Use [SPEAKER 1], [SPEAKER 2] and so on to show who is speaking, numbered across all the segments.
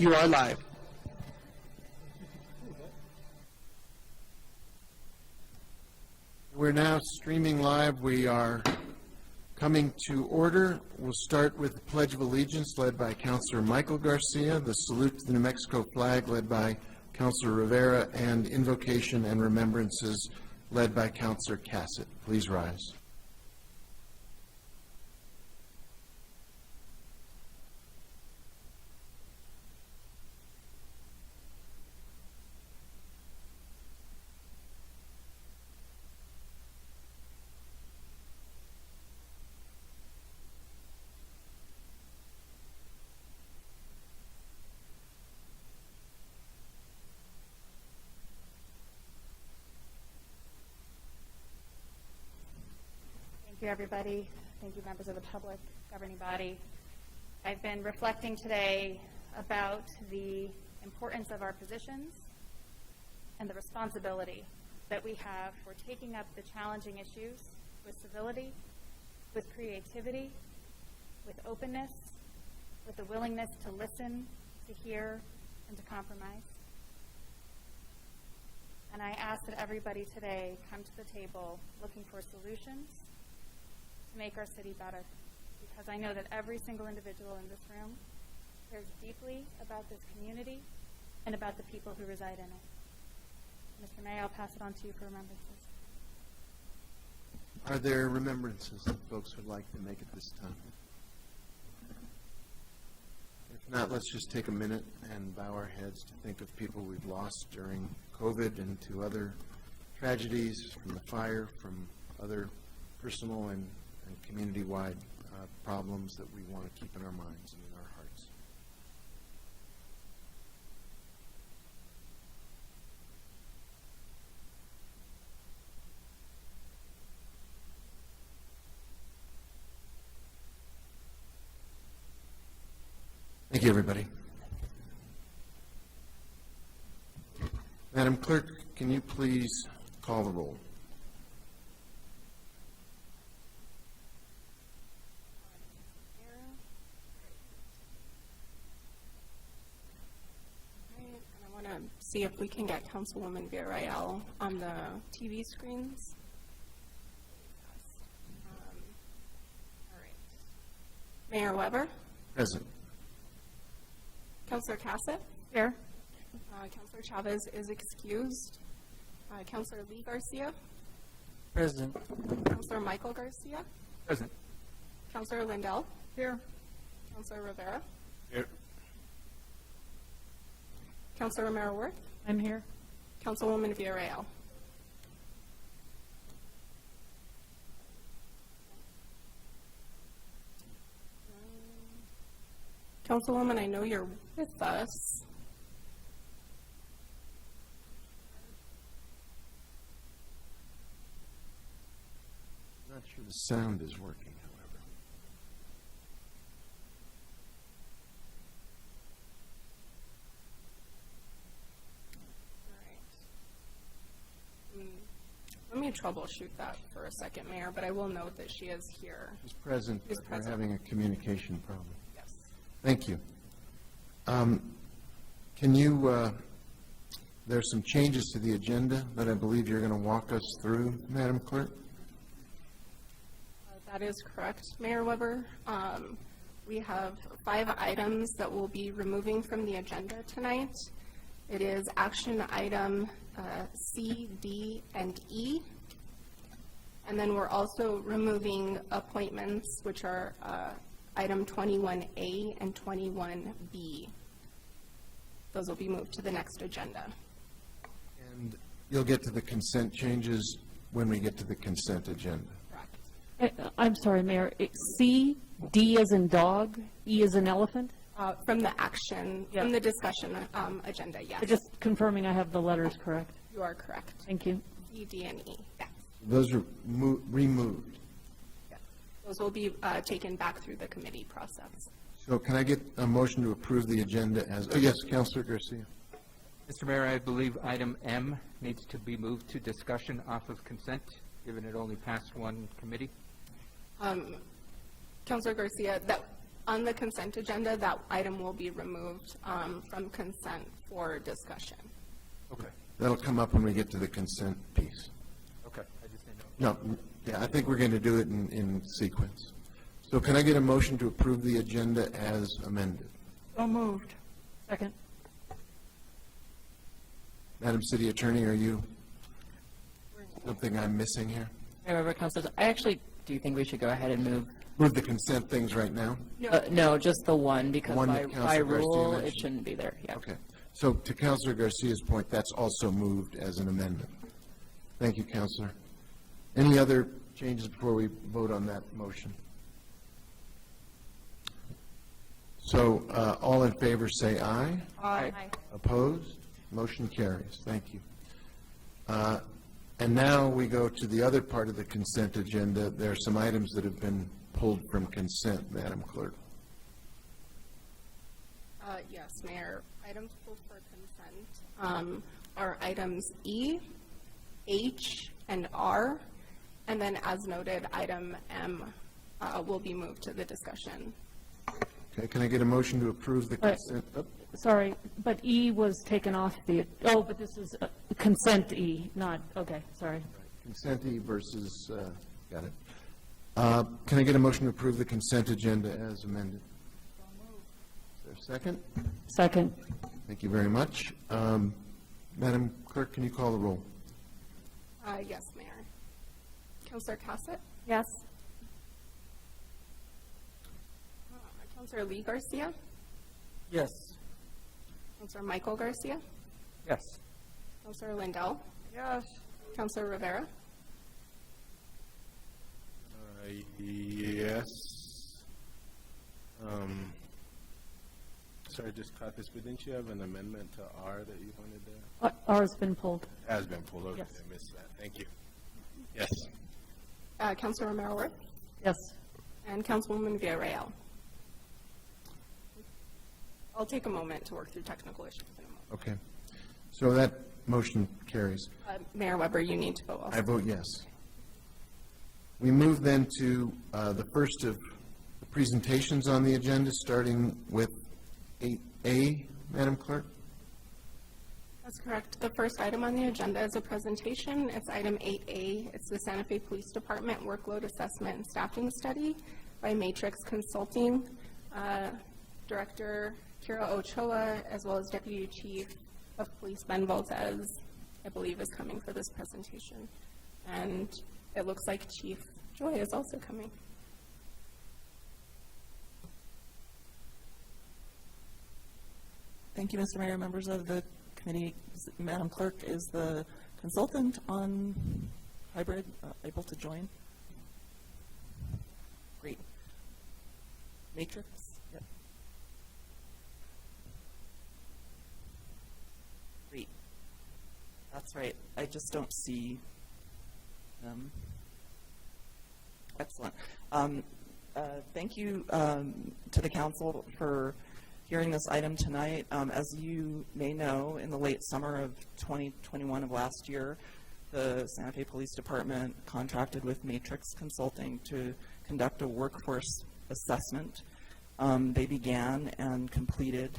[SPEAKER 1] You are live.
[SPEAKER 2] We're now streaming live. We are coming to order. We'll start with the Pledge of Allegiance led by Councilor Michael Garcia, the salute to the New Mexico flag led by Councilor Rivera, and invocation and remembrances led by Councilor Cassett. Please rise.
[SPEAKER 3] Thank you, everybody. Thank you, members of the public, governing body. I've been reflecting today about the importance of our positions and the responsibility that we have for taking up the challenging issues with civility, with creativity, with openness, with the willingness to listen, to hear, and to compromise. And I ask that everybody today come to the table looking for solutions to make our city better, because I know that every single individual in this room cares deeply about this community and about the people who reside in it. Mr. Mayor, I'll pass it on to you for remembrances.
[SPEAKER 2] Are there remembrances that folks would like to make at this time? If not, let's just take a minute and bow our heads to think of people we've lost during COVID and to other tragedies, from the fire, from other personal and community-wide problems that we want to keep in our minds and in our hearts. Thank you, everybody. Madam Clerk, can you please call the roll?
[SPEAKER 4] See if we can get Councilwoman Villarreal on the TV screens. All right. Mayor Weber?
[SPEAKER 2] Present.
[SPEAKER 4] Councilor Cassett?
[SPEAKER 3] Here.
[SPEAKER 4] Councilor Chavez is excused. Councilor Lee Garcia?
[SPEAKER 1] Present.
[SPEAKER 4] Councilor Michael Garcia?
[SPEAKER 1] Present.
[SPEAKER 4] Councilor Lindell?
[SPEAKER 3] Here.
[SPEAKER 4] Councilor Rivera?
[SPEAKER 1] Here.
[SPEAKER 4] Councilor Romero-Worth?
[SPEAKER 3] I'm here.
[SPEAKER 4] Councilwoman Villarreal? Councilwoman, I know you're with us.
[SPEAKER 2] I'm not sure the sound is working.
[SPEAKER 4] Let me troubleshoot that for a second, Mayor, but I will note that she is here.
[SPEAKER 2] She's present, but we're having a communication problem.
[SPEAKER 4] Yes.
[SPEAKER 2] Thank you. Can you, there's some changes to the agenda that I believe you're going to walk us through, Madam Clerk?
[SPEAKER 4] That is correct, Mayor Weber. We have 5 items that we'll be removing from the agenda tonight. It is action item C, D, and E. And then we're also removing appointments, which are item 21A and 21B. Those will be moved to the next agenda.
[SPEAKER 2] And you'll get to the consent changes when we get to the consent agenda.
[SPEAKER 4] Correct.
[SPEAKER 5] I'm sorry, Mayor. C, D as in dog, E as in elephant?
[SPEAKER 4] From the action,
[SPEAKER 5] Yeah.
[SPEAKER 4] from the discussion agenda, yes.
[SPEAKER 5] Just confirming I have the letters correct.
[SPEAKER 4] You are correct.
[SPEAKER 5] Thank you.
[SPEAKER 4] C, D, and E, yes.
[SPEAKER 2] Those are removed.
[SPEAKER 4] Yes. Those will be taken back through the committee process.
[SPEAKER 2] So can I get a motion to approve the agenda as, oh yes, Councilor Garcia.
[SPEAKER 1] Mr. Mayor, I believe item M needs to be moved to discussion off of consent, given it only passed one committee.
[SPEAKER 4] Councilor Garcia, that On the consent agenda, that item will be removed from consent for discussion.
[SPEAKER 2] Okay. That'll come up when we get to the consent piece.
[SPEAKER 1] Okay, I just didn't know.
[SPEAKER 2] No, yeah, I think we're going to do it in sequence. So can I get a motion to approve the agenda as amended?
[SPEAKER 5] So moved. Second.
[SPEAKER 2] Madam City Attorney, are you, something I'm missing here?
[SPEAKER 6] Mayor Member Councilors, I actually do think we should go ahead and move.
[SPEAKER 2] Move the consent things right now?
[SPEAKER 6] No, just the one, because
[SPEAKER 2] One
[SPEAKER 6] by
[SPEAKER 2] that Councilor Garcia
[SPEAKER 6] rule, it
[SPEAKER 2] mentioned.
[SPEAKER 6] shouldn't be there, yeah.
[SPEAKER 2] Okay. So to Councilor Garcia's point, that's also moved as an amendment. Thank you, Councilor. Any other changes before we vote on that motion? So all in favor say aye.
[SPEAKER 3] Aye.
[SPEAKER 2] Opposed? Motion carries. Thank you. And now we go to the other part of the consent agenda. There are some items that have been pulled from consent, Madam Clerk.
[SPEAKER 4] Yes, Mayor. Items pulled for consent are items E, H, and R. And then, as noted, item M will be moved to the discussion.
[SPEAKER 2] Okay, can I get a motion to approve the consent? Oh,
[SPEAKER 5] Sorry, but E was taken off the, oh, but this is consent E, not, okay, sorry.
[SPEAKER 2] Consent E versus, got it. Can I get a motion to approve the consent agenda as amended? Is there a second?
[SPEAKER 5] Second.
[SPEAKER 2] Thank you very much. Madam Clerk, can you call the roll?
[SPEAKER 4] Yes, Mayor. Councilor Cassett?
[SPEAKER 3] Yes.
[SPEAKER 4] Councilor Lee Garcia?
[SPEAKER 1] Yes.
[SPEAKER 4] Councilor Michael Garcia?
[SPEAKER 1] Yes.
[SPEAKER 4] Councilor Lindell?
[SPEAKER 3] Yes.
[SPEAKER 4] Councilor Rivera?
[SPEAKER 7] Yes. Sorry, I just caught this, but didn't you have an amendment to R that you wanted to?
[SPEAKER 5] R's been pulled.
[SPEAKER 7] Has been pulled over.
[SPEAKER 5] Yes.
[SPEAKER 7] I missed that. Thank you. Yes.
[SPEAKER 4] Councilor Romero-Worth?
[SPEAKER 5] Yes.
[SPEAKER 4] And Councilwoman Villarreal? I'll take a moment to work through technical issues in a moment.
[SPEAKER 2] Okay. So that motion carries.
[SPEAKER 4] Mayor Weber, you need to vote also.
[SPEAKER 2] I vote yes. We move then to the first of the presentations on the agenda, starting with 8A, Madam Clerk.
[SPEAKER 4] That's correct. The first item on the agenda is a presentation. It's item 8A. It's the Santa Fe Police Department Workload Assessment and Staffing Study by Matrix Consulting. Director Kira Ochoa, as well as Deputy Chief of Police Ben Valdez, I believe, is coming for this presentation. And it looks like Chief Joy is also coming.
[SPEAKER 8] Thank you, Mr. Mayor, members of the committee. Madam Clerk, is the consultant on hybrid able to join? Great. Matrix? Yep. Great. That's right. I just don't see them. Excellent. Thank you to the council for hearing this item tonight. As you may know, in the late summer of 2021 of last year, the Santa Fe Police Department contracted with Matrix Consulting to conduct a workforce assessment. They began and completed,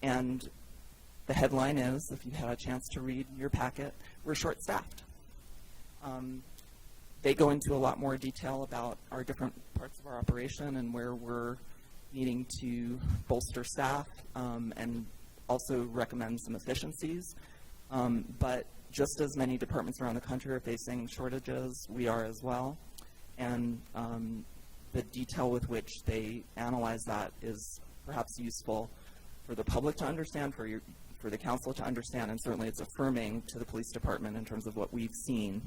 [SPEAKER 8] and the headline is, if you had a chance to read your packet, we're short-staffed. They go into a lot more detail about our different parts of our operation and where we're needing to bolster staff, and also recommend some efficiencies. But just as many departments around the country are facing shortages, we are as well. And the detail with which they analyze that is perhaps useful for the public to understand, for the council to understand, and certainly it's affirming to the police department in terms of what we've seen.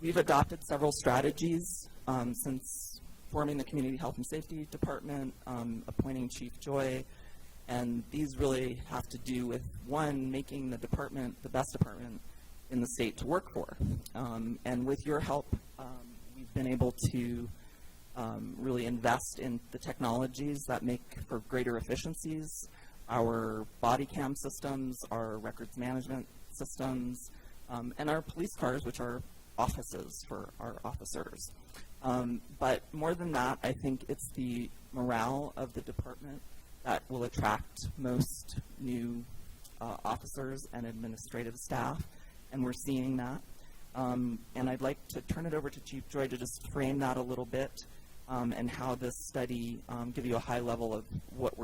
[SPEAKER 8] We've adopted several strategies since forming the Community Health and Safety Department, appointing Chief Joy, and these really have to do with, one, making the department the best department in the state to work for. And with your help, we've been able to really invest in the technologies that make for greater efficiencies, our body cam systems, our records management systems, and our police cars, which are offices for our officers. But more than that, I think it's the morale of the department that will attract most new officers and administrative staff, and we're seeing that. And I'd like to turn it over to Chief Joy to just frame that a little bit, and how this study, give you a high level of what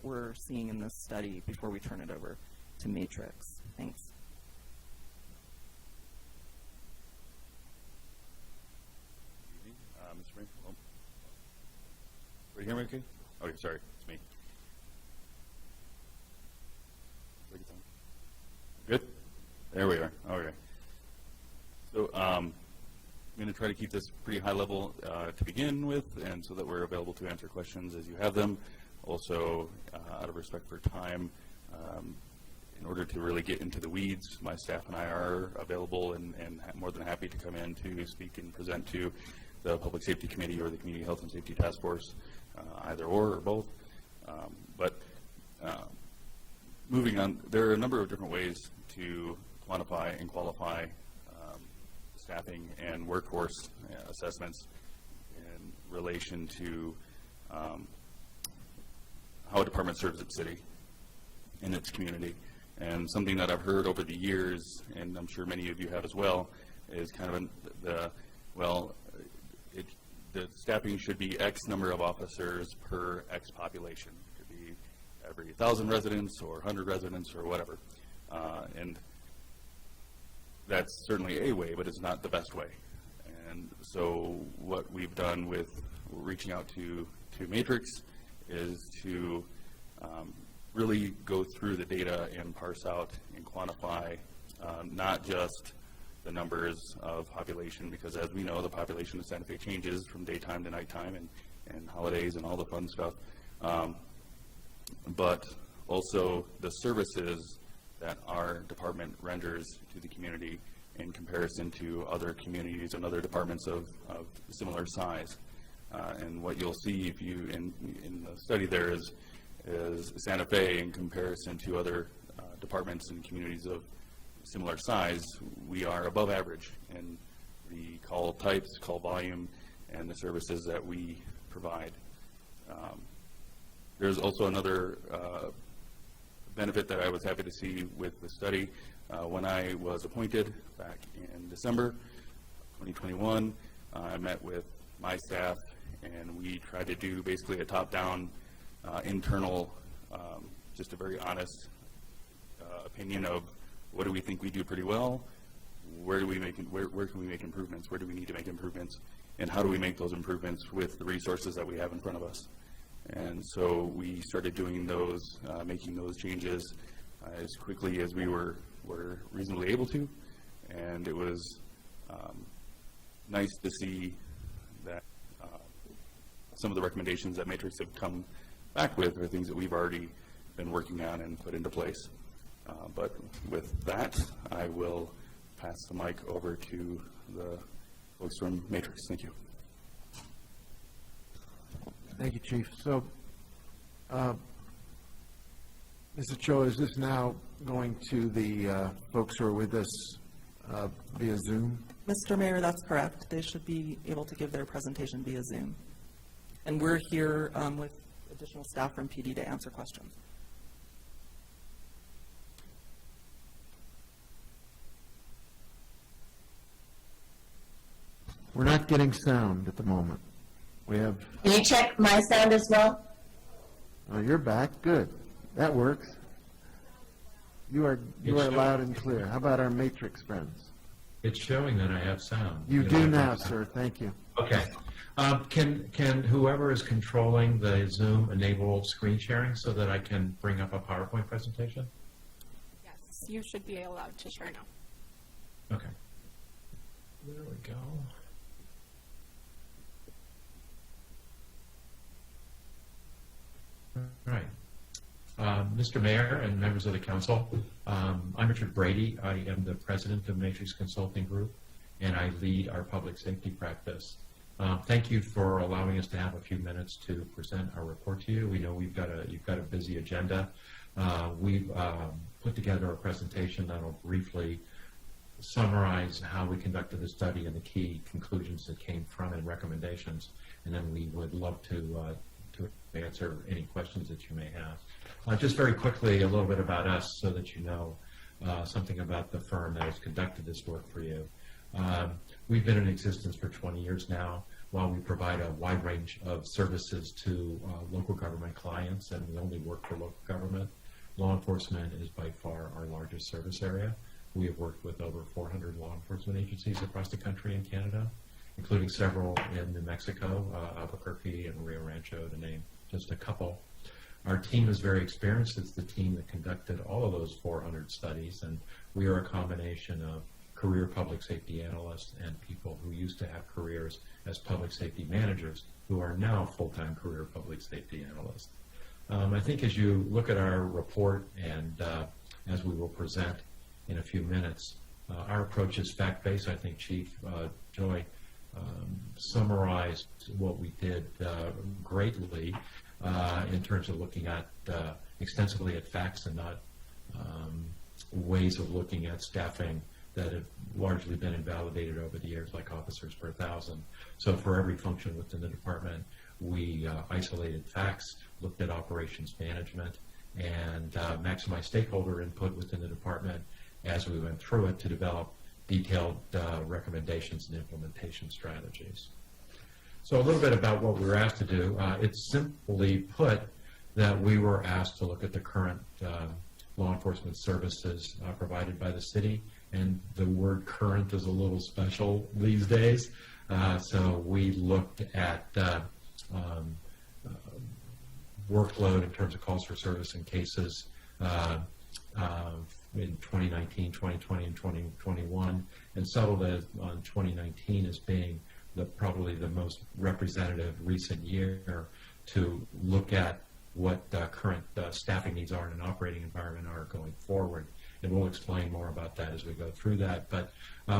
[SPEAKER 8] we're seeing in this study before we turn it over to Matrix. Thanks.
[SPEAKER 9] Mr. Frank? Oh. Can you hear me okay? Okay, sorry, it's me. Good? There we are. Okay. So I'm going to try to keep this pretty high level to begin with, and so that we're available to answer questions as you have them. Also, out of respect for time, in order to really get into the weeds, my staff and I are available and more than happy to come in to speak and present to the Public Safety Committee or the Community Health and Safety Task Force, either or both. But moving on, there are a number of different ways to quantify and qualify staffing and workforce assessments in relation to how a department serves its city and its community. And something that I've heard over the years, and I'm sure many of you have as well, is kind of the staffing should be X number of officers per X population. It could be every 1,000 residents or 100 residents or whatever. And that's certainly a way, but it's not the best way. And so what we've done with reaching out to Matrix is to really go through the data and parse out and quantify not just the numbers of population, because as we know, the population of Santa Fe changes from daytime to nighttime and holidays and all the fun stuff, but also the services that our department renders to the community in comparison to other communities and other departments of similar size. And what you'll see if you in the study there is Santa Fe in comparison to other departments and communities of similar size, we are above average in the call types, call volume, and the services that we provide. There's also another benefit that I was happy to see with the study. When I was appointed back in December 2021, I met with my staff and we tried to do basically a top-down internal, just a very honest opinion of what do we think we do pretty well, where can we make improvements, where do we need to make improvements, and how do we make those improvements with the resources that we have in front of us. And so we started doing those, making those changes as quickly as we were reasonably able to, and it was nice to see that some of the recommendations that Matrix have come back with are things that we've already been working on and put into place. But with that, I will pass the mic over to the folks from Matrix. Thank you.
[SPEAKER 2] Thank you, Chief. So, Mr. Cho, is this now going to the folks who are with us via Zoom?
[SPEAKER 8] Mr. Mayor, that's correct. They should be able to give their presentation via Zoom. And we're here with additional staff from PD to answer questions.
[SPEAKER 2] We're not getting sound at the moment. We have...
[SPEAKER 10] Can you check my sound as well?
[SPEAKER 2] Oh, you're back. Good. That works. You are loud and clear. How about our Matrix friends?
[SPEAKER 11] It's showing that I have sound.
[SPEAKER 2] You do now, sir. Thank you.
[SPEAKER 11] Okay. Can whoever is controlling the Zoom enable screen sharing so that I can bring up a PowerPoint presentation?
[SPEAKER 4] Yes, you should be allowed to share now.
[SPEAKER 11] Okay. There we go. All right. Mr. Mayor and members of the council, I'm Richard Brady. I am the president of Matrix Consulting Group, and I lead our public safety practice. Thank you for allowing us to have a few minutes to present our report to you. We know you've got a busy agenda. We've put together a presentation that'll briefly summarize how we conducted the study and the key conclusions that came from it and recommendations, and then we would love to answer any questions that you may have. Just very quickly, a little bit about us so that you know something about the firm that has conducted this work for you. We've been in existence for 20 years now. While we provide a wide range of services to local government clients, and we only work for local government, law enforcement is by far our largest service area. We have worked with over 400 law enforcement agencies across the country and Canada, including several in New Mexico, Albuquerque and Rio Rancho, to name just a couple. Our team is very experienced. It's the team that conducted all of those 400 studies, and we are a combination of career public safety analysts and people who used to have careers as public safety managers who are now full-time career public safety analysts. I think as you look at our report and as we will present in a few minutes, our approach is fact-based. I think Chief Joy summarized what we did greatly in terms of looking at extensively at facts and not ways of looking at staffing that have largely been invalidated over the years, like officers per 1,000. So for every function within the department, we isolated facts, looked at operations management, and maximized stakeholder input within the department as we went through it to develop detailed recommendations and implementation strategies. So a little bit about what we were asked to do. It's simply put that we were asked to look at the current law enforcement services provided by the city, and the word current is a little special these days. So we looked at workload in terms of calls for service and cases in 2019, 2020, and 2021, and settled on 2019 as being probably the most representative recent year to look at what current staffing needs are in an operating environment are going forward. And we'll explain more about that as we go through that. But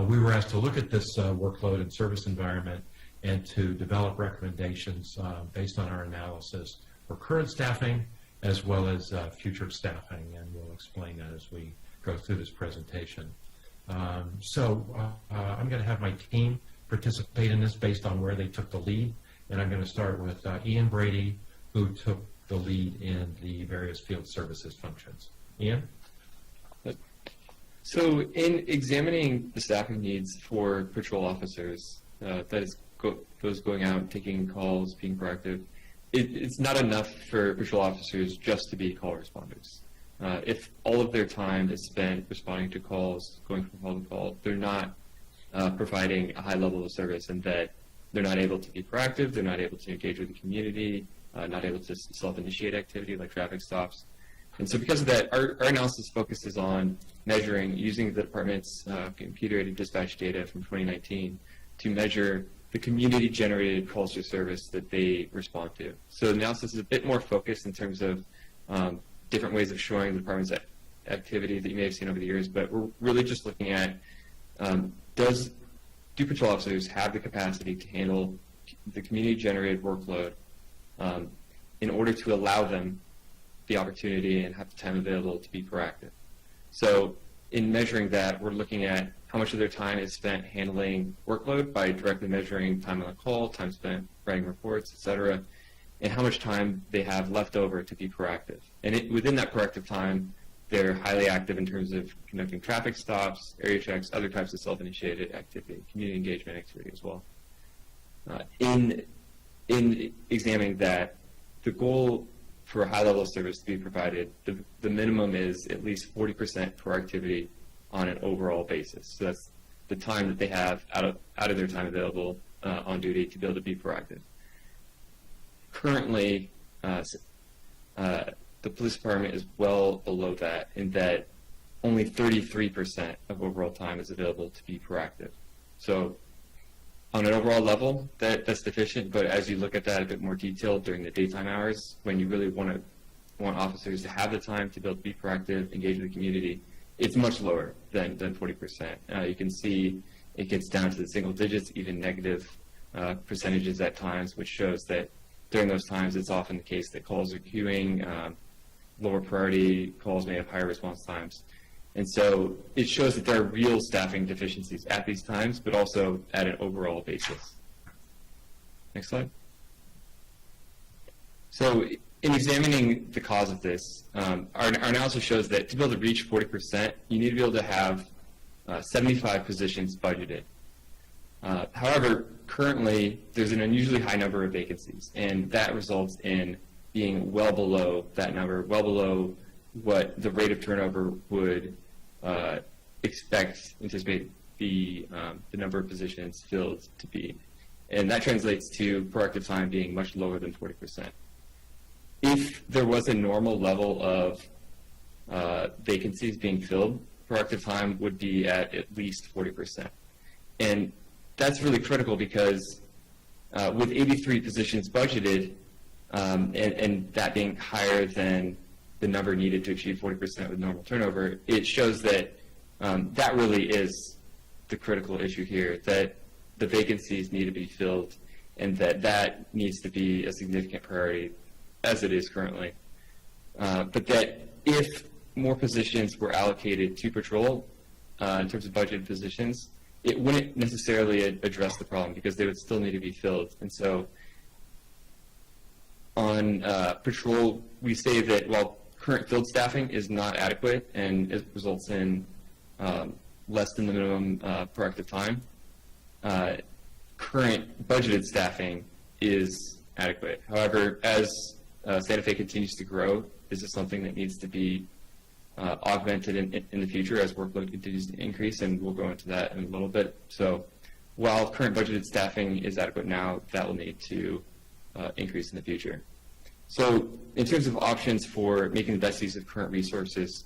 [SPEAKER 11] we were asked to look at this workload and service environment and to develop recommendations based on our analysis for current staffing as well as future staffing, and we'll explain that as we go through this presentation. So I'm going to have my team participate in this based on where they took the lead, and I'm going to start with Ian Brady, who took the lead in the various field services functions. Ian?
[SPEAKER 12] So in examining the staffing needs for patrol officers, that is those going out, taking calls, being proactive, it's not enough for patrol officers just to be call responders. If all of their time is spent responding to calls, going from call to call, they're not providing a high level of service, and that they're not able to be proactive, they're not able to engage with the community, not able to self-initiate activity like traffic stops. And so because of that, our analysis focuses on measuring, using the department's computer-aided dispatch data from 2019 to measure the community-generated calls for service that they respond to. So the analysis is a bit more focused in terms of different ways of showing the department's activity that you may have seen over the years, but we're really just looking at do patrol officers have the capacity to handle the community-generated workload in order to allow them the opportunity and have the time available to be proactive. So in measuring that, we're looking at how much of their time is spent handling workload by directly measuring time on the call, time spent writing reports, et cetera, and how much time they have left over to be proactive. And within that proactive time, they're highly active in terms of conducting traffic stops, area checks, other types of self-initiated activity, community engagement activity as well. In examining that, the goal for a high level of service to be provided, the minimum is at least 40% proactivity on an overall basis. So that's the time that they have out of their time available on duty to be able to be proactive. Currently, the police department is well below that, in that only 33% of overall time is available to be proactive. So on an overall level, that's deficient, but as you look at that a bit more detailed during the daytime hours, when you really want officers to have the time to be able to be proactive, engage with the community, it's much lower than 40%. You can see it gets down to the single digits, even negative percentages at times, which shows that during those times it's often the case that calls are queuing, lower priority calls may have higher response times. And so it shows that there are real staffing deficiencies at these times, but also at an overall basis. Next slide. So in examining the cause of this, our analysis shows that to be able to reach 40%, you need to be able to have 75 positions budgeted. However, currently, there's an unusually high number of vacancies, and that results in being well below that number, well below what the rate of turnover would anticipate the number of positions filled to be. And that translates to proactive time being much lower than 40%. If there was a normal level of vacancies being filled, proactive time would be at least 40%. And that's really critical because with 83 positions budgeted, and that being higher than the number needed to achieve 40% with normal turnover, it shows that that really is the critical issue here, that the vacancies need to be filled and that needs to be a significant priority as it is currently. But that if more positions were allocated to patrol in terms of budgeted positions, it wouldn't necessarily address the problem because they would still need to be filled. And so on patrol, we say that while current field staffing is not adequate and it results in less than the minimum proactive time, current budgeted staffing is adequate. However, as Santa Fe continues to grow, this is something that needs to be augmented in the future as workload continues to increase, and we'll go into that in a little bit. So while current budgeted staffing is adequate now, that will need to increase in the future. So in terms of options for making the best use of current resources,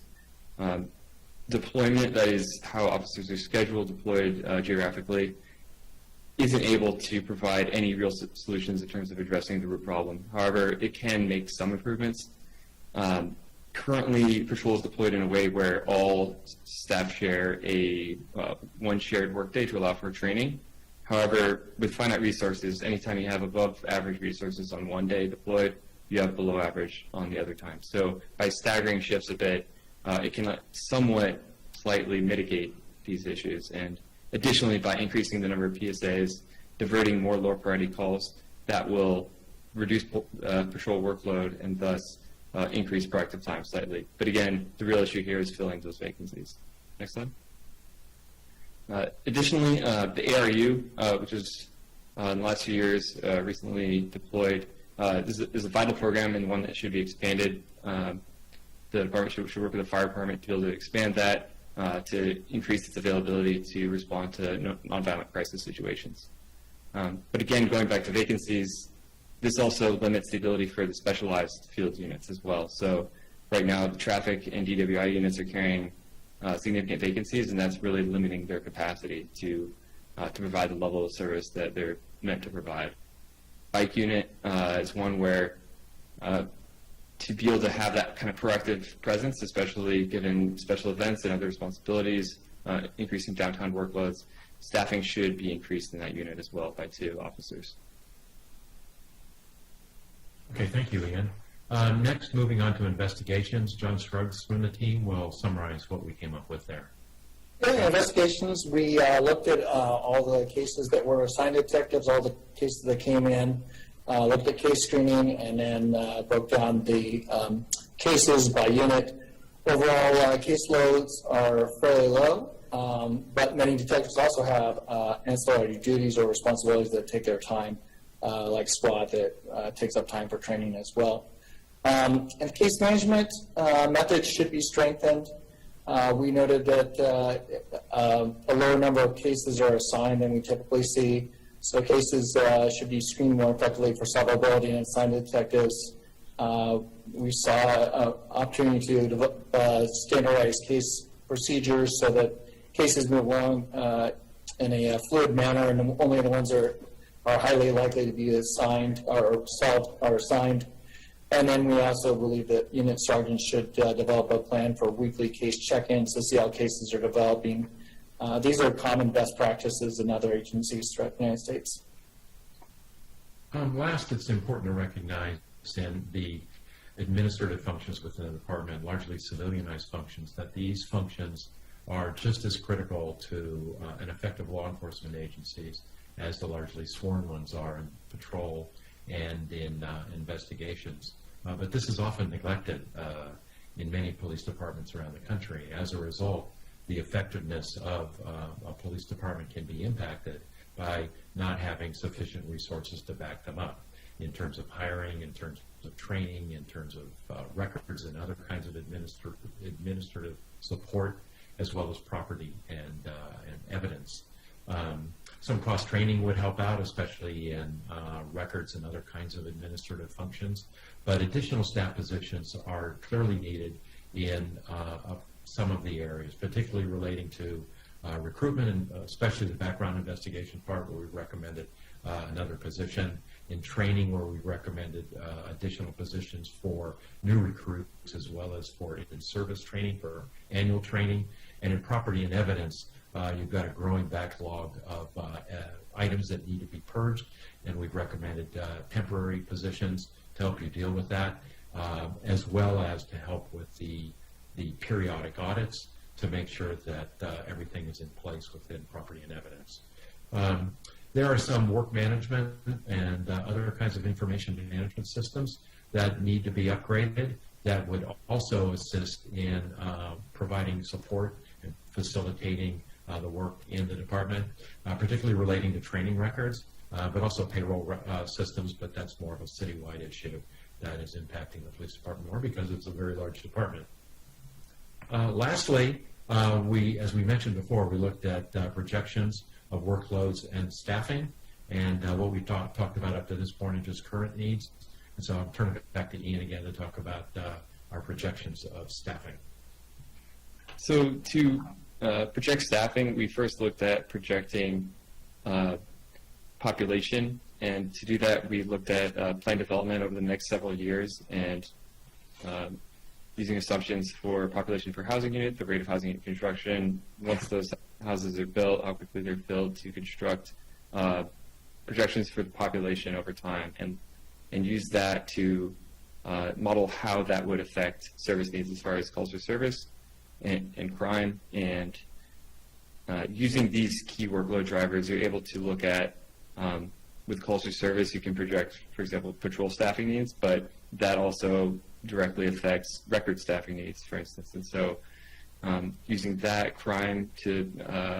[SPEAKER 12] deployment, that is how officers are scheduled, deployed geographically, isn't able to provide any real solutions in terms of addressing the root problem. However, it can make some improvements. Currently, patrol is deployed in a way where all staff share one shared workday to allow for training. However, with finite resources, anytime you have above average resources on one day deployed, you have below average on the other time. So by staggering shifts a bit, it can somewhat slightly mitigate these issues. And additionally, by increasing the number of PSAs, diverting more low priority calls, that will reduce patrol workload and thus increase proactive time slightly. But again, the real issue here is filling those vacancies. Next slide. Additionally, the ARU, which is in the last few years recently deployed, is a vital program and one that should be expanded. The department should work with the fire department to be able to expand that to increase its availability to respond to nonviolent crisis situations. But again, going back to vacancies, this also limits the ability for the specialized field units as well. So right now, the traffic and DWI units are carrying significant vacancies, and that's really limiting their capacity to provide the level of service that they're meant to provide. Bike unit is one where to be able to have that kind of proactive presence, especially given special events and other responsibilities, increasing downtown workloads, staffing should be increased in that unit as well by 2 officers.
[SPEAKER 11] Okay, thank you, Ian. Next, moving on to investigations, John Scruggs from the team will summarize what we came up with there.
[SPEAKER 13] In investigations, we looked at all the cases that were assigned to detectives, all the cases that came in, looked at case screening, and then broke down the cases by unit. Overall, caseloads are fairly low, but many detectives also have ancillary duties or responsibilities that take their time, like SWAT that takes up time for training as well. And case management methods should be strengthened. We noted that a lower number of cases are assigned than we typically see, so cases should be screened more effectively for solvability and assigned to detectives. We saw an opportunity to standardize case procedures so that cases move along in a fluid manner, and only the ones that are highly likely to be assigned or solved are assigned. And then we also believe that unit sergeants should develop a plan for weekly case check-ins to see how cases are developing. These are common best practices in other agencies throughout the United States.
[SPEAKER 11] Last, it's important to recognize the administrative functions within the department, largely civilianized functions, that these functions are just as critical to an effective law enforcement agencies as the largely sworn ones are in patrol and in investigations. But this is often neglected in many police departments around the country. As a result, the effectiveness of a police department can be impacted by not having sufficient resources to back them up in terms of hiring, in terms of training, in terms of records and other kinds of administrative support, as well as property and evidence. Some cross-training would help out, especially in records and other kinds of administrative functions, but additional staff positions are clearly needed in some of the areas, particularly relating to recruitment and especially the background investigation part, where we've recommended another position, in training, where we've recommended additional positions for new recruits, as well as for in-service training, for annual training, and in property and evidence, you've got a growing backlog of items that need to be purged, and we've recommended temporary positions to help you deal with that, as well as to help with the periodic audits to make sure that everything is in place within property and evidence. There are some work management and other kinds of information management systems that need to be upgraded that would also assist in providing support and facilitating the work in the department, particularly relating to training records, but also payroll systems, but that's more of a citywide issue that is impacting the police department more because it's a very large department. Lastly, as we mentioned before, we looked at projections of workloads and staffing, and what we talked about up to this point is just current needs. And so I'm turning it back to Ian again to talk about our projections of staffing.
[SPEAKER 12] So to project staffing, we first looked at projecting population, and to do that, we looked at plan development over the next several years and using assumptions for population per housing unit, the rate of housing unit construction, once those houses are built, how quickly they're filled, to construct projections for the population over time, and use that to model how that would affect service needs as far as calls for service and crime. And using these key workload drivers, you're able to look at, with calls for service, you can project, for example, patrol staffing needs, but that also directly affects record staffing needs, for instance. And so using that crime to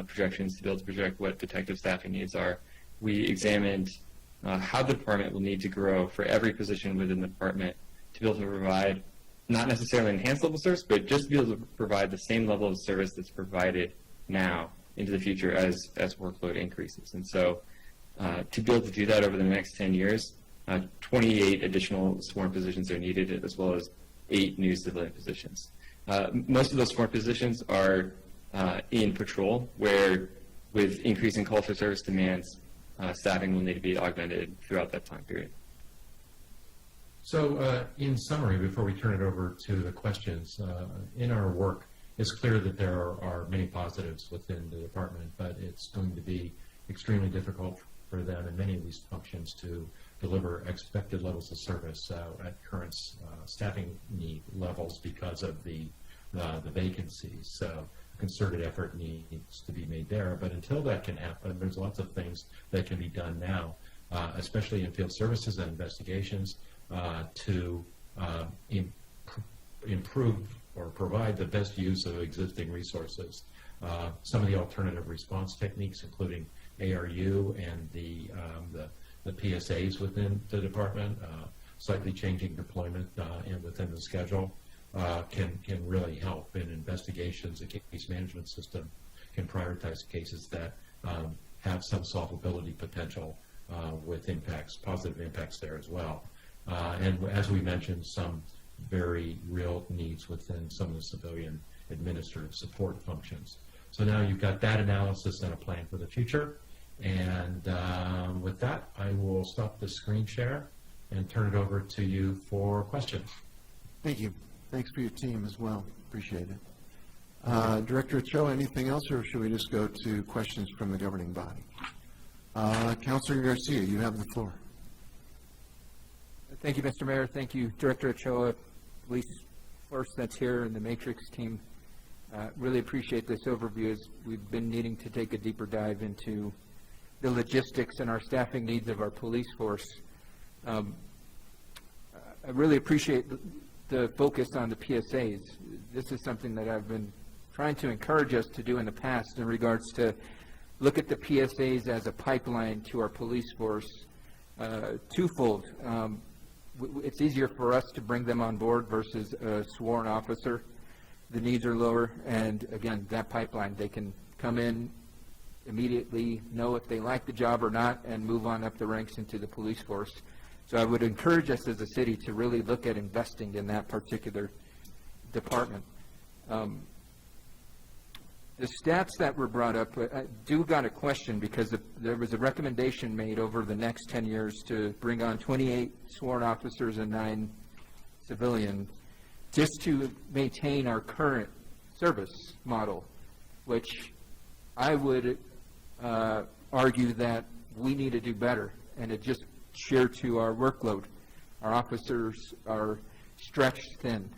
[SPEAKER 12] projections to be able to project what detective staffing needs are, we examined how the department will need to grow for every position within the department to be able to provide not necessarily enhanced level service, but just to be able to provide the same level of service that's provided now into the future as workload increases. And so to be able to do that over the next 10 years, 28 additional sworn positions are needed, as well as 8 new civilian positions. Most of those sworn positions are in patrol, where with increasing call for service demands, staffing will need to be augmented throughout that time period.
[SPEAKER 11] So in summary, before we turn it over to the questions, in our work, it's clear that there are many positives within the department, but it's going to be extremely difficult for them in many of these functions to deliver expected levels of service at current staffing need levels because of the vacancies. So a concerted effort needs to be made there. But until that can happen, there's lots of things that can be done now, especially in field services and investigations, to improve or provide the best use of existing resources. Some of the alternative response techniques, including ARU and the PSAs within the department, slightly changing deployment and within the schedule, can really help in investigations. A case management system can prioritize cases that have some solvability potential with impacts, positive impacts there as well. And as we mentioned, some very real needs within some of the civilian administrative support functions. So now you've got that analysis and a plan for the future. And with that, I will stop the screen share and turn it over to you for questions.
[SPEAKER 2] Thank you. Thanks for your team as well. Appreciate it. Director Cho, anything else, or should we just go to questions from the governing body? Councilor Garcia, you have the floor.
[SPEAKER 1] Thank you, Mr. Mayor. Thank you, Director Ochoa, police force that's here, and the Matrix team. Really appreciate this overview, as we've been needing to take a deeper dive into the logistics and our staffing needs of our police force. I really appreciate the focus on the PSAs. This is something that I've been trying to encourage us to do in the past in regards to look at the PSAs as a pipeline to our police force, twofold. It's easier for us to bring them on board versus a sworn officer. The needs are lower, and again, that pipeline, they can come in immediately, know if they like the job or not, and move on up the ranks into the police force. So I would encourage us as a city to really look at investing in that particular department. The stats that were brought up, I do got a question, because there was a recommendation made over the next 10 years to bring on 28 sworn officers and 9 civilian, just to maintain our current service model, which I would argue that we need to do better, and it just sheer to our workload. Our officers are stretched thin,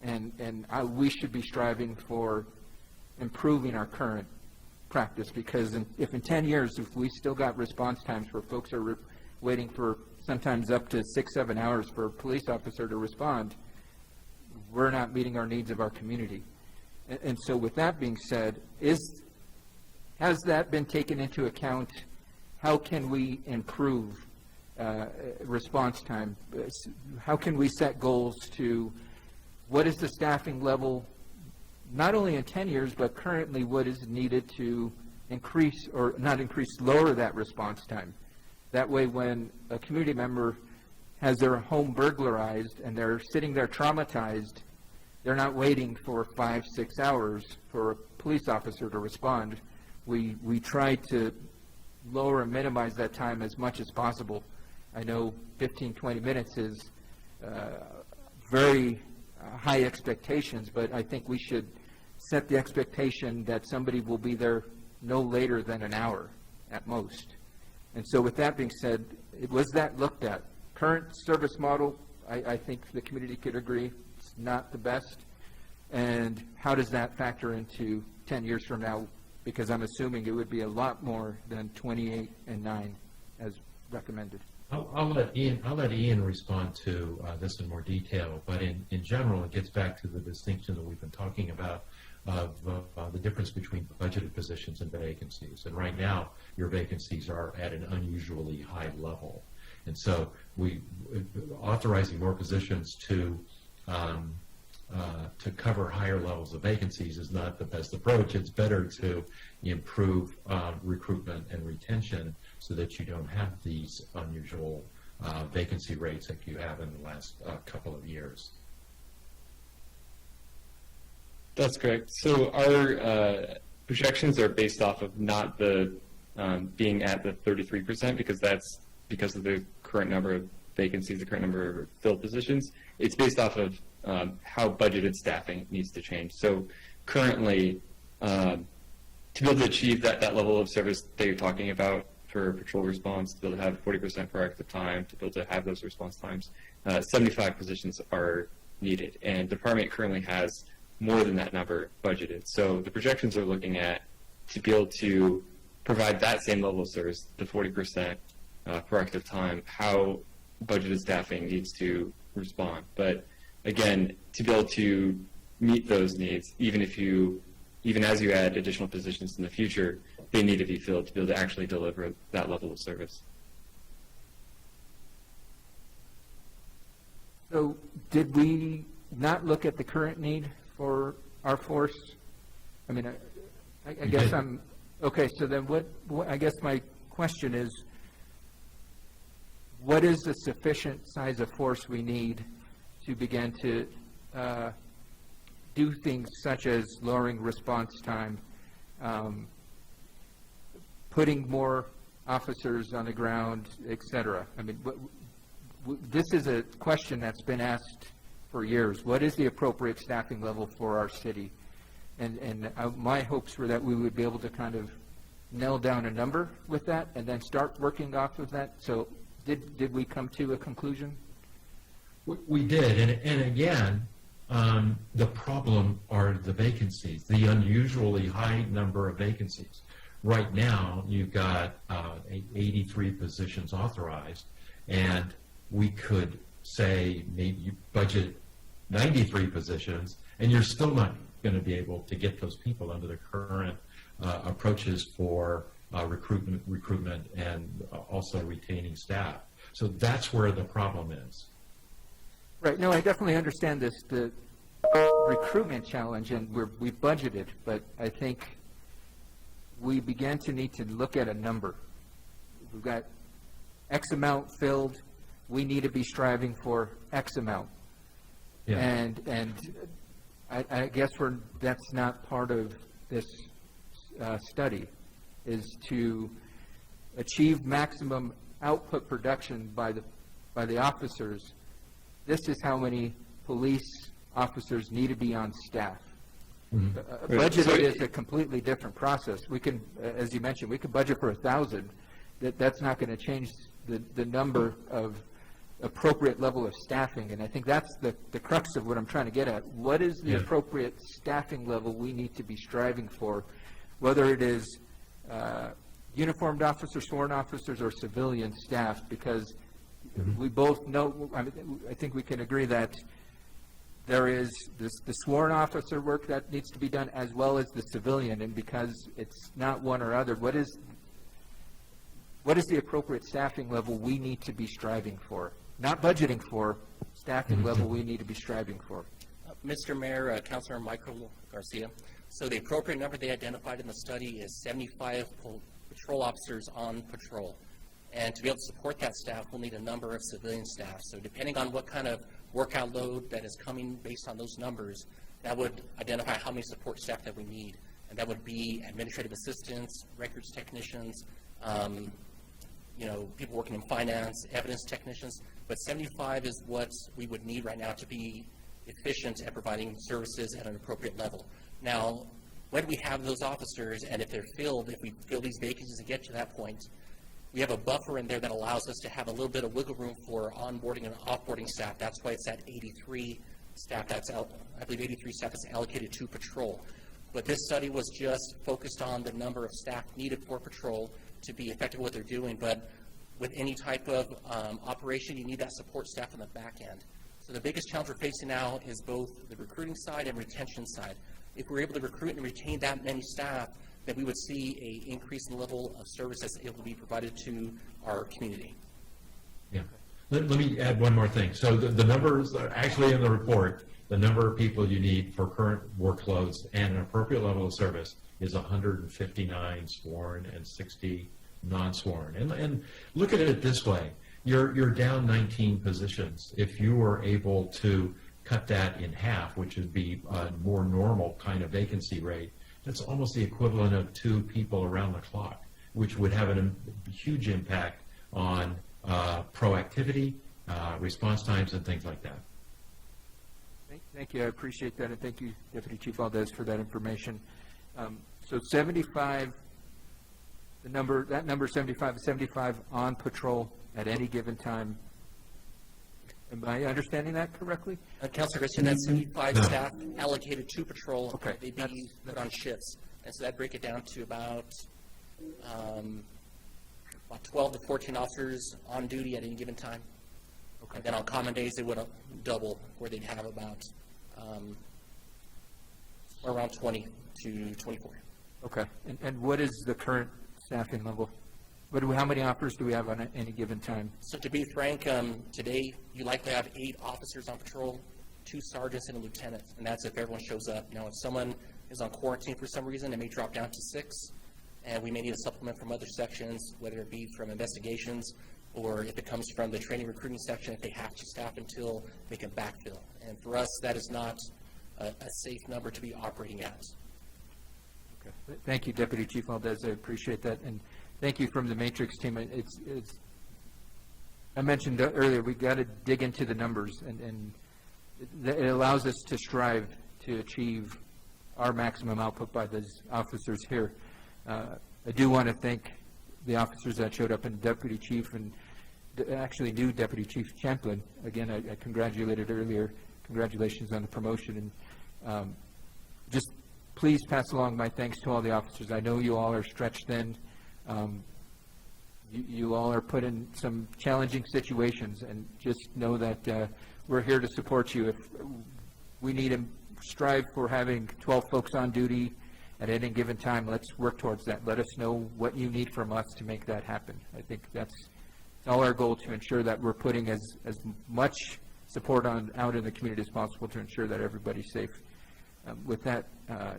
[SPEAKER 1] and we should be striving for improving our current practice, because if in 10 years, if we still got response times where folks are waiting for sometimes up to 6-7 hours for a police officer to respond, we're not meeting our needs of our community. And so with that being said, has that been taken into account? How can we improve response time? How can we set goals to what is the staffing level, not only in 10 years, but currently what is needed to increase, or not increase, lower that response time? That way, when a community member has their home burglarized and they're sitting there traumatized, they're not waiting for 5-6 hours for a police officer to respond. We try to lower and minimize that time as much as possible. I know 15-20 minutes is very high expectations, but I think we should set the expectation that somebody will be there no later than an hour at most. And so with that being said, was that looked at? Current service model, I think the community could agree, it's not the best. And how does that factor into 10 years from now? Because I'm assuming it would be a lot more than 28 and 9 as recommended.
[SPEAKER 11] I'll let Ian respond to this in more detail, but in general, it gets back to the distinction that we've been talking about of the difference between budgeted positions and vacancies. And right now, your vacancies are at an unusually high level. And so authorizing more positions to cover higher levels of vacancies is not the best approach. It's better to improve recruitment and retention so that you don't have these unusual vacancy rates that you have in the last couple of years.
[SPEAKER 12] That's correct. So our projections are based off of not the being at the 33%, because that's because of the current number of vacancies, the current number of filled positions. It's based off of how budgeted staffing needs to change. So currently, to be able to achieve that level of service that you're talking about for patrol response, to be able to have 40% proactive time, to be able to have those response times, 75 positions are needed. And the department currently has more than that number budgeted. So the projections are looking at to be able to provide that same level of service, the 40% proactive time, how budgeted staffing needs to respond. But again, to be able to meet those needs, even as you add additional positions in the future, they need to be filled to be able to actually deliver that level of service.
[SPEAKER 1] So did we not look at the current need for our force? I mean, I guess okay, so then what I guess my question is, what is the sufficient size of force we need to begin to do things such as lowering response time, putting more officers on the ground, et cetera? I mean, this is a question that's been asked for years. What is the appropriate staffing level for our city? And my hopes were that we would be able to kind of nail down a number with that and then start working off of that. So did we come to a conclusion?
[SPEAKER 11] We did, and again, the problem are the vacancies, the unusually high number of vacancies. Right now, you've got 83 positions authorized, and we could say maybe you budget 93 positions, and you're still not going to be able to get those people under the current approaches for recruitment and also retaining staff. So that's where the problem is.
[SPEAKER 1] Right, no, I definitely understand this, the recruitment challenge, and we budgeted, but I think we began to need to look at a number. We've got X amount filled, we need to be striving for X amount.
[SPEAKER 11] Yeah.
[SPEAKER 1] And I guess that's not part of this study, is to achieve maximum output production by the officers. This is how many police officers need to be on staff.
[SPEAKER 11] Mm-hmm.
[SPEAKER 1] Budgeted is a completely different process. We can, as you mentioned, we could budget for 1,000. That's not going to change the number of appropriate level of staffing, and I think that's the crux of what I'm trying to get at. What is the appropriate staffing level we need to be striving for, whether it is uniformed officers, sworn officers, or civilian staff, because we both know, I think we can agree that there is the sworn officer work that needs to be done as well as the civilian, and because it's not one or other, what is the appropriate staffing level we need to be striving for? Not budgeting for, staffing level we need to be striving for.
[SPEAKER 14] Mr. Mayor, Councilor Michael Garcia. So the appropriate number they identified in the study is 75 patrol officers on patrol. And to be able to support that staff, we'll need a number of civilian staff. So depending on what kind of workout load that is coming based on those numbers, that would identify how many support staff that we need. And that would be administrative assistants, records technicians, people working in finance, evidence technicians. But 75 is what we would need right now to be efficient at providing services at an appropriate level. Now, when we have those officers, and if they're filled, if we fill these vacancies and get to that point, we have a buffer in there that allows us to have a little bit of wiggle room for onboarding and offboarding staff. That's why it's at 83 staff I believe 83 staff is allocated to patrol. But this study was just focused on the number of staff needed for patrol to be effective at what they're doing. But with any type of operation, you need that support staff on the back end. So the biggest challenge we're facing now is both the recruiting side and retention side. If we're able to recruit and retain that many staff, then we would see an increase in the level of service that's able to be provided to our community.
[SPEAKER 11] Yeah. Let me add one more thing. So the numbers are actually in the report, the number of people you need for current workloads and an appropriate level of service is 159 sworn and 60 non-sworn. And look at it this way. You're down 19 positions. If you were able to cut that in half, which would be a more normal kind of vacancy rate, that's almost the equivalent of 2 people around the clock, which would have a huge impact on proactivity, response times, and things like that.
[SPEAKER 1] Thank you. I appreciate that, and thank you, Deputy Chief Valdez, for that information. So 75, that number 75 is 75 on patrol at any given time. Am I understanding that correctly?
[SPEAKER 14] Councilor Garcia, that's 75 staff allocated to patrol.
[SPEAKER 1] Okay.
[SPEAKER 14] They'd be put on shifts. And so that'd break it down to about 12 to 14 officers on duty at any given time. Okay. And then on common days, they would double, where they'd have about around 20 to 24.
[SPEAKER 1] Okay. And what is the current staffing level? How many officers do we have on any given time?
[SPEAKER 14] So to be frank, today you likely have 8 officers on patrol, 2 sergeants and a lieutenant, and that's if everyone shows up. Now, if someone is on quarantine for some reason, it may drop down to 6, and we may need a supplement from other sections, whether it be from investigations or if it comes from the training recruiting section, if they have to staff until they can backfill. And for us, that is not a safe number to be operating at.
[SPEAKER 1] Okay. Thank you, Deputy Chief Valdez. I appreciate that. And thank you from the Matrix team. I mentioned earlier, we've got to dig into the numbers, and it allows us to strive to achieve our maximum output by those officers here. I do want to thank the officers that showed up, and Deputy Chief and actually new Deputy Chief Champlin. Again, I congratulated earlier. Congratulations on the promotion. And just please pass along my thanks to all the officers. I know you all are stretched thin. You all are put in some challenging situations, and just know that we're here to support you. If we need to strive for having 12 folks on duty at any given time, let's work towards that. Let us know what you need from us to make that happen. I think that's all our goal, to ensure that we're putting as much support out in the community as possible to ensure that everybody's safe. With that,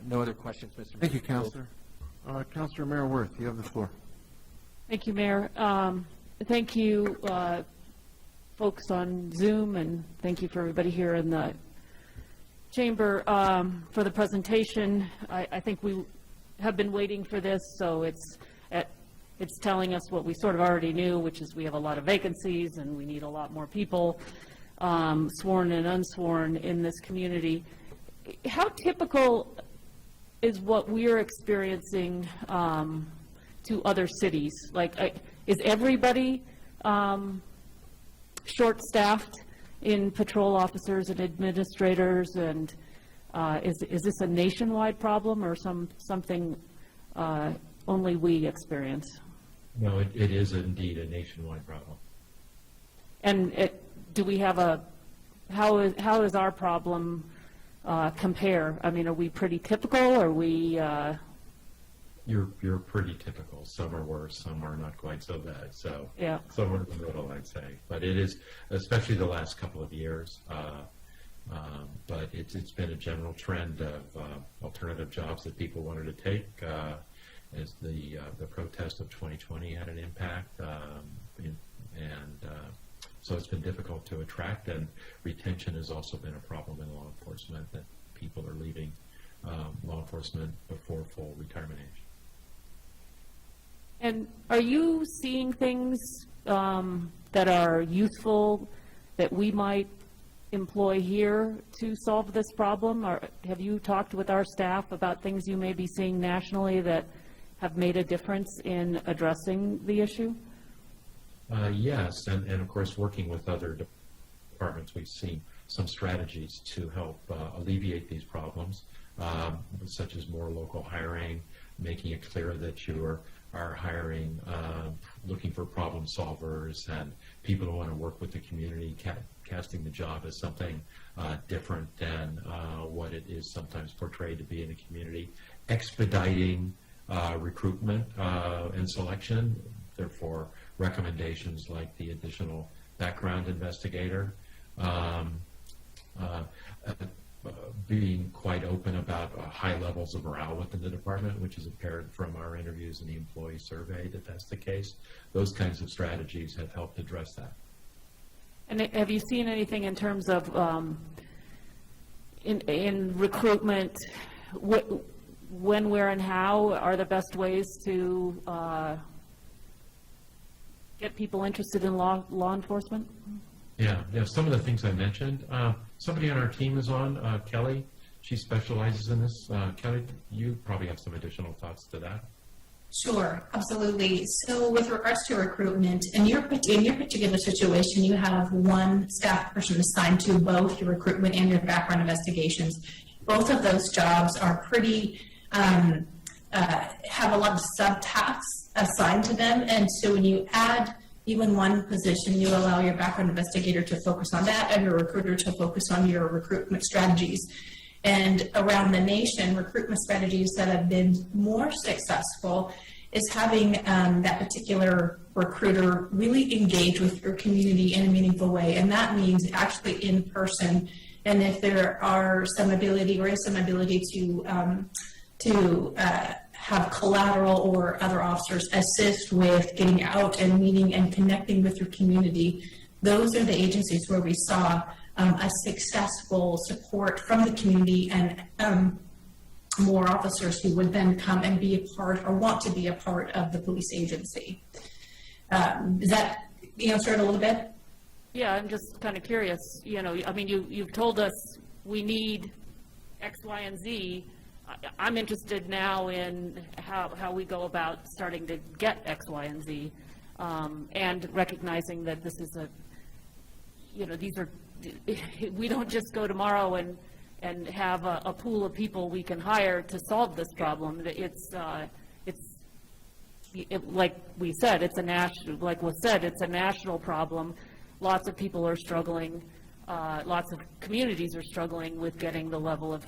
[SPEAKER 1] no other questions, Mr.
[SPEAKER 2] Thank you, Counselor. Counselor Mayor Worth, you have the floor.
[SPEAKER 5] Thank you, Mayor. Thank you, folks on Zoom, and thank you for everybody here in the chamber for the presentation. I think we have been waiting for this, so it's telling us what we sort of already knew, which is we have a lot of vacancies and we need a lot more people, sworn and unsworn, in this community. How typical is what we're experiencing to other cities? Like, is everybody short-staffed in patrol officers and administrators, and is this a nationwide problem or something only we experience?
[SPEAKER 11] No, it is indeed a nationwide problem.
[SPEAKER 5] And do we have how is our problem compare? I mean, are we pretty typical? Are we?
[SPEAKER 11] You're pretty typical. Some are worse, some are not quite so bad. So
[SPEAKER 5] yeah,
[SPEAKER 11] somewhere in the middle, I'd say. But it is, especially the last couple of years. But it's been a general trend of alternative jobs that people wanted to take. As the protest of 2020 had an impact, so it's been difficult to attract, and retention has also been a problem in law enforcement, that people are leaving law enforcement before full retirement age.
[SPEAKER 5] And are you seeing things that are useful that we might employ here to solve this problem? Or have you talked with our staff about things you may be seeing nationally that have made a difference in addressing the issue?
[SPEAKER 11] Yes, and of course, working with other departments, we've seen some strategies to help alleviate these problems, such as more local hiring, making it clear that you are hiring, looking for problem solvers and people who want to work with the community, casting the job as something different than what it is sometimes portrayed to be in the community, expediting recruitment and selection, therefore recommendations like the additional background investigator, being quite open about high levels of morale within the department, which is apparent from our interviews in the employee survey that that's the case. Those kinds of strategies have helped address that.
[SPEAKER 5] And have you seen anything in terms of in recruitment, when, where, and how are the best ways to get people interested in law enforcement?
[SPEAKER 11] Yeah, some of the things I mentioned. Somebody on our team is on, Kelly. She specializes in this. Kelly, you probably have some additional thoughts to that.
[SPEAKER 10] Sure, absolutely. So with regards to recruitment, in your particular situation, you have one staff person assigned to both your recruitment and your background investigations. Both of those jobs are pretty, have a lot of subtasks assigned to them, and so when you add even one position, you allow your background investigator to focus on that and your recruiter to focus on your recruitment strategies. And around the nation, recruitment strategies that have been more successful is having that particular recruiter really engage with your community in a meaningful way. And that means actually in person. And if there are some ability or is some ability to have collateral or other officers assist with getting out and meeting and connecting with your community, those are the agencies where we saw a successful support from the community and more officers who would then come and be a part or want to be a part of the police agency. Does that answer it a little bit?
[SPEAKER 5] Yeah, I'm just kind of curious. You know, I mean, you've told us we need X, Y, and Z. I'm interested now in how we go about starting to get X, Y, and Z. and recognizing that this is we don't just go tomorrow and have a pool of people we can hire to solve this problem. Like we said, it's a national problem. Lots of people are struggling. Lots of communities are struggling with getting the level of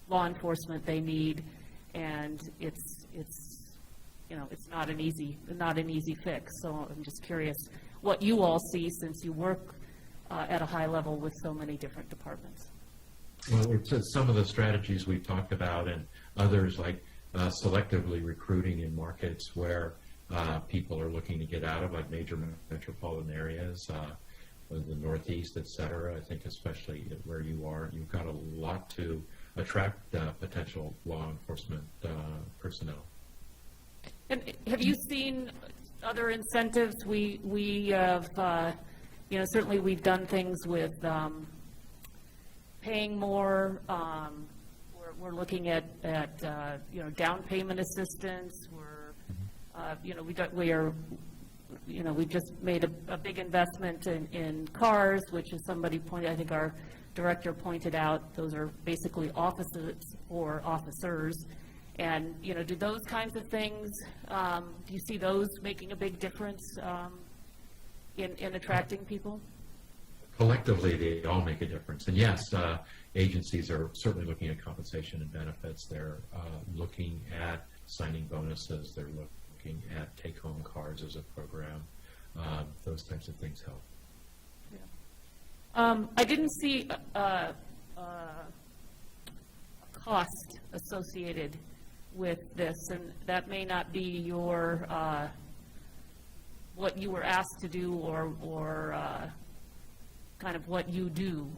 [SPEAKER 5] law enforcement they need, and it's not an easy fix. So I'm just curious what you all see, since you work at a high level with so many different departments.
[SPEAKER 11] Well, it's some of the strategies we've talked about, and others like selectively recruiting in markets where people are looking to get out of, like major metropolitan areas, the Northeast, et cetera. I think especially where you are, you've got a lot to attract potential law enforcement personnel.
[SPEAKER 5] And have you seen other incentives? We have, certainly we've done things with paying more. We're looking at down payment assistance. We just made a big investment in cars, which is I think our director pointed out, those are basically offices for officers. And, do those kinds of things, do you see those making a big difference in attracting people?
[SPEAKER 11] Collectively, they all make a difference. And yes, agencies are certainly looking at compensation and benefits. They're looking at signing bonuses. They're looking at take-home cars as a program. Those types of things help.
[SPEAKER 5] Yeah. I didn't see a cost associated with this, and that may not be your what you were asked to do or kind of what you do.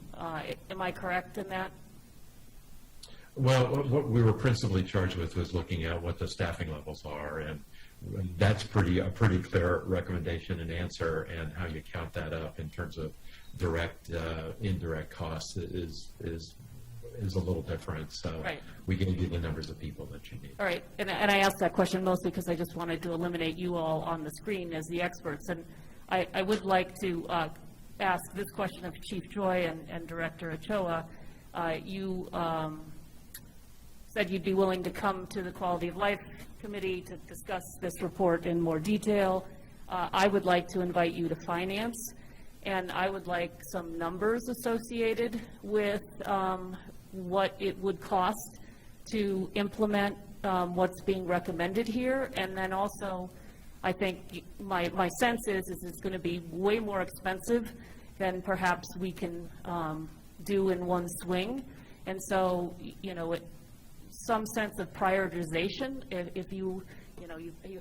[SPEAKER 5] Am I correct in that?
[SPEAKER 11] Well, what we were principally charged with was looking at what the staffing levels are, and that's a pretty clear recommendation and answer, and how you count that up in terms of direct, indirect costs is a little different. So
[SPEAKER 5] right.
[SPEAKER 11] We gave you the numbers of people that you need.
[SPEAKER 5] All right, and I asked that question mostly because I just wanted to eliminate you all on the screen as the experts, and I would like to ask this question of Chief Joy and Director Ochoa. You said you'd be willing to come to the Quality of Life Committee to discuss this report in more detail. I would like to invite you to Finance, and I would like some numbers associated with what it would cost to implement what's being recommended here. And then also, I think my sense is it's going to be way more expensive than perhaps we can do in one swing. And so, some sense of prioritization. If you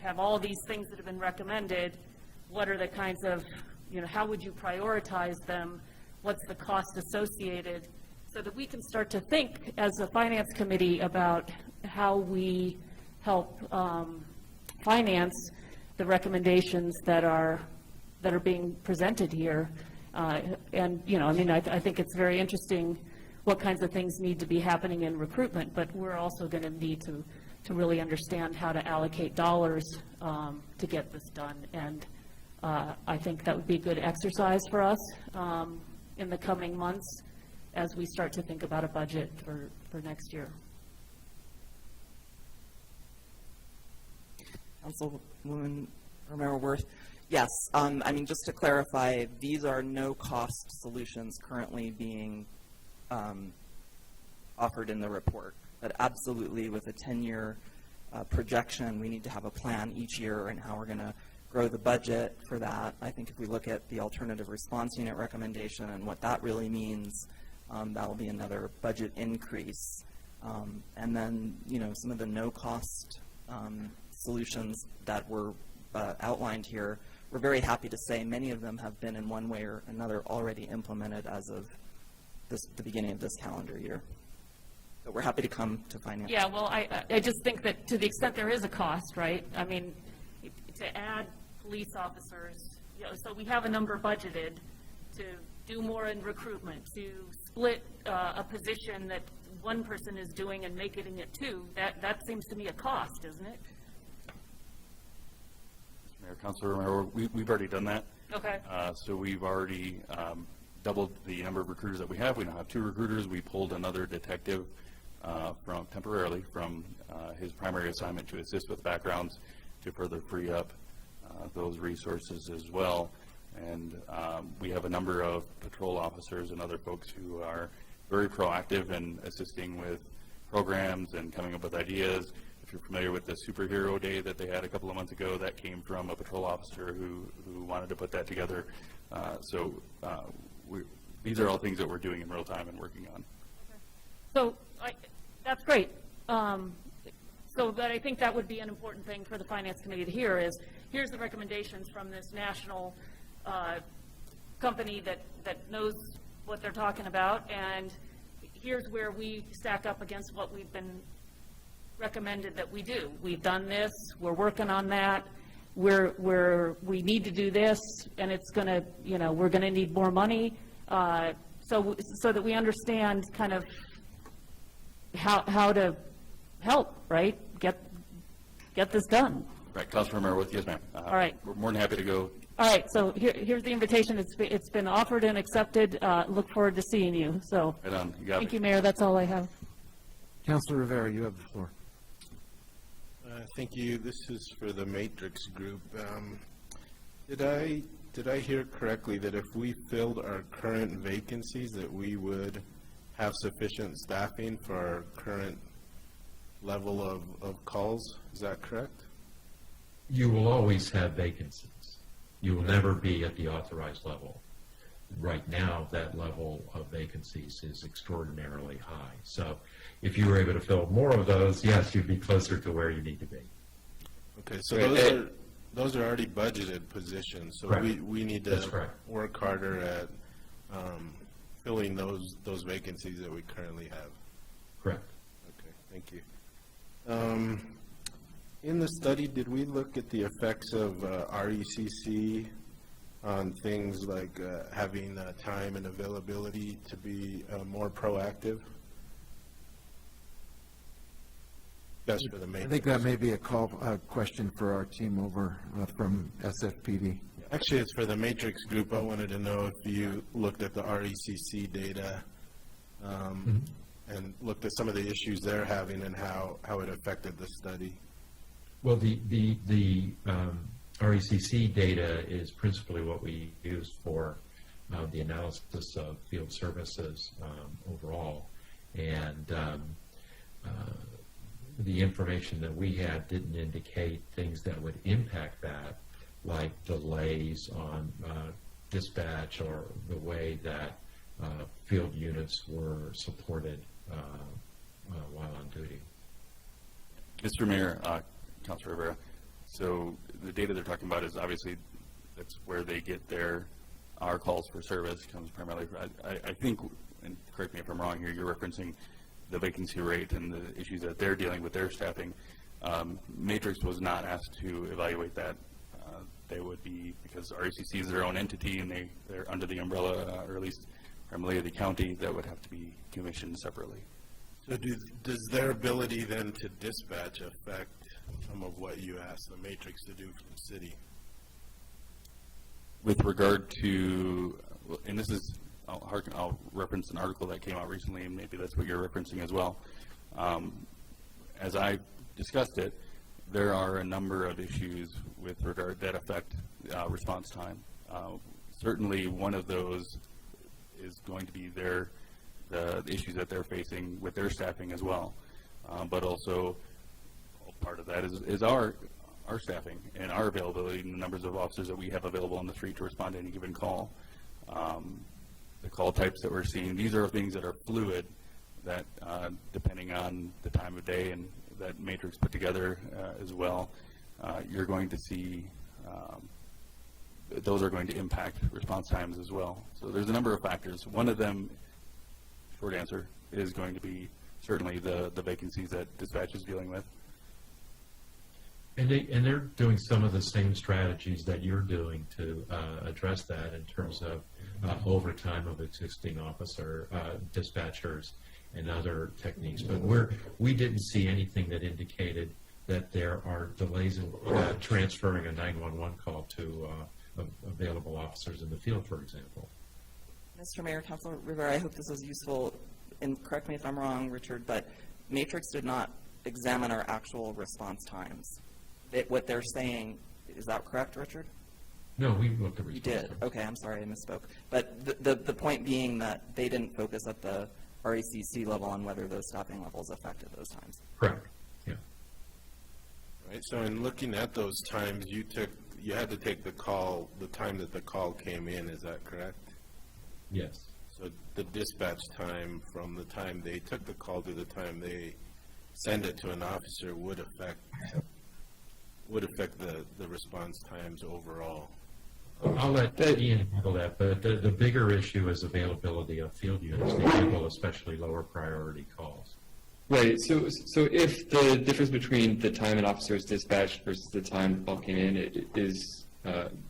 [SPEAKER 5] have all these things that have been recommended, what are the kinds of, how would you prioritize them? What's the cost associated? So that we can start to think as a finance committee about how we help finance the recommendations that are being presented here. And, I think it's very interesting what kinds of things need to be happening in recruitment, but we're also going to need to really understand how to allocate dollars to get this done. And I think that would be a good exercise for us in the coming months as we start to think about a budget for next year.
[SPEAKER 8] Councilwoman Romero-Worth. Yes, just to clarify, these are no-cost solutions currently being offered in the report. But absolutely, with a 10-year projection, we need to have a plan each year and how we're going to grow the budget for that. I think if we look at the alternative response unit recommendation and what that really means, that'll be another budget increase. And then, some of the no-cost solutions that were outlined here, we're very happy to say many of them have been in one way or another already implemented as of the beginning of this calendar year. But we're happy to come to finance.
[SPEAKER 5] Yeah, well, I just think that to the extent there is a cost, right? To add police officers, so we have a number budgeted to do more in recruitment, to split a position that one person is doing and making it two. That seems to me a cost, isn't it?
[SPEAKER 9] Mayor, Councilor Romero, we've already done that.
[SPEAKER 5] Okay.
[SPEAKER 9] So we've already doubled the number of recruiters that we have. We now have 2 recruiters. We pulled another detective temporarily from his primary assignment to assist with backgrounds to further free up those resources as well. And we have a number of patrol officers and other folks who are very proactive in assisting with programs and coming up with ideas. If you're familiar with the superhero day that they had a couple of months ago, that came from a patrol officer who wanted to put that together. These are all things that we're doing in real time and working on.
[SPEAKER 5] So that's great. But I think that would be an important thing for the Finance Committee to hear is, here's the recommendations from this national company that knows what they're talking about, and here's where we stack up against what we've been recommended that we do. We've done this, we're working on that, we need to do this, and it's going to, we're going to need more money, so that we understand kind of how to help, right? Get this done.
[SPEAKER 9] Right, Councilor Romero with you, yes, ma'am.
[SPEAKER 5] All right.
[SPEAKER 9] We're more than happy to go.
[SPEAKER 5] All right, so here's the invitation. It's been offered and accepted. Look forward to seeing you. So
[SPEAKER 9] Right on. You got
[SPEAKER 5] thank
[SPEAKER 9] me.
[SPEAKER 5] you, Mayor. That's all I have.
[SPEAKER 2] Councilor Rivera, you have the floor.
[SPEAKER 7] Thank you. This is for the Matrix Group. Did I hear correctly that if we filled our current vacancies that we would have sufficient staffing for our current level of calls? Is that correct?
[SPEAKER 11] You will always have vacancies. You will never be at the authorized level. Right now, that level of vacancies is extraordinarily high. So if you were able to fill more of those, yes, you'd be closer to where you need to be.
[SPEAKER 7] Okay, so those are already budgeted positions, so
[SPEAKER 11] Correct.
[SPEAKER 7] we need
[SPEAKER 11] That's
[SPEAKER 7] to
[SPEAKER 11] correct.
[SPEAKER 7] work harder at filling those vacancies that we currently have.
[SPEAKER 11] Correct.
[SPEAKER 7] Okay, thank you. In the study, did we look at the effects of RECC on things like having time and availability to be more proactive? That's for the
[SPEAKER 2] I
[SPEAKER 7] main.
[SPEAKER 2] think that may be a question for our team over from SFPD.
[SPEAKER 7] Actually, it's for the Matrix Group. I wanted to know if you looked at the RECC data and looked at some of the issues they're having and how it affected the study.
[SPEAKER 11] Well, the RECC data is principally what we use for the analysis of field services overall. And the information that we had didn't indicate things that would impact that, like delays on dispatch or the way that field units were supported while on duty.
[SPEAKER 9] Mr. Mayor, Councilor Rivera, so the data they're talking about is obviously that's where they get our calls for service comes primarily. I think, and correct me if I'm wrong here, you're referencing the vacancy rate and the issues that they're dealing with their staffing. Matrix was not asked to evaluate that. They would be, because RECC is their own entity and they're under the umbrella, or at least primarily the county, that would have to be commissioned separately.
[SPEAKER 7] So does their ability then to dispatch affect some of what you asked the Matrix to do from the city?
[SPEAKER 9] With regard to, and this is, I'll reference an article that came out recently, and maybe that's what you're referencing as well. As I discussed it, there are a number of issues with regard that affect response time. Certainly, one of those is going to be the issues that they're facing with their staffing as well. But also, part of that is our staffing and our availability and the numbers of officers that we have available on the street to respond to any given call. The call types that we're seeing, these are things that are fluid that depending on the time of day and that Matrix put together as well, you're going to see those are going to impact response times as well. So there's a number of factors. One of them, short answer, is going to be certainly the vacancies that dispatch is dealing with.
[SPEAKER 11] And they're doing some of the same strategies that you're doing to address that in terms of overtime of existing officer dispatchers and other techniques. But we didn't see anything that indicated that there are delays in transferring a 911 call to available officers in the field, for example.
[SPEAKER 8] Mr. Mayor, Councilor Rivera, I hope this is useful, and correct me if I'm wrong, Richard, but Matrix did not examine our actual response times. What they're saying, is that correct, Richard?
[SPEAKER 11] No, we looked at response.
[SPEAKER 8] You did?
[SPEAKER 11] times.
[SPEAKER 8] Okay, I'm sorry, I misspoke. But the point being that they didn't focus at the RACC level on whether those staffing levels affected those times.
[SPEAKER 11] Correct, yeah.
[SPEAKER 7] Right, so in looking at those times, you had to take the call, the time that the call came in, is that correct?
[SPEAKER 11] Yes.
[SPEAKER 7] So the dispatch time from the time they took the call to the time they send it to an officer would affect the response times overall.
[SPEAKER 11] I'll let Ian handle that, but the bigger issue is availability of field units to handle especially lower priority calls.
[SPEAKER 12] Right. So if the difference between the time an officer is dispatched versus the time the call came in is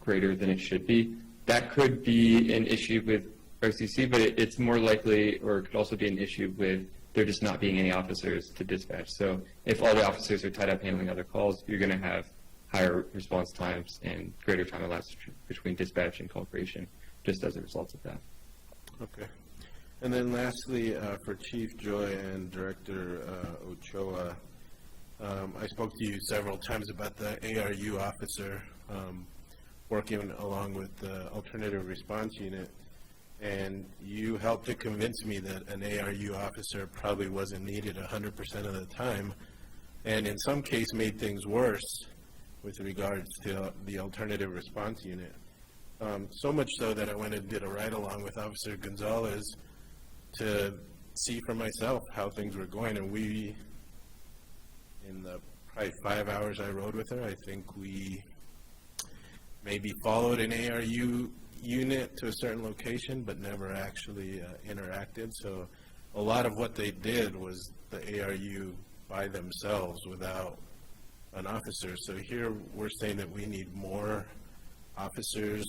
[SPEAKER 12] greater than it should be, that could be an issue with RCC, but it's more likely, or it could also be an issue with there just not being any officers to dispatch. So if all the officers are tied up handling other calls, you're going to have higher response times and greater time elapsed between dispatch and call creation, just as a result of that.
[SPEAKER 7] Okay. And then lastly, for Chief Joy and Director Ochoa, I spoke to you several times about the ARU officer working along with the Alternative Response Unit, and you helped to convince me that an ARU officer probably wasn't needed 100% of the time, and in some case made things worse with regards to the Alternative Response Unit. So much so that I went and did a ride-along with Officer Gonzalez to see for myself how things were going, and we, in the probably 5 hours I rode with her, I think we maybe followed an ARU unit to a certain location, but never actually interacted. So a lot of what they did was the ARU by themselves without an officer. So here we're saying that we need more officers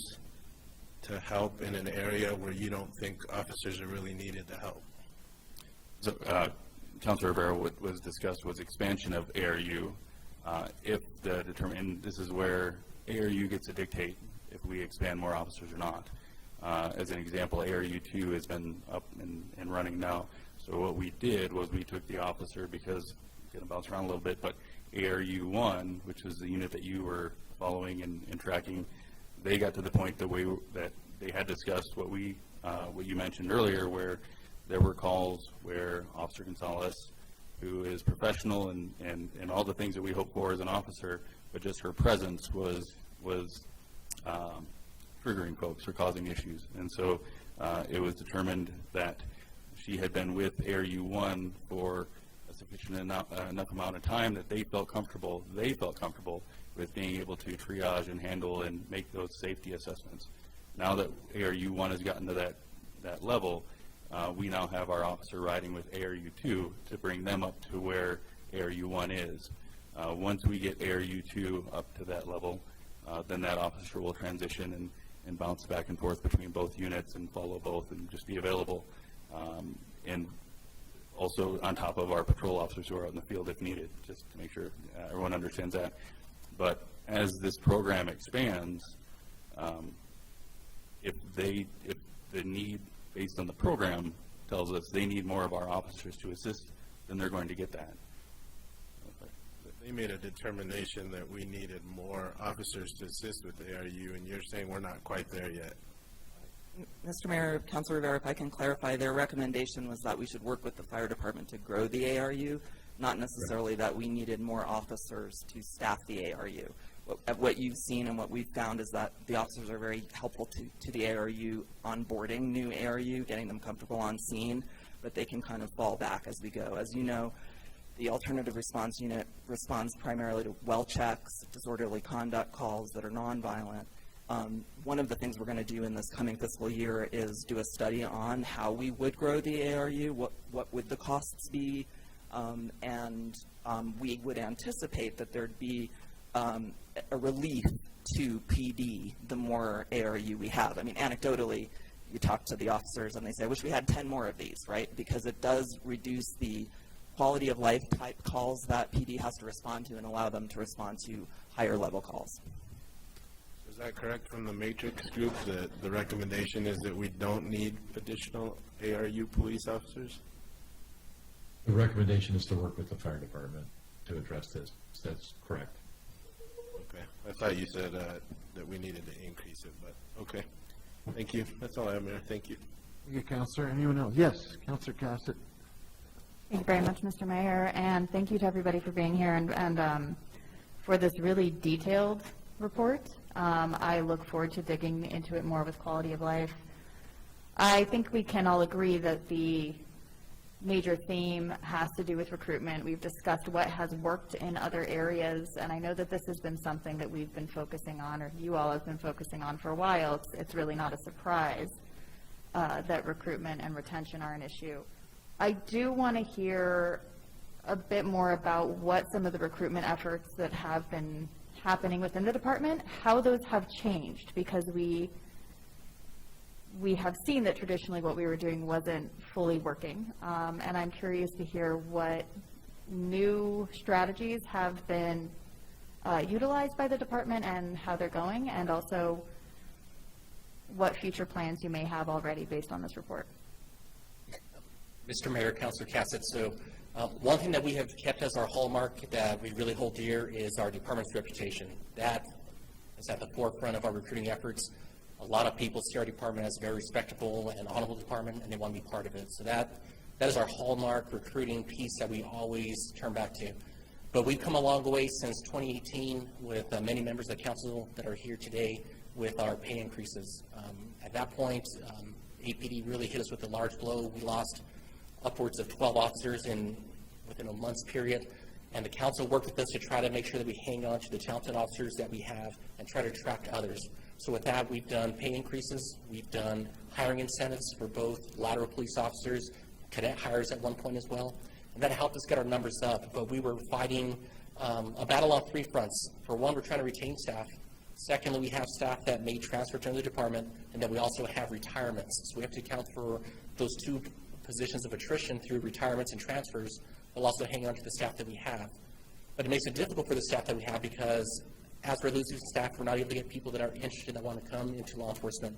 [SPEAKER 7] to help in an area where you don't think officers are really needed to help.
[SPEAKER 9] So, Councilor Rivera, what was discussed was expansion of ARU. If the and this is where ARU gets to dictate if we expand more officers or not. As an example, ARU 2 has been up and running now. So what we did was we took the officer, because I'm going to bounce around a little bit, but ARU 1, which was the unit that you were following and tracking, they got to the point that they had discussed what you mentioned earlier, where there were calls where Officer Gonzalez, who is professional and all the things that we hope for as an officer, but just her presence was triggering folks or causing issues. And so it was determined that she had been with ARU 1 for a sufficient enough amount of time that they felt comfortable with being able to triage and handle and make those safety assessments. Now that ARU 1 has gotten to that level, we now have our officer riding with ARU 2 to bring them up to where ARU 1 is. Once we get ARU 2 up to that level, then that officer will transition and bounce back and forth between both units and follow both and just be available. And also on top of our patrol officers who are out in the field if needed, just to make sure everyone understands that. But as this program expands, if the need based on the program tells us they need more of our officers to assist, then they're going to get that.
[SPEAKER 7] They made a determination that we needed more officers to assist with the ARU, and you're saying we're not quite there yet.
[SPEAKER 8] Mr. Mayor, Councilor Rivera, if I can clarify, their recommendation was that we should work with the fire department to grow the ARU, not necessarily that we needed more officers to staff the ARU. What you've seen and what we've found is that the officers are very helpful to the ARU onboarding new ARU, getting them comfortable on scene, but they can kind of fall back as we go. As you know, the Alternative Response Unit responds primarily to well checks, disorderly conduct calls that are nonviolent. One of the things we're going to do in this coming fiscal year is do a study on how we would grow the ARU, what would the costs be, and we would anticipate that there'd be a relief to PD the more ARU we have. I mean, anecdotally, you talk to the officers and they say, I wish we had 10 more of these, right? Because it does reduce the quality of life type calls that PD has to respond to and allow them to respond to higher level calls.
[SPEAKER 7] Is that correct from the Matrix group, that the recommendation is that we don't need additional ARU police officers?
[SPEAKER 11] The recommendation is to work with the fire department to address this. That's correct.
[SPEAKER 7] Okay, I thought you said that we needed to increase it, but, okay. Thank you. That's all I have, Mayor. Thank you.
[SPEAKER 2] Thank you, Counselor. Anyone else? Yes, Counselor Cassett.
[SPEAKER 15] Thank you very much, Mr. Mayor, and thank you to everybody for being here and for this really detailed report. I look forward to digging into it more with quality of life. I think we can all agree that the major theme has to do with recruitment. We've discussed what has worked in other areas, and I know that this has been something that we've been focusing on, or you all have been focusing on for a while. It's really not a surprise that recruitment and retention are an issue. I do want to hear a bit more about what some of the recruitment efforts that have been happening within the department, how those have changed, because we have seen that traditionally what we were doing wasn't fully working, and I'm curious to hear what new strategies have been utilized by the department and how they're going, and also what future plans you may have already based on this report.
[SPEAKER 14] Mr. Mayor, Councilor Cassett, so one thing that we have kept as our hallmark that we really hold dear is our department's reputation. That is at the forefront of our recruiting efforts. A lot of people see our department as a very respectable and honorable department, and they want to be part of it. So that is our hallmark recruiting piece that we always turn back to. But we've come a long way since 2018 with many members of the council that are here today with our pay increases. At that point, APD really hit us with a large blow. We lost upwards of 12 officers within a month's period, and the council worked with us to try to make sure that we hang on to the talented officers that we have and try to attract others. So with that, we've done pay increases, we've done hiring incentives for both lateral police officers, cadet hires at one point as well, and that helped us get our numbers up. But we were fighting a battle on three fronts. For one, we're trying to retain staff. Secondly, we have staff that may transfer to another department, and then we also have retirements. So we have to account for those two positions of attrition through retirements and transfers, while also hang on to the staff that we have. But it makes it difficult for the staff that we have because as we're losing staff, we're not able to get people that are interested, that want to come into law enforcement.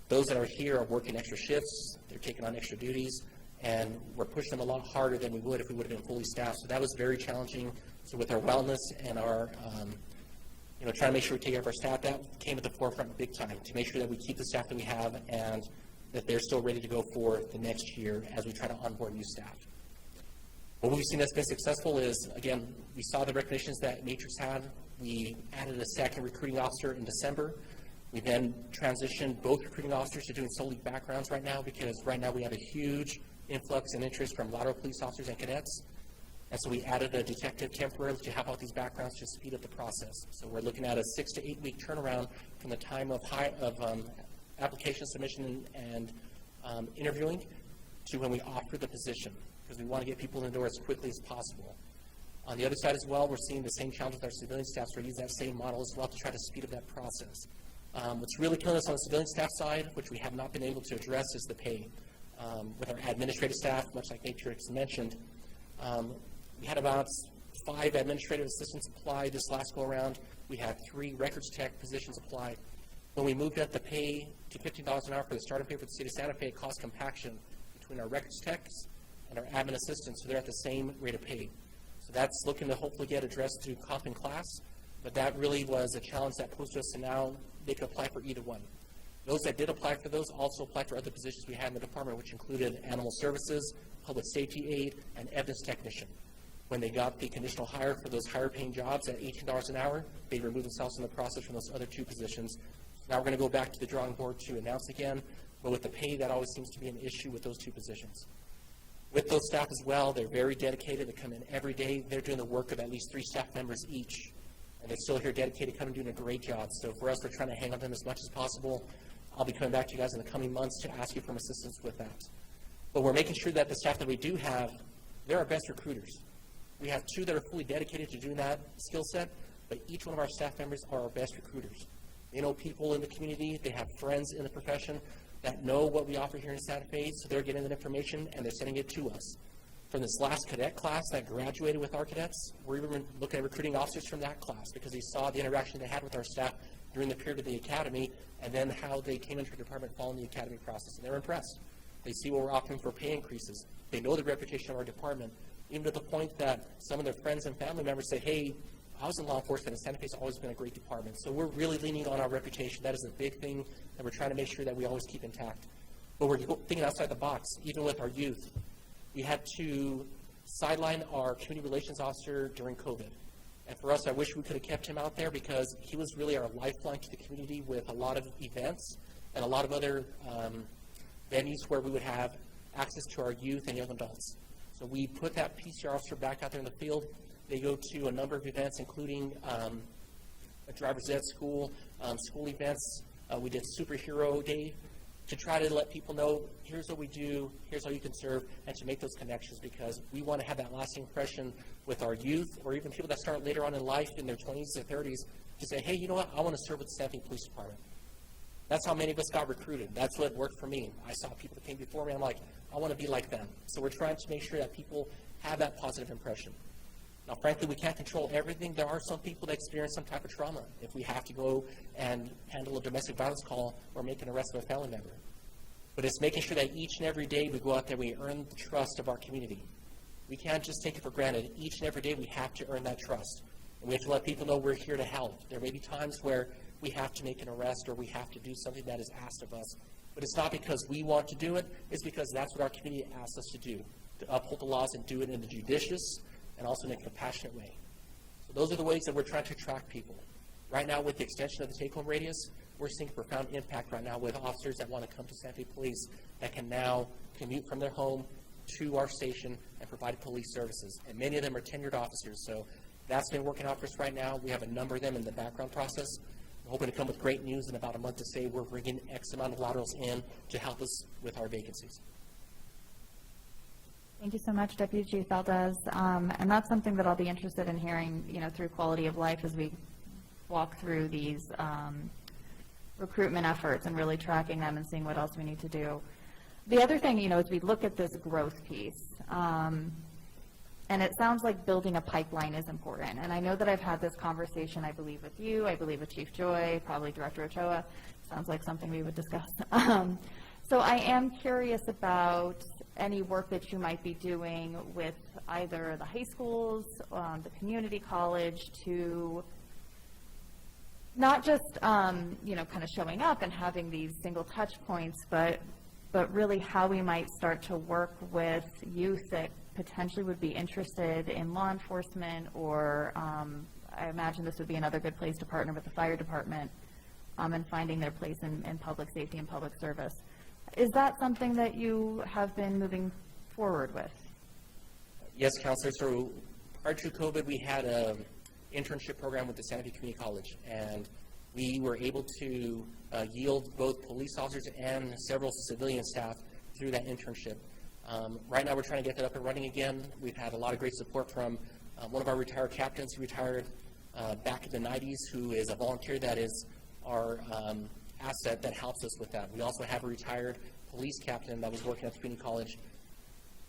[SPEAKER 14] Those that are here are working extra shifts, they're taking on extra duties, and we're pushing them a lot harder than we would if we would have been fully staffed. So that was very challenging. So with our wellness and our trying to make sure we take care of our staff, that came at the forefront big time to make sure that we keep the staff that we have and that they're still ready to go for the next year as we try to onboard new staff. What we've seen that's been successful is, again, we saw the recognitions that Matrix had. We added a second recruiting officer in December. We then transitioned both recruiting officers to doing solely backgrounds right now, because right now we have a huge influx and interest from lateral police officers and cadets. And so we added a detective temporarily to help out these backgrounds to speed up the process. So we're looking at a 6 to 8 week turnaround from the time of application submission and interviewing to when we offer the position, because we want to get people in the door as quickly as possible. On the other side as well, we're seeing the same challenge with our civilian staff, so we're using that same model as well to try to speed up that process. What's really killing us on the civilian staff side, which we have not been able to address, is the pay. With our administrative staff, much like Matrix mentioned, we had about 5 administrative assistants apply this last go-around. We had 3 records tech positions apply. When we moved up the pay to $15 an hour for the starting pay for the city of Santa Fe, it caused compaction between our records techs and our admin assistants, so they're at the same rate of pay. So that's looking to hopefully get addressed through comp and class, but that really was a challenge that posed us, and now they could apply for either one. Those that did apply for those also applied for other positions we had in the department, which included animal services, public safety aid, and evidence technician. When they got the conditional hire for those higher paying jobs at $18 an hour, they removed themselves from the process from those other 2 positions. Now we're going to go back to the drawing board to announce again, but with the pay, that always seems to be an issue with those 2 positions. With those staff as well, they're very dedicated. They come in every day. They're doing the work of at least 3 staff members each, and they're still here dedicated, coming, doing a great job. So for us, we're trying to hang on to them as much as possible. I'll be coming back to you guys in the coming months to ask you for assistance with that. But we're making sure that the staff that we do have, they're our best recruiters. We have 2 that are fully dedicated to doing that skill set, but each one of our staff members are our best recruiters. They know people in the community. They have friends in the profession that know what we offer here in Santa Fe, so they're getting that information and they're sending it to us. from this last cadet class that graduated with our cadets. We're even looking at recruiting officers from that class because they saw the interaction they had with our staff during the period of the academy and then how they came into the department following the academy process. And they're impressed. They see what we're offering for pay increases. They know the reputation of our department, even to the point that some of their friends and family members say, hey, I was in law enforcement and Santa Fe's always been a great department. So we're really leaning on our reputation. That is a big thing that we're trying to make sure that we always keep intact. But we're thinking outside the box, even with our youth. We had to sideline our community relations officer during COVID. And for us, I wish we could have kept him out there because he was really our lifeline to the community with a lot of events and a lot of other venues where we would have access to our youth and young adults. So we put that PCR officer back out there in the field. They go to a number of events, including a driver's ed school, school events. We did Superhero Day to try to let people know, here's what we do, here's how you can serve, and to make those connections because we want to have that lasting impression with our youth or even people that start later on in life in their 20s or 30s to say, hey, you know what, I want to serve with the Santa Fe Police Department. That's how many of us got recruited. That's what worked for me. I saw people that came before me, I'm like, I want to be like them. So we're trying to make sure that people have that positive impression. Now, frankly, we can't control everything. There are some people that experience some type of trauma. If we have to go and handle a domestic violence call or make an arrest of a family member. But it's making sure that each and every day we go out there, we earn the trust of our community. We can't just take it for granted. Each and every day we have to earn that trust. And we have to let people know we're here to help. There may be times where we have to make an arrest or we have to do something that is asked of us. But it's not because we want to do it. It's because that's what our community asks us to do, to uphold the laws and do it in a judicious and also in a compassionate way. So those are the ways that we're trying to attract people. Right now, with the extension of the take-home radius, we're seeing a profound impact right now with officers that want to come to Santa Fe Police that can now commute from their home to our station and provide police services. And many of them are tenured officers, so that's been working out for us right now. We have a number of them in the background process. We're hoping to come with great news in about a month to say we're bringing X amount of laterals in to help us with our vacancies.
[SPEAKER 15] Thank you so much, Deputy Chief Valdez. And that's something that I'll be interested in hearing, through quality of life as we walk through these recruitment efforts and really tracking them and seeing what else we need to do. The other thing, as we look at this growth piece, and it sounds like building a pipeline is important. And I know that I've had this conversation, I believe, with you, I believe with Chief Joy, probably Director Ochoa. Sounds like something we would discuss. So I am curious about any work that you might be doing with either the high schools, the community college, to not just, kind of showing up and having these single touch points, but really how we might start to work with youth that potentially would be interested in law enforcement, or I imagine this would be another good place to partner with the fire department and finding their place in public safety and public service. Is that something that you have been moving forward with?
[SPEAKER 14] Yes, Counselor. So prior to COVID, we had an internship program with the Santa Fe Community College, and we were able to yield both police officers and several civilian staff through that internship. Right now, we're trying to get that up and running again. We've had a lot of great support from one of our retired captains who retired back in the 90s, who is a volunteer that is our asset that helps us with that. We also have a retired police captain that was working at the community college.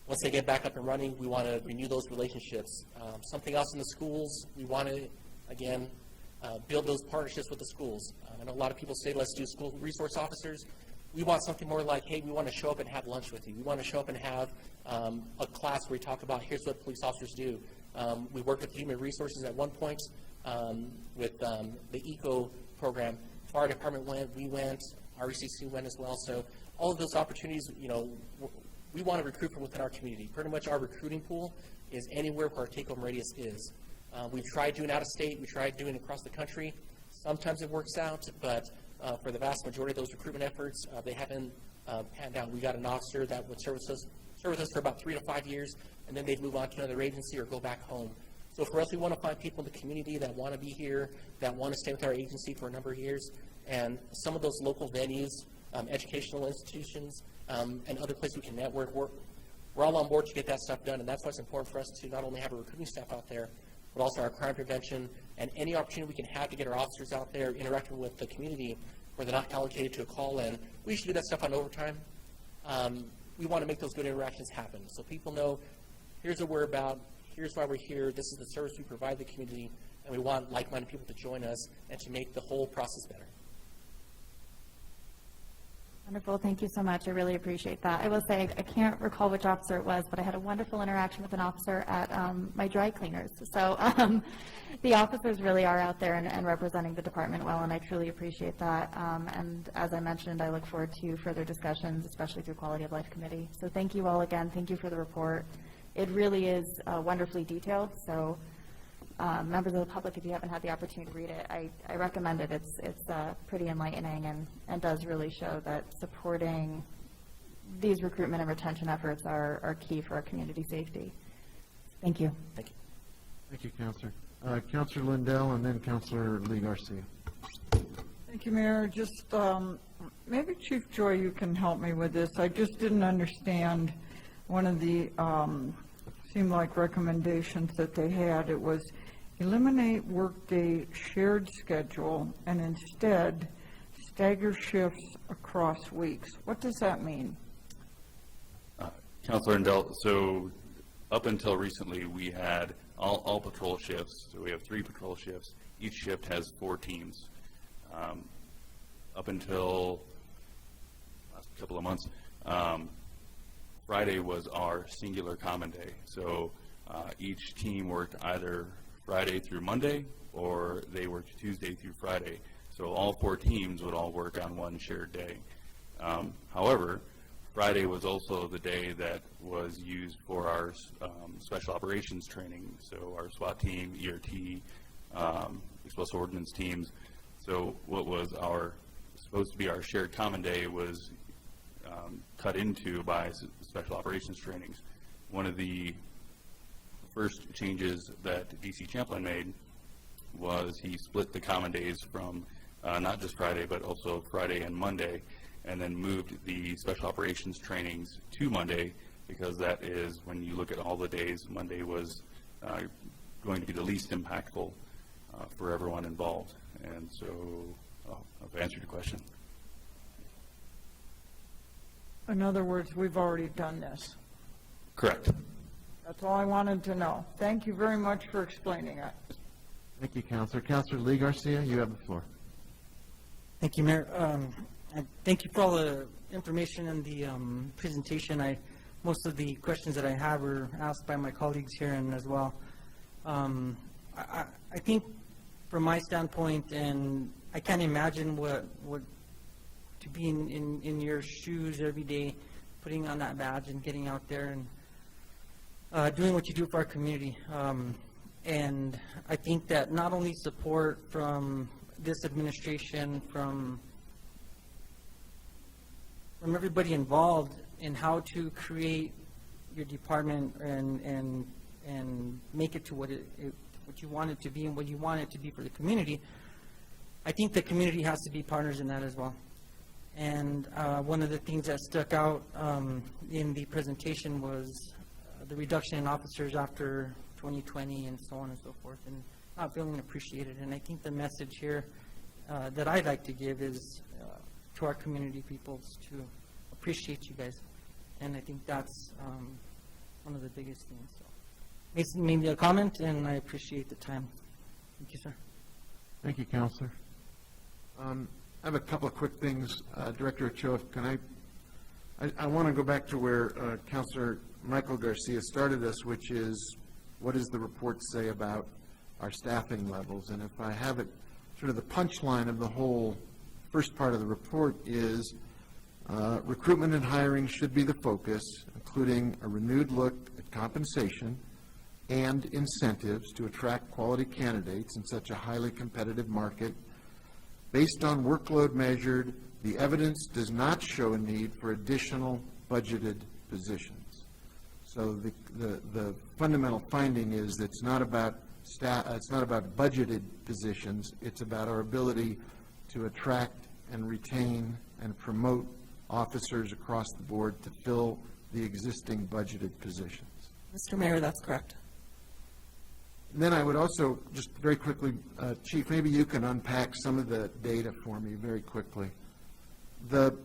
[SPEAKER 14] Once they get back up and running, we want to renew those relationships. Something else in the schools, we want to, again, build those partnerships with the schools. I know a lot of people say, let's do school resource officers. We want something more like, hey, we want to show up and have lunch with you. We want to show up and have a class where we talk about, here's what police officers do. We worked with human resources at one point with the ECO program. Fire department went, we went, RECC went as well. So all of those opportunities, we want to recruit from within our community. Pretty much our recruiting pool is anywhere where our take-home radius is. We've tried doing out of state, we tried doing across the country. Sometimes it works out, but for the vast majority of those recruitment efforts, they haven't panned out. We got an officer that would serve with us for about 3 to 5 years, and then they'd move on to another agency or go back home. So for us, we want to find people in the community that want to be here, that want to stay with our agency for a number of years, and some of those local venues, educational institutions, and other places we can network. We're all on board to get that stuff done, and that's why it's important for us to not only have a recruiting staff out there, but also our crime prevention and any opportunity we can have to get our officers out there interacting with the community where they're not allocated to a call-in. We should do that stuff on overtime. We want to make those good interactions happen so people know here's what we're about, here's why we're here, this is the service we provide the community, and we want like-minded people to join us and to make the whole process better.
[SPEAKER 15] Wonderful, thank you so much. I really appreciate that. I will say, I can't recall which officer it was, but I had a wonderful interaction with an officer at my dry cleaners. So the officers really are out there and representing the department well, and I truly appreciate that. And as I mentioned, I look forward to further discussions, especially through Quality of Life Committee. So thank you all again. Thank you for the report. It really is wonderfully detailed, so members of the public, if you haven't had the opportunity to read it, I recommend it. It's pretty enlightening and does really show that supporting these recruitment and retention efforts are key for our community safety. Thank you.
[SPEAKER 14] Thank you.
[SPEAKER 2] Thank you, Counselor. Counselor Lindell and then Counselor Lee Garcia.
[SPEAKER 16] Thank you, Mayor. Just maybe Chief Joy, you can help me with this. I just didn't understand one of the seemed like recommendations that they had. It was eliminate workday shared schedule and instead stagger shifts across weeks. What does that mean?
[SPEAKER 9] Councilor Rendell, so up until recently, we had all patrol shifts. So we have 3 patrol shifts. Each shift has 4 teams. Up until last couple of months, Friday was our singular common day. So each team worked either Friday through Monday, or they worked Tuesday through Friday. So all 4 teams would all work on one shared day. However, Friday was also the day that was used for our special operations training. So our SWAT team, ERT, explosive ordnance teams. So what was supposed to be our shared common day was cut into by special operations trainings. One of the first changes that DC Champlin made was he split the common days from not just Friday, but also Friday and Monday, and then moved the special operations trainings to Monday, because that is, when you look at all the days, Monday was going to be the least impactful for everyone involved. And so I've answered your question.
[SPEAKER 16] In other words, we've already done this.
[SPEAKER 9] Correct.
[SPEAKER 16] That's all I wanted to know. Thank you very much for explaining it.
[SPEAKER 2] Thank you, Counselor. Counselor Lee Garcia, you have the floor.
[SPEAKER 17] Thank you, Mayor. And thank you for all the information in the presentation. Most of the questions that I have were asked by my colleagues here and as well. I think from my standpoint, and I can't imagine what to be in your shoes every day, putting on that badge and getting out there and doing what you do for our community. And I think that not only support from this administration, from everybody involved in how to create your department and make it to what you want it to be and what you want it to be for the community. I think the community has to be partners in that as well. And one of the things that stuck out in the presentation was the reduction in officers after 2020 and so on and so forth, and not feeling appreciated. And I think the message here that I'd like to give is to our community peoples to appreciate you guys. And I think that's one of the biggest things. So it's maybe a comment, and I appreciate the time. Thank you, sir.
[SPEAKER 2] Thank you, Counselor. I have a couple of quick things. Director Ochoa, can I want to go back to where Counselor Michael Garcia started us, which is, what does the report say about our staffing levels? And if I have it, sort of the punchline of the whole first part of the report is recruitment and hiring should be the focus, including a renewed look at compensation and incentives to attract quality candidates in such a highly competitive market. Based on workload measured, the evidence does not show a need for additional budgeted positions. So the fundamental finding is that it's not about budgeted positions. It's about our ability to attract and retain and promote officers across the board to fill the existing budgeted positions.
[SPEAKER 8] Mr. Mayor, that's correct.
[SPEAKER 2] And then I would also, just very quickly, Chief, maybe you can unpack some of the data for me very quickly. The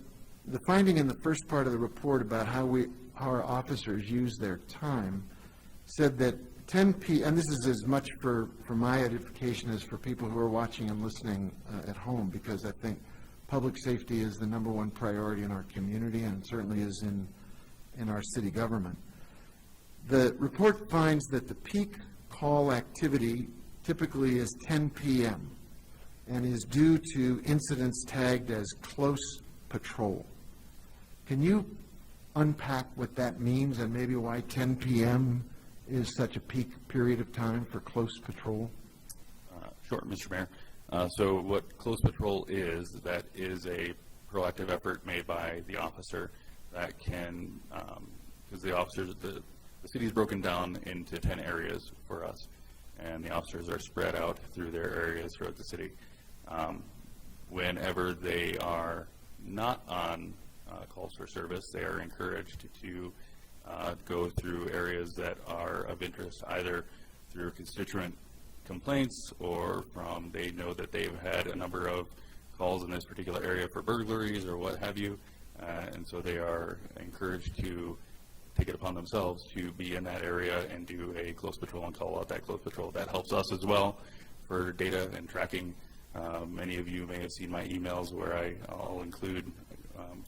[SPEAKER 2] finding in the first part of the report about how our officers use their time said that 10 p.m., and this is as much for my edification as for people who are watching and listening at home, because I think public safety is the number one priority in our community and certainly is in our city government. The report finds that the peak call activity typically is 10 p.m. and is due to incidents tagged as close patrol. Can you unpack what that means and maybe why 10 p.m. is such a peak period of time for close patrol?
[SPEAKER 9] Sure, Mr. Mayor. So what close patrol is, that is a proactive effort made by the officer that can, because the officers, the city is broken down into 10 areas for us, and the officers are spread out through their areas throughout the city. Whenever they are not on calls for service, they are encouraged to go through areas that are of interest, either through constituent complaints or from they know that they've had a number of calls in this particular area for burglaries or what have you, and so they are encouraged to take it upon themselves to be in that area and do a close patrol and call out that close patrol. That helps us as well for data and tracking. Many of you may have seen my emails where I'll include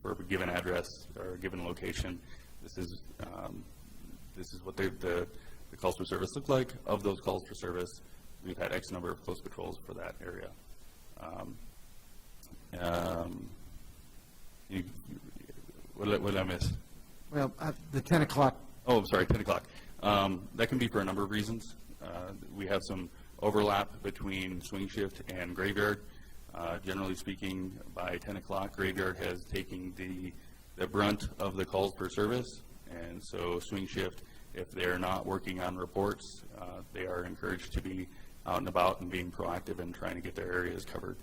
[SPEAKER 9] for a given address or a given location, this is what the calls for service look like. Of those calls for service, we've had X number of close patrols for that area. What did I miss?
[SPEAKER 2] Well, the 10 o'clock.
[SPEAKER 9] Oh, I'm sorry, 10 o'clock. That can be for a number of reasons. We have some overlap between swing shift and graveyard. Generally speaking, by 10 o'clock, graveyard has taken the brunt of the calls for service, and so swing shift, if they're not working on reports, they are encouraged to be out and about and being proactive and trying to get their areas covered.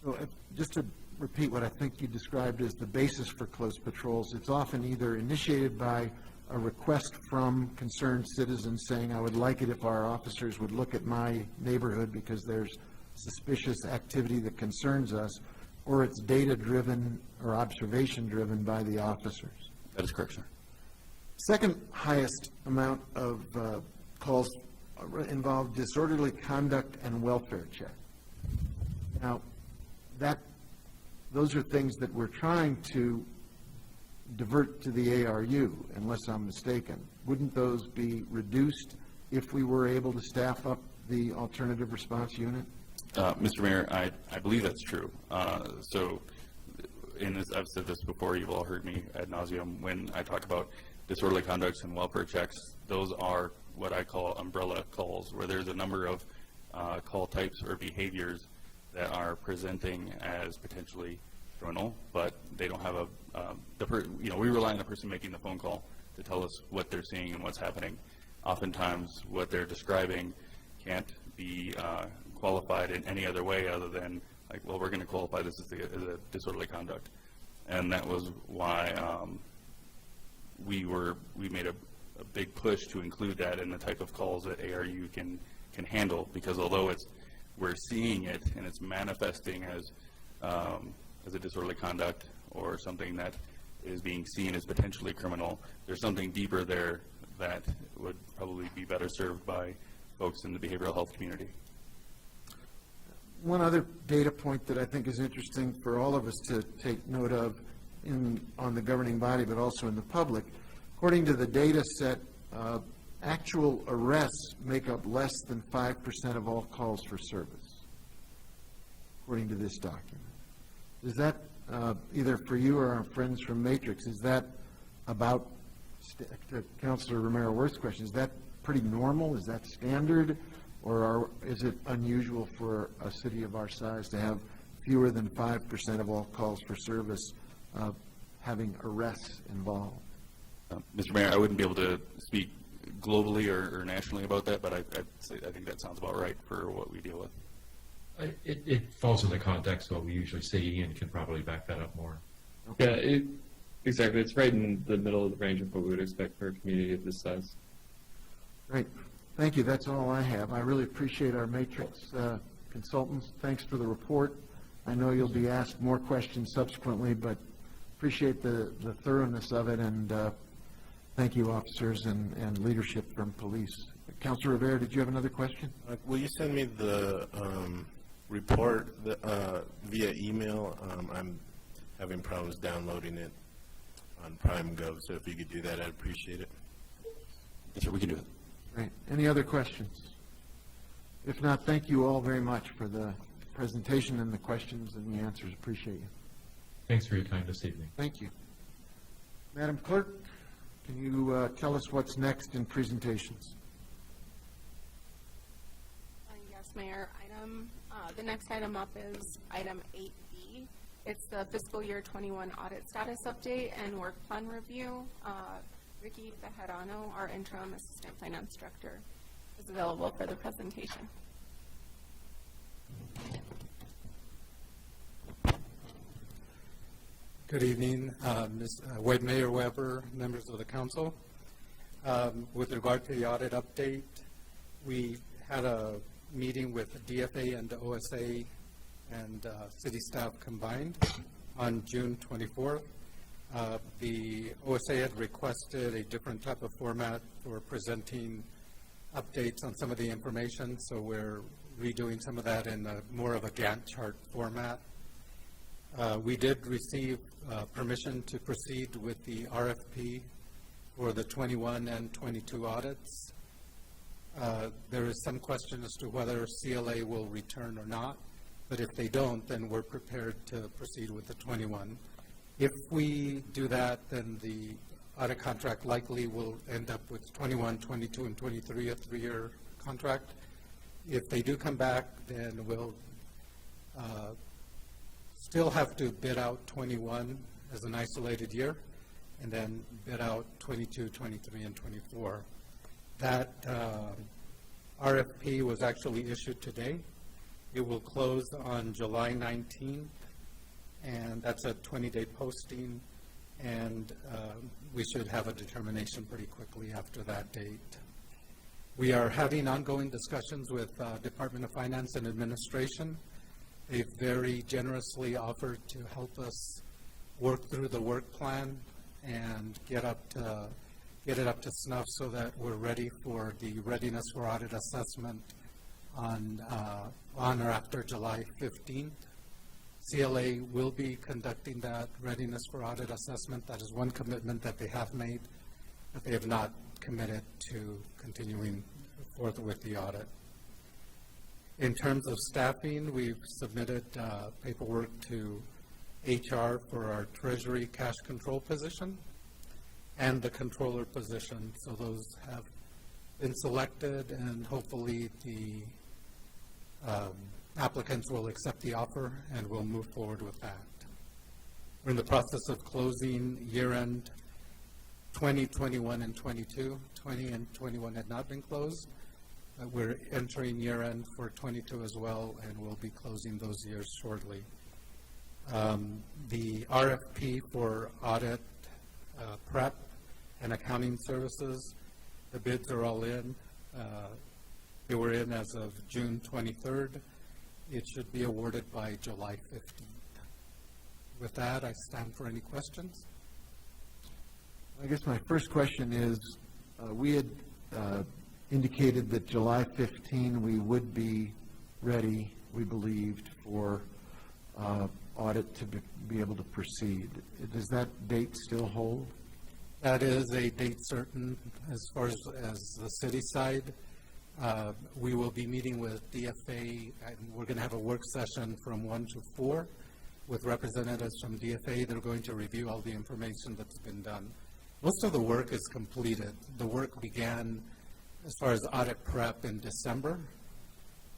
[SPEAKER 2] So just to repeat what I think you described as the basis for close patrols, it's often either initiated by a request from concerned citizens saying, I would like it if our officers would look at my neighborhood because there's suspicious activity that concerns us, or it's data-driven or observation-driven by the officers.
[SPEAKER 9] That is correct, sir.
[SPEAKER 2] Second highest amount of calls involve disorderly conduct and welfare check. Now, those are things that we're trying to divert to the ARU, unless I'm mistaken. Wouldn't those be reduced if we were able to staff up the alternative response unit?
[SPEAKER 9] Mr. Mayor, I believe that's true. So, I've said this before, you've all heard me ad nauseum, when I talk about disorderly conducts and welfare checks, those are what I call umbrella calls, where there's a number of call types or behaviors that are presenting as potentially criminal, but they don't have we rely on the person making the phone call to tell us what they're seeing and what's happening. Oftentimes, what they're describing can't be qualified in any other way other than, like, well, we're going to qualify this as a disorderly conduct. And that was why we made a big push to include that in the type of calls that ARU can handle, because although we're seeing it and it's manifesting as a disorderly conduct or something that is being seen as potentially criminal, there's something deeper there that would probably be better served by folks in the behavioral health community.
[SPEAKER 2] One other data point that I think is interesting for all of us to take note of on the governing body, but also in the public, according to the data set, actual arrests make up less than 5% of all calls for service, according to this document. Is that, either for you or our friends from Matrix, is that about, to Councilor Romero-Worth's question, is that pretty normal? Is that standard? Or is it unusual for a city of our size to have fewer than 5% of all calls for service having arrests involved?
[SPEAKER 9] Mr. Mayor, I wouldn't be able to speak globally or nationally about that, but I think that sounds about right for what we deal with.
[SPEAKER 11] It falls in the context of what we usually see, and can probably back that up more.
[SPEAKER 12] Okay. Yeah, exactly. It's right in the middle of the range of what we would expect for a community of this size.
[SPEAKER 2] Great. Thank you. That's all I have. I really appreciate our Matrix consultants. Thanks for the report. I know you'll be asked more questions subsequently, but appreciate the thoroughness of it, and Thank you, officers and leadership from police. Councilor Rivera, did you have another question?
[SPEAKER 7] Will you send me the report via email? I'm having problems downloading it on Prime Gov, so if you could do that, I'd appreciate it.
[SPEAKER 9] Yes, sir, we can do it.
[SPEAKER 2] Great. Any other questions? If not, thank you all very much for the presentation and the questions and the answers. Appreciate you.
[SPEAKER 11] Thanks for your time this evening.
[SPEAKER 2] Thank you. Madam Clerk, can you tell us what's next in presentations?
[SPEAKER 4] Yes, Mayor. The next item up is item 8B. It's the fiscal year 21 audit status update and work plan review. Ricky Bejarano, our interim assistant finance director, is available for the presentation.
[SPEAKER 18] Good evening, Mayor Weber, members of the council. With regard to the audit update, we had a meeting with DFA and the OSA and city staff combined on June 24th. The OSA had requested a different type of format for presenting updates on some of the information, so we're redoing some of that in more of a Gantt chart format. We did receive permission to proceed with the RFP for the 21 and 22 audits. There is some question as to whether CLA will return or not, but if they don't, then we're prepared to proceed with the 21. If we do that, then the audit contract likely will end up with 21, 22, and 23, a 3-year contract. If they do come back, then we'll still have to bid out 21 as an isolated year, and then bid out 22, 23, and 24. That RFP was actually issued today. It will close on July 19th, and that's a 20-day posting, and we should have a determination pretty quickly after that date. We are having ongoing discussions with Department of Finance and Administration. They've very generously offered to help us work through the work plan and get it up to snuff so that we're ready for the readiness for audit assessment on or after July 15th. CLA will be conducting that readiness for audit assessment. That is one commitment that they have made, but they have not committed to continuing forth with the audit. In terms of staffing, we've submitted paperwork to HR for our Treasury cash control position and the controller position. So those have been selected, and hopefully the applicants will accept the offer and we'll move forward with that. We're in the process of closing year-end 20, 21, and 22. 20 and 21 had not been closed. We're entering year-end for 22 as well, and we'll be closing those years shortly. The RFP for audit prep and accounting services, the bids are all in. They were in as of June 23rd. It should be awarded by July 15th. With that, I stand for any questions.
[SPEAKER 2] I guess my first question is, we had indicated that July 15 we would be ready, we believed, for audit to be able to proceed. Does that date still hold?
[SPEAKER 18] That is a date certain as far as the city side. We will be meeting with DFA, and we're going to have a work session from 1 to 4 with representatives from DFA. They're going to review all the information that's been done. Most of the work is completed. The work began as far as audit prep in December,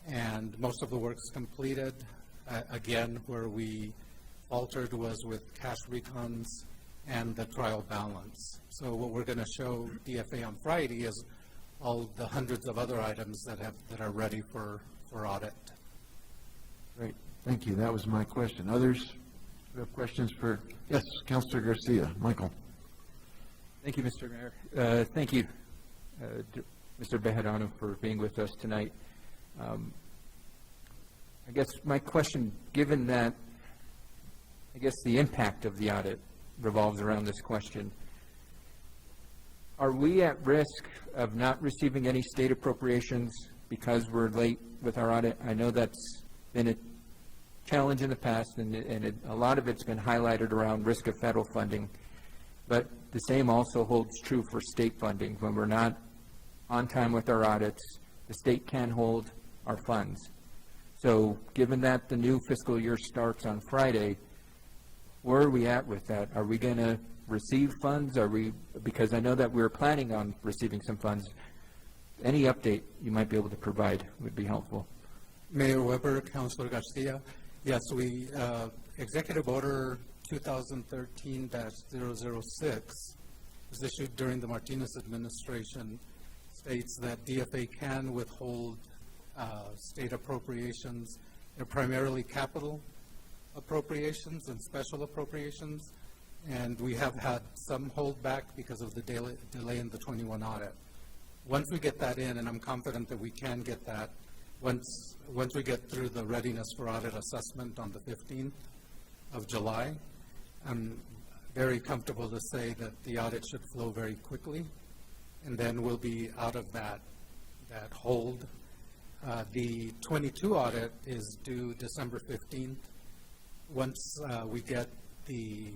[SPEAKER 18] and most of the work's completed. Again, where we faltered was with cash recons and the trial balance. So what we're going to show DFA on Friday is all the hundreds of other items that are ready for audit.
[SPEAKER 2] Great. Thank you. That was my question. Others who have questions for, yes, Councilor Garcia. Michael.
[SPEAKER 1] Thank you, Mr. Mayor. Thank you, Mr. Bejarano, for being with us tonight. I guess my question, given that, I guess the impact of the audit revolves around this question, Are we at risk of not receiving any state appropriations because we're late with our audit? I know that's been a challenge in the past, and a lot of it's been highlighted around risk of federal funding. But the same also holds true for state funding. When we're not on time with our audits, the state can hold our funds. So given that the new fiscal year starts on Friday, where are we at with that? Are we going to receive funds? Because I know that we're planning on receiving some funds. Any update you might be able to provide would be helpful.
[SPEAKER 18] Mayor Weber, Councilor Garcia. Yes, Executive Order 2013-006 was issued during the Martinez administration, states that DFA can withhold state appropriations. They're primarily capital appropriations and special appropriations, and we have had some holdback because of the delay in the 21 audit. Once we get that in, and I'm confident that we can get that, once we get through the readiness for audit assessment on the 15th of July, I'm very comfortable to say that the audit should flow very quickly, and then we'll be out of that hold. The 22 audit is due December 15th. Once we get the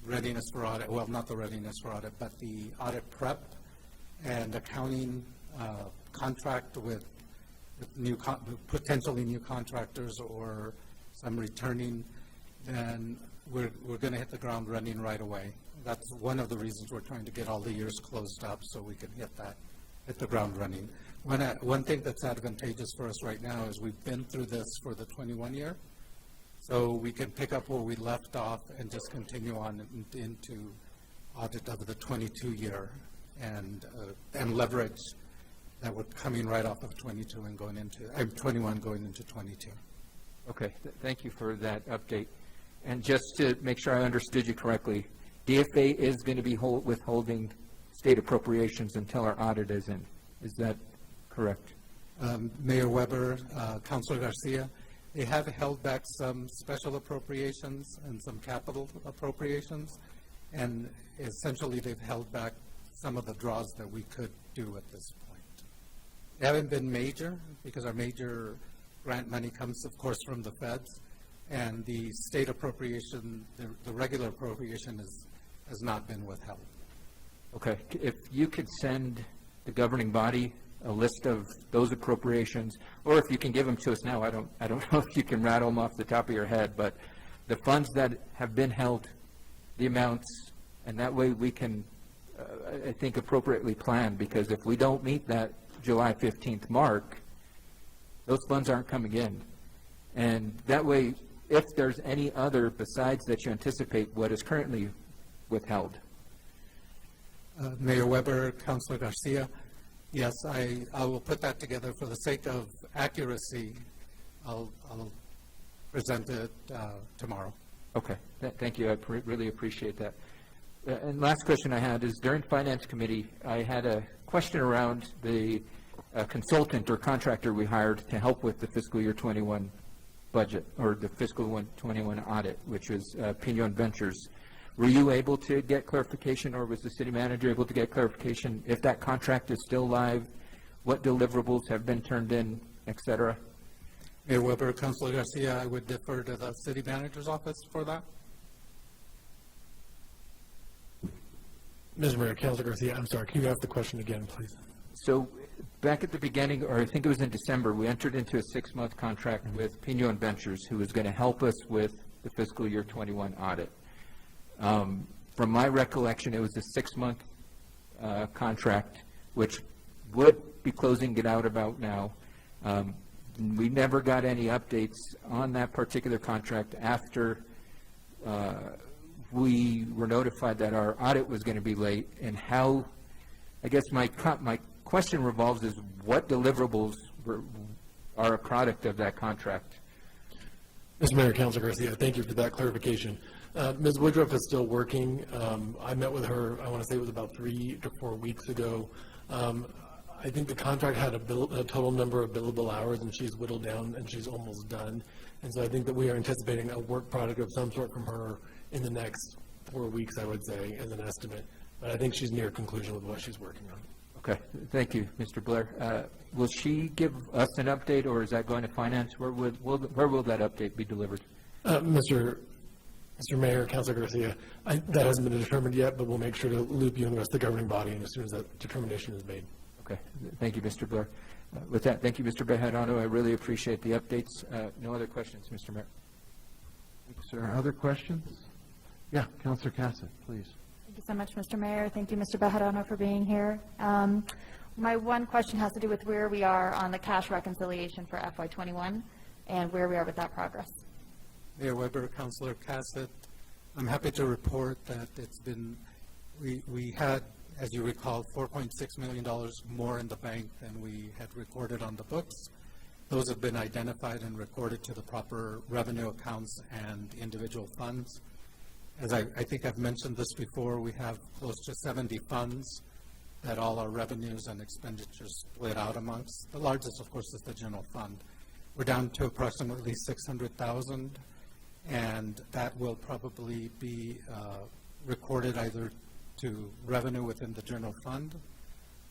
[SPEAKER 18] readiness for audit, well, not the readiness for audit, but the audit prep and accounting contract with potentially new contractors or some returning, then we're going to hit the ground running right away. That's one of the reasons we're trying to get all the years closed up so we can hit the ground running. One thing that's advantageous for us right now is we've been through this for the 21 year, so we can pick up where we left off and just continue on into audit of the 22 year and leverage that we're coming right off of 22 and going into 21 going into 22.
[SPEAKER 1] Okay, thank you for that update. And just to make sure I understood you correctly, DFA is going to be withholding state appropriations until our audit is in. Is that correct?
[SPEAKER 18] Mayor Weber, Councilor Garcia, they have held back some special appropriations and some capital appropriations, and essentially they've held back some of the draws that we could do at this point. They haven't been major, because our major grant money comes, of course, from the feds, and the state appropriation, the regular appropriation has not been withheld.
[SPEAKER 1] Okay, if you could send the governing body a list of those appropriations, or if you can give them to us now, I don't know if you can rattle them off the top of your head, but the funds that have been held, the amounts, and that way we can, I think, appropriately plan, because if we don't meet that July 15th mark, those funds aren't coming in. And that way, if there's any other besides that you anticipate what is currently withheld.
[SPEAKER 18] Mayor Weber, Councilor Garcia, yes, I will put that together for the sake of accuracy. I'll present it tomorrow.
[SPEAKER 1] Okay, thank you. I really appreciate that. And last question I had is, during Finance Committee, I had a question around the consultant or contractor we hired to help with the fiscal year 21 budget, or the fiscal 21 audit, which was Pinon Ventures. Were you able to get clarification, or was the city manager able to get clarification if that contract is still live, what deliverables have been turned in, et cetera?
[SPEAKER 18] Mayor Weber, Councilor Garcia, I would defer to the city manager's office for that.
[SPEAKER 19] Mr. Mayor, Councilor Garcia, I'm sorry, can you ask the question again, please?
[SPEAKER 1] So back at the beginning, or I think it was in December, we entered into a 6-month contract with Pinon Ventures, who was going to help us with the fiscal year 21 audit. From my recollection, it was a 6-month contract, which would be closing it out about now. We never got any updates on that particular contract after we were notified that our audit was going to be late, and how, I guess my question revolves is what deliverables are a product of that contract?
[SPEAKER 19] Mr. Mayor, Councilor Garcia, thank you for that clarification. Ms. Woodruff is still working. I met with her, I want to say it was about 3 to 4 weeks ago. I think the contract had a total number of billable hours, and she's whittled down, and she's almost done. And so I think that we are anticipating a work product of some sort from her in the next 4 weeks, I would say, as an estimate. but I think she's near conclusion with what she's working on.
[SPEAKER 1] Okay, thank you, Mr. Blair. Will she give us an update, or is that going to finance? Where will that update be delivered?
[SPEAKER 19] Mr. Mayor, Councilor Garcia, that hasn't been determined yet, but we'll make sure to loop you and the rest of the governing body as soon as that determination is made.
[SPEAKER 1] Okay, thank you, Mr. Blair. With that, thank you, Mr. Bejarano. I really appreciate the updates. No other questions, Mr. Mayor.
[SPEAKER 2] Thanks, sir. Other questions? Yeah, Councilor Cassett, please.
[SPEAKER 15] Thank you so much, Mr. Mayor. Thank you, Mr. Bejarano, for being here. My one question has to do with where we are on the cash reconciliation for FY21 and where we are with that progress.
[SPEAKER 18] Mayor Weber, Councilor Cassett, I'm happy to report that we had, as you recall, $4.6 million more in the bank than we had recorded on the books. Those have been identified and recorded to the proper revenue accounts and individual funds. As I think I've mentioned this before, we have close to 70 funds that all our revenues and expenditures split out amongst. The largest, of course, is the general fund. We're down to approximately $600,000, and that will probably be recorded either to revenue within the general fund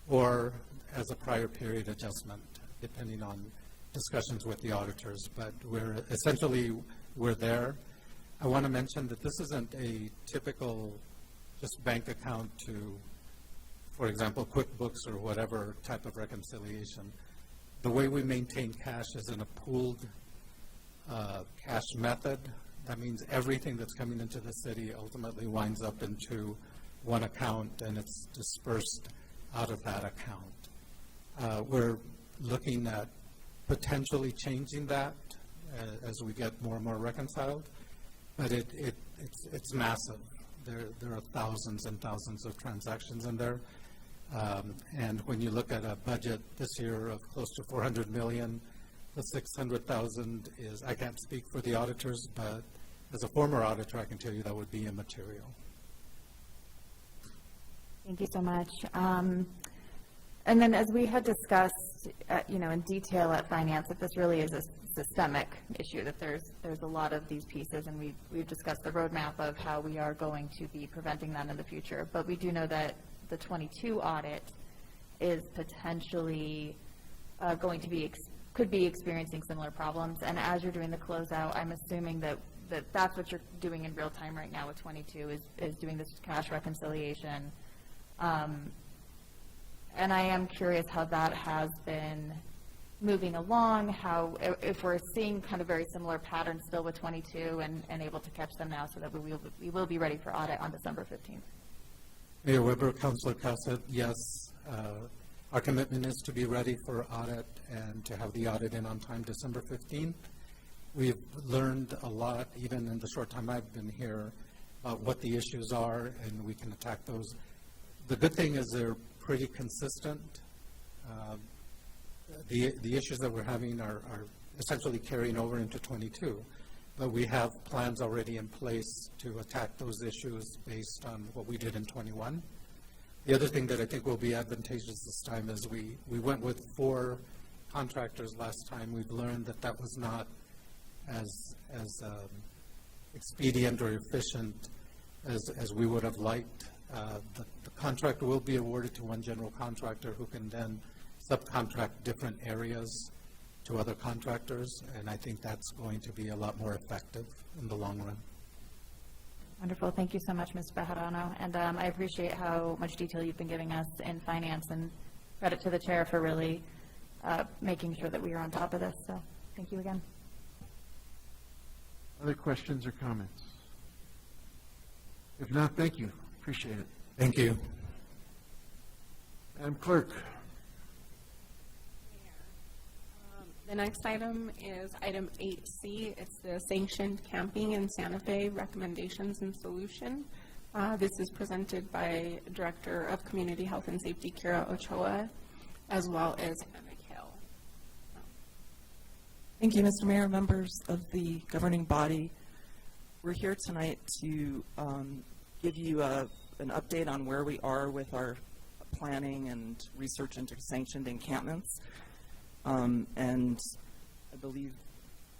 [SPEAKER 18] or as a prior period adjustment, depending on discussions with the auditors. But we're there. I want to mention that this isn't a typical just bank account to, for example, QuickBooks or whatever type of reconciliation. The way we maintain cash is in a pooled cash method. That means everything that's coming into the city ultimately winds up into one account, and it's dispersed out of that account. We're looking at potentially changing that as we get more and more reconciled, but it's massive. There are thousands and thousands of transactions in there. And when you look at a budget this year of close to $400 million, the $600,000 is, I can't speak for the auditors, but as a former auditor, I can tell you that would be immaterial.
[SPEAKER 15] Thank you so much. And then as we had discussed, in detail at Finance, that this really is a systemic issue, that there's a lot of these pieces, and we've discussed the roadmap of how we are going to be preventing that in the future. But we do know that the 22 audit is potentially could be experiencing similar problems. And as you're doing the closeout, I'm assuming that that's what you're doing in real time right now with 22 is doing this cash reconciliation. And I am curious how that has been moving along, if we're seeing kind of very similar patterns still with 22 and able to catch them now so that we will be ready for audit on December 15th.
[SPEAKER 18] Mayor Weber, Councilor Cassett, yes, our commitment is to be ready for audit and to have the audit in on time December 15th. We've learned a lot, even in the short time I've been here, about what the issues are, and we can attack those. The good thing is they're pretty consistent. The issues that we're having are essentially carrying over into 22, but we have plans already in place to attack those issues based on what we did in 21. The other thing that I think will be advantageous this time is we went with 4 contractors last time. We've learned that was not as expedient or efficient as we would have liked. The contract will be awarded to one general contractor who can then subcontract different areas to other contractors, and I think that's going to be a lot more effective in the long run.
[SPEAKER 15] Wonderful. Thank you so much, Ms. Bejarano. And I appreciate how much detail you've been giving us in finance, and credit to the chair for really making sure that we are on top of this. So thank you again.
[SPEAKER 2] Other questions or comments? If not, thank you. Appreciate it.
[SPEAKER 18] Thank you.
[SPEAKER 2] Madam Clerk.
[SPEAKER 4] The next item is item 8C. It's the sanctioned camping in Santa Fe recommendations and solution. This is presented by Director of Community Health and Safety, Kira Ochoa, as well as Hannah McHale.
[SPEAKER 8] Thank you, Mr. Mayor, members of the governing body. We're here tonight to give you an update on where we are with our planning and research into sanctioned encampments. And I believe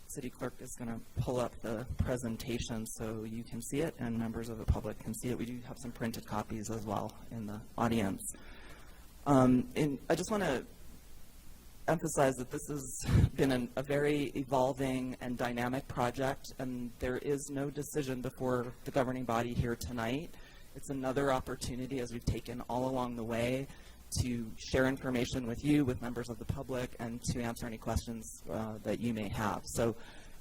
[SPEAKER 8] city clerk is going to pull up the presentation so you can see it and members of the public can see it. We do have some printed copies as well in the audience. And I just want to emphasize that this has been a very evolving and dynamic project, and there is no decision before the governing body here tonight. It's another opportunity, as we've taken all along the way, to share information with you, with members of the public, and to answer any questions that you may have. So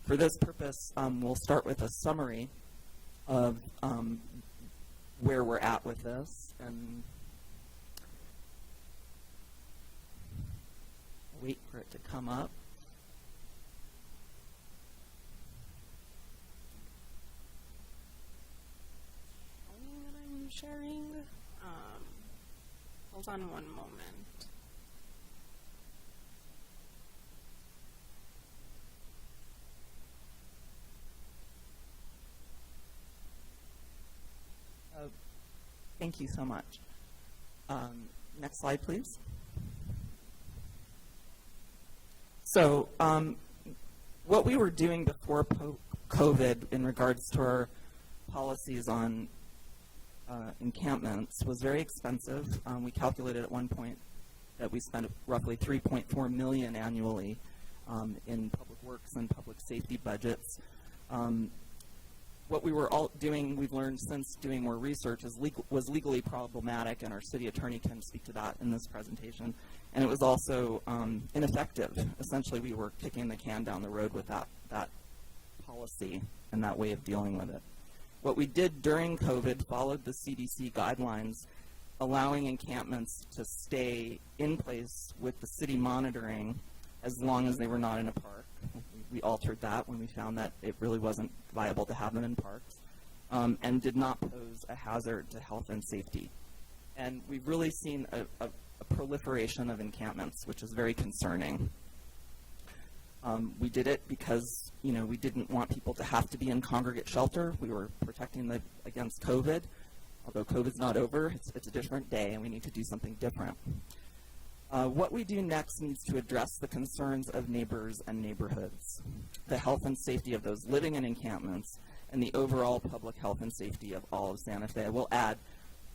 [SPEAKER 8] for this purpose, we'll start with a summary of where we're at with this, and wait for it to come up.
[SPEAKER 4] Showing that I'm sharing. Hold on one moment.
[SPEAKER 8] Thank you so much. Next slide, please. So what we were doing before COVID in regards to our policies on encampments was very expensive. We calculated at one point that we spent roughly $3.4 million annually in public works and public safety budgets. What we were all doing, we've learned since doing more research, was legally problematic, and our city attorney can speak to that in this presentation. And it was also ineffective. Essentially, we were kicking the can down the road with that policy and that way of dealing with it. What we did during COVID followed the CDC guidelines, allowing encampments to stay in place with the city monitoring as long as they were not in a park. We altered that when we found that it really wasn't viable to have them in parks, and did not pose a hazard to health and safety. And we've really seen a proliferation of encampments, which is very concerning. We did it because, we didn't want people to have to be in congregate shelter. We were protecting them against COVID. Although COVID's not over, it's a different day, and we need to do something different. What we do next needs to address the concerns of neighbors and neighborhoods, the health and safety of those living in encampments, and the overall public health and safety of all of Santa Fe. I will add,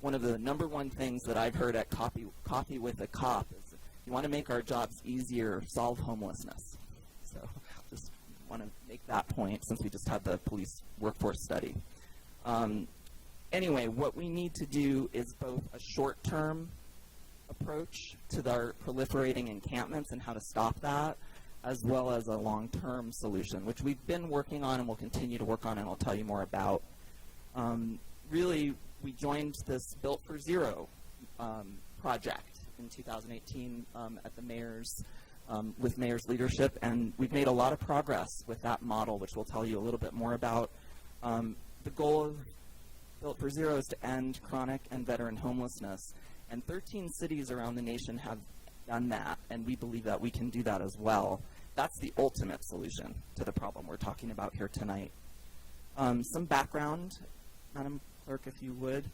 [SPEAKER 8] one of the number one things that I've heard at Coffee with a Cop is, you want to make our jobs easier, solve homelessness. So just want to make that point since we just had the police workforce study. Anyway, what we need to do is both a short-term approach to our proliferating encampments and how to stop that, as well as a long-term solution, which we've been working on and will continue to work on, and I'll tell you more about. Really, we joined this Built for Zero project in 2018 at the mayor's, with mayor's leadership, and we've made a lot of progress with that model, which we'll tell you a little bit more about. The goal of Built for Zero is to end chronic and veteran homelessness, and 13 cities around the nation have done that, and we believe that we can do that as well. That's the ultimate solution to the problem we're talking about here tonight. Some background, Madam Clerk, if you would,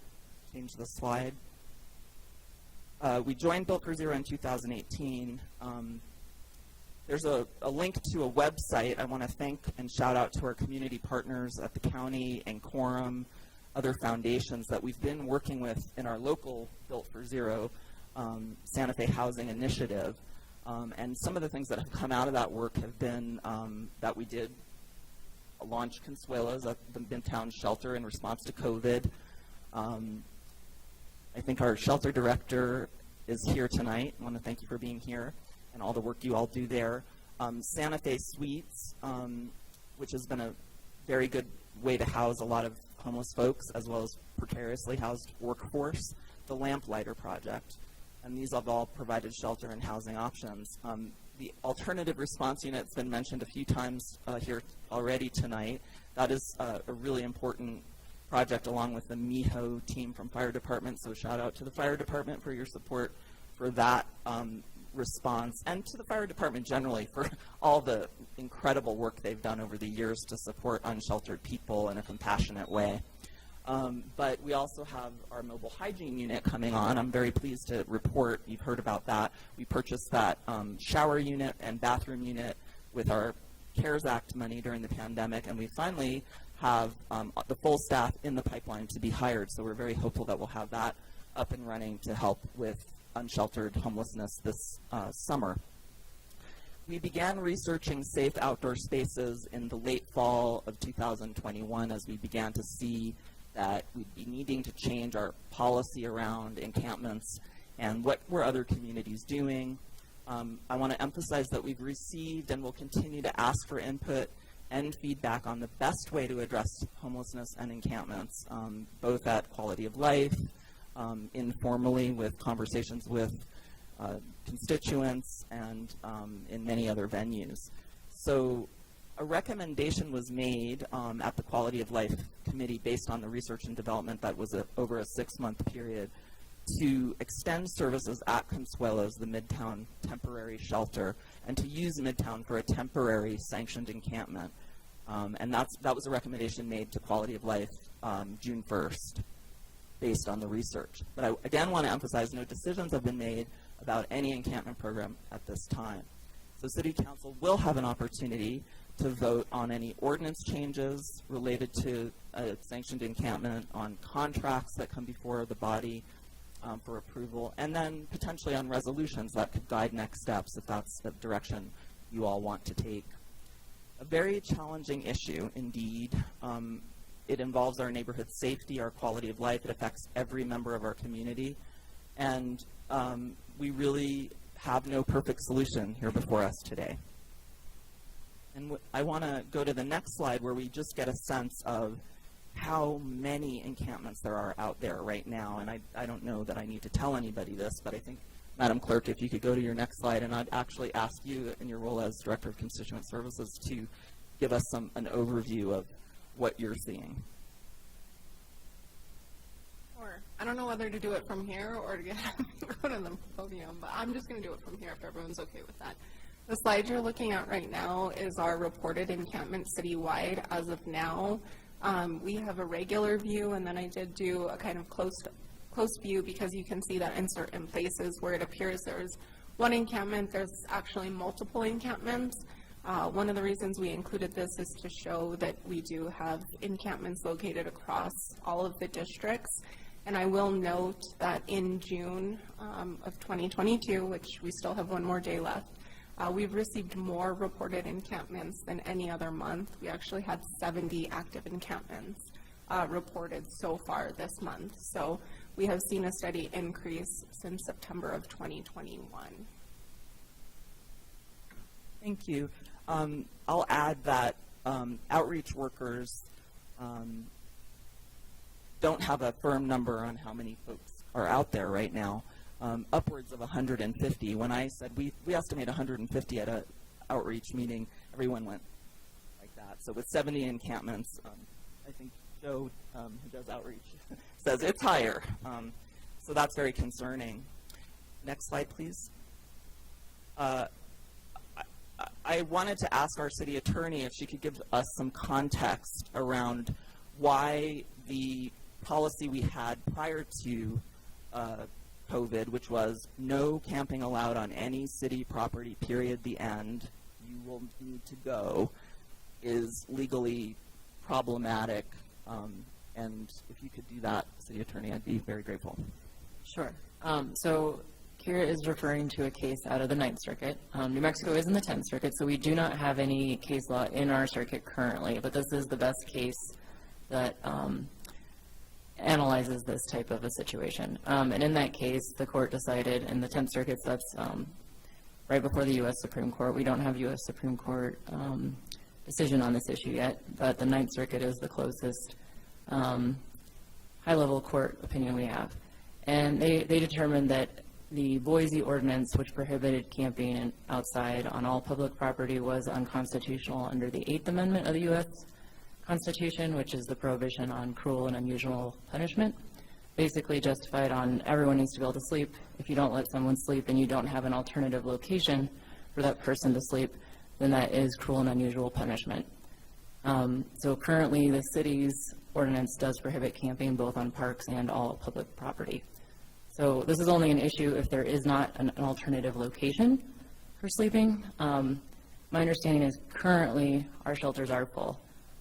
[SPEAKER 8] change the slide. We joined Built for Zero in 2018. There's a link to a website. I want to thank and shout out to our community partners at the county and Quorum, other foundations that we've been working with in our local Built for Zero Santa Fe Housing Initiative. And some of the things that have come out of that work have been that we did launch Consuelos at the Midtown shelter in response to COVID. I think our shelter director is here tonight. I want to thank you for being here and all the work you all do there. Santa Fe Suites, which has been a very good way to house a lot of homeless folks as well as precariously housed workforce. The Lamplighter Project, and these have all provided shelter and housing options. The alternative response unit's been mentioned a few times here already tonight. That is a really important project along with the MIHO team from Fire Department, so shout out to the Fire Department for your support for that response, and to the Fire Department generally for all the incredible work they've done over the years to support unsheltered people in a compassionate way. But we also have our mobile hygiene unit coming on. I'm very pleased to report, you've heard about that. We purchased that shower unit and bathroom unit with our CARES Act money during the pandemic, and we finally have the full staff in the pipeline to be hired. So we're very hopeful that we'll have that up and running to help with unsheltered homelessness this summer. We began researching safe outdoor spaces in the late fall of 2021 as we began to see that we'd be needing to change our policy around encampments and what were other communities doing. I want to emphasize that we've received and will continue to ask for input and feedback on the best way to address homelessness and encampments, both at quality of life, informally with conversations with constituents, and in many other venues. So a recommendation was made at the Quality of Life Committee based on the research and development that was over a 6-month period to extend services at Consuelos, the Midtown temporary shelter, and to use Midtown for a temporary sanctioned encampment. And that was a recommendation made to Quality of Life June 1st, based on the research. But I again want to emphasize no decisions have been made about any encampment program at this time. So City Council will have an opportunity to vote on any ordinance changes related to a sanctioned encampment, on contracts that come before the body for approval, and then potentially on resolutions that could guide next steps if that's the direction you all want to take. A very challenging issue indeed. It involves our neighborhood safety, our quality of life. It affects every member of our community. And we really have no perfect solution here before us today. And I want to go to the next slide where we just get a sense of how many encampments there are out there right now. And I don't know that I need to tell anybody this, but I think, Madam Clerk, if you could go to your next slide, and I'd actually ask you in your role as Director of Constituent Services to give us an overview of what you're seeing.
[SPEAKER 4] Or I don't know whether to do it from here or to go to the podium, but I'm just going to do it from here if everyone's okay with that. The slide you're looking at right now is our reported encampment citywide as of now. We have a regular view, and then I did do a kind of close view because you can see that in certain places where it appears there's one encampment, there's actually multiple encampments. One of the reasons we included this is to show that we do have encampments located across all of the districts. And I will note that in June of 2022, which we still have one more day left, we've received more reported encampments than any other month. We actually had 70 active encampments reported so far this month. So we have seen a steady increase since September of 2021.
[SPEAKER 8] Thank you. I'll add that outreach workers don't have a firm number on how many folks are out there right now. Upwards of 150. When I said we estimate 150 at an outreach meeting, everyone went like that. So with 70 encampments, I think Joe, who does outreach, says it's higher. So that's very concerning. Next slide, please. I wanted to ask our city attorney if she could give us some context around why the policy we had prior to COVID, which was no camping allowed on any city property, period, the end, you will need to go, is legally problematic. And if you could do that, city attorney, I'd be very grateful.
[SPEAKER 6] Sure. So Kira is referring to a case out of the Ninth Circuit. New Mexico is in the 10th Circuit, so we do not have any case law in our circuit currently, but this is the best case that analyzes this type of a situation. And in that case, the court decided, in the 10th Circuit, that's right before the U.S. Supreme Court. We don't have U.S. Supreme Court decision on this issue yet, but the Ninth Circuit is the closest high-level court opinion we have. And they determined that the Boise ordinance, which prohibited camping outside on all public property, was unconstitutional under the 8th Amendment of the U.S. Constitution, which is the prohibition on cruel and unusual punishment, basically justified on everyone needs to be able to sleep. If you don't let someone sleep and you don't have an alternative location for that person to sleep, then that is cruel and unusual punishment. So currently the city's ordinance does prohibit camping both on parks and all public property. So this is only an issue if there is not an alternative location for sleeping. My understanding is currently our shelters are full.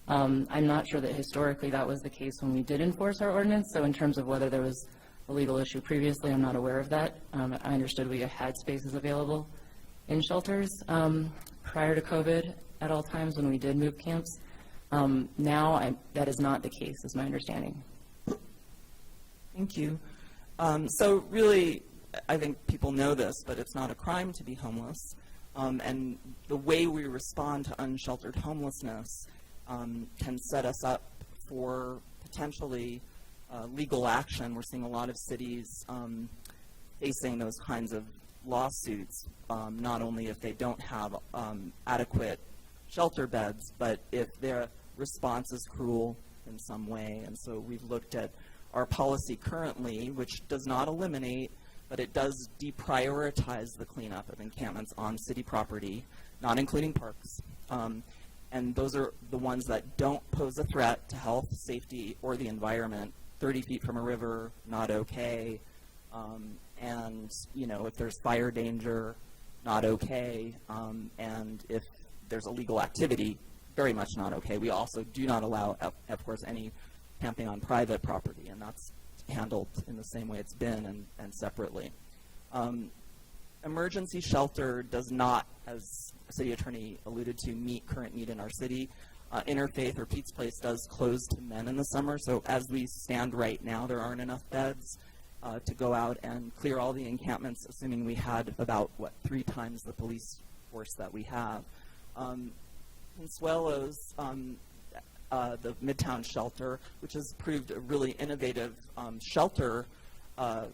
[SPEAKER 6] I'm not sure that historically that was the case when we did enforce our ordinance, so in terms of whether there was a legal issue previously, I'm not aware of that. I understood we had spaces available in shelters prior to COVID at all times when we did move camps. That is not the case, is my understanding.
[SPEAKER 8] Thank you. So really, I think people know this, but it's not a crime to be homeless. And the way we respond to unsheltered homelessness can set us up for potentially legal action. We're seeing a lot of cities facing those kinds of lawsuits, not only if they don't have adequate shelter beds, but if their response is cruel in some way. And so we've looked at our policy currently, which does not eliminate, but it does deprioritize the cleanup of encampments on city property, not including parks. And those are the ones that don't pose a threat to health, safety, or the environment. 30 feet from a river, not okay. And, you know, if there's fire danger, not okay. And if there's illegal activity, very much not okay. We also do not allow, of course, any camping on private property, and that's handled in the same way it's been and separately. Emergency shelter does not, as City Attorney alluded to, meet current need in our city. Interfaith or Pete's Place does close to men in the summer, so as we stand right now, there aren't enough beds to go out and clear all the encampments, assuming we had about, 3 times the police force that we have. Consuelos, the Midtown shelter, which has proved a really innovative shelter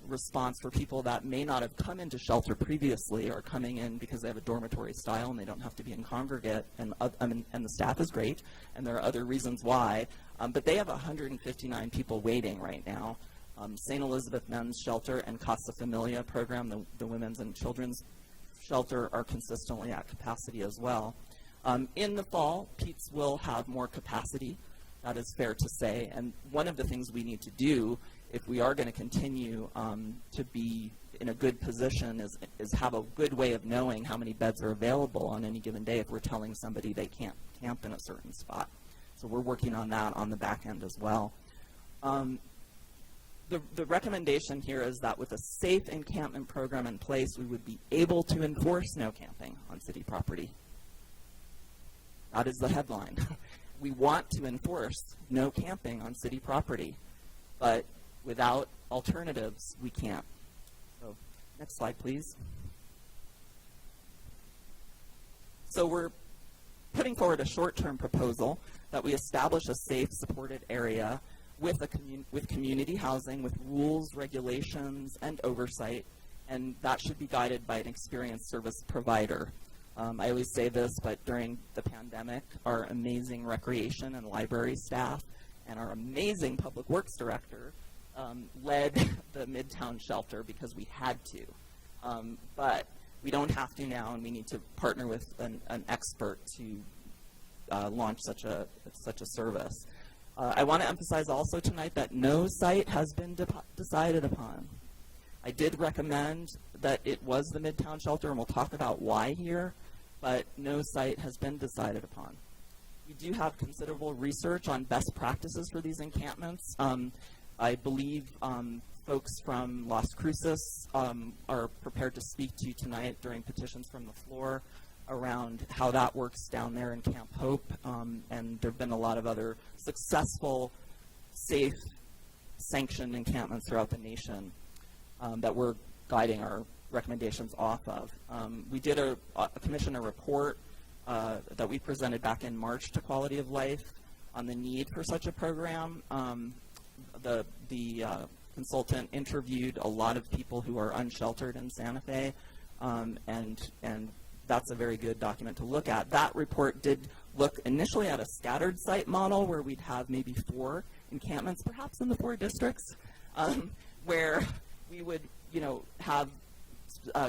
[SPEAKER 8] response for people that may not have come into shelter previously, or coming in because they have a dormitory style and they don't have to be in congregate, and the staff is great, and there are other reasons why, but they have 159 people waiting right now. St. Elizabeth Men's Shelter and Casa Familia program, the women's and children's shelter, are consistently at capacity as well. In the fall, Pete's will have more capacity. That is fair to say. And one of the things we need to do, if we are going to continue to be in a good position, is have a good way of knowing how many beds are available on any given day if we're telling somebody they can't camp in a certain spot. So we're working on that on the back end as well. The recommendation here is that with a safe encampment program in place, we would be able to enforce no camping on city property. That is the headline. We want to enforce no camping on city property, but without alternatives, we can't. So, next slide, please. So we're putting forward a short-term proposal that we establish a safe, supported area with community housing, with rules, regulations, and oversight, and that should be guided by an experienced service provider. I always say this, but during the pandemic, our amazing recreation and library staff and our amazing public works director led the Midtown shelter because we had to. But we don't have to now, and we need to partner with an expert to launch such a service. I want to emphasize also tonight that no site has been decided upon. I did recommend that it was the Midtown shelter, and we'll talk about why here, but no site has been decided upon. We do have considerable research on best practices for these encampments. I believe folks from Las Cruces are prepared to speak to you tonight during petitions from the floor around how that works down there in Camp Hope, and there have been a lot of other successful, safe, sanctioned encampments throughout the nation that we're guiding our recommendations off of. We did commission a report that we presented back in March to Quality of Life on the need for such a program. The consultant interviewed a lot of people who are unsheltered in Santa Fe, and that's a very good document to look at. That report did look initially at a scattered site model where we'd have maybe 4 encampments, perhaps in the 4 districts, where we would, have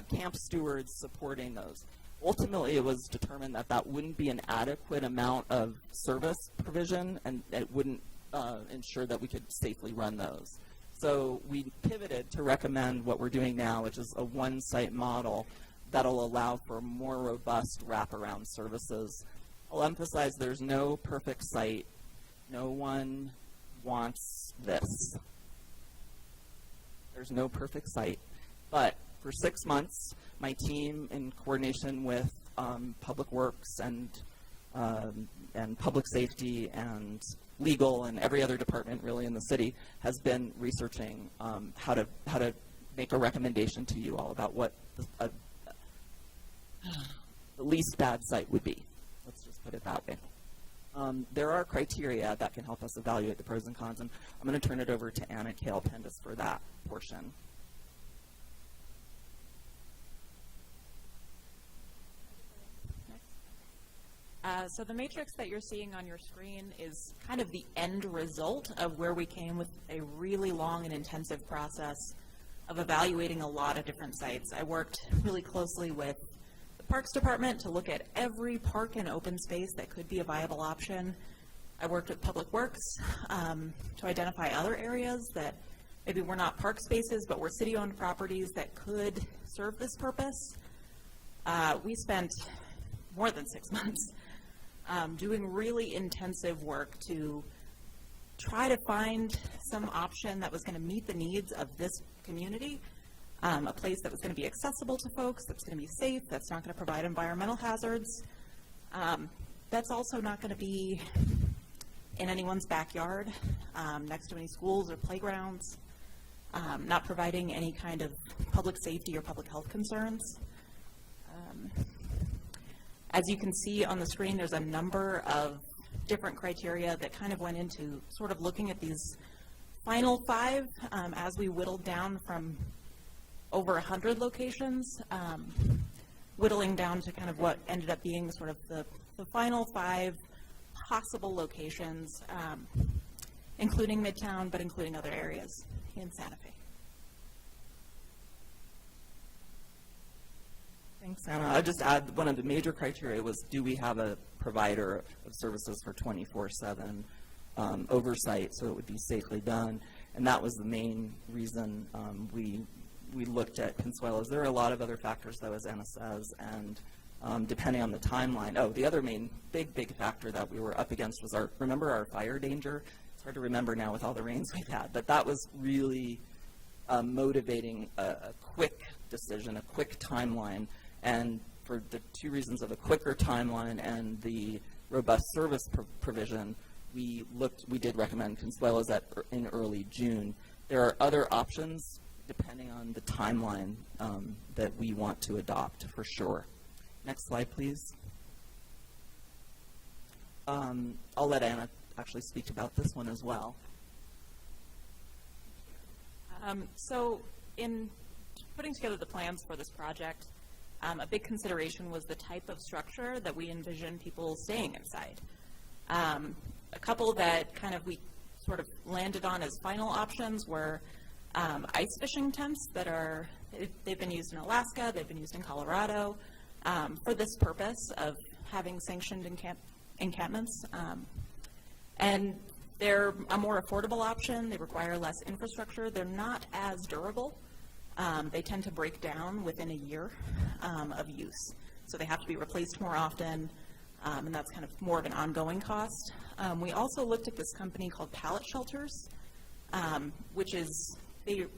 [SPEAKER 8] camp stewards supporting those. Ultimately, it was determined that that wouldn't be an adequate amount of service provision, and it wouldn't ensure that we could safely run those. So we pivoted to recommend what we're doing now, which is a one-site model that'll allow for more robust wraparound services. I'll emphasize there's no perfect site. No one wants this. There's no perfect site. But for 6 months, my team, in coordination with Public Works and Public Safety and Legal and every other department really in the city, has been researching how to make a recommendation to you all about what the least bad site would be. Let's just put it that way. There are criteria that can help us evaluate the pros and cons, and I'm going to turn it over to Anna Kale-Pendis for that portion.
[SPEAKER 20] So the matrix that you're seeing on your screen is kind of the end result of where we came with a really long and intensive process of evaluating a lot of different sites. I worked really closely with the Parks Department to look at every park and open space that could be a viable option. I worked with Public Works to identify other areas that maybe were not park spaces but were city-owned properties that could serve this purpose. We spent more than 6 months doing really intensive work to try to find some option that was going to meet the needs of this community, a place that was going to be accessible to folks, that's going to be safe, that's not going to provide environmental hazards, that's also not going to be in anyone's backyard, next to any schools or playgrounds, not providing any kind of public safety or public health concerns. As you can see on the screen, there's a number of different criteria that kind of went into sort of looking at these final 5 as we whittled down from over 100 locations, whittling down to kind of what ended up being sort of the final 5 possible locations, including Midtown, but including other areas in Santa Fe.
[SPEAKER 8] Thanks, Anna. I'll just add one of the major criteria was, do we have a provider of services for 24/7 oversight so it would be safely done? And that was the main reason we looked at Consuelos. There are a lot of other factors, though, as Anna says, and depending on the timeline. Oh, the other main big factor that we were up against was remember our fire danger? It's hard to remember now with all the rains we've had, but that was really motivating a quick decision, a quick timeline. And for the 2 reasons of a quicker timeline and the robust service provision, we did recommend Consuelos in early June. There are other options depending on the timeline that we want to adopt for sure. Next slide, please. I'll let Anna actually speak about this one as well.
[SPEAKER 20] So in putting together the plans for this project, a big consideration was the type of structure that we envision people staying inside. A couple that kind of we sort of landed on as final options were ice fishing tents that they've been used in Alaska, they've been used in Colorado for this purpose of having sanctioned encampments. And they're a more affordable option. They require less infrastructure. They're not as durable. They tend to break down within a year of use. So they have to be replaced more often, and that's kind of more of an ongoing cost. We also looked at this company called Pallet Shelters, which is,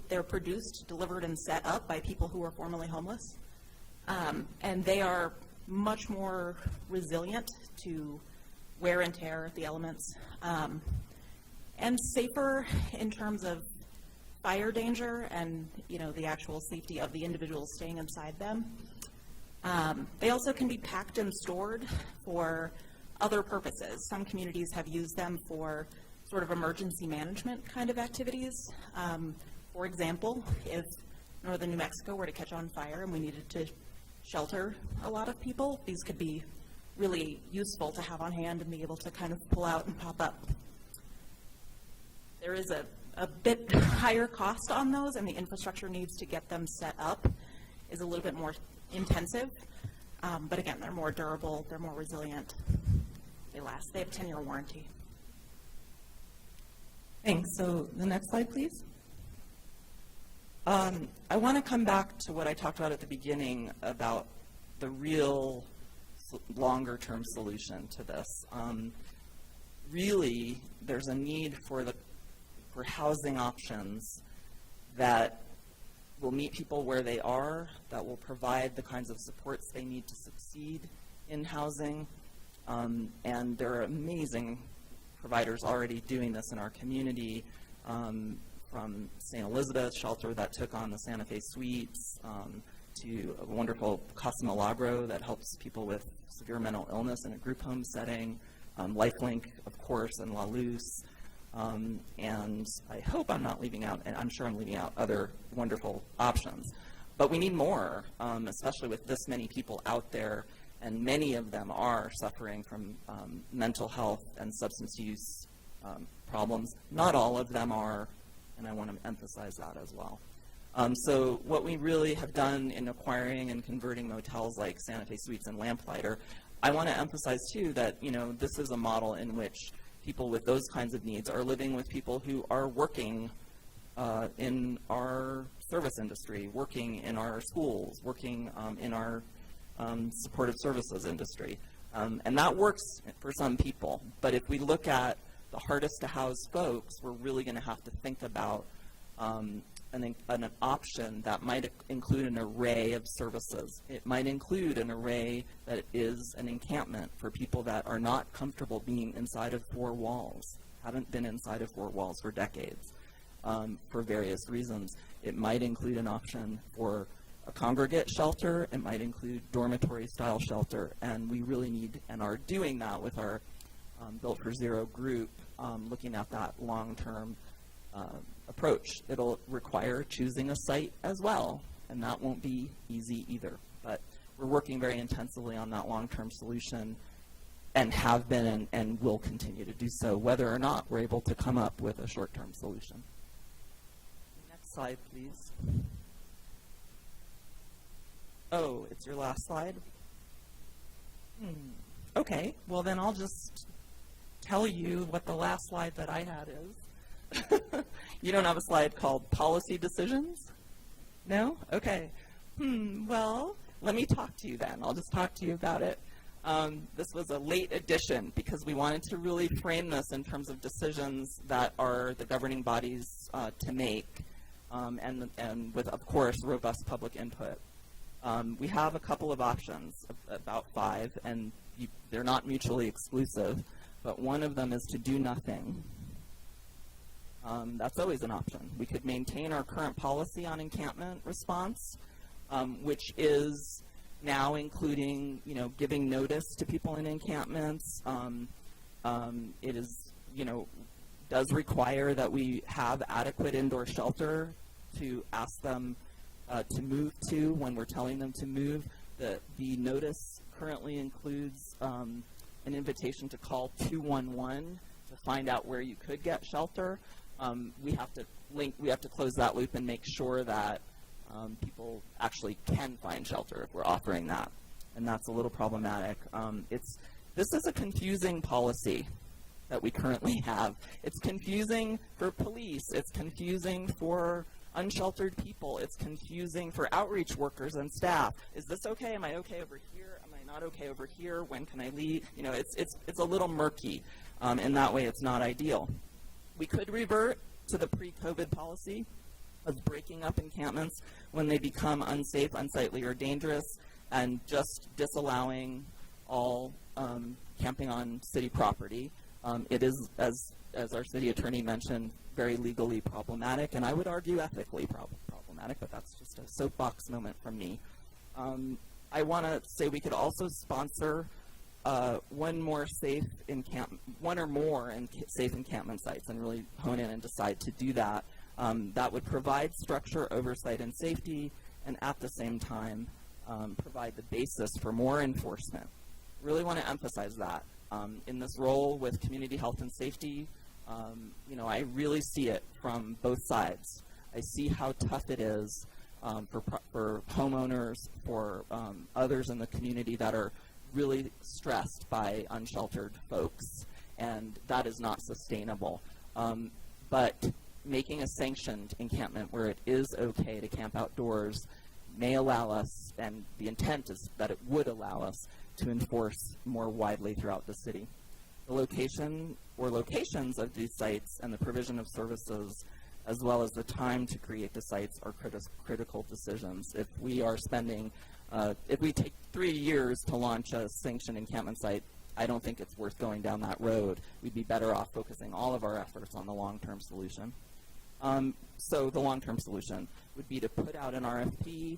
[SPEAKER 20] they're produced, delivered, and set up by people who are formerly homeless. And they are much more resilient to wear and tear of the elements, and safer in terms of fire danger and, the actual safety of the individuals staying inside them. They also can be packed and stored for other purposes. Some communities have used them for sort of emergency management kind of activities. For example, if northern New Mexico were to catch on fire and we needed to shelter a lot of people, these could be really useful to have on hand and be able to kind of pull out and pop up. There is a bit higher cost on those, and the infrastructure needs to get them set up is a little bit more intensive. But again, they're more durable, they're more resilient, they last. They have a 10-year warranty.
[SPEAKER 8] Thanks. So the next slide, please. I want to come back to what I talked about at the beginning about the real longer-term solution to this. Really, there's a need for housing options that will meet people where they are, that will provide the kinds of supports they need to succeed in housing. And there are amazing providers already doing this in our community, from St. Elizabeth's shelter that took on the Santa Fe Suites, to a wonderful Casa Milagro that helps people with severe mental illness in a group home setting, Lifelink, of course, and La Luz. And I hope I'm not leaving out, and I'm sure I'm leaving out other wonderful options. But we need more, especially with this many people out there, and many of them are suffering from mental health and substance use problems. Not all of them are, and I want to emphasize that as well. So what we really have done in acquiring and converting motels like Santa Fe Suites and Lamplighter, I want to emphasize too that, you know, this is a model in which people with those kinds of needs are living with people who are working in our service industry, working in our schools, working in our supportive services industry. And that works for some people. But if we look at the hardest to house folks, we're really going to have to think about an option that might include an array of services. It might include an array that is an encampment for people that are not comfortable being inside of four walls, haven't been inside of four walls for decades, for various reasons. It might include an option for a congregate shelter. It might include dormitory-style shelter, and we really need and are doing that with our Built for Zero group, looking at that long-term approach. It'll require choosing a site as well, and that won't be easy either. But we're working very intensively on that long-term solution, and have been and will continue to do so, whether or not we're able to come up with a short-term solution. Next slide, please. Oh, it's your last slide? Okay, well then I'll just tell you what the last slide that I had is. You don't have a slide called policy decisions? No? Okay. Well, let me talk to you then. I'll just talk to you about it. This was a late addition because we wanted to really frame this in terms of decisions that are the governing bodies to make, and with, of course, robust public input. We have a couple of options, about 5, and they're not mutually exclusive, but one of them is to do nothing. That's always an option. We could maintain our current policy on encampment response, which is now including, you know, giving notice to people in encampments. It is, you know, does require that we have adequate indoor shelter to ask them to move to when we're telling them to move. The notice currently includes an invitation to call 211 to find out where you could get shelter. We have to close that loop and make sure that people actually can find shelter if we're offering that, and that's a little problematic. This is a confusing policy that we currently have. It's confusing for police. It's confusing for unsheltered people. It's confusing for outreach workers and staff. Is this okay? Am I okay over here? Am I not okay over here? When can I leave? You know, it's a little murky. In that way, it's not ideal. We could revert to the pre-COVID policy of breaking up encampments when they become unsafe, unsightly, or dangerous, and just disallowing all camping on city property. It is, as our city attorney mentioned, very legally problematic, and I would argue ethically problematic, but that's just a soapbox moment from me. I want to say we could also sponsor one or more safe encampment sites, and really hone in and decide to do that. That would provide structure, oversight, and safety, and at the same time provide the basis for more enforcement. Really want to emphasize that. In this role with community health and safety, you know, I really see it from both sides. I see how tough it is for homeowners, for others in the community that are really stressed by unsheltered folks, and that is not sustainable. But making a sanctioned encampment where it is okay to camp outdoors may allow us, and the intent is that it would allow us to enforce more widely throughout the city. The location or locations of these sites and the provision of services, as well as the time to create the sites, are critical decisions. If we are spending, if we take 3 years to launch a sanctioned encampment site, I don't think it's worth going down that road. We'd be better off focusing all of our efforts on the long-term solution. So the long-term solution would be to put out an RFP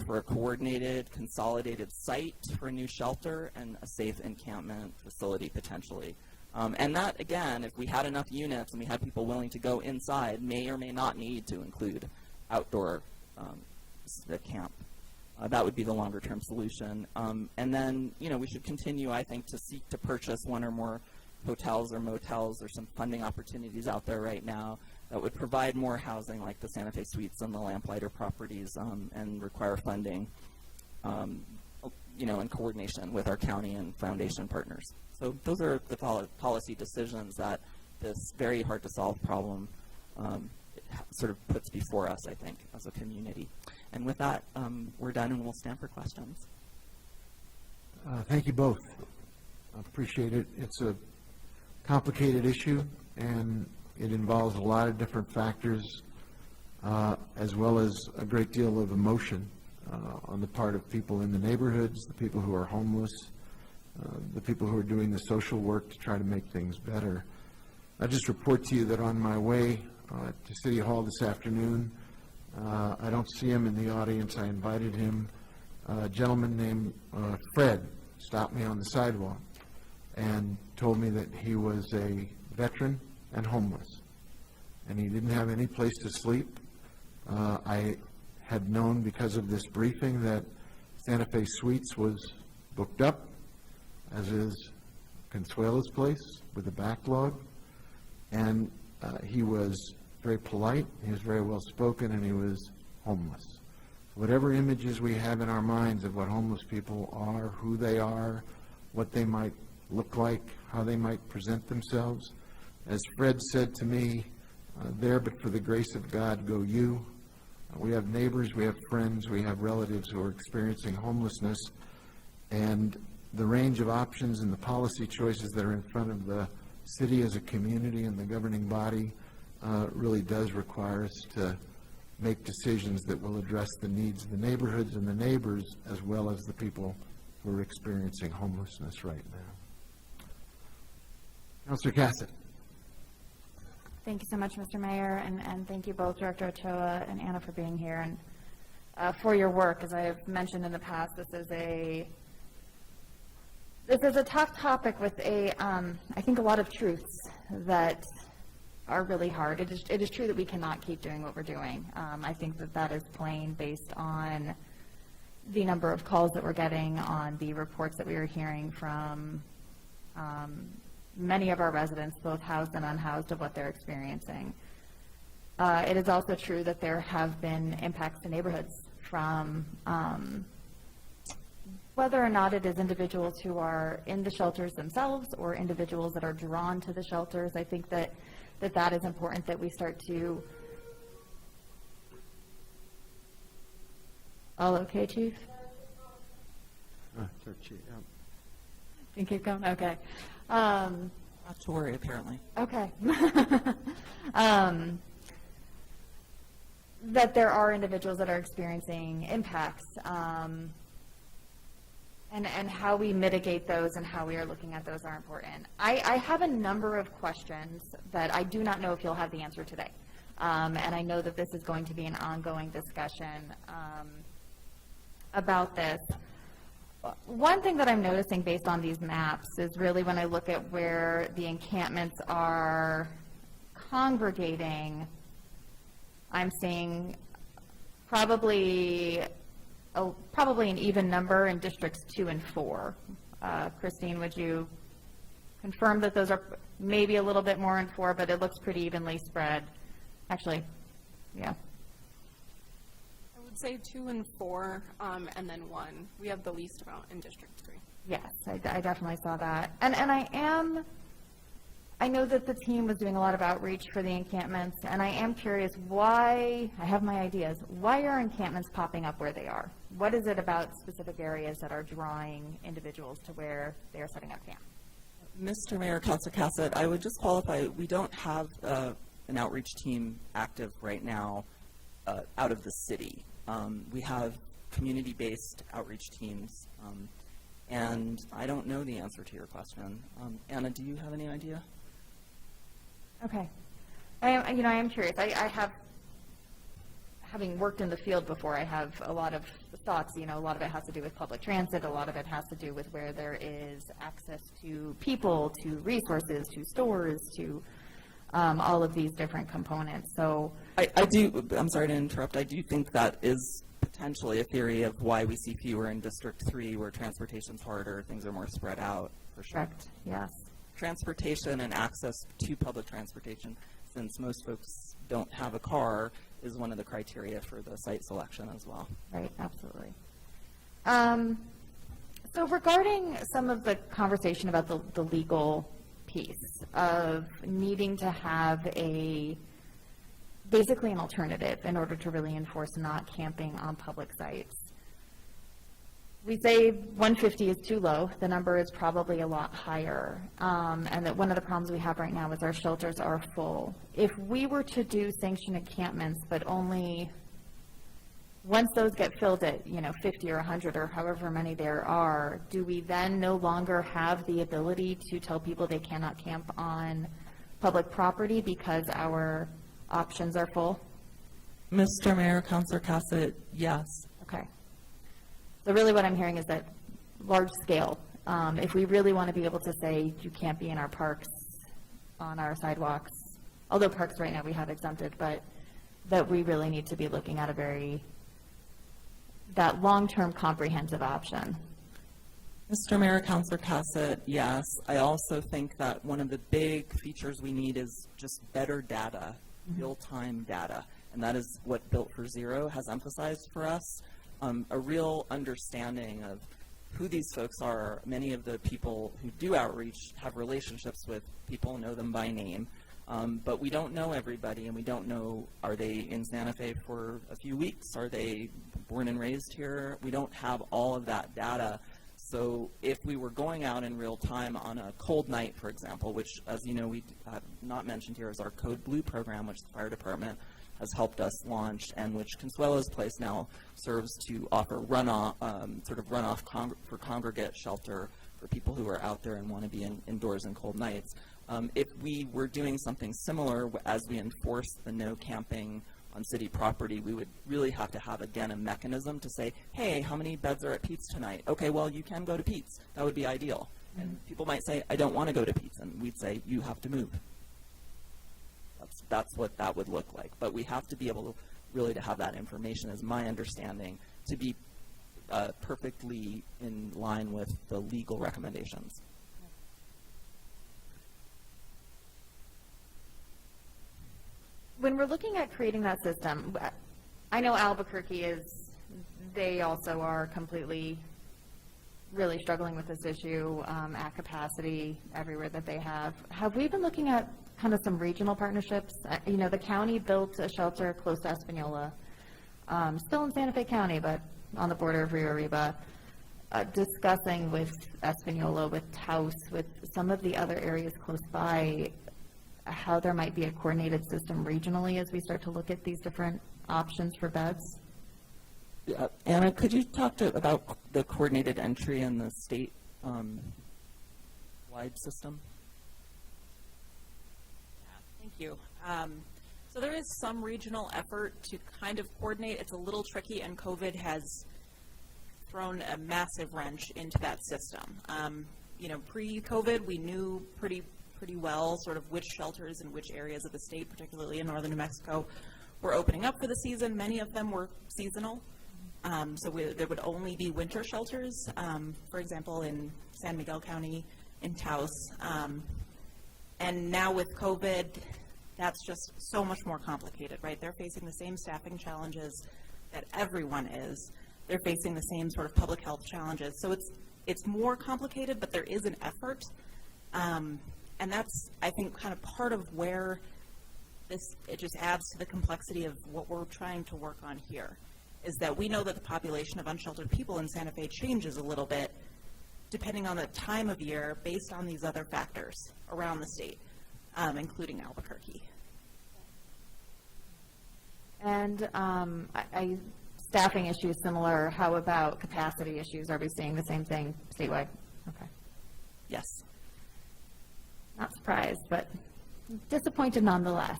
[SPEAKER 8] for a coordinated, consolidated site for a new shelter and a safe encampment facility potentially. And that, again, if we had enough units and we had people willing to go inside, may or may not need to include outdoor camp. That would be the longer-term solution. And then, we should continue, I think, to seek to purchase one or more hotels or motels. There's some funding opportunities out there right now that would provide more housing, like the Santa Fe Suites and the Lamplighter properties, and require funding, in coordination with our county and foundation partners. So those are the policy decisions that this very hard-to-solve problem sort of puts before us, I think, as a community. And with that, we're done, and we'll stand for questions.
[SPEAKER 2] Thank you both. I appreciate it. It's a complicated issue, and it involves a lot of different factors, as well as a great deal of emotion on the part of people in the neighborhoods, the people who are homeless, the people who are doing the social work to try to make things better. I just report to you that on my way to City Hall this afternoon, I don't see him in the audience. I invited him. A gentleman named Fred stopped me on the sidewalk and told me that he was a veteran and homeless, and he didn't have any place to sleep. I had known because of this briefing that Santa Fe Suites was booked up, as is Consuela's place, with a backlog, and he was very polite, he was very well spoken, and he was homeless. Whatever images we have in our minds of what homeless people are, who they are, what they might look like, how they might present themselves, as Fred said to me, there but for the grace of God go you. We have neighbors, we have friends, we have relatives who are experiencing homelessness, and the range of options and the policy choices that are in front of the city as a community and the governing body really does require us to make decisions that will address the needs of the neighborhoods and the neighbors, as well as the people who are experiencing homelessness right now. Councilor Cassett.
[SPEAKER 15] Thank you so much, Mr. Mayor, and thank you both, Director Ochoa and Anna, for being here and for your work. As I have mentioned in the past, this is a tough topic with I think a lot of truths that are really hard. It is true that we cannot keep doing what we're doing. I think that is plain based on the number of calls that we're getting, on the reports that we are hearing from many of our residents, both housed and unhoused, of what they're experiencing. It is also true that there have been impacts to neighborhoods from whether or not it is individuals who are in the shelters themselves or individuals that are drawn to the shelters. I think that is important, that we start to... All okay, Chief? Can keep going? Okay.
[SPEAKER 8] Not to worry, apparently.
[SPEAKER 15] Okay. That there are individuals that are experiencing impacts, and how we mitigate those and how we are looking at those are important. I have a number of questions that I do not know if you'll have the answer today. And I know that this is going to be an ongoing discussion about this. One thing that I'm noticing based on these maps is really when I look at where the encampments are congregating, I'm seeing probably an even number in districts 2 and 4. Christine, would you confirm that those are maybe a little bit more in 4, but it looks pretty evenly spread? Actually, yeah.
[SPEAKER 4] I would say 2 and 4, and then 1. We have the least amount in District 3.
[SPEAKER 15] Yes, I definitely saw that. And I am I know that the team was doing a lot of outreach for the encampments, and I am curious why, I have my ideas, why are encampments popping up where they are? What is it about specific areas that are drawing individuals to where they are setting up camp?
[SPEAKER 8] Mr. Mayor, Councilor Cassett, I would just qualify, we don't have an outreach team active right now out of the city. We have community-based outreach teams, and I don't know the answer to your question. Anna, do you have any idea?
[SPEAKER 15] Okay. I am curious. I have, having worked in the field before, I have a lot of thoughts. A lot of it has to do with public transit. A lot of it has to do with where there is access to people, to resources, to stores, to all of these different components. So
[SPEAKER 8] I'm sorry to interrupt. I do think that is potentially a theory of why we see fewer in District 3, where transportation's harder, things are more spread out, for sure.
[SPEAKER 15] Correct, yes.
[SPEAKER 8] Transportation and access to public transportation, since most folks don't have a car, is one of the criteria for the site selection as well.
[SPEAKER 15] Right, absolutely. So regarding some of the conversation about the legal piece of needing to have basically an alternative in order to really enforce not camping on public sites. We say 150 is too low. The number is probably a lot higher. And that one of the problems we have right now is our shelters are full. If we were to do sanctioned encampments, but only once those get filled at 50 or 100 or however many there are, do we then no longer have the ability to tell people they cannot camp on public property because our options are full?
[SPEAKER 8] Mr. Mayor, Councilor Cassett, yes.
[SPEAKER 15] Okay. So really what I'm hearing is that large scale, if we really want to be able to say you can't be in our parks, on our sidewalks, although parks right now we have exempted, but that we really need to be looking at that long-term comprehensive option.
[SPEAKER 8] Mr. Mayor, Councilor Cassett, yes. I also think that one of the big features we need is just better data, real-time data, and that is what Built for Zero has emphasized for us. A real understanding of who these folks are. Many of the people who do outreach have relationships with people, know them by name, but we don't know everybody, and we don't know, are they in Santa Fe for a few weeks? Are they born and raised here? We don't have all of that data. So if we were going out in real time on a cold night, for example, which, as you know, we have not mentioned here, is our Code Blue program, which the fire department has helped us launch, and which Consuelo's Place now serves to offer runoff for congregate shelter for people who are out there and want to be indoors in cold nights. If we were doing something similar as we enforce the no camping on city property, we would really have to have, again, a mechanism to say, hey, how many beds are at Pete's tonight? Okay, well, you can go to Pete's. That would be ideal. And people might say, I don't want to go to Pete's, and we'd say, you have to move. That's what that would look like. But we have to be able to really to have that information, is my understanding, to be perfectly in line with the legal recommendations.
[SPEAKER 15] When we're looking at creating that system, I know Albuquerque they also are completely really struggling with this issue at capacity everywhere that they have. Have we been looking at kind of some regional partnerships? The county built a shelter close to Espanola, still in Santa Fe County, but on the border of Rio Arriba, discussing with Espanola, with Taos, with some of the other areas close by, how there might be a coordinated system regionally as we start to look at these different options for beds.
[SPEAKER 8] Anna, could you talk about the coordinated entry and the state wide system?
[SPEAKER 20] Thank you. So there is some regional effort to kind of coordinate. It's a little tricky, and COVID has thrown a massive wrench into that system. Pre-COVID, we knew pretty well sort of which shelters in which areas of the state, particularly in northern New Mexico, were opening up for the season. Many of them were seasonal. So there would only be winter shelters, for example, in San Miguel County, in Taos. And now with COVID, that's just so much more complicated, right? They're facing the same staffing challenges that everyone is. They're facing the same sort of public health challenges. So it's more complicated, but there is an effort. And that's, I think, kind of part of where it just adds to the complexity of what we're trying to work on here, is that we know that the population of unsheltered people in Santa Fe changes a little bit depending on the time of year based on these other factors around the state, including Albuquerque.
[SPEAKER 15] And staffing issues similar. How about capacity issues? Are we seeing the same thing statewide? Okay.
[SPEAKER 20] Yes.
[SPEAKER 15] Not surprised, but disappointed nonetheless.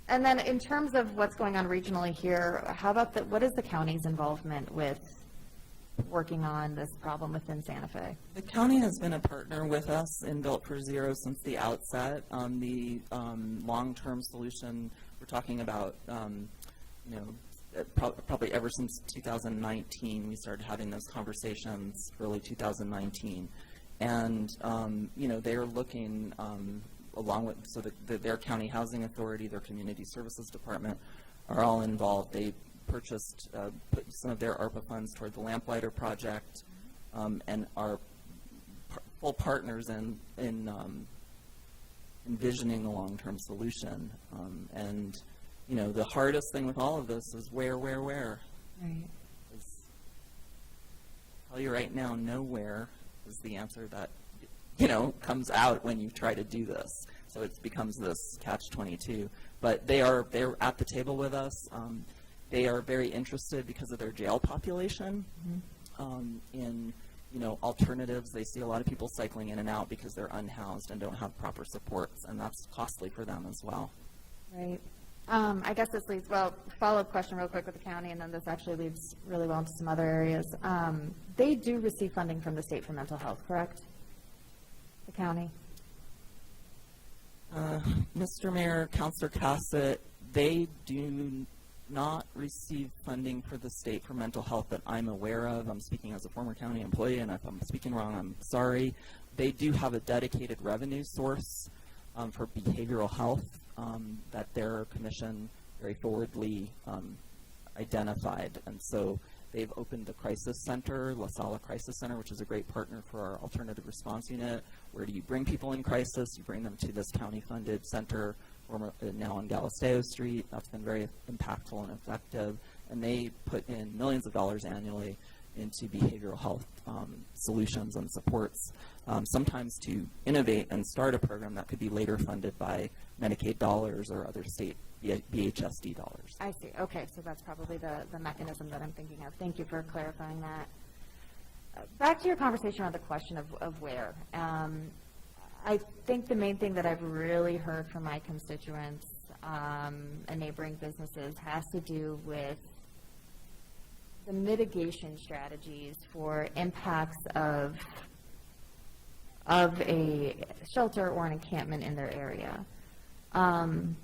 [SPEAKER 15] And then in terms of what's going on regionally here, how about what is the county's involvement with working on this problem within Santa Fe?
[SPEAKER 8] The county has been a partner with us in Built for Zero since the outset on the long-term solution. We're talking about, probably ever since 2019, we started having those conversations, early 2019. And, they're looking along with, so their county housing authority, their community services department are all involved. They purchased, put some of their ARPA funds toward the Lamplighter project, and are full partners in envisioning a long-term solution. And, the hardest thing with all of this is where.
[SPEAKER 15] Right.
[SPEAKER 8] I'll tell you right now, nowhere is the answer that, comes out when you try to do this. So it becomes this catch-22. But they're at the table with us. They are very interested because of their jail population in, alternatives. They see a lot of people cycling in and out because they're unhoused and don't have proper supports, and that's costly for them as well.
[SPEAKER 15] Right. I guess this leads, follow-up question real quick with the county, and then this actually leads really well into some other areas. They do receive funding from the state for mental health, correct? The county?
[SPEAKER 8] Mr. Mayor, Councilor Cassett, they do not receive funding for the state for mental health that I'm aware of. I'm speaking as a former county employee, and if I'm speaking wrong, I'm sorry. They do have a dedicated revenue source for behavioral health that their commission very forwardly identified. And so they've opened the crisis center, La Sala Crisis Center, which is a great partner for our alternative response unit. Where do you bring people in crisis? You bring them to this county-funded center, now on Galisteo Street. That's been very impactful and effective. And they put in millions of dollars annually into behavioral health solutions and supports, sometimes to innovate and start a program that could be later funded by Medicaid dollars or other state BHSD dollars.
[SPEAKER 15] I see. Okay, so that's probably the mechanism that I'm thinking of. Thank you for clarifying that. Back to your conversation around the question of where. I think the main thing that I've really heard from my constituents and neighboring businesses has to do with the mitigation strategies for impacts of a shelter or an encampment in their area. And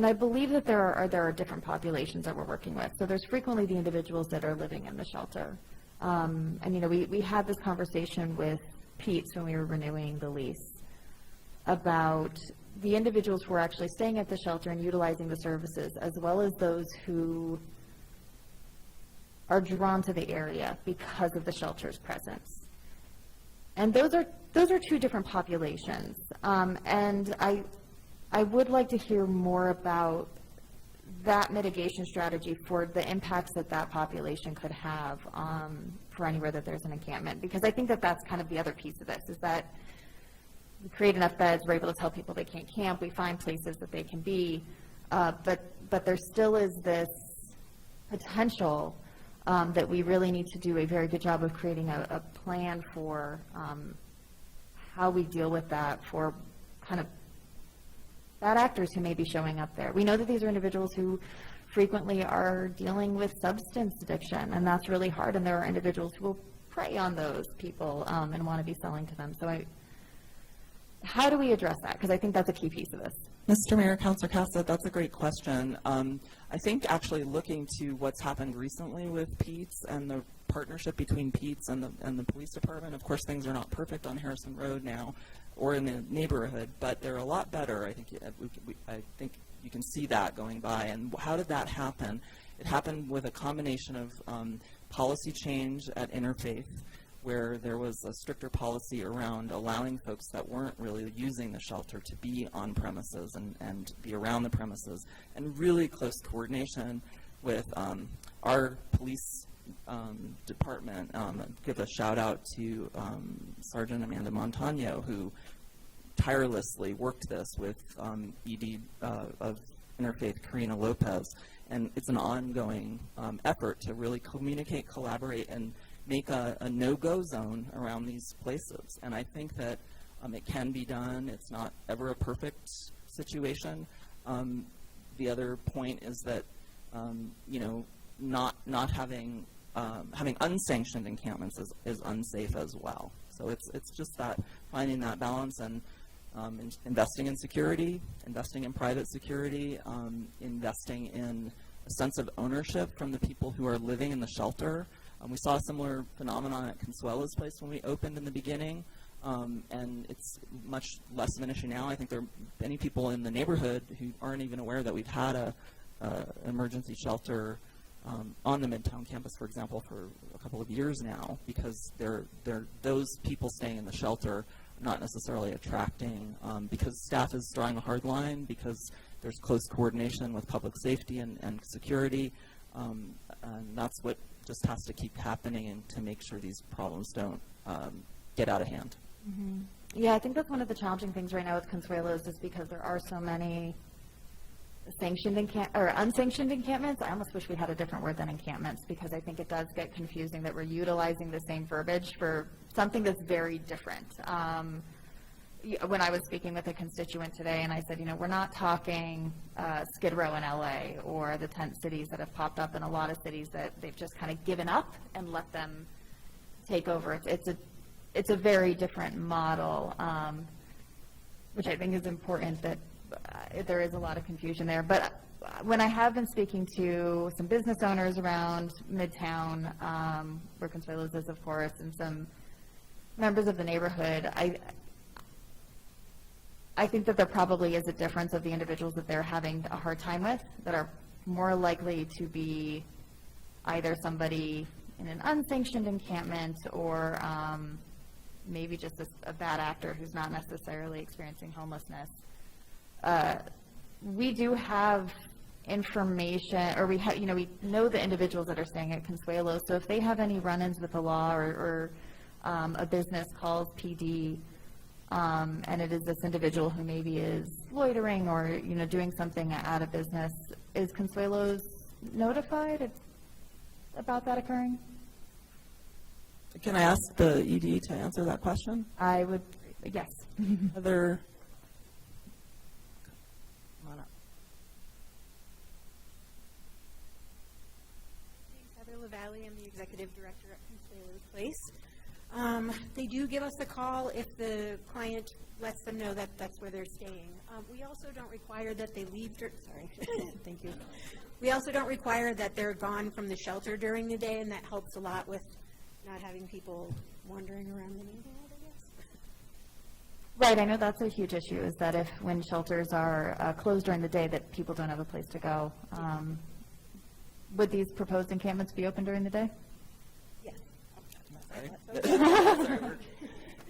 [SPEAKER 15] I believe that there are different populations that we're working with. So there's frequently the individuals that are living in the shelter. And, we had this conversation with Pete's when we were renewing the lease about the individuals who are actually staying at the shelter and utilizing the services, as well as those who are drawn to the area because of the shelter's presence. And those are two different populations. And I would like to hear more about that mitigation strategy for the impacts that population could have for anywhere that there's an encampment. Because I think that's kind of the other piece of this, is that we create enough beds, we're able to tell people they can't camp, we find places that they can be, but there still is this potential that we really need to do a very good job of creating a plan for how we deal with that for kind of bad actors who may be showing up there. We know that these are individuals who frequently are dealing with substance addiction, and that's really hard, and there are individuals who will prey on those people and want to be selling to them. So how do we address that? Because I think that's a key piece of this.
[SPEAKER 8] Mr. Mayor, Councilor Cassett, that's a great question. I think actually looking to what's happened recently with Pete's and the partnership between Pete's and the police department, of course things are not perfect on Harrison Road now or in the neighborhood, but they're a lot better. I think you can see that going by. And how did that happen? It happened with a combination of policy change at Interfaith, where there was a stricter policy around allowing folks that weren't really using the shelter to be on premises and be around the premises, and really close coordination with our police department. Give a shout out to Sergeant Amanda Montano, who tirelessly worked this with ED of Interfaith Karina Lopez, and it's an ongoing effort to really communicate, collaborate, and make a no-go zone around these places. And I think that it can be done. It's not ever a perfect situation. The other point is that not having unsanctioned encampments is unsafe as well. So it's just that finding that balance and investing in security, investing in private security, investing in a sense of ownership from the people who are living in the shelter. We saw a similar phenomenon at Consuela's place when we opened in the beginning, and it's much less of an issue now. I think there are many people in the neighborhood who aren't even aware that we've had a emergency shelter on the Midtown campus, for example, for a couple of years now, because those people staying in the shelter not necessarily attracting, because staff is drawing a hard line, because there's close coordination with public safety and security, and that's what just has to keep happening and to make sure these problems don't get out of hand.
[SPEAKER 15] Mm-hmm. Yeah, I think that's one of the challenging things right now with Consuelos is because there are so many sanctioned unsanctioned encampments. I almost wish we had a different word than encampments, because I think it does get confusing that we're utilizing the same verbiage for something that's very different. When I was speaking with a constituent today, and I said, we're not talking Skid Row in LA or the tent cities that have popped up in a lot of cities that they've just kind of given up and let them take over. It's a very different model, which I think is important that there is a lot of confusion there. But when I have been speaking to some business owners around Midtown, where Consuelos is, of course, and some members of the neighborhood, I think that there probably is a difference of the individuals that they're having a hard time with that are more likely to be either somebody in an unsanctioned encampment or maybe just a bad actor who's not necessarily experiencing homelessness. We do have information, or we know the individuals that are staying at Consuelo, so if they have any run-ins with the law or a business calls PD, and it is this individual who maybe is loitering or doing something out of business, is Consuelos notified about that occurring?
[SPEAKER 8] Can I ask the ED to answer that question?
[SPEAKER 15] I would, yes.
[SPEAKER 8] Heather, come on up.
[SPEAKER 21] Heather LaValle, I'm the executive director at Consuelo's Place. They do give us a call if the client lets them know that that's where they're staying. We also don't require that they leave, thank you. We also don't require that they're gone from the shelter during the day, and that helps a lot with not having people wandering around the neighborhood, I guess.
[SPEAKER 15] Right, I know that's a huge issue, is that when shelters are closed during the day, that people don't have a place to go. Would these proposed encampments be open during the day?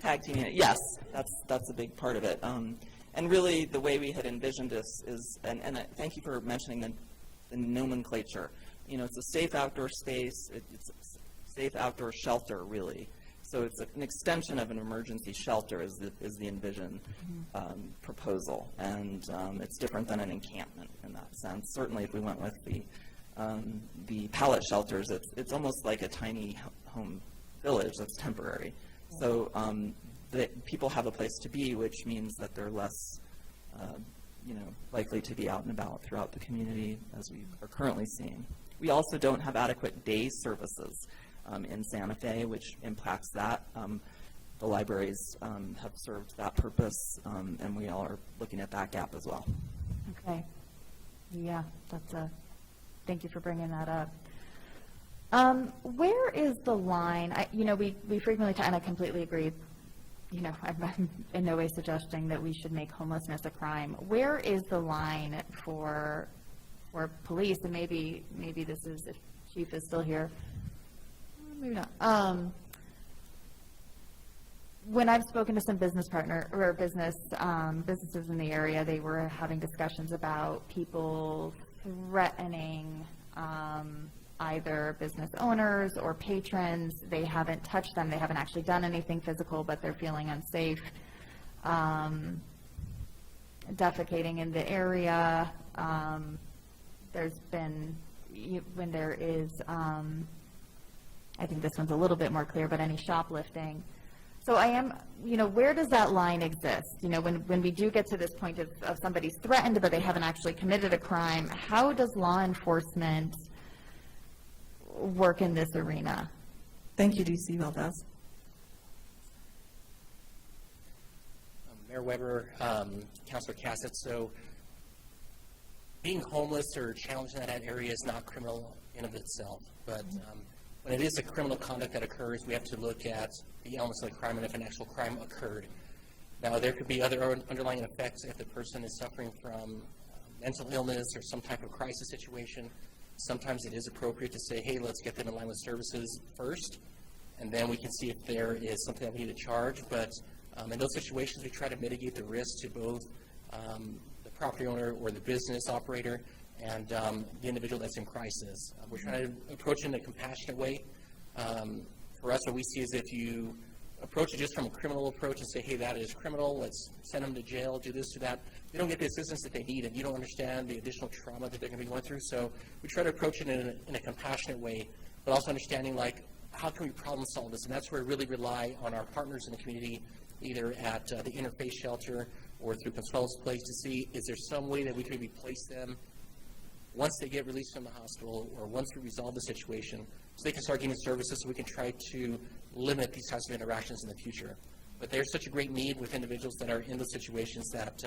[SPEAKER 8] Tag teaming it. Yes, that's a big part of it. And really, the way we had envisioned this is, and thank you for mentioning the nomenclature. It's a safe outdoor space. It's a safe outdoor shelter, really. So it's an extension of an emergency shelter is the envisioned proposal, and it's different than an encampment in that sense. Certainly, if we went with the pallet shelters, it's almost like a tiny home village that's temporary. So that people have a place to be, which means that they're less likely to be out and about throughout the community, as we are currently seeing. We also don't have adequate day services in Santa Fe, which impacts that. The libraries have served that purpose, and we all are looking at that gap as well.
[SPEAKER 15] Okay. Yeah, thank you for bringing that up. Where is the line? We frequently, and I completely agree, I'm in no way suggesting that we should make homelessness a crime. Where is the line for police, and maybe this is, if Chief is still here, maybe not, when I've spoken to some business businesses in the area, they were having discussions about people threatening either business owners or patrons. They haven't touched them. They haven't actually done anything physical, but they're feeling unsafe. Defecating in the area. There's been, when there is, I think this one's a little bit more clear, but any shoplifting. So I am, where does that line exist? When we do get to this point of somebody's threatened, but they haven't actually committed a crime, how does law enforcement work in this arena?
[SPEAKER 8] Thank you, DC Valdez.
[SPEAKER 14] Mayor Weber, Councilor Cassett, so being homeless or challenged in that area is not criminal in of itself, but when it is a criminal conduct that occurs, we have to look at the elements of the crime and if an actual crime occurred. Now, there could be other underlying effects if the person is suffering from mental illness or some type of crisis situation. Sometimes it is appropriate to say, hey, let's get them in line with services first, and then we can see if there is something that we need to charge. But in those situations, we try to mitigate the risk to both the property owner or the business operator and the individual that's in crisis. We're trying to approach it in a compassionate way. For us, what we see is if you approach it just from a criminal approach and say, hey, that is criminal, let's send them to jail, do this, do that, they don't get the assistance that they need, and you don't understand the additional trauma that they're going to be going through. So we try to approach it in a compassionate way, but also understanding, like, how can we problem solve this? And that's where we really rely on our partners in the community, either at the Interfaith Shelter or through Consuelo's Place, to see, is there some way that we can maybe place them once they get released from the hospital or once we resolve the situation, so they can start getting services so we can try to limit these types of interactions in the future. But there's such a great need with individuals that are in those situations that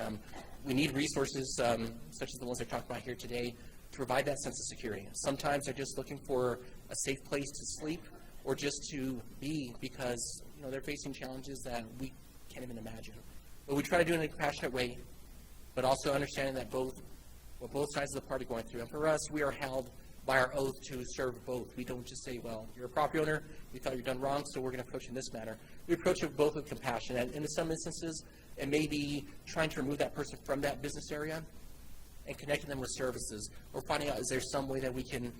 [SPEAKER 14] we need resources such as the ones I talked about here today to provide that sense of security. Sometimes they're just looking for a safe place to sleep or just to be, because they're facing challenges that we can't even imagine. But we try to do it in a compassionate way, but also understanding that what both sides of the party are going through. And for us, we are held by our oath to serve both. We don't just say, well, you're a property owner, we thought you've done wrong, so we're going to approach it in this manner. We approach it both with compassion. And in some instances, it may be trying to remove that person from that business area and connecting them with services, or finding out, is there some way that we can,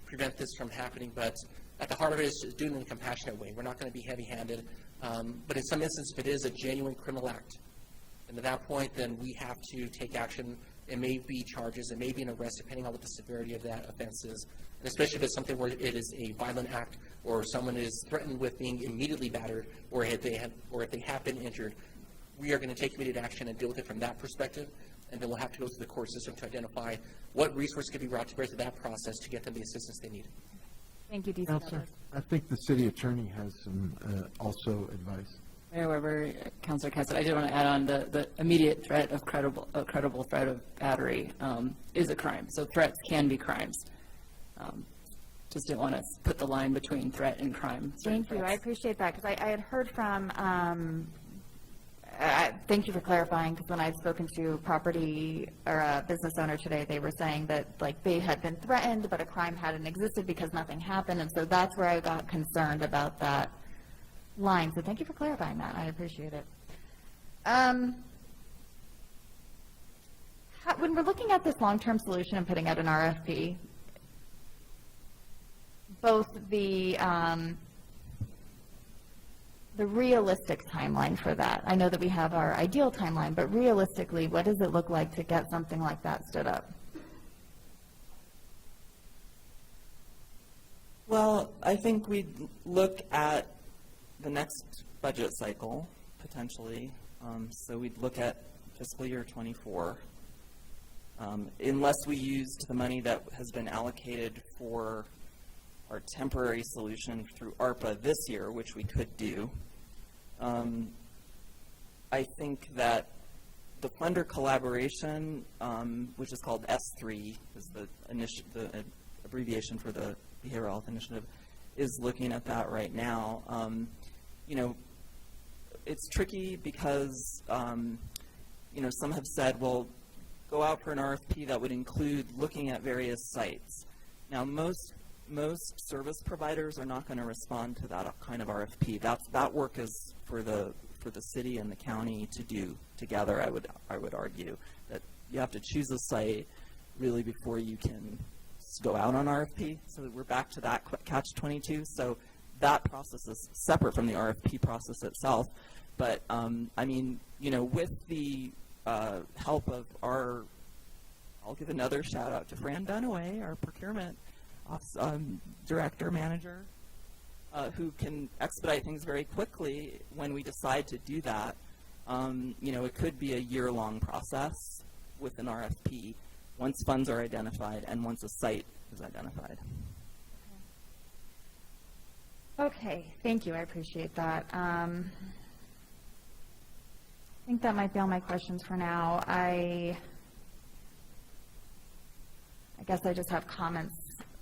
[SPEAKER 14] prevent this from happening? But at the heart of it is doing it in a compassionate way. We're not going to be heavy-handed. But in some instances, if it is a genuine criminal act, and at that point, then we have to take action. It may be charges, it may be an arrest, depending on what the severity of that offense is. And especially if it's something where it is a violent act, or someone is threatened with being immediately battered, or if they have been injured, we are going to take immediate action and deal with it from that perspective. And then we'll have to go through the court system to identify what resources can be brought to bear to that process to get them the assistance they need.
[SPEAKER 15] Thank you, DC.
[SPEAKER 2] Counselor, I think the city attorney has some also advice.
[SPEAKER 6] Mayor Weber, Councilor Cassett, I did want to add on the immediate threat of credible threat of battery is a crime. So threats can be crimes. Just didn't want to put the line between threat and crime.
[SPEAKER 15] Thank you. I appreciate that, because I had heard from, thank you for clarifying, because when I'd spoken to property or a business owner today, they were saying that, like, they had been threatened, but a crime hadn't existed because nothing happened. And so that's where I got concerned about that line. So thank you for clarifying that. I appreciate it. When we're looking at this long-term solution and putting out an RFP, both the realistic timeline for that, I know that we have our ideal timeline, but realistically, what does it look like to get something like that stood up?
[SPEAKER 8] Well, I think we'd look at the next budget cycle, potentially. So we'd look at fiscal year 24. Unless we used the money that has been allocated for our temporary solution through ARPA this year, which we could do, I think that the funder collaboration, which is called S3, is the abbreviation for the Behavioral Health Initiative, is looking at that right now. It's tricky because, some have said, well, go out for an RFP that would include looking at various sites. Now, most most service providers are not going to respond to that kind of RFP. That work is for the city and the county to do together. I would argue that you have to choose a site really before you can go out on RFP. So we're back to that catch-22. So that process is separate from the RFP process itself. But I mean, you know, with the help of I'll give another shout out to Fran Dunaway, our procurement director, manager, who can expedite things very quickly when we decide to do that. You know, it could be a year-long process with an RFP once funds are identified and once a site is identified.
[SPEAKER 15] Okay, thank you. I appreciate that. I think that might be all my questions for now. I guess I just have comments,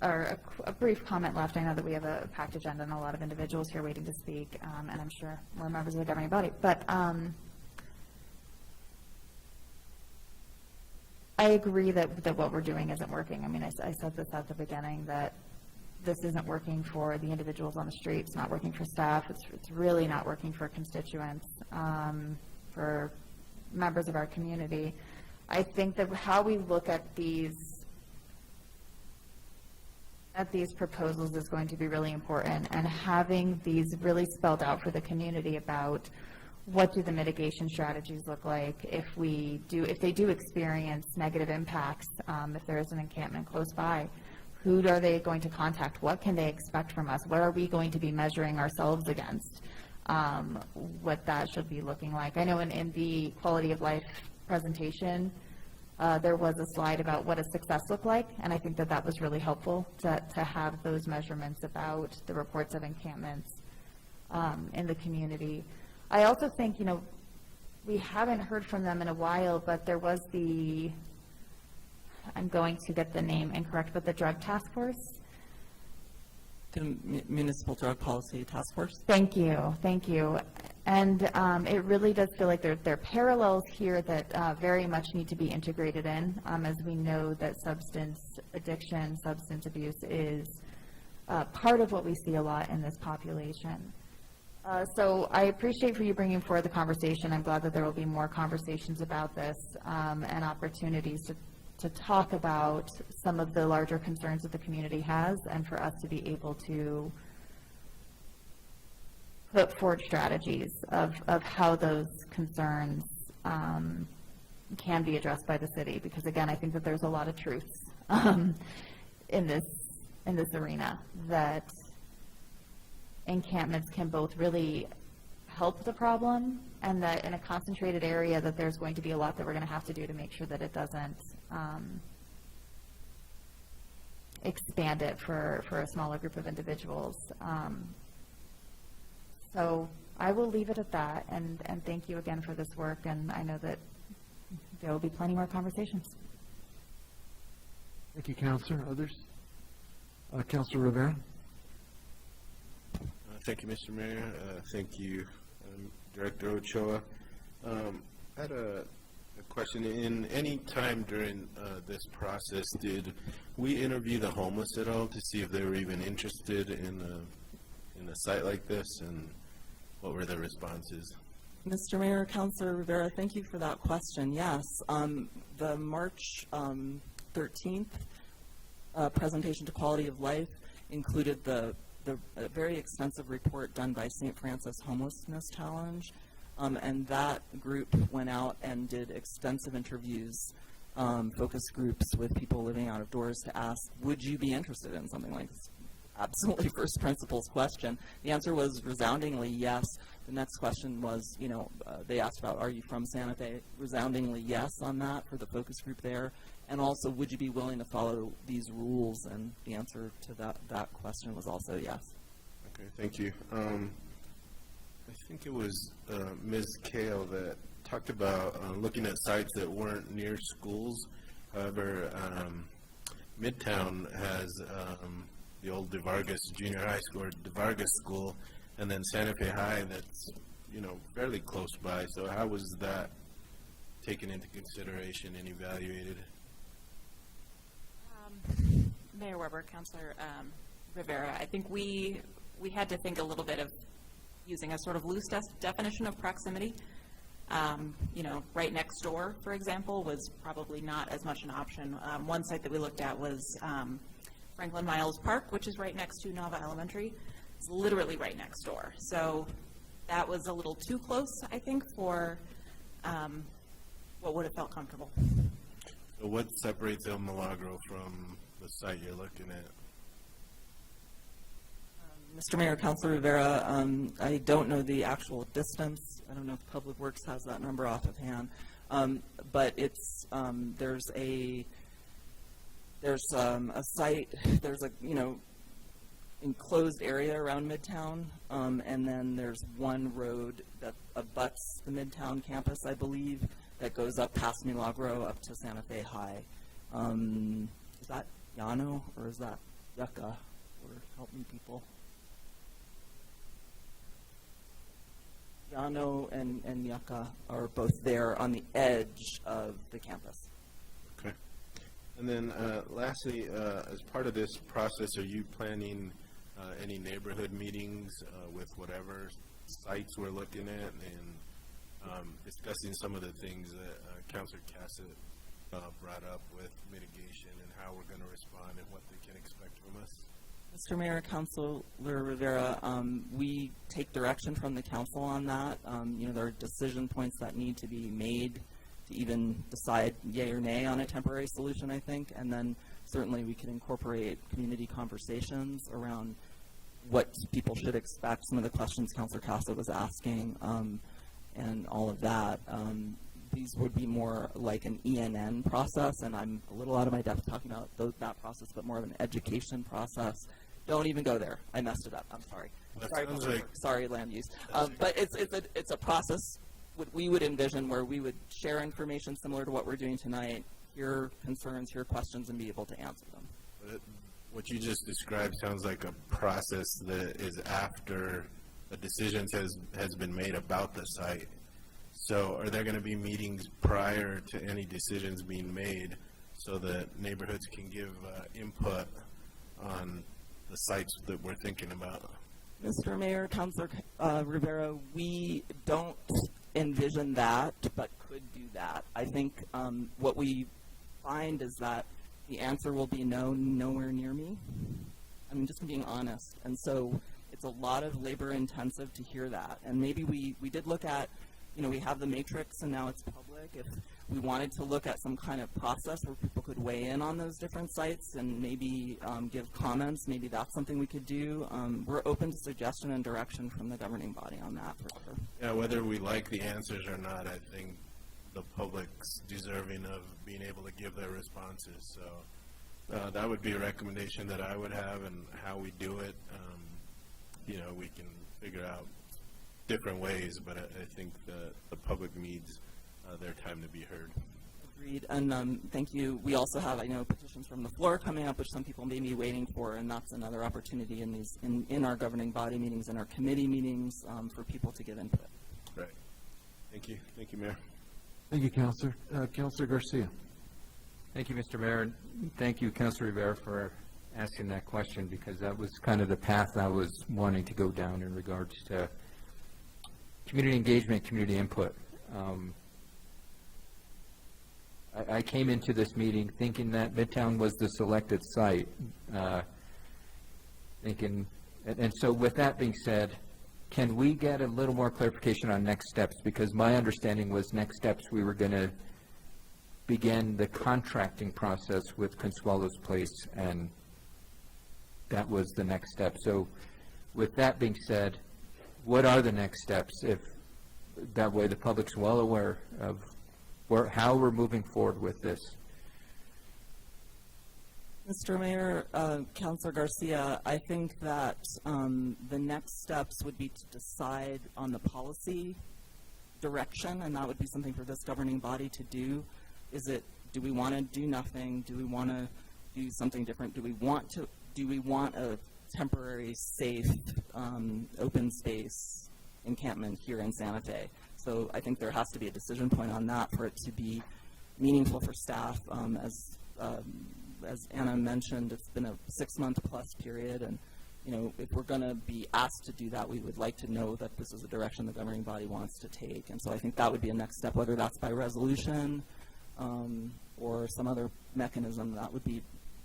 [SPEAKER 15] or a brief comment left. I know that we have a packed agenda and a lot of individuals here waiting to speak, and I'm sure more members of the governing body. But I agree that what we're doing isn't working. I mean, I said this at the beginning, that this isn't working for the individuals on the street. It's not working for staff. It's really not working for constituents, for members of our community. I think that how we look at these proposals is going to be really important, and having these really spelled out for the community about what do the mitigation strategies look like if they do experience negative impacts, if there is an encampment close by. Who are they going to contact? What can they expect from us? What are we going to be measuring ourselves against? What that should be looking like. I know in the quality of life presentation, there was a slide about what a success looked like, and I think that was really helpful to have those measurements about the reports of encampments in the community. I also think, you know, we haven't heard from them in a while, but there was I'm going to get the name incorrect, but the Drug Task Force?
[SPEAKER 8] The Municipal Drug Policy Task Force?
[SPEAKER 15] Thank you, thank you. And it really does feel like there are parallels here that very much need to be integrated in, as we know that substance addiction, substance abuse is part of what we see a lot in this population. So I appreciate for you bringing forward the conversation. I'm glad that there will be more conversations about this and opportunities to talk about some of the larger concerns that the community has, and for us to be able to put forward strategies of how those concerns can be addressed by the city. Because again, I think that there's a lot of truths in this arena, that encampments can both really help the problem, and that in a concentrated area that there's going to be a lot that we're going to have to do to make sure that it doesn't expand it for a smaller group of individuals. So I will leave it at that, and thank you again for this work, and I know that there will be plenty more conversations.
[SPEAKER 2] Thank you, Counselor. Others? Counselor Rivera?
[SPEAKER 7] Thank you, Mr. Mayor. Thank you, Director Ochoa. I had a question. In any time during this process, did we interview the homeless at all to see if they were even interested in a site like this, and what were their responses?
[SPEAKER 8] Mr. Mayor, Councilor Rivera, thank you for that question. Yes, the March 13th presentation to Quality of Life included the very extensive report done by St. Francis Homelessness Challenge, and that group went out and did extensive interviews, focus groups with people living out of doors to ask, would you be interested in something like this? Absolutely first principles question. The answer was resoundingly yes. The next question was, you know, they asked about, are you from Santa Fe? Resoundingly yes on that for the focus group there. And also, would you be willing to follow these rules? And the answer to that question was also yes.
[SPEAKER 7] Okay, thank you. I think it was Ms. Kale that talked about looking at sites that weren't near schools. However, Midtown has the old DeVargas Junior High School, or DeVargas School, and then Santa Fe High that's, you know, fairly close by. So how was that taken into consideration and evaluated?
[SPEAKER 20] Mayor Weber, Councilor, Rivera. I think we had to think a little bit of using a sort of loose definition of proximity. You know, right next door, for example, was probably not as much an option. One site that we looked at was Franklin Miles Park, which is right next to Nava Elementary. It's literally right next door. So that was a little too close, I think, for what would have felt comfortable.
[SPEAKER 7] So what separates El Milagro from the site you're looking at?
[SPEAKER 8] Mr. Mayor, Councilor Rivera, I don't know the actual distance. I don't know if Public Works has that number off of hand. But it's, there's a site, there's a, you know, enclosed area around Midtown, and then there's one road that abuts the Midtown campus, I believe, that goes up past Milagro up to Santa Fe High. Is that Llano or is that Yucca? Or help me, people. Llano and Yucca are both there on the edge of the campus.
[SPEAKER 7] Okay. And then lastly, as part of this process, are you planning any neighborhood meetings with whatever sites we're looking at and discussing some of the things that Councilor Cassett brought up with mitigation and how we're going to respond and what they can expect from us?
[SPEAKER 8] Mr. Mayor, Councilor Rivera, we take direction from the council on that. You know, there are decision points that need to be made to even decide yay or nay on a temporary solution, I think, and then certainly we can incorporate community conversations around what people should expect, some of the questions Councilor Casa was asking, and all of that. These would be more like an ENN process, and I'm a little out of my depth talking about that process, but more of an education process. Don't even go there. I messed it up. I'm sorry. Sorry, land use. But it's a process we would envision where we would share information similar to what we're doing tonight, hear concerns, hear questions, and be able to answer them.
[SPEAKER 7] What you just described sounds like a process that is after a decision has been made about the site. So are there going to be meetings prior to any decisions being made so that neighborhoods can give input on the sites that we're thinking about?
[SPEAKER 8] Mr. Mayor, Councilor Rivera, we don't envision that, but could do that. I think what we find is that the answer will be no, nowhere near me. I'm just being honest. And so it's a lot of labor intensive to hear that. And maybe we did look at, you know, we have the matrix and now it's public. If we wanted to look at some kind of process where people could weigh in on those different sites and maybe give comments, maybe that's something we could do. We're open to suggestion and direction from the governing body on that for sure.
[SPEAKER 7] Yeah, whether we like the answers or not, I think the public's deserving of being able to give their responses. So that would be a recommendation that I would have, and how we do it. You know, we can figure out different ways, but I think the public needs their time to be heard.
[SPEAKER 8] Agreed. And thank you. We also have, I know, petitions from the floor coming up, which some people may be waiting for, and that's another opportunity in these in our governing body meetings and our committee meetings for people to give input.
[SPEAKER 7] Right. Thank you. Thank you, Mayor.
[SPEAKER 2] Thank you, Councilor. Councilor Garcia.
[SPEAKER 1] Thank you, Mr. Mayor, and thank you, Councilor Rivera, for asking that question, because that was kind of the path I was wanting to go down in regards to community engagement, community input. I came into this meeting thinking that Midtown was the selected site, and so with that being said, can we get a little more clarification on next steps? Because my understanding was next steps we were going to begin the contracting process with Consuelo's Place, and that was the next step. So with that being said, what are the next steps, if that way the public's well aware of how we're moving forward with this?
[SPEAKER 8] Mr. Mayor, Councilor Garcia, I think that the next steps would be to decide on the policy direction, and that would be something for this governing body to do. Do we want to do nothing? Do we want to do something different? Do we want a temporary, safe, open space encampment here in Santa Fe? So I think there has to be a decision point on that for it to be meaningful for staff. As as Anna mentioned, it's been a 6-month-plus period, and, if we're going to be asked to do that, we would like to know that this is the direction the governing body wants to take. And so I think that would be a next step, whether that's by resolution or some other mechanism. That would be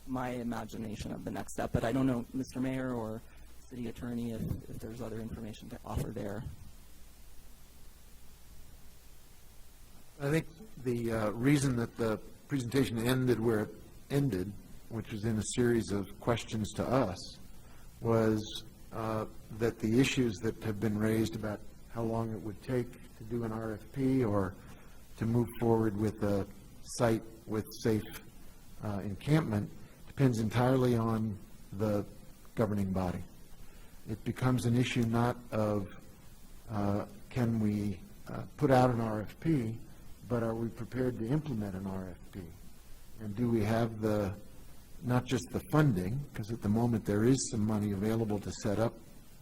[SPEAKER 8] my imagination of the next step. But I don't know, Mr. Mayor or City Attorney, if there's other information to offer there.
[SPEAKER 2] I think the reason that the presentation ended where it ended, which was in a series of questions to us, was that the issues that have been raised about how long it would take to do an RFP or to move forward with a site with safe encampment depends entirely on the governing body. It becomes an issue not of can we put out an RFP, but are we prepared to implement an RFP? And do we have not just the funding, because at the moment there is some money available to set up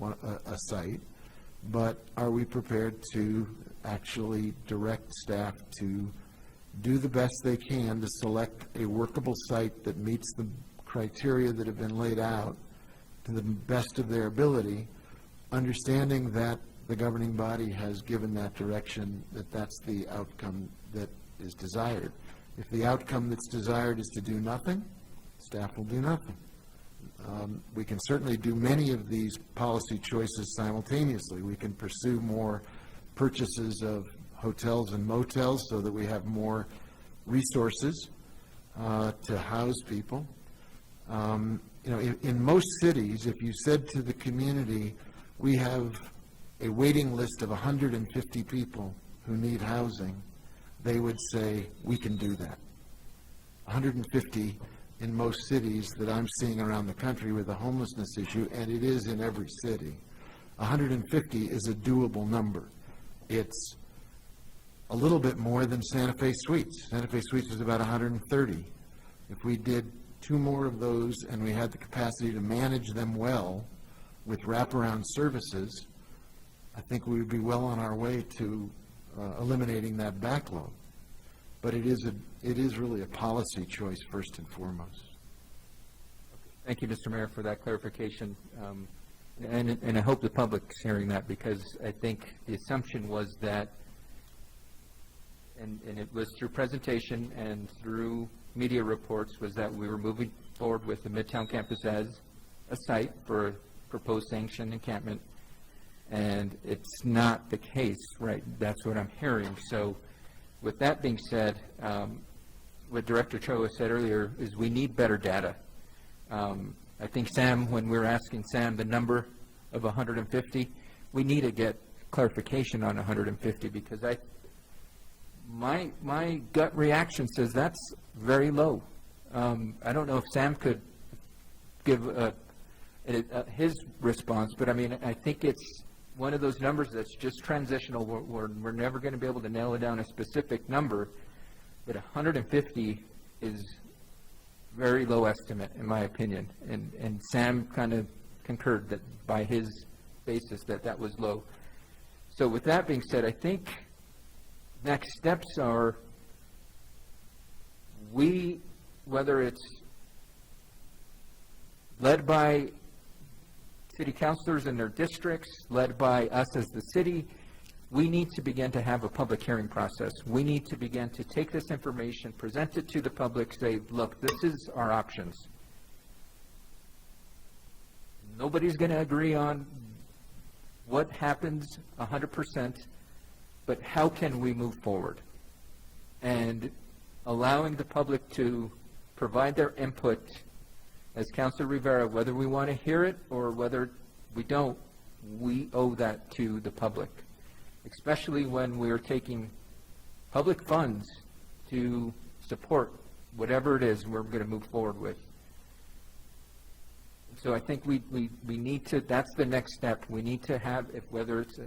[SPEAKER 2] a site, but are we prepared to actually direct staff to do the best they can to select a workable site that meets the criteria that have been laid out to the best of their ability, understanding that the governing body has given that direction, that that's the outcome that is desired. If the outcome that's desired is to do nothing, staff will do nothing. We can certainly do many of these policy choices simultaneously. We can pursue more purchases of hotels and motels so that we have more resources to house people. In most cities, if you said to the community, we have a waiting list of 150 people who need housing, they would say, we can do that. 150 in most cities that I'm seeing around the country with the homelessness issue, and it is in every city. 150 is a doable number. It's a little bit more than Santa Fe Suites. Santa Fe Suites is about 130. If we did 2 more of those and we had the capacity to manage them well with wraparound services, I think we would be well on our way to eliminating that backlog. But it is really a policy choice first and foremost.
[SPEAKER 1] Thank you, Mr. Mayor, for that clarification. And I hope the public's hearing that, because I think the assumption was that, and it was through presentation and through media reports, was that we were moving forward with the Midtown campus as a site for a proposed sanctioned encampment. And it's not the case, right? That's what I'm hearing. So with that being said, what Director Cho said earlier is we need better data. I think Sam, when we were asking Sam the number of 150, we need to get clarification on 150, because my gut reaction says that's very low. I don't know if Sam could give his response, but I mean, I think it's one of those numbers that's just transitional. We're never going to be able to nail down a specific number, but 150 is very low estimate, in my opinion. And Sam kind of concurred that by his basis that was low. So with that being said, I think next steps are whether it's led by city councilors in their districts, led by us as the city, we need to begin to have a public hearing process. We need to begin to take this information, present it to the public, say, look, this is our options. Nobody's going to agree on what happens 100%, but how can we move forward? And allowing the public to provide their input, as Councilor Rivera, whether we want to hear it or whether we don't, we owe that to the public, especially when we're taking public funds to support whatever it is we're going to move forward with. So I think we need to, that's the next step. We need to have, whether it's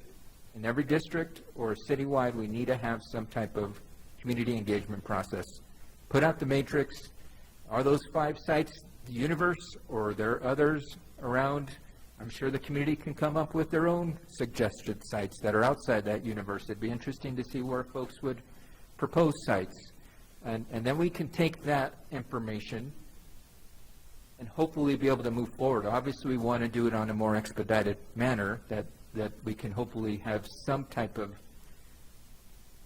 [SPEAKER 1] in every district or citywide, we need to have some type of community engagement process. Put out the matrix. Are those 5 sites the universe, or are there others around? I'm sure the community can come up with their own suggested sites that are outside that universe. It'd be interesting to see where folks would propose sites. And then we can take that information and hopefully be able to move forward. Obviously, we want to do it on a more expedited manner, that we can hopefully have some type of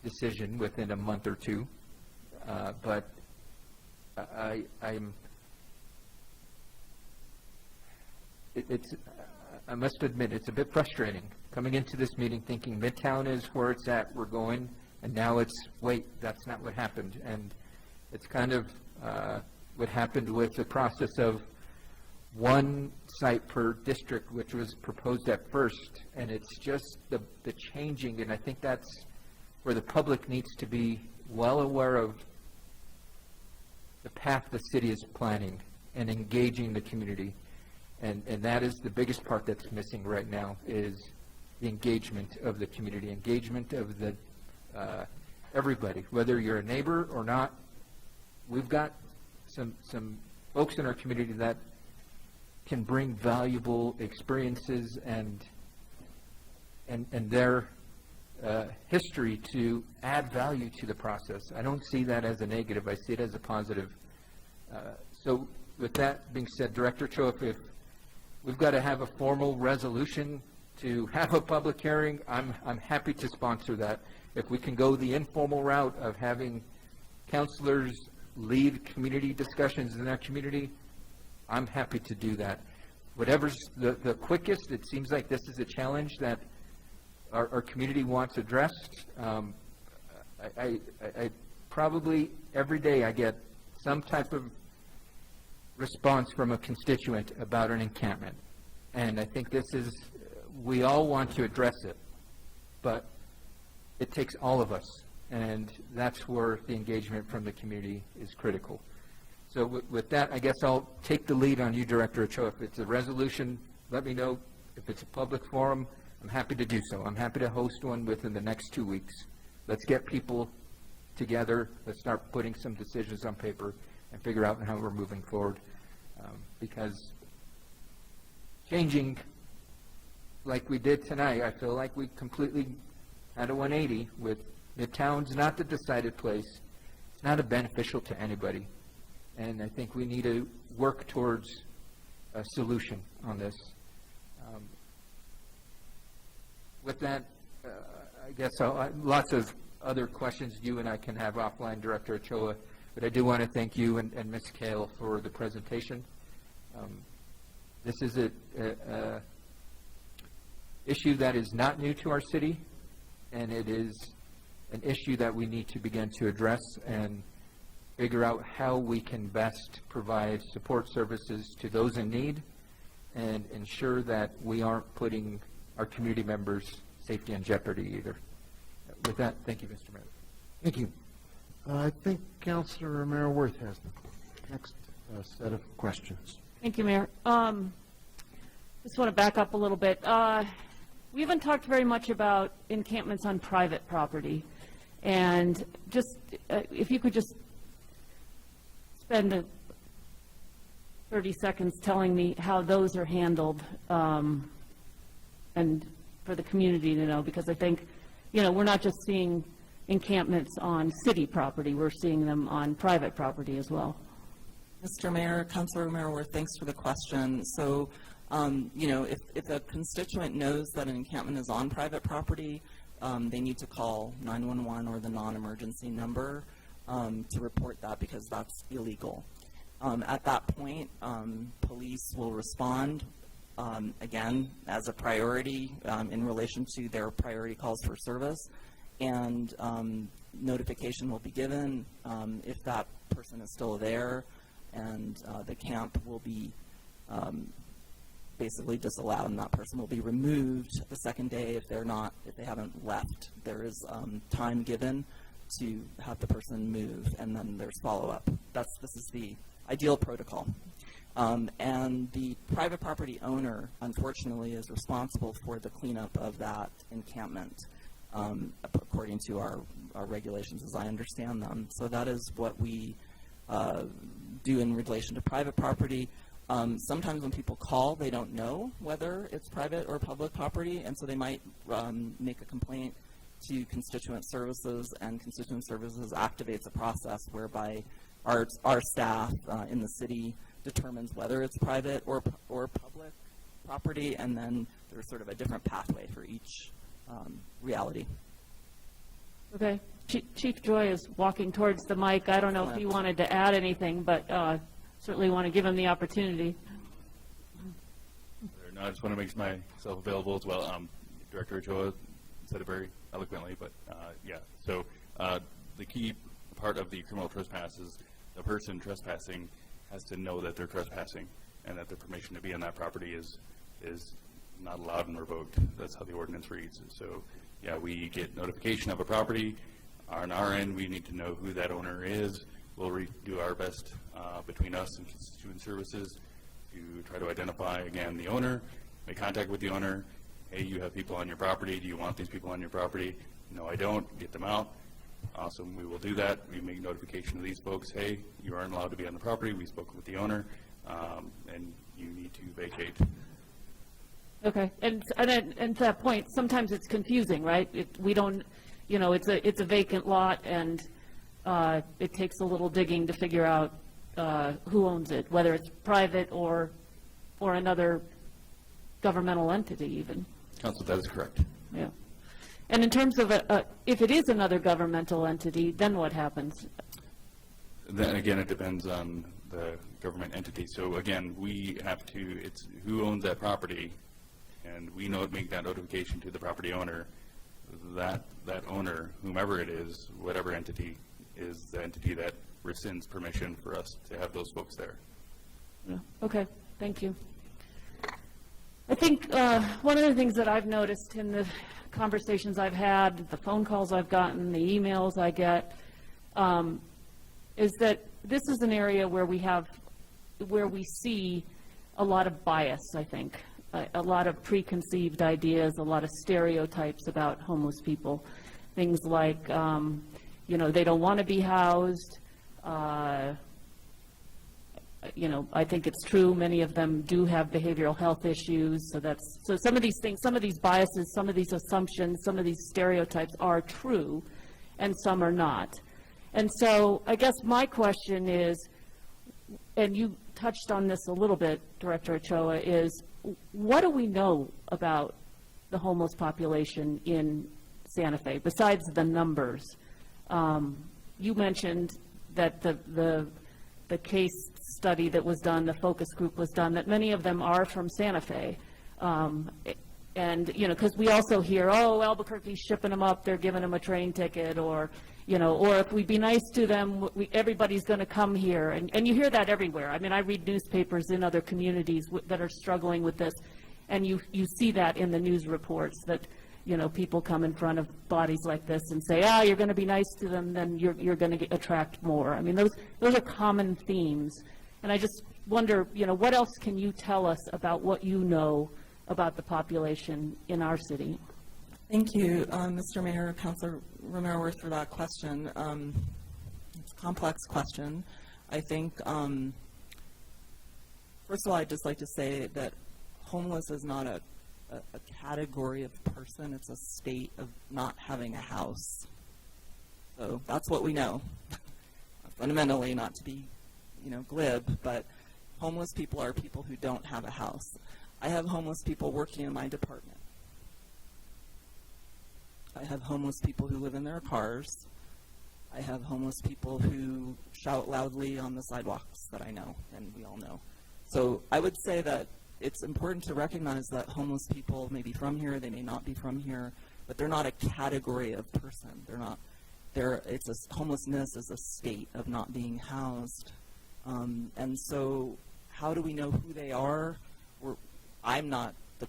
[SPEAKER 1] decision within a month or two. But I must admit, it's a bit frustrating coming into this meeting thinking Midtown is where it's at, we're going, and now it's, wait, that's not what happened. And it's kind of what happened with the process of one site per district, which was proposed at first, and it's just the changing, and I think that's where the public needs to be well aware of the path the city is planning and engaging the community. And that is the biggest part that's missing right now, is the engagement of the community, engagement of the everybody, whether you're a neighbor or not. We've got some folks in our community that can bring valuable experiences and their history to add value to the process. I don't see that as a negative. I see it as a positive. So with that being said, Director Cho, if we've got to have a formal resolution to have a public hearing, I'm happy to sponsor that. If we can go the informal route of having counselors lead community discussions in our community, I'm happy to do that. Whatever's the quickest, it seems like this is a challenge that our community wants addressed. I probably every day I get some type of response from a constituent about an encampment. And I think this is, we all want to address it, but it takes all of us. And that's where the engagement from the community is critical. So with that, I guess I'll take the lead on you, Director Ochoa. If it's a resolution, let me know. If it's a public forum, I'm happy to do so. I'm happy to host one within the next 2 weeks. Let's get people together. Let's start putting some decisions on paper and figure out how we're moving forward. Because changing like we did tonight, I feel like we completely had a 180 with Midtown's not the decided place. It's not beneficial to anybody. And I think we need to work towards a solution on this. With that, I guess lots of other questions you and I can have offline, Director Ochoa, but I do want to thank you and Ms. Kale for the presentation. This is a issue that is not new to our city, and it is an issue that we need to begin to address and figure out how we can best provide support services to those in need and ensure that we aren't putting our community members' safety in jeopardy either. With that, thank you, Mr. Mayor.
[SPEAKER 2] Thank you. I think Councilor Romero-Worth has the next set of questions.
[SPEAKER 5] Thank you, Mayor. Just want to back up a little bit. We haven't talked very much about encampments on private property. And just, if you could just spend 30 seconds telling me how those are handled, and for the community to know, because I think, we're not just seeing encampments on city property, we're seeing them on private property as well.
[SPEAKER 8] Mr. Mayor, Councilor Romero-Worth, thanks for the question. So, if a constituent knows that an encampment is on private property, they need to call 911 or the non-emergency number to report that, because that's illegal. At that point, police will respond, again, as a priority in relation to their priority calls for service, and notification will be given if that person is still there, and the camp will be basically disallowed, and that person will be removed the second day if they haven't left. There is time given to have the person move, and then there's follow-up. This is the ideal protocol. And the private property owner, unfortunately, is responsible for the cleanup of that encampment, according to our regulations as I understand them. So that is what we do in relation to private property. Sometimes when people call, they don't know whether it's private or public property, and so they might make a complaint to Constituent Services, and Constituent Services activates a process whereby our staff in the city determines whether it's private or public property, and then there's sort of a different pathway for each reality.
[SPEAKER 5] Okay. Chief Joy is walking towards the mic. I don't know if he wanted to add anything, but certainly want to give him the opportunity.
[SPEAKER 9] No, I just want to make myself available as well. Director Ochoa said it very eloquently, but yeah. So the key part of the criminal trespass is the person trespassing has to know that they're trespassing and that the permission to be on that property is not allowed and revoked. That's how the ordinance reads. So yeah, we get notification of a property. On our end, we need to know who that owner is. We'll do our best between us and constituent services to try to identify, again, the owner, make contact with the owner. Hey, you have people on your property. Do you want these people on your property? No, I don't. Get them out. Awesome. We will do that. We make notification to these folks. Hey, you aren't allowed to be on the property. We spoke with the owner, and you need to vacate.
[SPEAKER 5] Okay. And to that point, sometimes it's confusing, right? We don't, you know, it's a vacant lot, and it takes a little digging to figure out who owns it, whether it's private or another governmental entity even.
[SPEAKER 9] Counsel, that is correct.
[SPEAKER 5] Yeah. And in terms of if it is another governmental entity, then what happens?
[SPEAKER 9] Then again, it depends on the government entity. So again, we have to, it's who owns that property, and we make that notification to the property owner. That owner, whomever it is, whatever entity, is the entity that rescinds permission for us to have those folks there.
[SPEAKER 5] Yeah. Okay, thank you. I think one of the things that I've noticed in the conversations I've had, the phone calls I've gotten, the emails I get, is that this is an area where we see a lot of bias, I think, a lot of preconceived ideas, a lot of stereotypes about homeless people. Things like, you know, they don't want to be housed. You know, I think it's true. Many of them do have behavioral health issues. So some of these things, some of these biases, some of these assumptions, some of these stereotypes are true, and some are not. And so I guess my question is, and you touched on this a little bit, Director Ochoa, is what do we know about the homeless population in Santa Fe besides the numbers? You mentioned that the case study that was done, the focus group was done, that many of them are from Santa Fe. And, you know, because we also hear, oh, Albuquerque's shipping them up, they're giving them a train ticket, or, you know, or if we be nice to them, everybody's going to come here. And you hear that everywhere. I mean, I read newspapers in other communities that are struggling with this, and you see that in the news reports that, you know, people come in front of bodies like this and say, you're going to be nice to them, then you're going to attract more. I mean, those are common themes. And I just wonder, you know, what else can you tell us about what you know about the population in our city?
[SPEAKER 8] Thank you, Mr. Mayor, Councilor Romero-Worth, for that question. It's a complex question. I think, first of all, I'd just like to say that homeless is not a category of person. It's a state of not having a house. So that's what we know. Fundamentally, not to be, you know, glib, but homeless people are people who don't have a house. I have homeless people working in my department. I have homeless people who live in their cars. I have homeless people who shout loudly on the sidewalks that I know, and we all know. So I would say that it's important to recognize that homeless people may be from here, they may not be from here, but they're not a category of person. They're not. Homelessness is a state of not being housed. And so how do we know who they are? I'm not the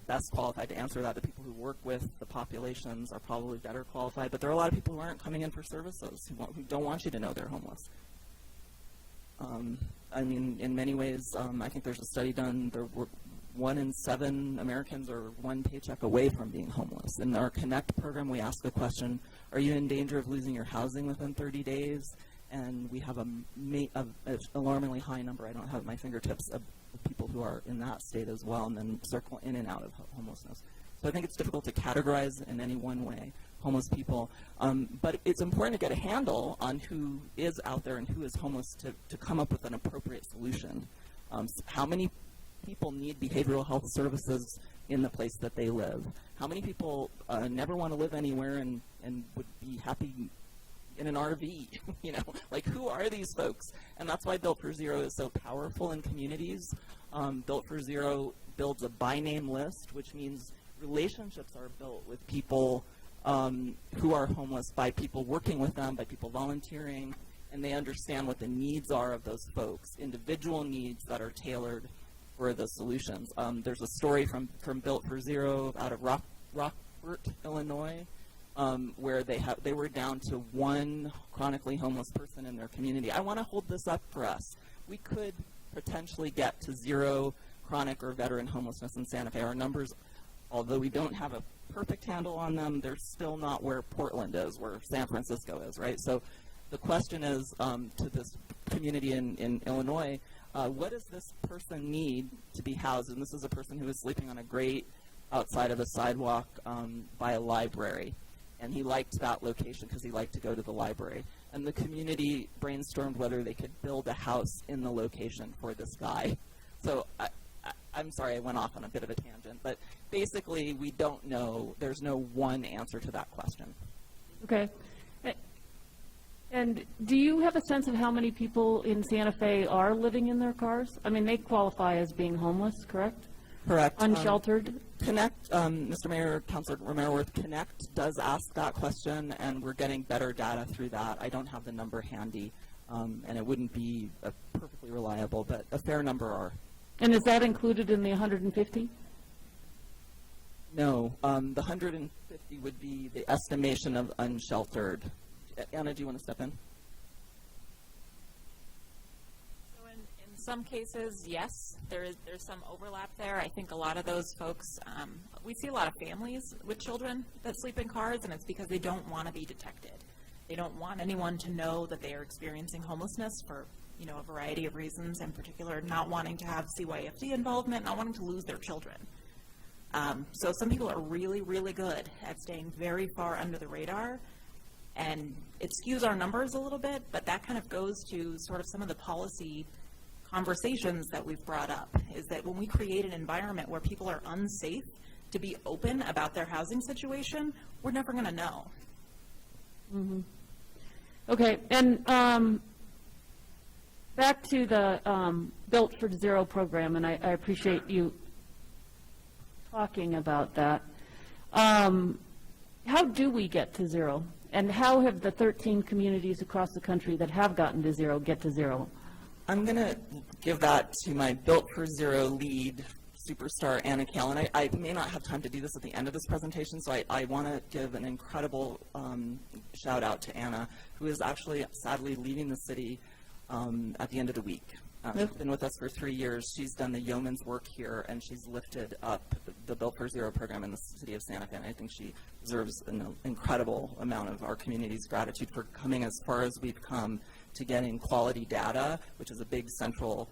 [SPEAKER 8] best qualified to answer that. The people who work with the populations are probably better qualified, but there are a lot of people who aren't coming in for services, who don't want you to know they're homeless. I mean, in many ways, I think there's a study done, 1 in 7 Americans are one paycheck away from being homeless. In our Connect program, we ask the question, are you in danger of losing your housing within 30 days? And we have an alarmingly high number, I don't have at my fingertips, of people who are in that state as well, and then circle in and out of homelessness. So I think it's difficult to categorize in any one way. homeless people. But it's important to get a handle on who is out there and who is homeless to come up with an appropriate solution. How many people need behavioral health services in the place that they live? How many people never want to live anywhere and would be happy in an RV? You know, like, who are these folks? And that's why Built for Zero is so powerful in communities. Built for Zero builds a by-name list, which means relationships are built with people who are homeless by people working with them, by people volunteering, and they understand what the needs are of those folks, individual needs that are tailored for the solutions. There's a story from Built for Zero out of Rockford, Illinois, where they were down to one chronically homeless person in their community. I want to hold this up for us. We could potentially get to zero chronic or veteran homelessness in Santa Fe. Our numbers, although we don't have a perfect handle on them, they're still not where Portland is, where San Francisco is, right? So the question is to this community in Illinois, what does this person need to be housed? And this is a person who is sleeping on a grate outside of a sidewalk by a library. And he liked that location because he liked to go to the library. And the community brainstormed whether they could build a house in the location for this guy. So I'm sorry I went off on a bit of a tangent, but basically we don't know. There's no one answer to that question.
[SPEAKER 5] Okay. And do you have a sense of how many people in Santa Fe are living in their cars? I mean, they qualify as being homeless, correct?
[SPEAKER 8] Correct.
[SPEAKER 5] Unsheltered?
[SPEAKER 8] Connect, Mr. Mayor, Councilor Romero-Worth, Connect does ask that question, and we're getting better data through that. I don't have the number handy, and it wouldn't be perfectly reliable, but a fair number are.
[SPEAKER 5] And is that included in the 150?
[SPEAKER 8] No. The 150 would be the estimation of unsheltered. Anna, do you want to step in?
[SPEAKER 20] So in some cases, yes, there's some overlap there. I think a lot of those folks, we see a lot of families with children that sleep in cars, and it's because they don't want to be detected. They don't want anyone to know that they are experiencing homelessness for, you know, a variety of reasons, in particular not wanting to have CYFD involvement, not wanting to lose their children. So some people are really, really good at staying very far under the radar, and it skews our numbers a little bit, but that kind of goes to sort of some of the policy conversations that we've brought up, is that when we create an environment where people are unsafe to be open about their housing situation, we're never going to know.
[SPEAKER 5] Mm-hmm. Okay, and back to the Built for Zero program, and I appreciate you talking about that. How do we get to zero? And how have the 13 communities across the country that have gotten to zero get to zero?
[SPEAKER 8] I'm going to give that to my Built for Zero lead superstar, Anna Kale, and I may not have time to do this at the end of this presentation, so I want to give an incredible shout out to Anna, who is actually sadly leaving the city at the end of the week. She's been with us for 3 years. She's done the yeoman's work here, and she's lifted up the Built for Zero program in the city of Santa Fe, and I think she deserves an incredible amount of our community's gratitude for coming as far as we've come to getting quality data, which is a big central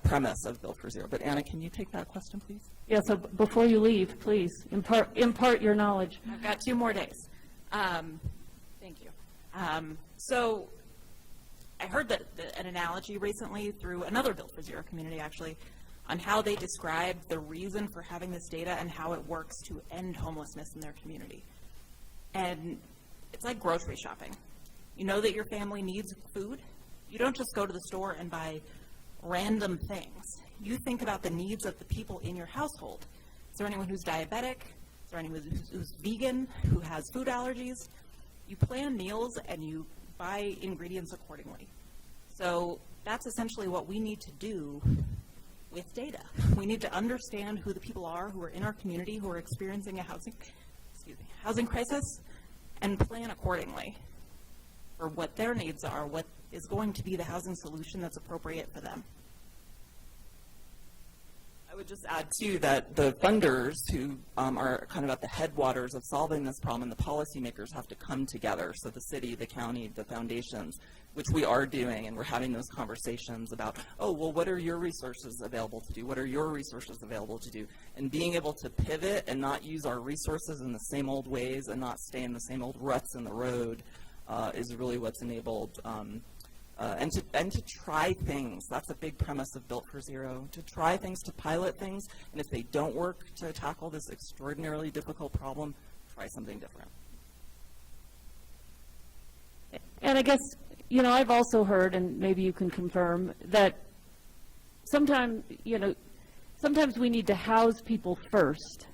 [SPEAKER 8] premise of Built for Zero. But Anna, can you take that question, please?
[SPEAKER 5] Yeah, so before you leave, please, impart your knowledge.
[SPEAKER 20] I've got 2 more days. Thank you. So I heard an analogy recently through another Built for Zero community, actually, on how they described the reason for having this data and how it works to end homelessness in their community. And it's like grocery shopping. You know that your family needs food. You don't just go to the store and buy random things. You think about the needs of the people in your household. Is there anyone who's diabetic? Is there anyone who's vegan, who has food allergies? You plan meals and you buy ingredients accordingly. So that's essentially what we need to do with data. We need to understand who the people are who are in our community who are experiencing a housing crisis, and plan accordingly for what their needs are, what is going to be the housing solution that's appropriate for them.
[SPEAKER 8] I would just add, too, that the funders who are kind of at the headwaters of solving this problem, and the policymakers have to come together. So the city, the county, the foundations, which we are doing, and we're having those conversations about, oh, well, what are your resources available to do? What are your resources available to do? And being able to pivot and not use our resources in the same old ways and not stay in the same old ruts in the road is really what's enabled and to try things. That's a big premise of Built for Zero, to try things, to pilot things, and if they don't work to tackle this extraordinarily difficult problem, try something different.
[SPEAKER 5] And I guess, you know, I've also heard, and maybe you can confirm, that sometimes, you know, sometimes we need to house people first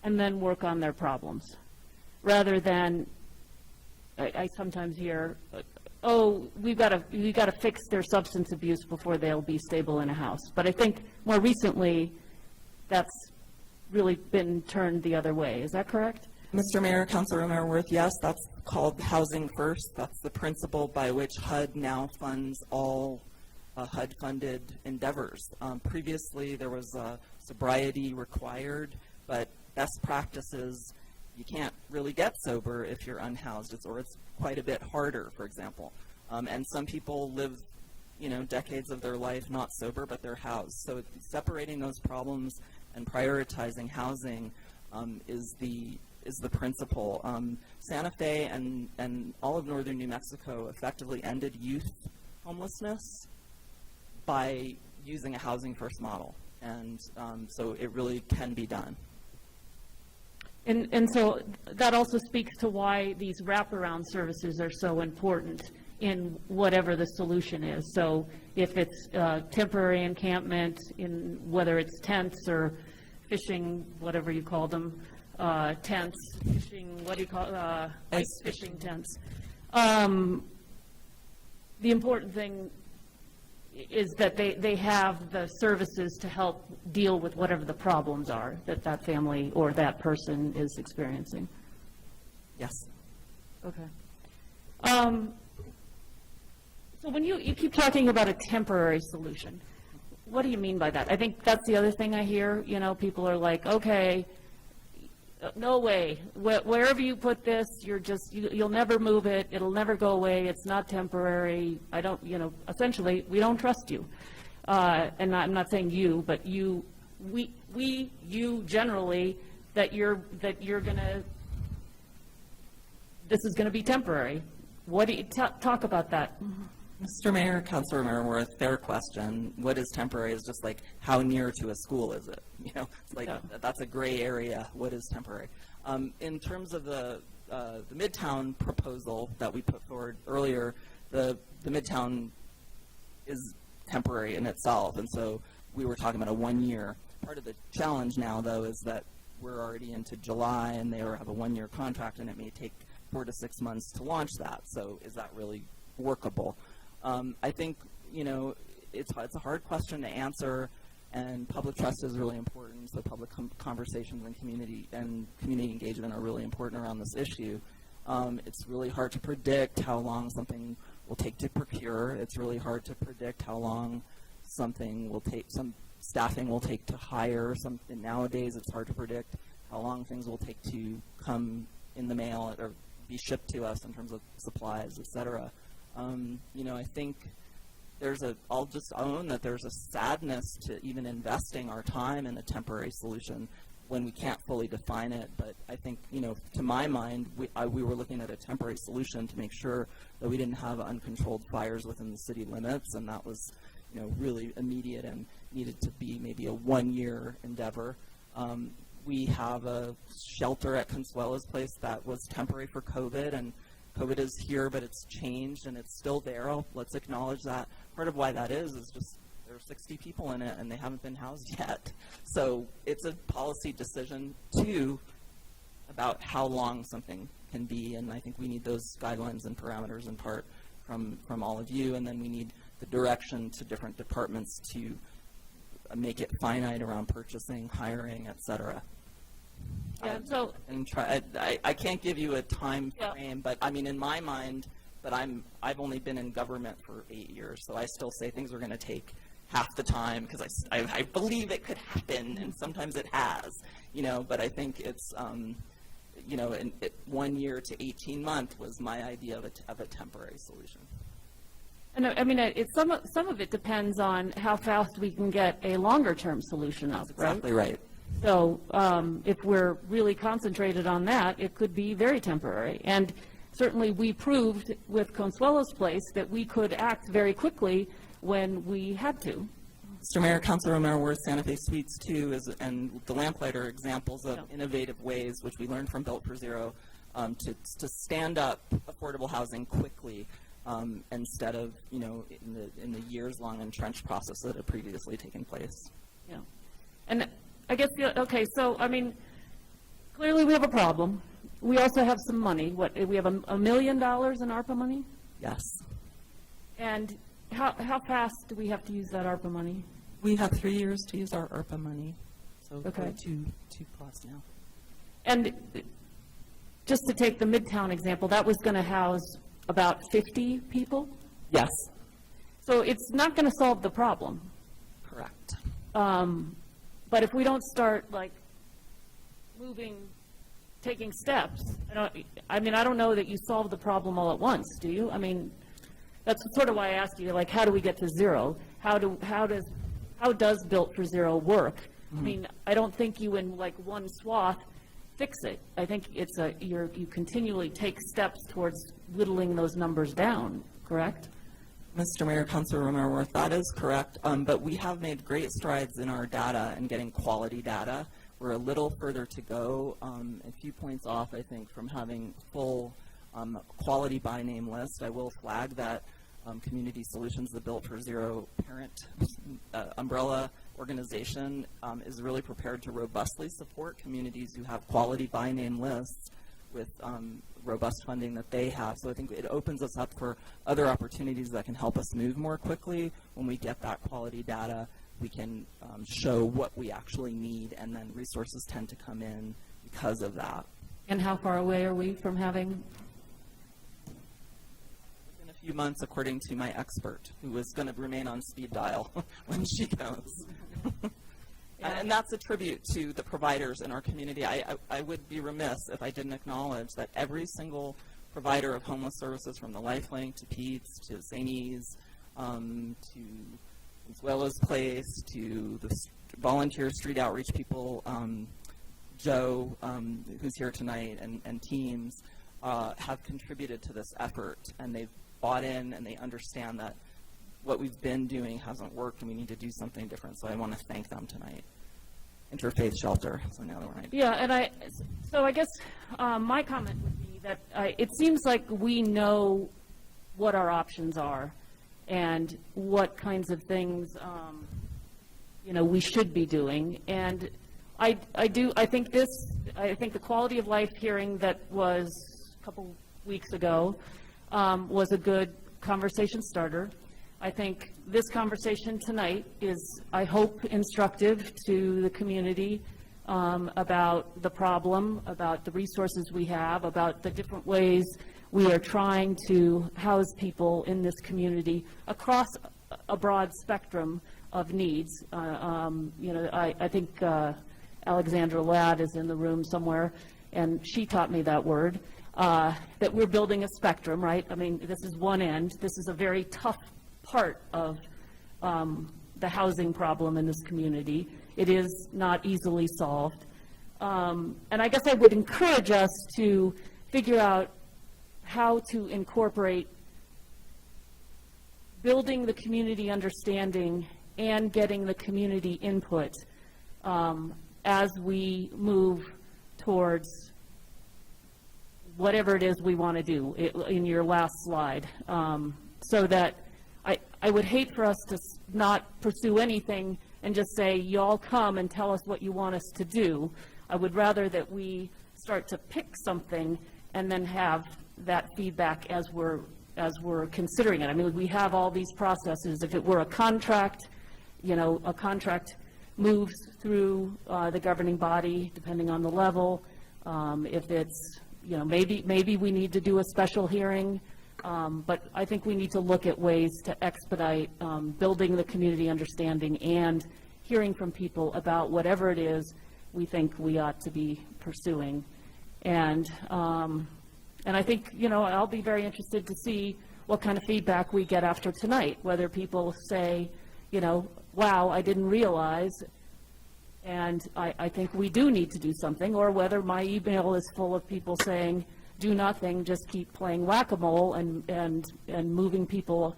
[SPEAKER 5] and then work on their problems, rather than, I sometimes hear, oh, we've got to fix their substance abuse before they'll be stable in a house. But I think more recently, that's really been turned the other way. Is that correct?
[SPEAKER 8] Mr. Mayor, Councilor Merworth, yes, that's called Housing First. That's the principle by which HUD now funds all HUD-funded endeavors. Previously, there was sobriety required, but best practices, you can't really get sober if you're unhoused, or it's quite a bit harder, for example. And some people live, you know, decades of their life not sober, but they're housed. So separating those problems and prioritizing housing is the principle. Santa Fe and all of northern New Mexico effectively ended youth homelessness by using a housing first model. And so it really can be done.
[SPEAKER 5] And so that also speaks to why these wraparound services are so important in whatever the solution is. So if it's temporary encampment, in whether it's tents or fishing, whatever you call them, tents, fishing, what do you call ice fishing tents. The important thing is that they have the services to help deal with whatever the problems are that that family or that person is experiencing.
[SPEAKER 8] Yes.
[SPEAKER 5] Okay. So when you keep talking about a temporary solution, what do you mean by that? I think that's the other thing I hear. You know, people are like, okay, no way. Wherever you put this, you'll never move it. It'll never go away. It's not temporary. I don't, you know, essentially, we don't trust you. And I'm not saying you, but you generally, that you're gonna, this is gonna be temporary. What do you, talk about that?
[SPEAKER 8] Mr. Mayor, Councilor Merworth, fair question. What is temporary is just like, how near to a school is it? You know, it's like, that's a gray area. What is temporary? In terms of the Midtown proposal that we put forward earlier, the Midtown is temporary in itself, and so we were talking about a 1 year. Part of the challenge now, though, is that we're already into July, and they have a 1 year contract, and it may take 4 to 6 months to launch that. So is that really workable? I think, you know, it's a hard question to answer, and public trust is really important. So public conversations and community engagement are really important around this issue. It's really hard to predict how long something will take to procure. It's really hard to predict how long something will take, some staffing will take to hire. Nowadays, it's hard to predict how long things will take to come in the mail or be shipped to us in terms of supplies, et cetera. You know, I think I'll just own that there's a sadness to even investing our time in a temporary solution when we can't fully define it. But I think, you know, to my mind, we were looking at a temporary solution to make sure that we didn't have uncontrolled fires within the city limits, and that was, you know, really immediate and needed to be maybe a 1 year endeavor. We have a shelter at Consuela's place that was temporary for COVID, and COVID is here, but it's changed, and it's still there. Let's acknowledge that. Part of why that is just there are 60 people in it, and they haven't been housed yet. So it's a policy decision, too, about how long something can be, and I think we need those guidelines and parameters in part from all of you, and then we need the direction to different departments to make it finite around purchasing, hiring, et cetera.
[SPEAKER 5] Yeah, so
[SPEAKER 8] I can't give you a time frame, but I mean, in my mind, but I've only been in government for 8 years, so I still say things are going to take half the time, because I believe it could happen, and sometimes it has, but I think it's, 1 year to 18 months was my idea of a temporary solution.
[SPEAKER 5] And I mean, some of it depends on how fast we can get a longer-term solution up, right?
[SPEAKER 8] Exactly right.
[SPEAKER 5] So if we're really concentrated on that, it could be very temporary. And certainly we proved with Consuelo's Place that we could act very quickly when we had to.
[SPEAKER 8] Mr. Mayor, Councilor Romero Worth, Santa Fe Suites 2 and the Lamplighter are examples of innovative ways, which we learned from Built for Zero, to stand up affordable housing quickly instead of, in the years-long entrenched process that had previously taken place.
[SPEAKER 5] Yeah. And I guess, okay, so, I mean, clearly we have a problem. We also have some money. What, we have $1 million in ARPA money?
[SPEAKER 8] Yes.
[SPEAKER 5] And how fast do we have to use that ARPA money?
[SPEAKER 8] We have 3 years to use our ARPA money, so
[SPEAKER 5] Okay.
[SPEAKER 8] we're two plus now.
[SPEAKER 5] And just to take the Midtown example, that was going to house about 50 people?
[SPEAKER 8] Yes.
[SPEAKER 5] So it's not going to solve the problem.
[SPEAKER 8] Correct.
[SPEAKER 5] But if we don't start, like, taking steps, I don't know that you solve the problem all at once, do you? I mean, that's sort of why I asked you, like, how do we get to zero? How does Built for Zero work? I mean, I don't think you in, like, one swath fix it. I think it's you continually take steps towards whittling those numbers down, correct?
[SPEAKER 8] Mr. Mayor, Councilor Romero Worth, that is correct, but we have made great strides in our data and getting quality data. We're a little further to go, a few points off, I think, from having full quality by name list. I will flag that Community Solutions, the Built for Zero parent umbrella organization, is really prepared to robustly support communities who have quality by name lists with robust funding that they have. So I think it opens us up for other opportunities that can help us move more quickly. When we get that quality data, we can show what we actually need, and then resources tend to come in because of that.
[SPEAKER 5] And how far away are we from having?
[SPEAKER 8] In a few months, according to my expert, who is going to remain on speed dial when she goes. And that's a tribute to the providers in our community. I would be remiss if I didn't acknowledge that every single provider of homeless services, from the Lifelink to Pete's to St. E's to Consuelo's Place to the volunteer street outreach people, Joe, who's here tonight, and teams, have contributed to this effort, and they've bought in and they understand that what we've been doing hasn't worked and we need to do something different. So I want to thank them tonight. Interfaith Shelter is another one.
[SPEAKER 5] Yeah, and I guess my comment would be that it seems like we know what our options are and what kinds of things we should be doing. And I think the quality of life hearing that was a couple weeks ago was a good conversation starter. I think this conversation tonight is, I hope, instructive to the community about the problem, about the resources we have, about the different ways we are trying to house people in this community across a broad spectrum of needs. I think Alexandra Ladd is in the room somewhere, and she taught me that word, that we're building a spectrum, right? I mean, this is one end. This is a very tough part of the housing problem in this community. It is not easily solved. And I guess I would encourage us to figure out how to incorporate building the community understanding and getting the community input as we move towards whatever it is we want to do in your last slide, so that I would hate for us to not pursue anything and just say, y'all come and tell us what you want us to do. I would rather that we start to pick something and then have that feedback as we're considering it. I mean, we have all these processes. If it were a contract, a contract moves through the governing body, depending on the level. If it's, maybe we need to do a special hearing But I think we need to look at ways to expedite building the community understanding and hearing from people about whatever it is we think we ought to be pursuing. And I think, I'll be very interested to see what kind of feedback we get after tonight, whether people say, wow, I didn't realize, and I think we do need to do something, or whether my email is full of people saying, do nothing, just keep playing whack-a-mole and moving people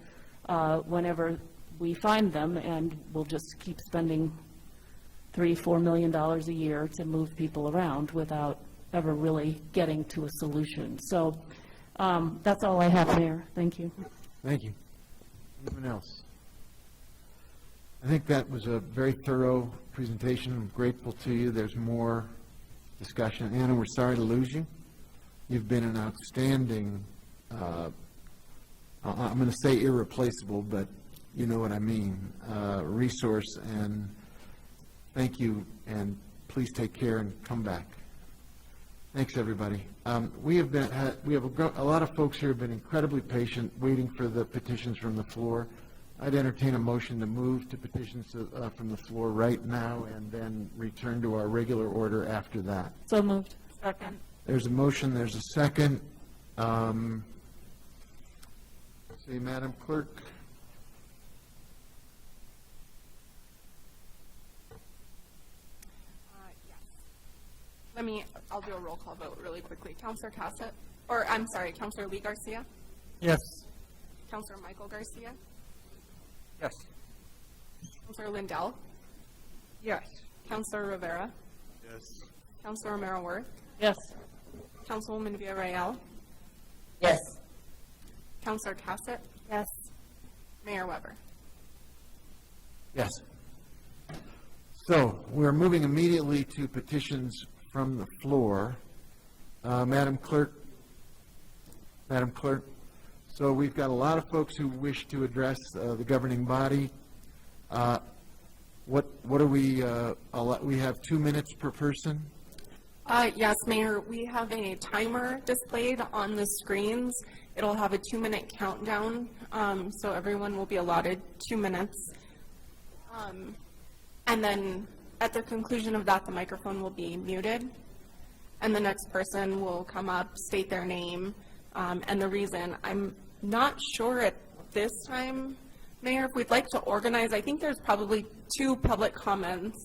[SPEAKER 5] whenever we find them, and we'll just keep spending $3-4 million a year to move people around without ever really getting to a solution. So that's all I have, Mayor. Thank you.
[SPEAKER 2] Thank you. Anyone else? I think that was a very thorough presentation. I'm grateful to you. There's more discussion. Anna, we're sorry to lose you. You've been an outstanding, I'm going to say irreplaceable, but you know what I mean, resource, and thank you, and please take care and come back. Thanks, everybody. We have a lot of folks here who have been incredibly patient, waiting for the petitions from the floor. I'd entertain a motion to move to petitions from the floor right now and then return to our regular order after that.
[SPEAKER 5] So moved. Second.
[SPEAKER 2] There's a motion, there's a second. See, Madam Clerk.
[SPEAKER 4] Yes. I'll do a roll call vote really quickly. Counselor Counselor Lee Garcia?
[SPEAKER 18] Yes.
[SPEAKER 4] Counselor Michael Garcia?
[SPEAKER 18] Yes.
[SPEAKER 4] Counselor Lindell?
[SPEAKER 16] Yes.
[SPEAKER 4] Counselor Rivera?
[SPEAKER 7] Yes.
[SPEAKER 4] Counselor Romero-Worth?
[SPEAKER 5] Yes.
[SPEAKER 4] Councilwoman Villarreal?
[SPEAKER 10] Yes.
[SPEAKER 4] Counselor Cassett?
[SPEAKER 20] Yes.
[SPEAKER 4] Mayor Weber?
[SPEAKER 2] Yes. So we're moving immediately to petitions from the floor. Madam Clerk, so we've got a lot of folks who wish to address the governing body. What are we, we have 2 minutes per person?
[SPEAKER 4] Yes, Mayor, we have a timer displayed on the screens. It'll have a 2-minute countdown, so everyone will be allotted 2 minutes. And then at the conclusion of that, the microphone will be muted, and the next person will come up, state their name, and the reason. I'm not sure at this time, Mayor, if we'd like to organize, I think there's probably 2 public comments.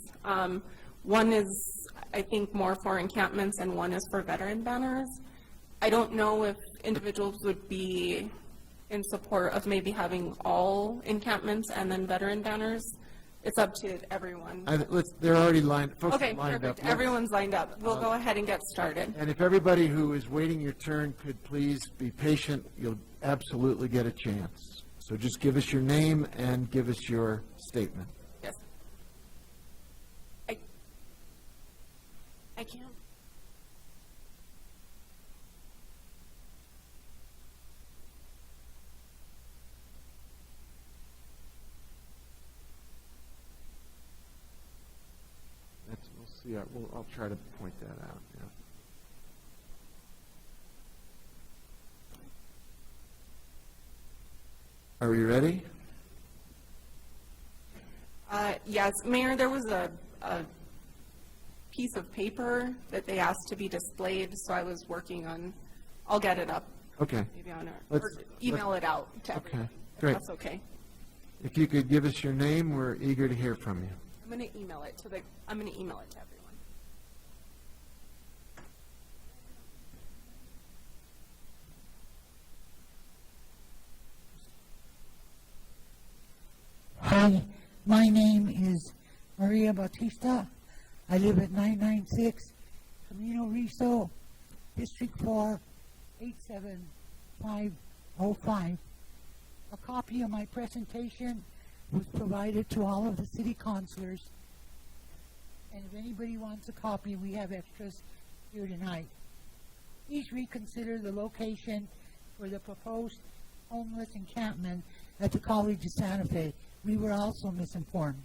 [SPEAKER 4] One is, I think, more for encampments, and one is for veteran banners. I don't know if individuals would be in support of maybe having all encampments and then veteran banners. It's up to everyone.
[SPEAKER 2] They're already lined, folks
[SPEAKER 4] Okay,
[SPEAKER 2] are lined up.
[SPEAKER 4] perfect. Everyone's lined up. We'll go ahead and get started.
[SPEAKER 2] And if everybody who is waiting your turn could please be patient, you'll absolutely get a chance. So just give us your name and give us your statement.
[SPEAKER 4] Yes. I can't.
[SPEAKER 2] We'll see. I'll try to point that out. Yeah. Are we ready?
[SPEAKER 4] Yes, Mayor, there was a piece of paper that they asked to be displayed, so I was working on, I'll get it up.
[SPEAKER 2] Okay.
[SPEAKER 4] Maybe on or email it out to everyone.
[SPEAKER 2] Okay, great.
[SPEAKER 4] That's okay.
[SPEAKER 2] If you could give us your name, we're eager to hear from you.
[SPEAKER 4] I'm going to email it to everyone.
[SPEAKER 3] Hi, my name is Maria Bautista. I live at 996 Camino Riso, District 4, 87505. A copy of my presentation was provided to all of the city councilors, and if anybody wants a copy, we have extras here tonight. Please reconsider the location for the proposed homeless encampment at the College of Santa Fe. We were also misinformed.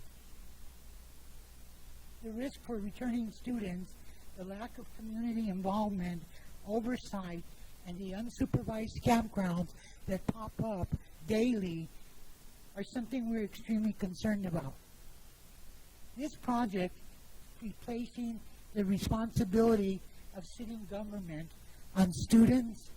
[SPEAKER 3] The risk for returning students, the lack of community involvement, oversight, and the unsupervised campgrounds that pop up daily are something we're extremely concerned about. This project is placing the responsibility of city government on students,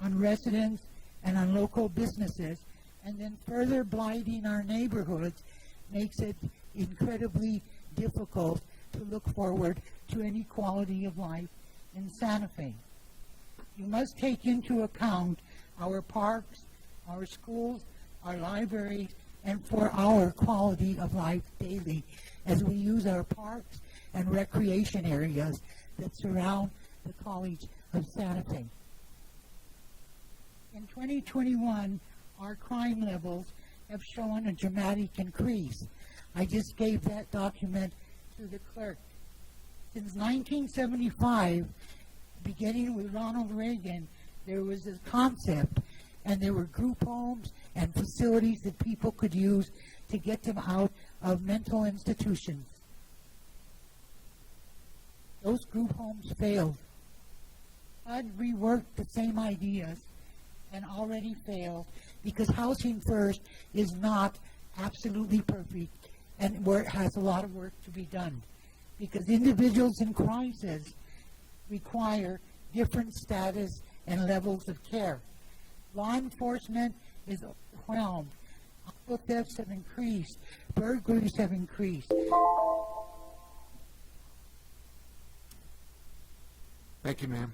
[SPEAKER 3] on residents, and on local businesses, and then further blighting our neighborhoods makes it incredibly difficult to look forward to any quality of life in Santa Fe. You must take into account our parks, our schools, our libraries, and for our quality of life daily as we use our parks and recreation areas that surround the College of Santa Fe. In 2021, our crime levels have shown a dramatic increase. I just gave that document to the clerk. Since 1975, beginning with Ronald Reagan, there was this concept, and there were group homes and facilities that people could use to get them out of mental institutions. Those group homes failed. HUD reworked the same ideas and already failed because Housing First is not absolutely perfect and where it has a lot of work to be done, because individuals in crisis require different status and levels of care. Law enforcement is overwhelmed. Auto thefts have increased. Burglaries have increased.
[SPEAKER 2] Thank you, ma'am.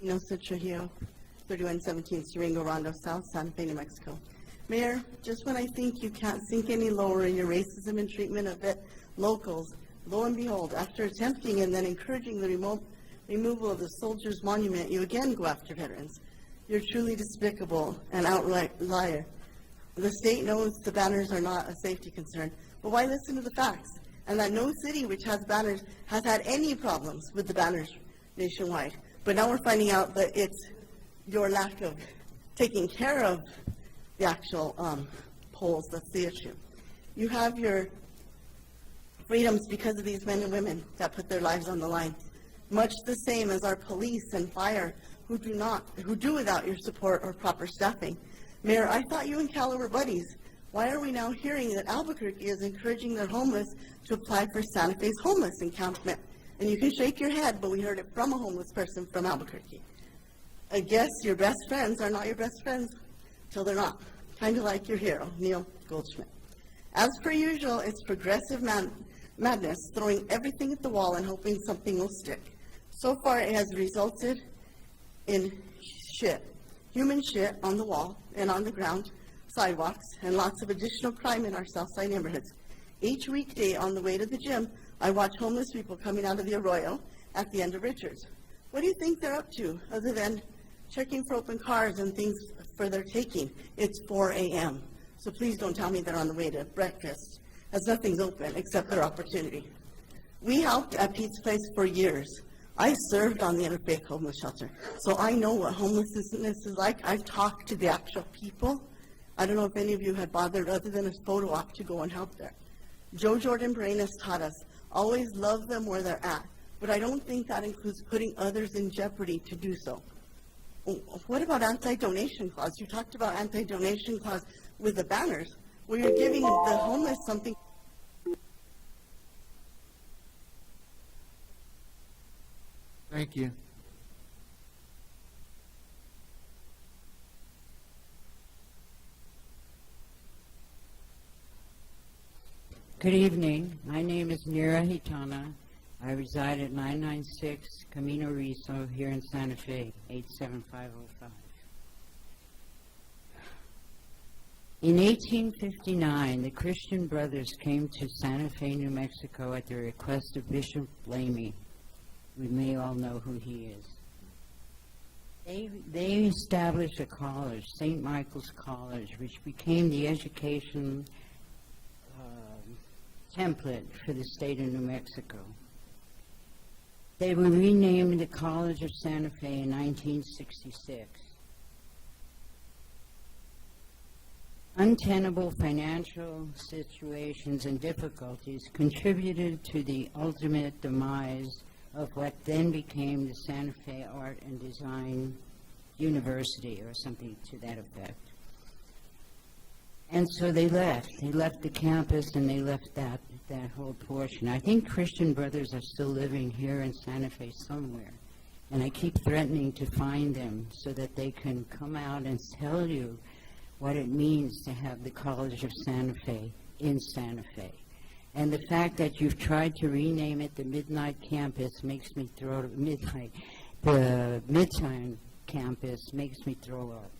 [SPEAKER 13] Inosa Trujillo, 3117 Siringo Rondo South, Santa Fe, New Mexico. Mayor, just when I think you can't sink any lower in your racism and treatment of locals, lo and behold, after attempting and then encouraging the removal of the Soldiers' Monument, you again go after veterans. You're truly despicable and outright liar. The state knows the banners are not a safety concern, but why listen to the facts? And that no city which has banners has had any problems with the banners nationwide. But now we're finding out that it's your lack of taking care of the actual polls that's the issue. You have your freedoms because of these men and women that put their lives on the line, much the same as our police and fire who do without your support or proper staffing. Mayor, I thought you and Calla were buddies. Why are we now hearing that Albuquerque is encouraging their homeless to apply for Santa Fe's homeless encampment? And you can shake your head, but we heard it from a homeless person from Albuquerque. I guess your best friends are not your best friends till they're not. Kind of like your hero, Neil Goldschmidt. As per usual, it's progressive madness, throwing everything at the wall and hoping something will stick. So far, it has resulted in shit. Human shit on the wall and on the ground, sidewalks, and lots of additional crime in our Southside neighborhoods. Each weekday on the way to the gym, I watch homeless people coming out of the arroyo at the end of Richards. What do you think they're up to, other than checking for open cars and things for their taking? It's 4 a.m., so please don't tell me they're on the way to breakfast, as nothing's open except their opportunity. We helped at Pete's Place for years. I served on the interfaith homeless shelter, so I know what homelessness is like. I've talked to the actual people. I don't know if any of you had bothered, other than a photo op, to go and help there. Joe Jordan Brain has taught us, always love them where they're at, but I don't think that includes putting others in jeopardy to do so. What about anti-donation clause? You talked about anti-donation clause with the banners, where you're giving the homeless something.
[SPEAKER 2] Thank you.
[SPEAKER 22] Good evening. My name is Nira Hitana. I reside at 996 Camino Riso here in Santa Fe, 87505. In 1859, the Christian Brothers came to Santa Fe, New Mexico at the request of Bishop Blamey. We may all know who he is. They established a college, St. Michael's College, which became the education template for the state of New Mexico. They were renamed the College of Santa Fe in 1966. Untenable financial situations and difficulties contributed to the ultimate demise of what then became the Santa Fe Art and Design University, or something to that effect. And so they left. They left the campus and they left that whole portion. I think Christian Brothers are still living here in Santa Fe somewhere. And I keep threatening to find them so that they can come out and tell you what it means to have the College of Santa Fe in Santa Fe. And the fact that you've tried to rename it the Midnight Campus makes me throw the Midtown Campus makes me throw up.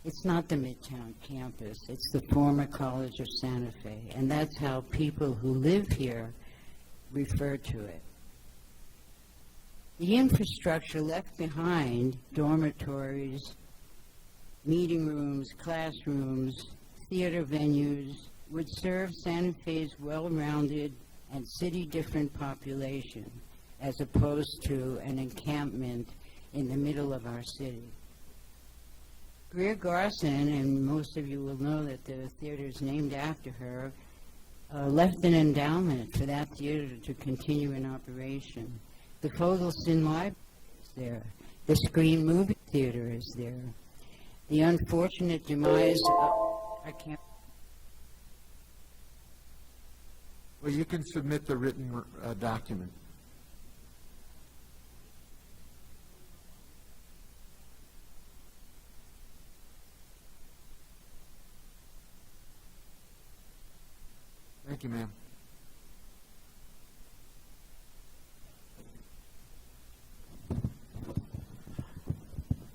[SPEAKER 22] It's not the Midtown Campus, it's the former College of Santa Fe, and that's how people who live here refer to it. The infrastructure left behind, dormitories, meeting rooms, classrooms, theater venues, would serve Santa Fe's well-rounded and city-different population, as opposed to an encampment in the middle of our city. Greer Garson, and most of you will know that the theater is named after her, left an endowment for that theater to continue in operation. The Fogelston Library is there. The Screen Movie Theater is there. The unfortunate demise of...
[SPEAKER 2] Well, you can submit the written document. Thank you, ma'am.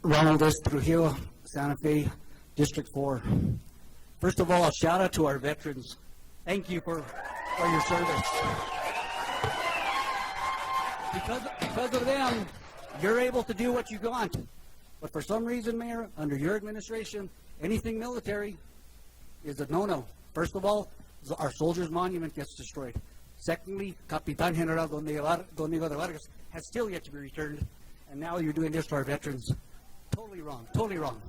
[SPEAKER 12] Ronald S. Trujillo, Santa Fe, District 4. First of all, a shout out to our veterans. Thank you for your service. Because of them, you're able to do what you want. But for some reason, Mayor, under your administration, anything military is a no-no. First of all, our soldiers' monument gets destroyed. Secondly, Capitan General Domingo de Vargas has still yet to be returned. And now you're doing this to our veterans. Totally wrong. Totally wrong.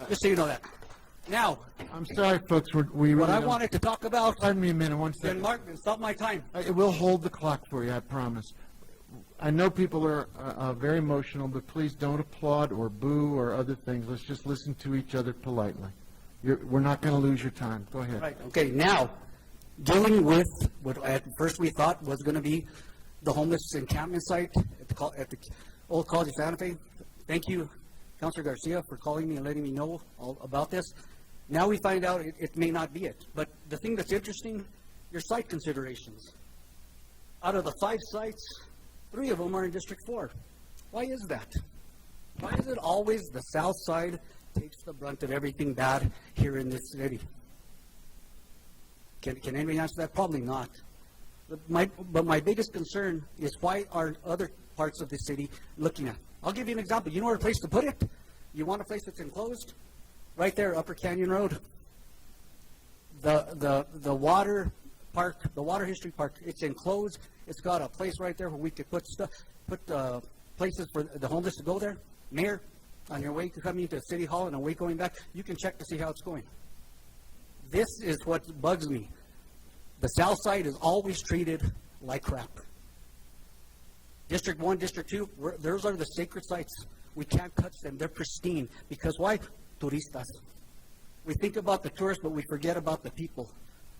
[SPEAKER 12] Just so you know that. Now,
[SPEAKER 2] I'm sorry, folks. We
[SPEAKER 12] what
[SPEAKER 2] really
[SPEAKER 12] I
[SPEAKER 2] don't-
[SPEAKER 12] wanted to talk about.
[SPEAKER 2] Pardon me a minute, one
[SPEAKER 12] Then
[SPEAKER 2] second.
[SPEAKER 12] Martin, stop my time.
[SPEAKER 2] We'll hold the clock for you, I promise. I know people are very emotional, but please don't applaud or boo or other things. Let's just listen to each other politely. We're not going to lose your time. Go ahead.
[SPEAKER 12] Right. Okay. Now, dealing with what at first we thought was going to be the homeless encampment site at the old College of Santa Fe. Thank you, Councilor Garcia, for calling me and letting me know all about this. Now we find out it may not be it. But the thing that's interesting, your site considerations. Out of the 5 sites, 3 of them are in District 4. Why is that? Why is it always the south side takes the brunt of everything bad here in this city? Can anybody answer that? Probably not. But my biggest concern is why are other parts of the city looking at? I'll give you an example. You know where a place to put it? You want a place that's enclosed? Right there, Upper Canyon Road. The water park, the Water History Park, it's enclosed. It's got a place right there where we could put places for the homeless to go there. Mayor, on your way coming to City Hall and on your way going back, you can check to see how it's going. This is what bugs me. The south side is always treated like crap. District 1, District 2, those are the sacred sites. We can't touch them. They're pristine. Because why? Turistas. We think about the tourists, but we forget about the people.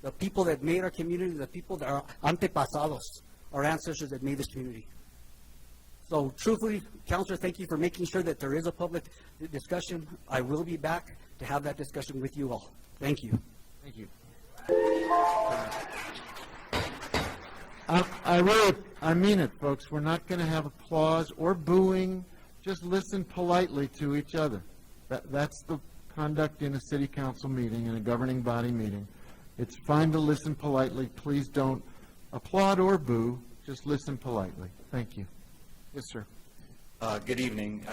[SPEAKER 12] The people that made our community, the people that are antepasados, our ancestors that made this community. So truthfully, Councilor, thank you for making sure that there is a public discussion. I will be back to have that discussion with you all. Thank you.
[SPEAKER 2] Thank you. I mean it, folks. We're not going to have applause or booing. Just listen politely to each other. That's the conduct in a city council meeting, in a governing body meeting. It's fine to listen politely. Please don't applaud or boo. Just listen politely. Thank you. Yes, sir.
[SPEAKER 17] Good evening,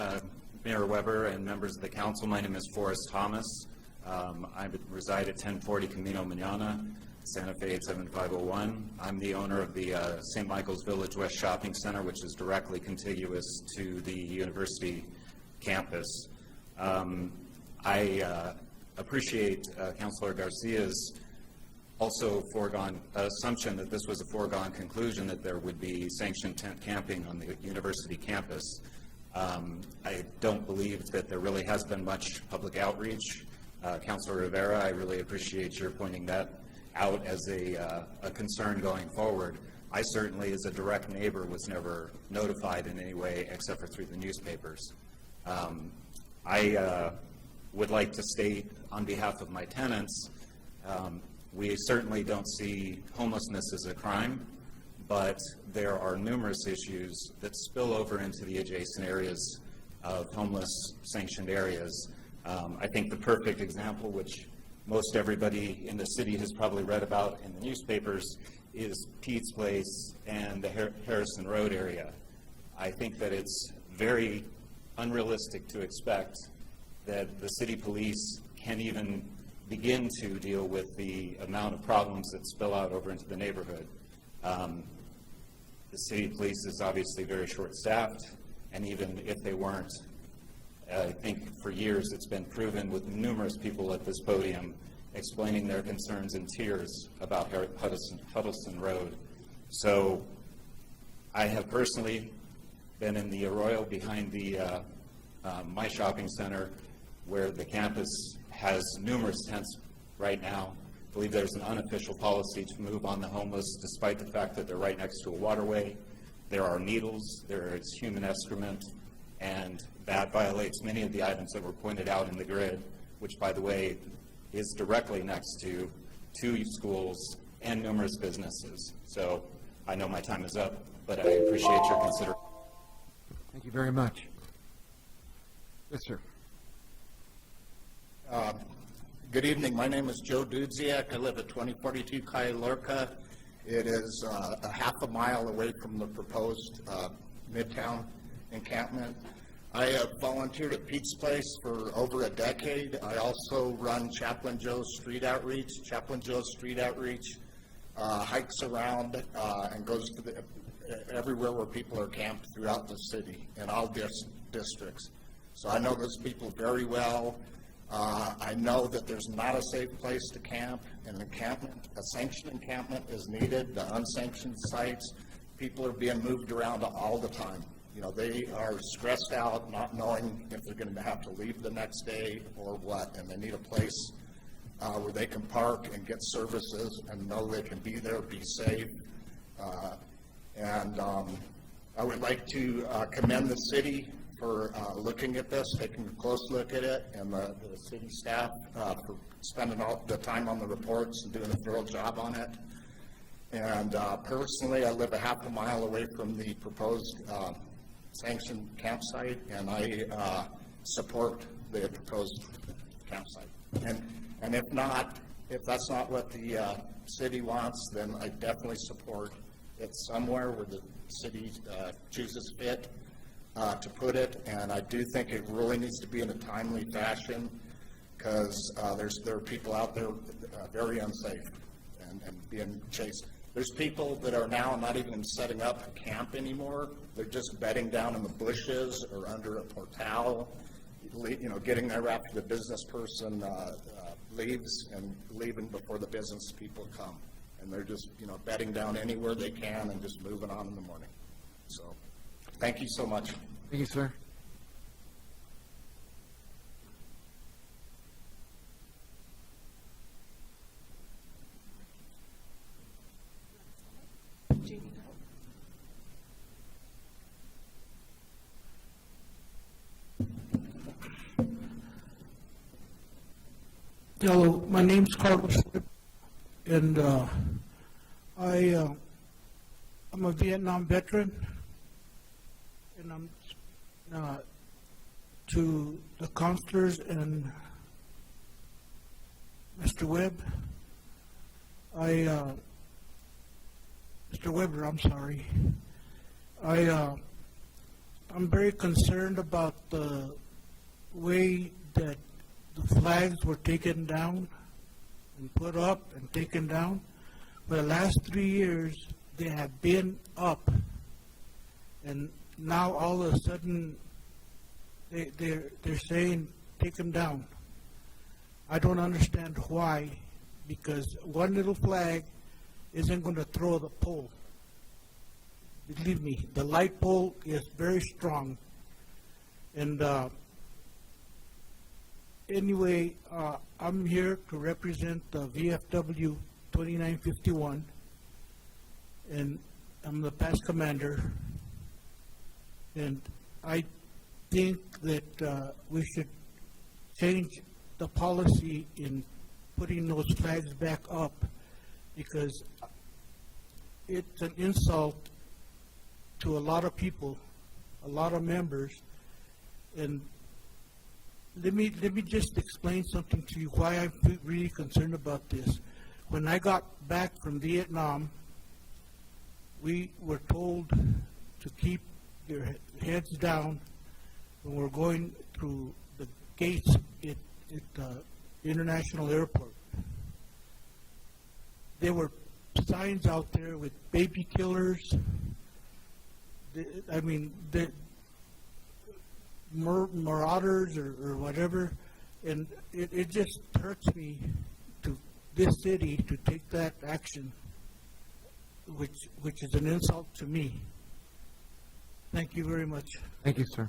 [SPEAKER 17] Mayor Weber and members of the council. My name is Forrest Thomas. I reside at 1040 Camino Manana. Santa Fe 87501. I'm the owner of the St. Michael's Village West Shopping Center, which is directly contiguous to the university campus. I appreciate Councilor Garcia's also foregone assumption that this was a foregone conclusion that there would be sanctioned tent camping on the university campus. I don't believe that there really has been much public outreach. Councilor Rivera, I really appreciate your pointing that out as a concern going forward. I certainly, as a direct neighbor, was never notified in any way except for through the newspapers. I would like to state on behalf of my tenants, we certainly don't see homelessness as a crime, but there are numerous issues that spill over into the adjacent areas of homeless sanctioned areas. I think the perfect example, which most everybody in the city has probably read about in the newspapers, is Pete's Place and the Harrison Road area. I think that it's very unrealistic to expect that the city police can even begin to deal with the amount of problems that spill out over into the neighborhood. The city police is obviously very short-staffed, and even if they weren't, I think for years it's been proven with numerous people at this podium explaining their concerns in tears about Huddleston Road. So I have personally been in the arroyo behind the my shopping center, where the campus has numerous tents right now. I believe there's an unofficial policy to move on the homeless despite the fact that they're right next to a waterway. There are needles, there is human excrement, and that violates many of the items that were pointed out in the grid, which, by the way, is directly next to 2 schools and numerous businesses. So I know my time is up, but I appreciate your consideration.
[SPEAKER 2] Thank you very much. Yes, sir.
[SPEAKER 11] Good evening. My name is Joe Dudziak. I live at 2042 Kailorka. It is a half a mile away from the proposed Midtown encampment. I have volunteered at Pete's Place for over a decade. I also run Chaplain Joe's Street Outreach. Chaplain Joe's Street Outreach hikes around and goes to everywhere where people are camped throughout the city in all districts. So I know those people very well. I know that there's not a safe place to camp. An encampment, a sanctioned encampment is needed. The unsanctioned sites, people are being moved around all the time. You know, they are stressed out, not knowing if they're going to have to leave the next day or what, and they need a place where they can park and get services and know they can be there, be safe. I would like to commend the city for looking at this, taking a close look at it, and the city staff for spending all the time on the reports and doing a thorough job on it. And personally, I live a half a mile away from the proposed sanctioned campsite, and I support the proposed campsite. And if that's not what the city wants, then I definitely support it somewhere where the city chooses fit to put it. And I do think it really needs to be in a timely fashion, because there are people out there very unsafe and being chased. There's people that are now not even setting up camp anymore. They're just bedding down in the bushes or under a portal, you know, getting there after the business person leaves and leaving before the business people come. And they're just, you know, bedding down anywhere they can and just moving on in the morning. So, thank you so much.
[SPEAKER 2] Thank you, sir.
[SPEAKER 19] Hello, my name's Carlos, and I'm a Vietnam veteran, and I'm to the counselors and Mr. Webb. Mr. Weber, I'm sorry. I'm very concerned about the way that the flags were taken down and put up and taken down. for the last 3 years, they have been up. And now all of a sudden, they're saying, take them down. I don't understand why, because one little flag isn't going to throw the pole. Believe me, the light pole is very strong. And anyway, I'm here to represent the VFW 2951, and I'm the past commander. And I think that we should change the policy in putting those flags back up, because it's an insult to a lot of people, a lot of members. And let me just explain something to you why I'm really concerned about this. When I got back from Vietnam, we were told to keep your heads down when we're going through the gates at the international airport. There were signs out there with baby killers. I mean, the marauders or whatever, and it just hurts me to this city to take that action, which is an insult to me. Thank you very much.
[SPEAKER 2] Thank you, sir.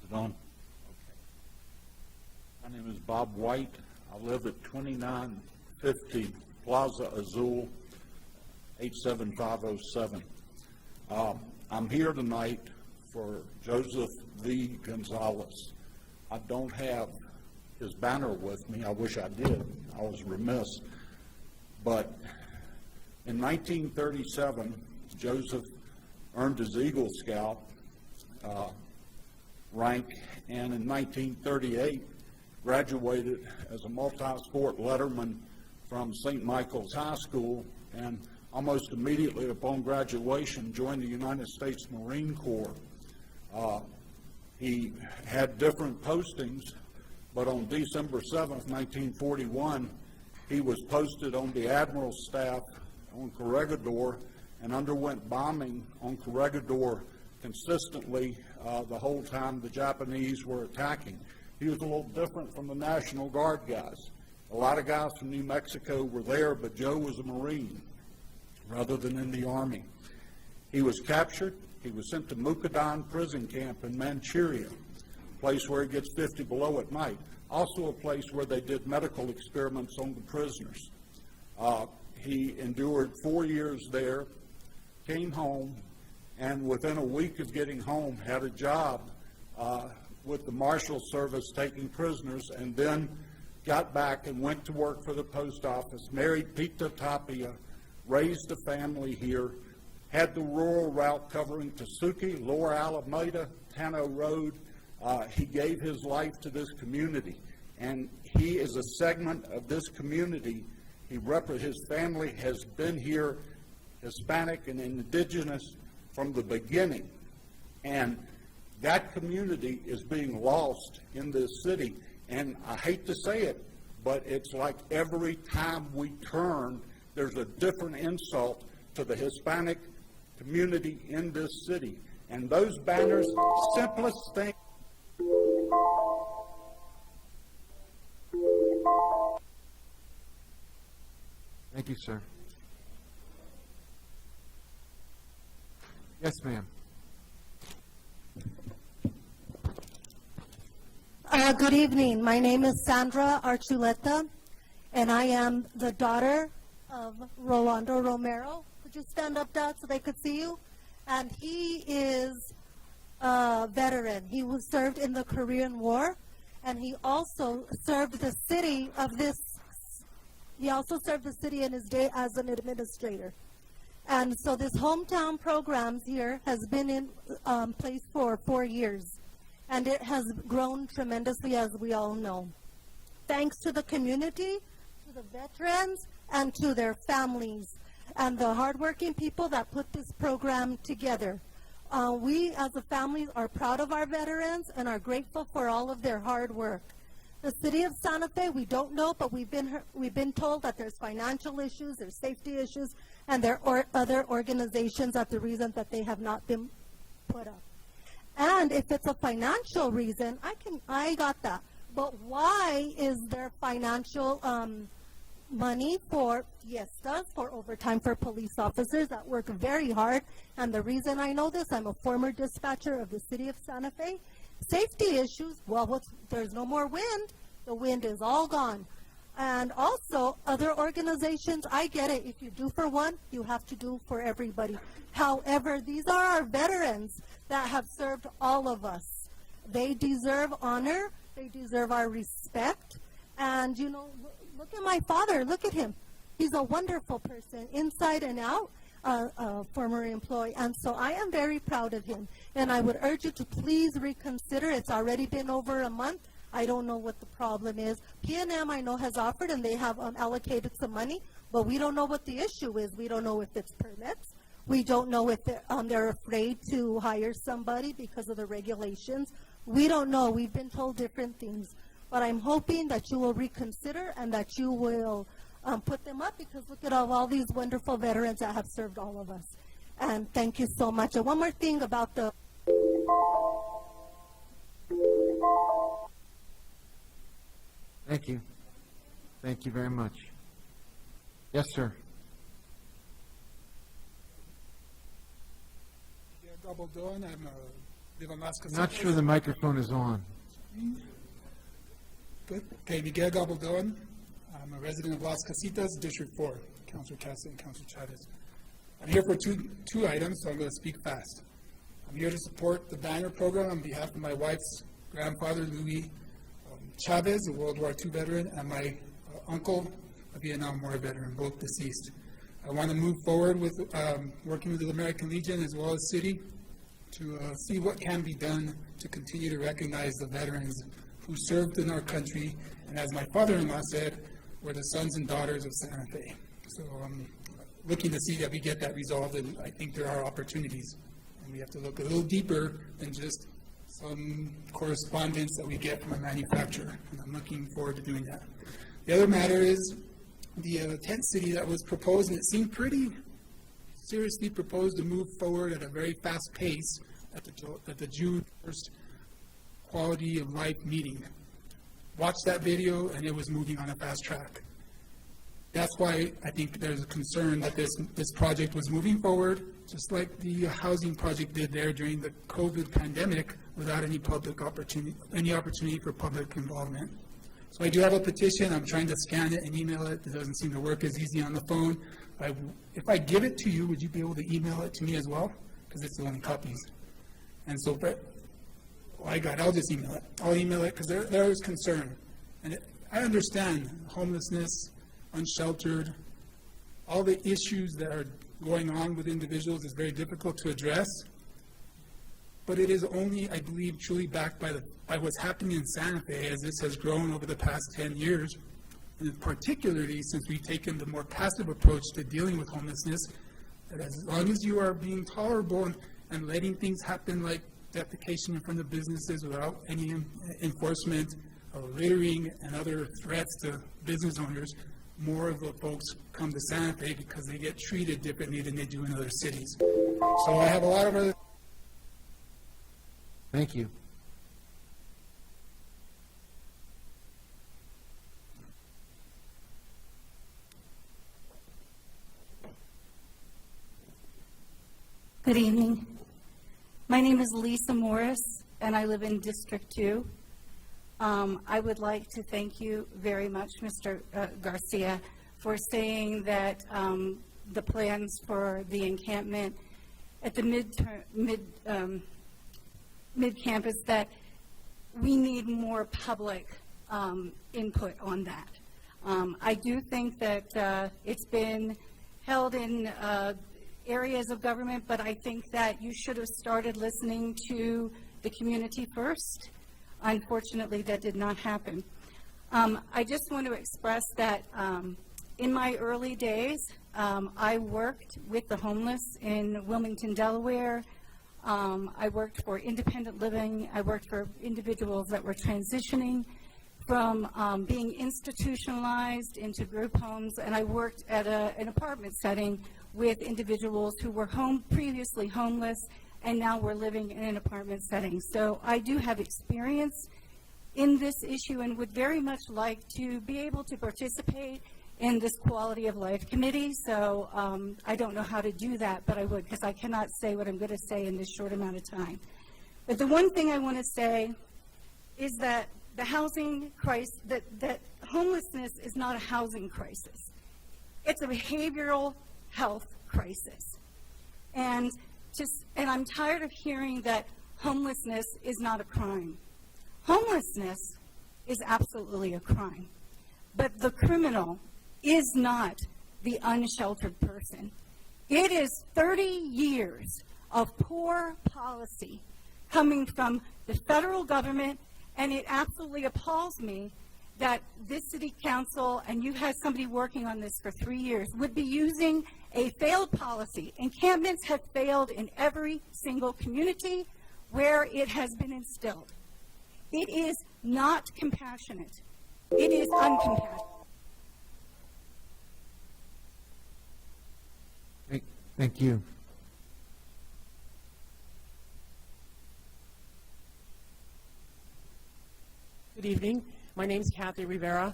[SPEAKER 14] Is it on? Okay. My name is Bob White. I live at 2950 Plaza Azul, 87507. I'm here tonight for Joseph V. Gonzalez. I don't have his banner with me. I wish I did. I was remiss. But in 1937, Joseph earned his Eagle Scout rank, and in 1938 graduated as a multi-sport letterman from St. Michael's High School, and almost immediately upon graduation joined the United States Marine Corps. He had different postings, but on December 7th, 1941, he was posted on the Admiral's staff on Corregidor and underwent bombing on Corregidor consistently the whole time the Japanese were attacking. He was a little different from the National Guard guys. A lot of guys from New Mexico were there, but Joe was a Marine rather than in the Army. He was captured. He was sent to Mukden prison camp in Manchuria, a place where it gets 50 below at night, also a place where they did medical experiments on the prisoners. He endured 4 years there, came home, and within a week of getting home had a job with the Marshal Service taking prisoners, and then got back and went to work for the post office, married Pita Tapia, raised a family here, had the rural route covering Tasuki, Lower Alameda, Tano Road. He gave his life to this community, and he is a segment of this community. His family has been here, Hispanic and indigenous, from the beginning, and that community is being lost in this city. And I hate to say it, but it's like every time we turn, there's a different insult to the Hispanic community in this city. And those banners, simplest thing.
[SPEAKER 2] Thank you, sir. Yes, ma'am.
[SPEAKER 21] Good evening. My name is Sandra Archuleta, and I am the daughter of Rolando Romero. Could you stand up, Dad, so they could see you? And he is a veteran. He was served in the Korean War, and he also served the city of this. He also served the city in his day as an administrator. And so this hometown programs here has been in place for 4 years. And it has grown tremendously, as we all know. Thanks to the community, to the veterans, and to their families and the hardworking people that put this program together. We as a family are proud of our veterans and are grateful for all of their hard work. The city of Santa Fe, we don't know, but we've been told that there's financial issues, there's safety issues, and there are other organizations that the reason that they have not been put up. And if it's a financial reason, I got that. But why is there financial money for fiestas, for overtime for police officers that work very hard? And the reason I know this, I'm a former dispatcher of the city of Santa Fe. Safety issues, well, there's no more wind. The wind is all gone. And also, other organizations, I get it. If you do for one, you have to do for everybody. However, these are our veterans that have served all of us. They deserve honor. They deserve our respect. And, you know, look at my father. Look at him. He's a wonderful person, inside and out, a former employee. And so I am very proud of him. And I would urge you to please reconsider. It's already been over a month. I don't know what the problem is. P&M, I know, has offered, and they have allocated some money, but we don't know what the issue is. We don't know if it's permits. We don't know if they're afraid to hire somebody because of the regulations. We don't know. We've been told different things. But I'm hoping that you will reconsider and that you will put them up, because look at all these wonderful veterans that have served all of us. And thank you so much. And one more thing about the...
[SPEAKER 2] Thank you. Thank you very much. Yes, sir. Not sure the microphone is on.
[SPEAKER 6] Good. Okay, Miguel Gabaldon. I'm a resident of Las Casitas, District 4, Councilor Cassidy and Councilor Chavez. I'm here for two items, so I'm going to speak fast. I'm here to support the banner program on behalf of my wife's grandfather, Louis Chavez, a World War II veteran, and my uncle, a Vietnam War veteran, both deceased. I want to move forward with working with the American Legion as well as City to see what can be done to continue to recognize the veterans who served in our country, and as my father-in-law said, were the sons and daughters of Santa Fe. So I'm looking to see that we get that resolved, and I think there are opportunities. And we have to look a little deeper than just some correspondence that we get from a manufacturer, and I'm looking forward to doing that. The other matter is the tent city that was proposed, and it seemed pretty seriously proposed to move forward at a very fast pace at the June 1st Quality of Life meeting. Watched that video, and it was moving on a fast track. That's why I think there's a concern that this project was moving forward, just like the housing project did there during the COVID pandemic, without any opportunity for public involvement. So I do have a petition. I'm trying to scan it and email it. It doesn't seem to work as easy on the phone. If I give it to you, would you be able to email it to me as well? Because it's the only copies. And so, I'll just email it. I'll email it because there is concern. And I understand homelessness, unsheltered, all the issues that are going on with individuals is very difficult to address. But it is only, I believe, truly backed by what's happening in Santa Fe as this has grown over the past 10 years, and particularly since we've taken the more passive approach to dealing with homelessness, that as long as you are being tolerable and letting things happen like defecation in front of businesses without any enforcement, littering, and other threats to business owners, more of the folks come to Santa Fe because they get treated differently than they do in other cities. So I have a lot of other...
[SPEAKER 2] Thank you.
[SPEAKER 15] Good evening. My name is Lisa Morris, and I live in District 2. I would like to thank you very much, Mr. Garcia, for saying that the plans for the encampment at the mid-campus, that we need more public input on that. I do think that it's been held in areas of government, but I think that you should have started listening to the community first. Unfortunately, that did not happen. I just want to express that In my early days, I worked with the homeless in Wilmington, Delaware. I worked for independent living. I worked for individuals that were transitioning from being institutionalized into group homes, and I worked at an apartment setting with individuals who were previously homeless and now were living in an apartment setting. So I do have experience in this issue and would very much like to be able to participate in this quality of life committee. So I don't know how to do that, but I would, because I cannot say what I'm going to say in this short amount of time. But the one thing I want to say is that the housing crisis, that homelessness is not a housing crisis. It's a behavioral health crisis. And I'm tired of hearing that homelessness is not a crime. Homelessness is absolutely a crime. But the criminal is not the unsheltered person. It is 30 years of poor policy coming from the federal government, and it absolutely appalls me that this city council, and you had somebody working on this for 3 years, would be using a failed policy. Encampments have failed in every single community where it has been instilled. It is not compassionate. It is uncompassionate.
[SPEAKER 2] Thank you.
[SPEAKER 1] Good evening. My name is Kathy Rivera.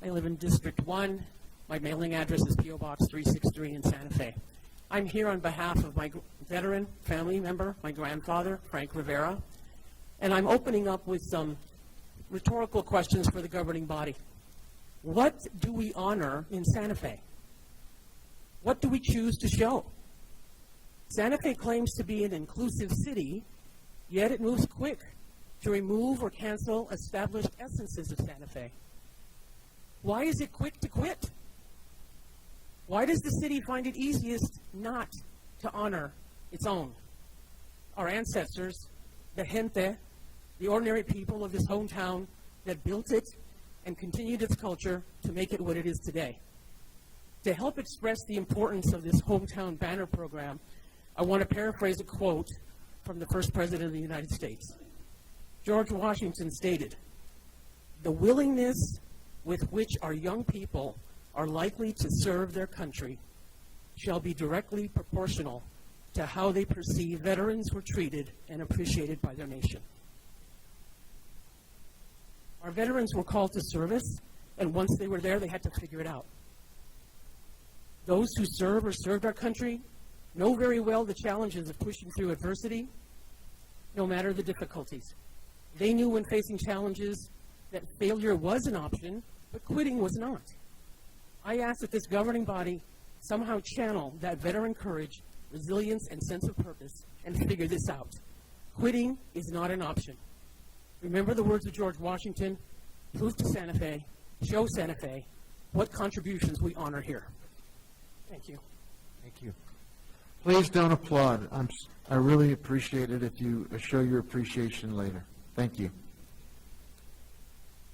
[SPEAKER 1] I live in District 1. My mailing address is P.O. Box 363 in Santa Fe. I'm here on behalf of my veteran family member, my grandfather, Frank Rivera, and I'm opening up with some rhetorical questions for the governing body. What do we honor in Santa Fe? What do we choose to show? Santa Fe claims to be an inclusive city, yet it moves quick to remove or cancel established essences of Santa Fe. Why is it quick to quit? Why does the city find it easiest not to honor its own? Our ancestors, the gente, the ordinary people of this hometown that built it and continued its culture to make it what it is today. To help express the importance of this hometown banner program, I want to paraphrase a quote from the first president of the United States. George Washington stated, "The willingness with which our young people are likely to serve their country shall be directly proportional to how they perceive veterans were treated and appreciated by their nation." Our veterans were called to service, and once they were there, they had to figure it out. Those who serve or served our country know very well the challenges of pushing through adversity, no matter the difficulties. They knew when facing challenges that failure was an option, but quitting was not. I ask that this governing body somehow channel that veteran courage, resilience, and sense of purpose and figure this out. Quitting is not an option. Remember the words of George Washington, prove to Santa Fe, show Santa Fe what contributions we honor here. Thank you.
[SPEAKER 2] Thank you. Please don't applaud. I really appreciate it if you show your appreciation later. Thank you.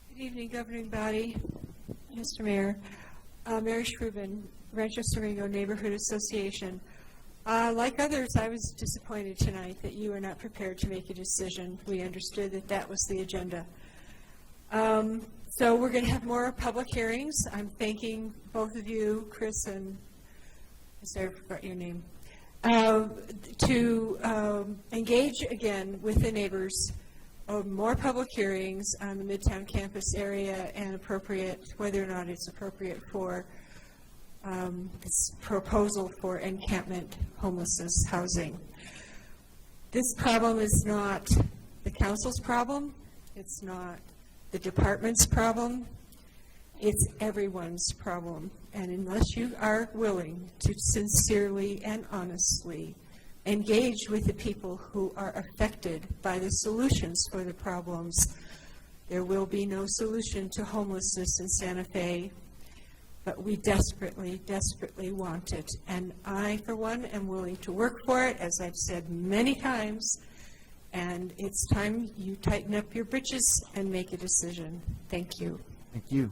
[SPEAKER 9] Good evening, governing body, Mr. Mayor. Mary Shrubin, Rancho Siringo Neighborhood Association. Like others, I was disappointed tonight that you were not prepared to make a decision. We understood that that was the agenda. So we're going to have more public hearings. I'm thanking both of you, Chris and, sorry, I forgot your name, to engage again with the neighbors on more public hearings on the Midtown campus area and appropriate, whether or not it's appropriate for this proposal for encampment homelessness housing. This problem is not the council's problem. It's not the department's problem. It's everyone's problem. And unless you are willing to sincerely and honestly engage with the people who are affected by the solutions for the problems, there will be no solution to homelessness in Santa Fe. But we desperately, desperately want it. And I, for one, am willing to work for it, as I've said many times. And it's time you tighten up your britches and make a decision. Thank you.
[SPEAKER 2] Thank you.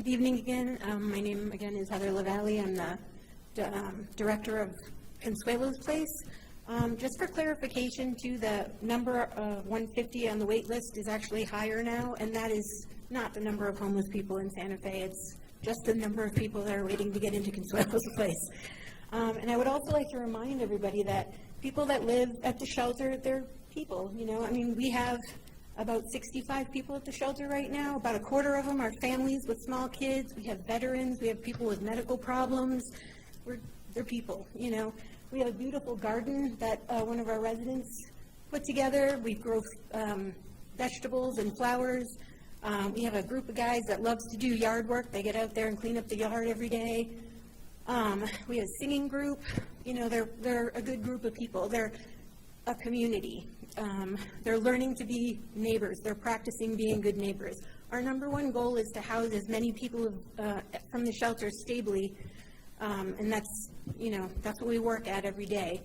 [SPEAKER 8] Good evening again. My name again is Heather LaValle. I'm the director of Consuelo's Place. Just for clarification too, the number of 150 on the wait list is actually higher now, and that is not the number of homeless people in Santa Fe. It's just the number of people that are waiting to get into Consuelo's Place. And I would also like to remind everybody that people that live at the shelter, they're people, you know. I mean, we have about 65 people at the shelter right now. About a quarter of them are families with small kids. We have veterans. We have people with medical problems. They're people, you know. We have a beautiful garden that one of our residents put together. We grow vegetables and flowers. We have a group of guys that loves to do yard work. They get out there and clean up the yard every day. We have a singing group. You know, they're a good group of people. They're a community. They're learning to be neighbors. They're practicing being good neighbors. Our number one goal is to house as many people from the shelter stably, and that's, you know, that's what we work at every day.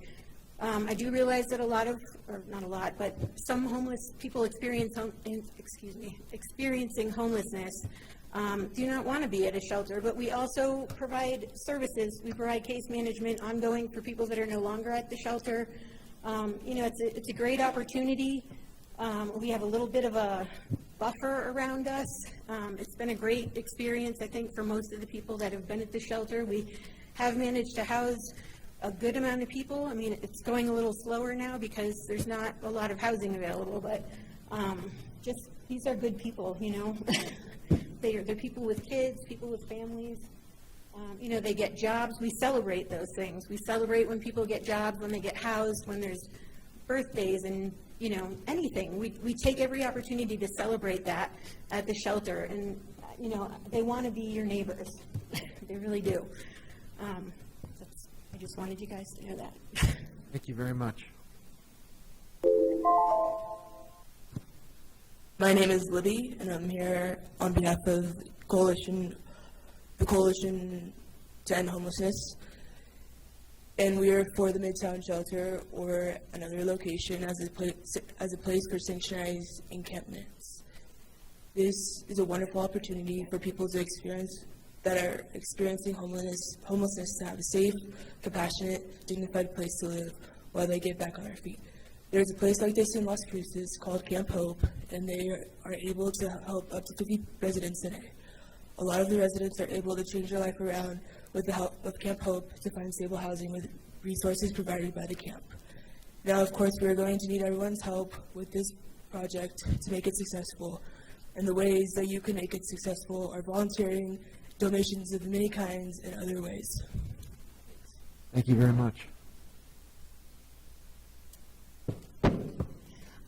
[SPEAKER 8] I do realize that a lot of, or not a lot, but some homeless people experiencing homelessness do not want to be at a shelter, but we also provide services. We provide case management ongoing for people that are no longer at the shelter. You know, it's a great opportunity. We have a little bit of a buffer around us. It's been a great experience, I think, for most of the people that have been at the shelter. We have managed to house a good amount of people. I mean, it's going a little slower now because there's not a lot of housing available, but just these are good people, you know. They're people with kids, people with families. You know, they get jobs. We celebrate those things. We celebrate when people get jobs, when they get housed, when there's birthdays and, you know, anything. We take every opportunity to celebrate that at the shelter. And, you know, they want to be your neighbors. They really do. I just wanted you guys to know that.
[SPEAKER 2] Thank you very much.
[SPEAKER 18] My name is Libby, and I'm here on behalf of the Coalition to End Homelessness. And we are for the Midtown Shelter or another location as a place for sanctionized encampments. This is a wonderful opportunity for people that are experiencing homelessness to have a safe, compassionate, dignified place to live while they get back on their feet. There's a place like this in Las Cruces called Camp Hope, and they are able to help up to 50 residents a day. A lot of the residents are able to change their life around with the help of Camp Hope to find stable housing with resources provided by the camp. Now, of course, we're going to need everyone's help with this project to make it successful. And the ways that you can make it successful are volunteering, donations of many kinds, and other ways.
[SPEAKER 2] Thank you very much.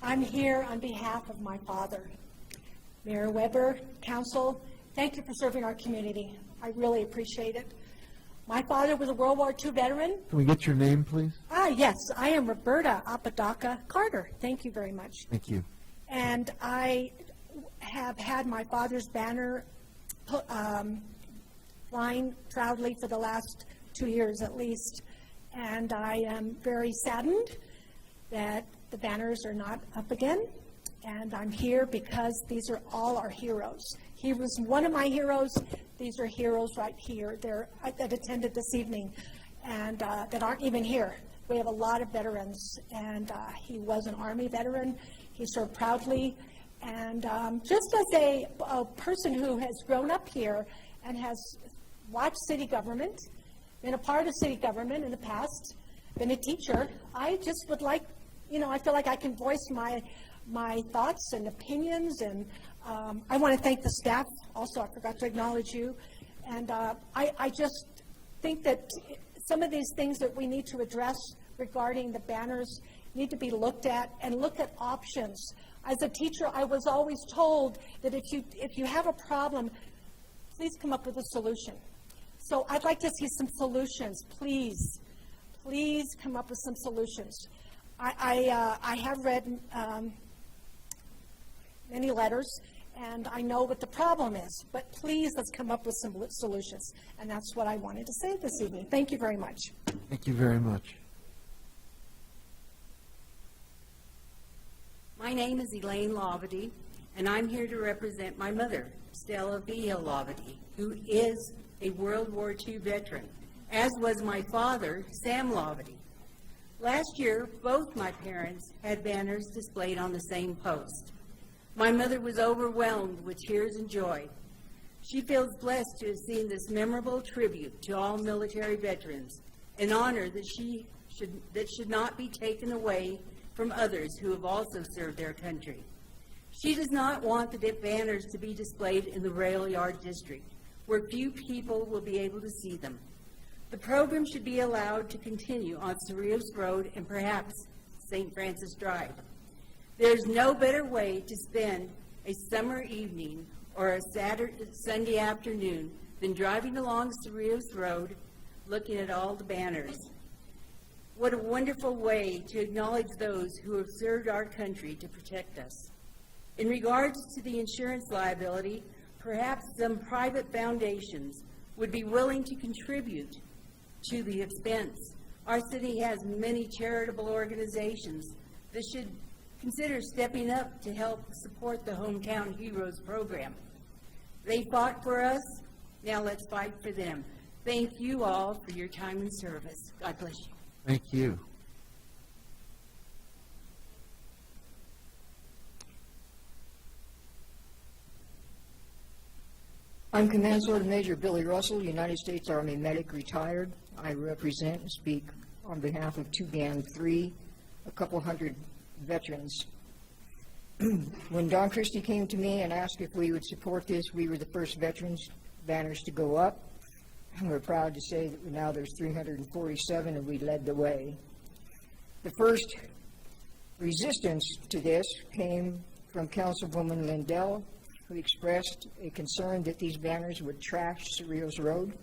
[SPEAKER 23] I'm here on behalf of my father. Mayor Weber, Council, thank you for serving our community. I really appreciate it. My father was a World War II veteran.
[SPEAKER 2] Can we get your name, please?
[SPEAKER 23] Yes, I am Roberta Apodaca Carter. Thank you very much.
[SPEAKER 2] Thank you.
[SPEAKER 23] And I have had my father's banner flying proudly for the last 2 years at least. And I am very saddened that the banners are not up again. And I'm here because these are all our heroes. He was one of my heroes. These are heroes right here that attended this evening and that aren't even here. We have a lot of veterans, and he was an Army veteran. He served proudly. And just as a person who has grown up here and has watched city government, been a part of city government in the past, been a teacher, I just would like, you know, I feel like I can voice my thoughts and opinions, and I want to thank the staff. Also, I forgot to acknowledge you. And I just think that some of these things that we need to address regarding the banners need to be looked at and look at options. As a teacher, I was always told that if you have a problem, please come up with a solution. So I'd like to see some solutions. Please come up with some solutions. I have read many letters, and I know what the problem is, but please let's come up with some solutions. And that's what I wanted to say this evening. Thank you very much.
[SPEAKER 2] Thank you very much.
[SPEAKER 24] My name is Elaine Lavity, and I'm here to represent my mother,
[SPEAKER 5] Stella Lavity, who is a World War II veteran, as was my father, Sam Lavity. Last year, both my parents had banners displayed on the same post. My mother was overwhelmed with tears and joy. She feels blessed to have seen this memorable tribute to all military veterans, an honor that should not be taken away from others who have also served their country. She does not want the banners to be displayed in the rail yard district, where few people will be able to see them. The program should be allowed to continue on Cerrillos Road and perhaps St. Francis Drive. There's no better way to spend a summer evening or a Sunday afternoon than driving along Cerrillos Road looking at all the banners. What a wonderful way to acknowledge those who have served our country to protect us. In regards to the insurance liability, perhaps some private foundations would be willing to contribute to the expense. Our city has many charitable organizations that should consider stepping up to help support the Hometown Heroes program. They fought for us, now let's fight for them. Thank you all for your time and service. God bless you.
[SPEAKER 2] Thank you.
[SPEAKER 7] I'm Command Sergeant Major Billy Russell, United States Army medic, retired. I represent and speak on behalf of 2 Band 3, a couple hundred veterans. When Don Christie came to me and asked if we would support this, we were the first veterans banners to go up. And we're proud to say that now there's 347 and we led the way. The first resistance to this came from Councilwoman Lindell, who expressed a concern that these banners would trash Cerrillos Road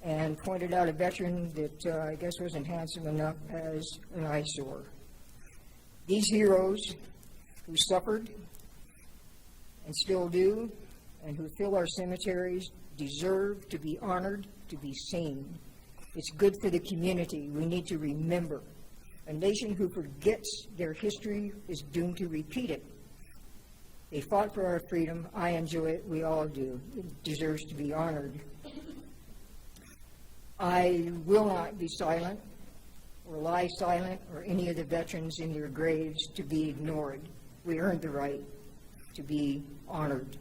[SPEAKER 7] and pointed out a veteran that I guess wasn't handsome enough as an eyesore. These heroes who suffered and still do and who fill our cemeteries deserve to be honored, to be seen. It's good for the community. We need to remember. A nation who forgets their history is doomed to repeat it. They fought for our freedom. I enjoy it. We all do. It deserves to be honored. I will not be silent or lie silent or any of the veterans in their graves to be ignored. We earned the right to be honored,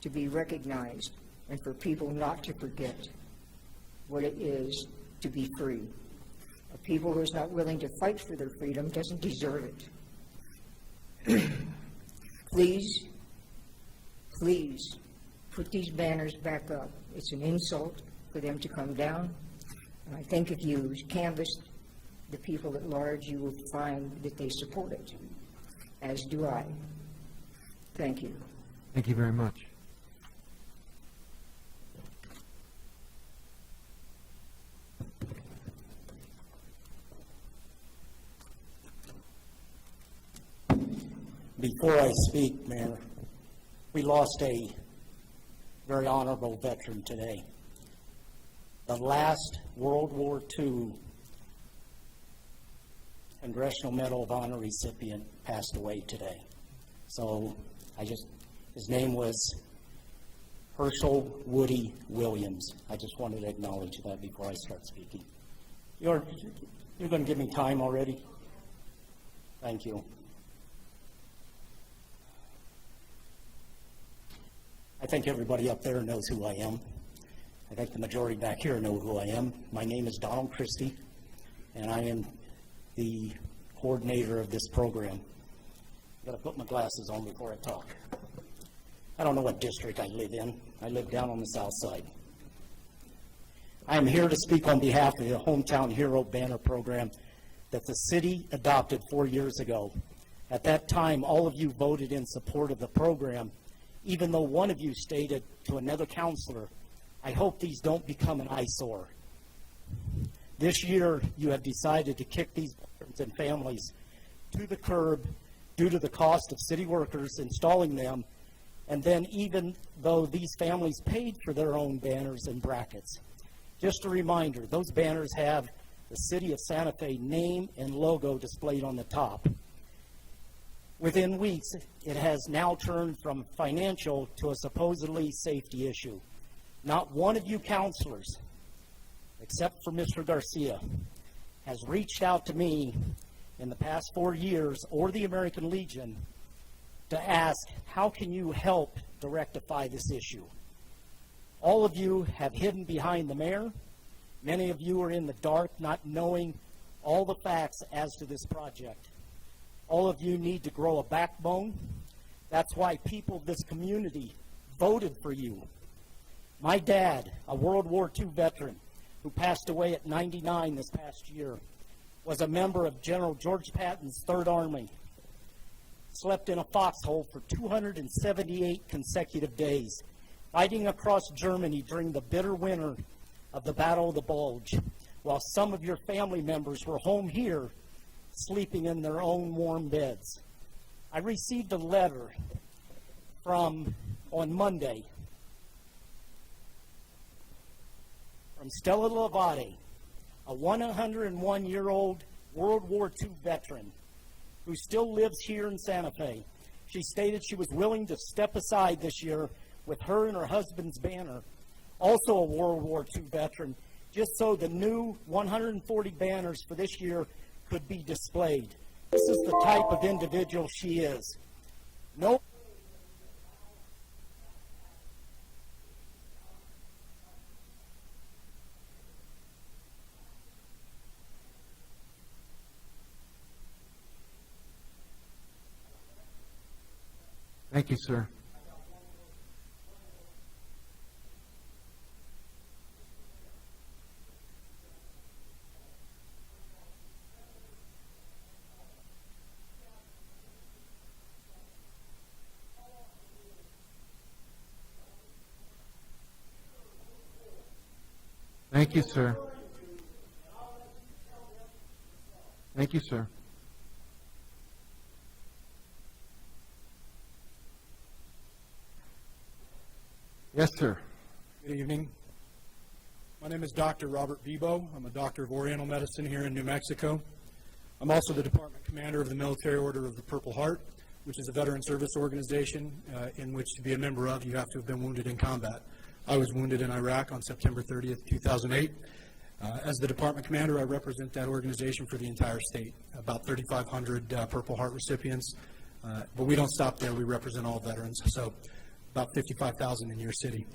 [SPEAKER 7] to be recognized, and for people not to forget what it is to be free. A people who is not willing to fight for their freedom doesn't deserve it. Please, please, put these banners back up. It's an insult for them to come down. And I think if you canvass the people at large, you will find that they support it, as do I. Thank you.
[SPEAKER 2] Thank you very much.
[SPEAKER 16] Before I speak, Mayor, we lost a very honorable veteran today. The last World War II Congressional Medal of Honor recipient passed away today. So his name was Herschel Woody Williams. I just wanted to acknowledge that before I start speaking. You're going to give me time already? Thank you. I think everybody up there knows who I am. I think the majority back here know who I am. My name is Donald Christie, and I am the coordinator of this program. I've got to put my glasses on before I talk. I don't know what district I live in. I live down on the south side. I am here to speak on behalf of the Hometown Hero Banner program that the city adopted 4 years ago. At that time, all of you voted in support of the program, even though one of you stated to another counselor, I hope these don't become an eyesore. This year, you have decided to kick these veterans and families to the curb due to the cost of city workers installing them, and then even though these families paid for their own banners and brackets. Just a reminder, those banners have the City of Santa Fe name and logo displayed on the top. Within weeks, it has now turned from financial to a supposedly safety issue. Not one of you counselors, except for Mr. Garcia, has reached out to me in the past 4 years or the American Legion to ask, how can you help to rectify this issue? All of you have hidden behind the mayor. Many of you are in the dark, not knowing all the facts as to this project. All of you need to grow a backbone. That's why people of this community voted for you. My dad, a World War II veteran who passed away at 99 this past year, was a member of General George Patton's Third Army. Slept in a foxhole for 278 consecutive days, fighting across Germany during the bitter winter of the Battle of the Bulge, while some of your family members were home here, sleeping in their own warm beds. I received a letter on Monday from Stella Lavade, a 101-year-old World War II veteran who still lives here in Santa Fe. She stated she was willing to step aside this year with her and her husband's banner, also a World War II veteran, just so the new 140 banners for this year could be displayed. This is the type of individual she is. No.
[SPEAKER 2] Thank you, sir. Thank you, sir. Thank you, sir. Yes, sir.
[SPEAKER 4] Good evening. My name is Dr. Robert Bebo. I'm a doctor of Oriental medicine here in New Mexico. I'm also the department commander of the Military Order of the Purple Heart, which is a veteran service organization in which to be a member of, you have to have been wounded in combat. I was wounded in Iraq on September 30th, 2008. As the department commander, I represent that organization for the entire state, about 3,500 Purple Heart recipients. But we don't stop there. We represent all veterans, so about 55,000 in your city.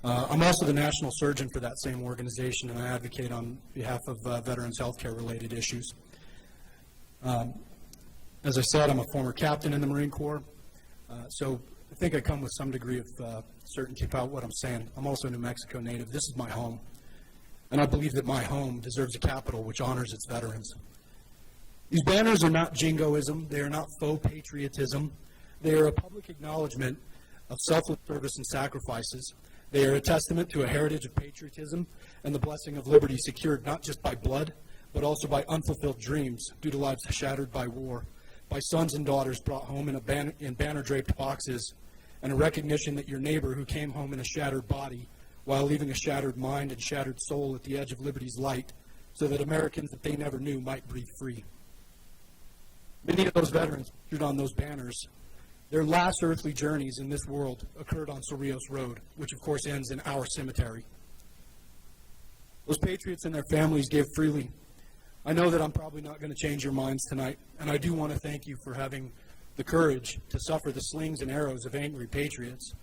[SPEAKER 4] I'm also the national surgeon for that same organization, and I advocate on behalf of veterans' healthcare related issues. As I said, I'm a former captain in the Marine Corps, so I think I come with some degree of certainty about what I'm saying. I'm also a New Mexico native. This is my home, and I believe that my home deserves a capital which honors its veterans. These banners are not jingoism. They are not faux patriotism. They are a public acknowledgement of selfless service and sacrifices. They are a testament to a heritage of patriotism and the blessing of liberty secured not just by blood, but also by unfulfilled dreams due to lives shattered by war, by sons and daughters brought home in banner-draped boxes, and a recognition that your neighbor who came home in a shattered body while leaving a shattered mind and shattered soul at the edge of liberty's light so that Americans that they never knew might breathe free. Many of those veterans featured on those banners, their last earthly journeys in this world occurred on Cerrillos Road, which of course ends in our cemetery. Those patriots and their families gave freely. I know that I'm probably not going to change your minds tonight, and I do want to thank you for having the courage to suffer the slings and arrows of angry patriots,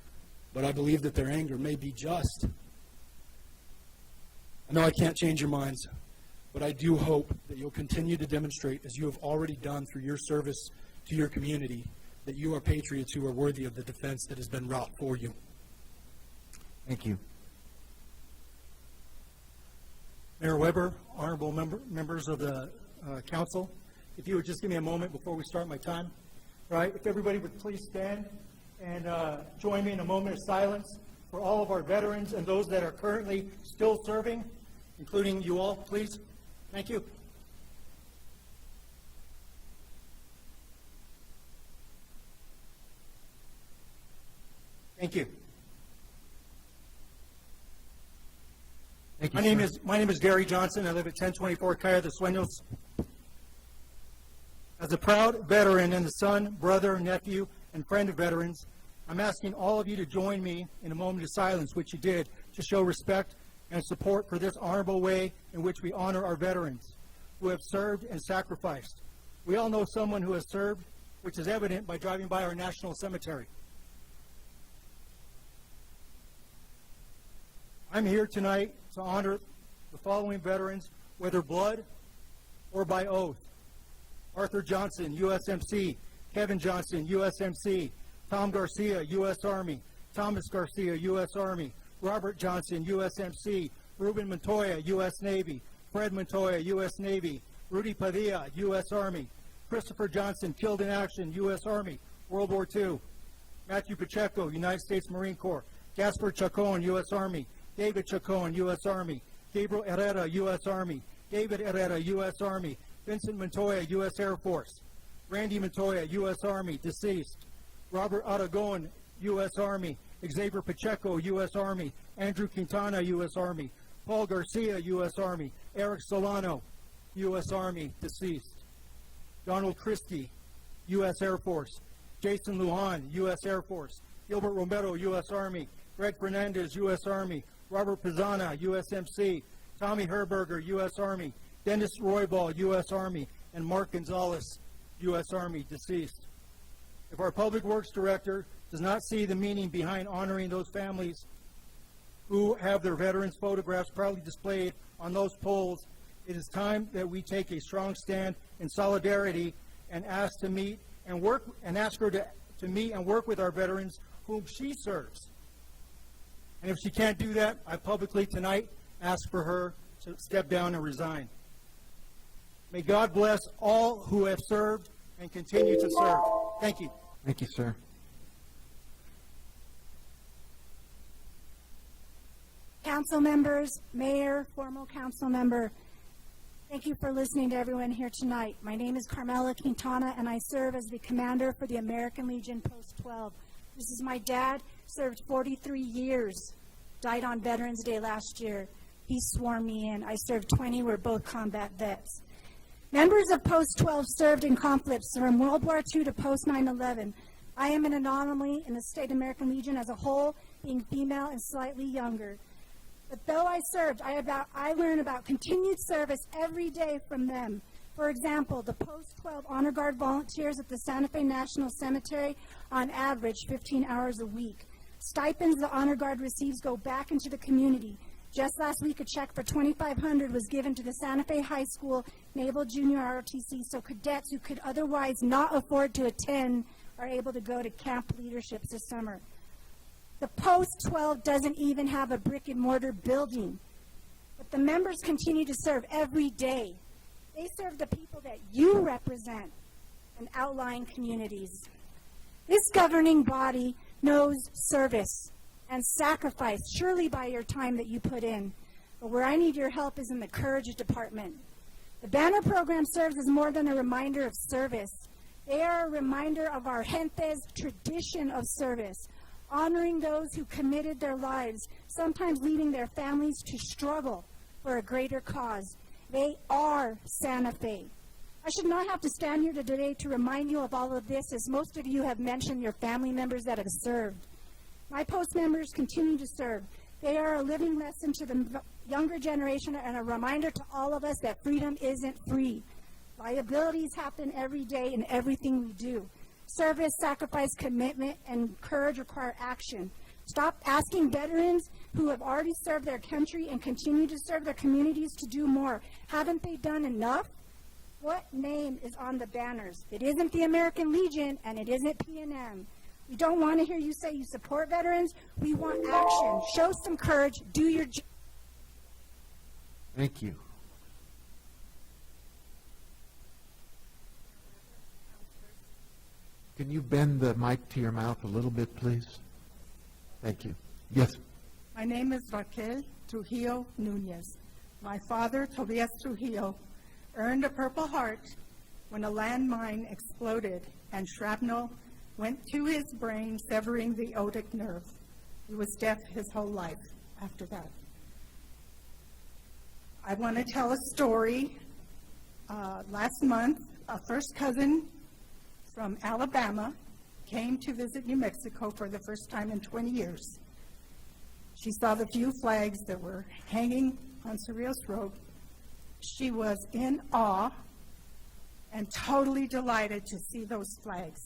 [SPEAKER 4] but I believe that their anger may be just. I know I can't change your minds, but I do hope that you'll continue to demonstrate, as you have already done through your service to your community, that you are patriots who are worthy of the defense that has been wrought for you.
[SPEAKER 2] Thank you.
[SPEAKER 4] Mayor Weber, honorable members of the council, if you would just give me a moment before we start my time. Right, if everybody would please stand and join me in a moment of silence for all of our veterans and those that are currently still serving, including you all, please. Thank you. Thank you.
[SPEAKER 2] Thank you,
[SPEAKER 4] My name is Gary Johnson. I live at 1024 Calle de Sueños. As a proud veteran and the son, brother, nephew, and friend of veterans, I'm asking all of you to join me in a moment of silence, which you did, to show respect and support for this honorable way in which we honor our veterans who have served and sacrificed. We all know someone who has served, which is evident by driving by our national cemetery. I'm here tonight to honor the following veterans, whether blood or by oath. Arthur Johnson, USMC. Kevin Johnson, USMC. Tom Garcia, U.S. Army. Thomas Garcia, U.S. Army. Robert Johnson, USMC. Ruben Montoya, U.S. Navy. Fred Montoya, U.S. Navy. Rudy Padilla, U.S. Army. Christopher Johnson, killed in action, U.S. Army, World War II. Matthew Pacheco, United States Marine Corps. Gaspar Chacon, U.S. Army. David Chacon, U.S. Army. Gabriel Herrera, U.S. Army. David Herrera, U.S. Army. Vincent Montoya, U.S. Air Force. Randy Montoya, U.S. Army, deceased. Robert Aragon, U.S. Army. Xavier Pacheco, U.S. Army. Andrew Quintana, U.S. Army. Paul Garcia, U.S. Army. Eric Solano, U.S. Army, deceased. Donald Christie, U.S. Air Force. Jason Lujan, U.S. Air Force. Gilbert Romero, U.S. Army. Greg Fernandez, U.S. Army. Robert Pizzana, USMC. Tommy Herberger, U.S. Army. Dennis Roybal, U.S. Army. And Mark Gonzalez, U.S. Army, deceased. If our Public Works Director does not see the meaning behind honoring those families who have their veterans' photographs proudly displayed on those poles, it is time that we take a strong stand in solidarity and ask her to meet and work with our veterans whom she serves. And if she can't do that, I publicly tonight ask for her to step down and resign. May God bless all who have served and continue to serve. Thank you.
[SPEAKER 2] Thank you, sir.
[SPEAKER 23] Council members, mayor, former council member, thank you for listening to everyone here tonight. My name is Carmela Quintana, and I serve as the commander for the American Legion Post 12. This is my dad, served 43 years, died on Veterans Day last year. He swore me in. I served 20, we're both combat vets. Members of Post 12 served in conflicts from World War II to post 9/11. I am an anomaly in the state American Legion as a whole, being female and slightly younger. But though I served, I learned about continued service every day from them. For example, the Post 12 Honor Guard volunteers at the Santa Fe National Cemetery on average 15 hours a week. Stipends the Honor Guard receives go back into the community. Just last week, a check for $2,500 was given to the Santa Fe High School Naval Junior ROTC, so cadets who could otherwise not afford to attend are able to go to camp leaderships this summer. The Post 12 doesn't even have a brick and mortar building, but the members continue to serve every day. They serve the people that you represent in outlying communities. This governing body knows service and sacrifice, surely by your time that you put in. But where I need your help is in the Courage Department. The Banner Program serves as more than a reminder of service. They are a reminder of our gente's tradition of service, honoring those who committed their lives, sometimes leaving their families to struggle for a greater cause. They are Santa Fe. I should not have to stand here today to remind you of all of this, as most of you have mentioned your family members that have served. My post members continue to serve. They are a living lesson to the younger generation and a reminder to all of us that freedom isn't free. Liabilities happen every day in everything we do. Service, sacrifice, commitment, and courage require action. Stop asking veterans who have already served their country and continue to serve their communities to do more. Haven't they done enough? What name is on the banners? It isn't the American Legion, and it isn't P&M. We don't want to hear you say you support veterans. We want action. Show some courage. Do your job.
[SPEAKER 2] Thank you. Can you bend the mic to your mouth a little bit, please? Thank you. Yes.
[SPEAKER 3] My name is Raquel Trujillo Nunez. My father, Tobias Trujillo, earned a Purple Heart when a landmine exploded and shrapnel went to his brain, severing the otic nerve. He was deaf his whole life after that. I want to tell a story. Last month, a first cousin from Alabama came to visit New Mexico for the first time in 20 years. She saw the few flags that were hanging on Cerrillos Road. She was in awe and totally delighted to see those flags.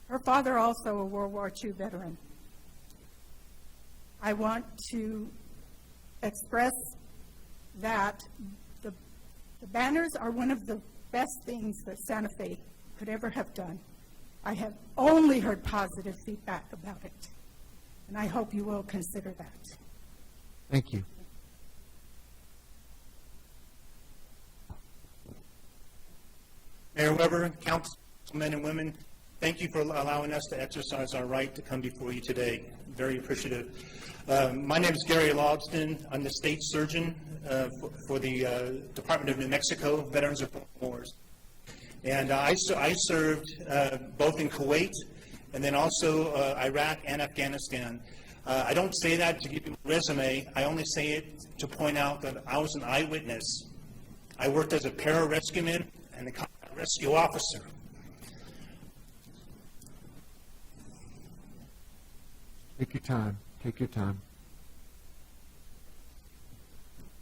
[SPEAKER 3] Her father, also a World War II veteran. I want to express that the banners are one of the best things that Santa Fe could ever have done. I have only heard positive feedback about it, and I hope you will consider that.
[SPEAKER 2] Thank you.
[SPEAKER 10] Mayor Weber, councilmen and women, thank you for allowing us to exercise our right to come before you today. Very appreciative. My name is Gary Logston. I'm the state surgeon for the Department of New Mexico Veterans of Wars. And I served both in Kuwait and then also Iraq and Afghanistan. I don't say that to give you a resume. I only say it to point out that I was an eyewitness. I worked as a pararescueman and a combat rescue officer.
[SPEAKER 2] Take your time. Take your time.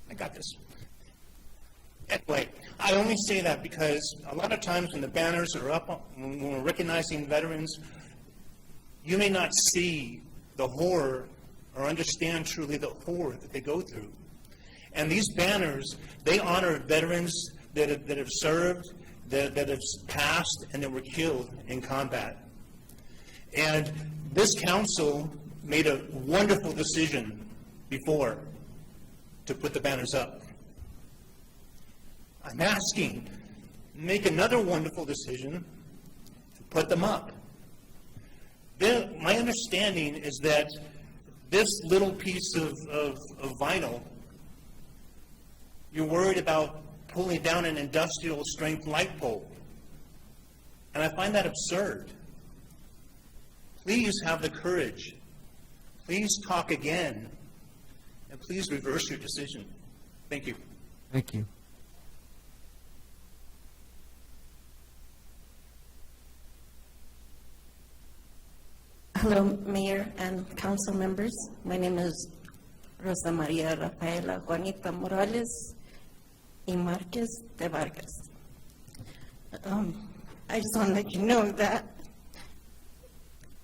[SPEAKER 10] I got this. Anyway, I only say that because a lot of times when the banners are up, when we're recognizing veterans, you may not see the horror or understand truly the horror that they go through. And these banners, they honor veterans that have served, that have passed, and that were killed in combat. And this council made a wonderful decision before to put the banners up. I'm asking, make another wonderful decision to put them up. My understanding is that this little piece of vinyl, you're worried about pulling down an industrial strength light pole. And I find that absurd. Please have the courage. Please talk again. And please reverse your decision. Thank you.
[SPEAKER 2] Thank you.
[SPEAKER 13] Hello, Mayor and council members. My name is Rosa Maria Rafaela Juanita Morales y Marquez de Vargas. I just want to let you know that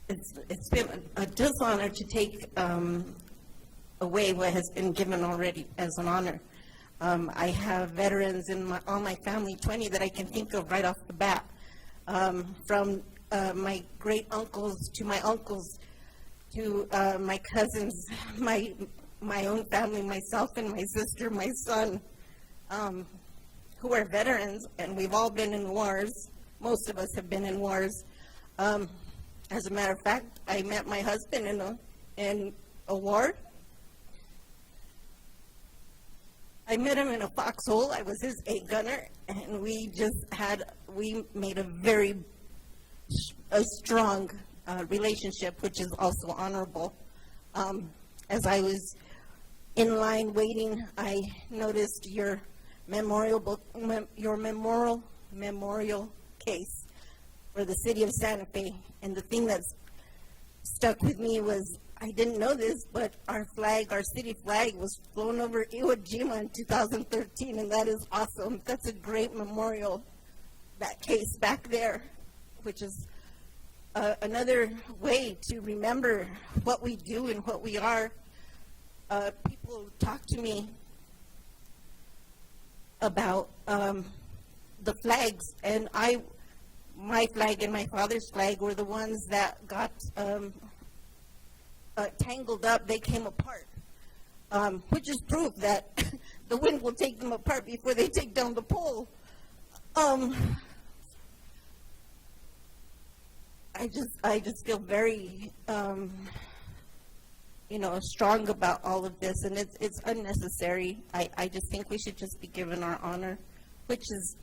[SPEAKER 13] it's been a dishonor to take away what has been given already as an honor. I have veterans in all my family, 20 that I can think of right off the bat, from my great uncles to my uncles to my cousins, my own family, myself and my sister, my son, who are veterans, and we've all been in wars. Most of us have been in wars. As a matter of fact, I met my husband in a war. I met him in a foxhole. I was his 8-gunner, and we made a very strong relationship, which is also honorable. As I was in line waiting, I noticed your memorial case for the city of Santa Fe, and the thing that's stuck with me was, I didn't know this, but our flag, our city flag, was flown over Iwo Jima in 2013, and that is awesome. That's a great memorial, that case back there, which is another way to remember what we do and what we are. People talk to me about the flags, and my flag and my father's flag were the ones that got tangled up. They came apart, which is proof that the wind will take them apart before they take down the pole. I just feel very, strong about all of this, and it's unnecessary. I just think we should just be given our honor, which is,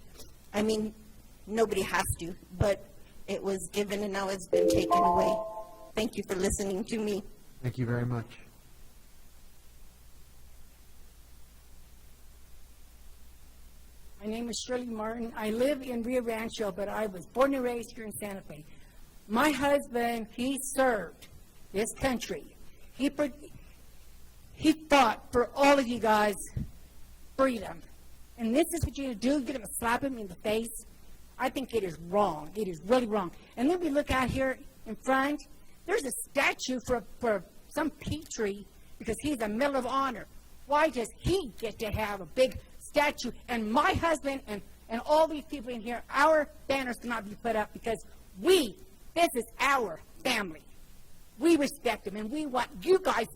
[SPEAKER 13] nobody has to, but it was given and now it's been taken away. Thank you for listening to me.
[SPEAKER 2] Thank you very much.
[SPEAKER 20] My
[SPEAKER 12] name is Shirley Martin. I live in Rio Rancho, but I was born and raised here in Santa Fe. My husband, he served this country. He fought for all of you guys freedom. And this is what you're going to do? You're going to slap him in the face? I think it is wrong. It is really wrong. And then we look out here in front. There's a statue for some Petrie because he's a Medal of Honor. Why does he get to have a big statue? And my husband and all these people in here, our banners cannot be put up because this is our family. We respect them, and we want you guys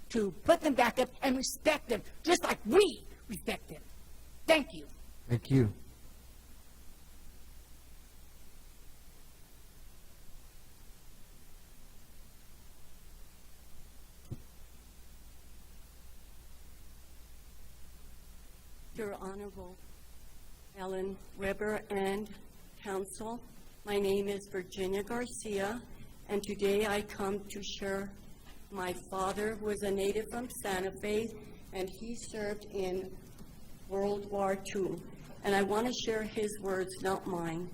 [SPEAKER 12] to put them back up and respect them, just like we respect them. Thank you.
[SPEAKER 2] Thank you.
[SPEAKER 20] Your Honorable Ellen Weber and Council, my name is Virginia Garcia, and today I come to share. My father was a native from Santa Fe, and he served in World War II, and I want to share his words, not mine.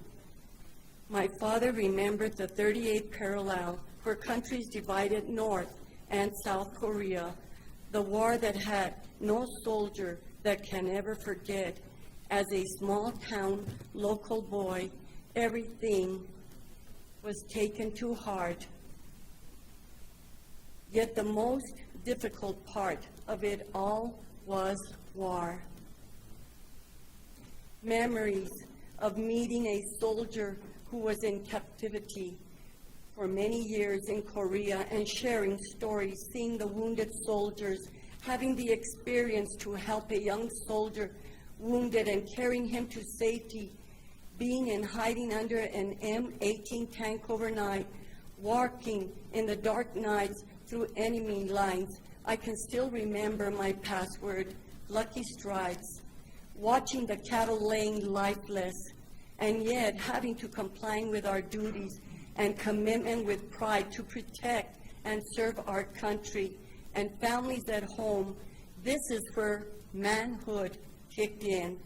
[SPEAKER 20] My father remembered the 38th parallel where countries divided North and South Korea, the war that had no soldier that can ever forget. As a small town local boy, everything was taken to heart. Yet the most difficult part of it all was war. Memories of meeting a soldier who was in captivity for many years in Korea and sharing stories, seeing the wounded soldiers, having the experience to help a young soldier wounded and carrying him to safety, being in hiding under an M18 tank overnight, walking in the dark nights through enemy lines. I can still remember my password, Lucky Strikes, watching the cattle laying lifeless, and yet having to comply with our duties and commitment with pride to protect and serve our country and families at home. This is where manhood kicked in.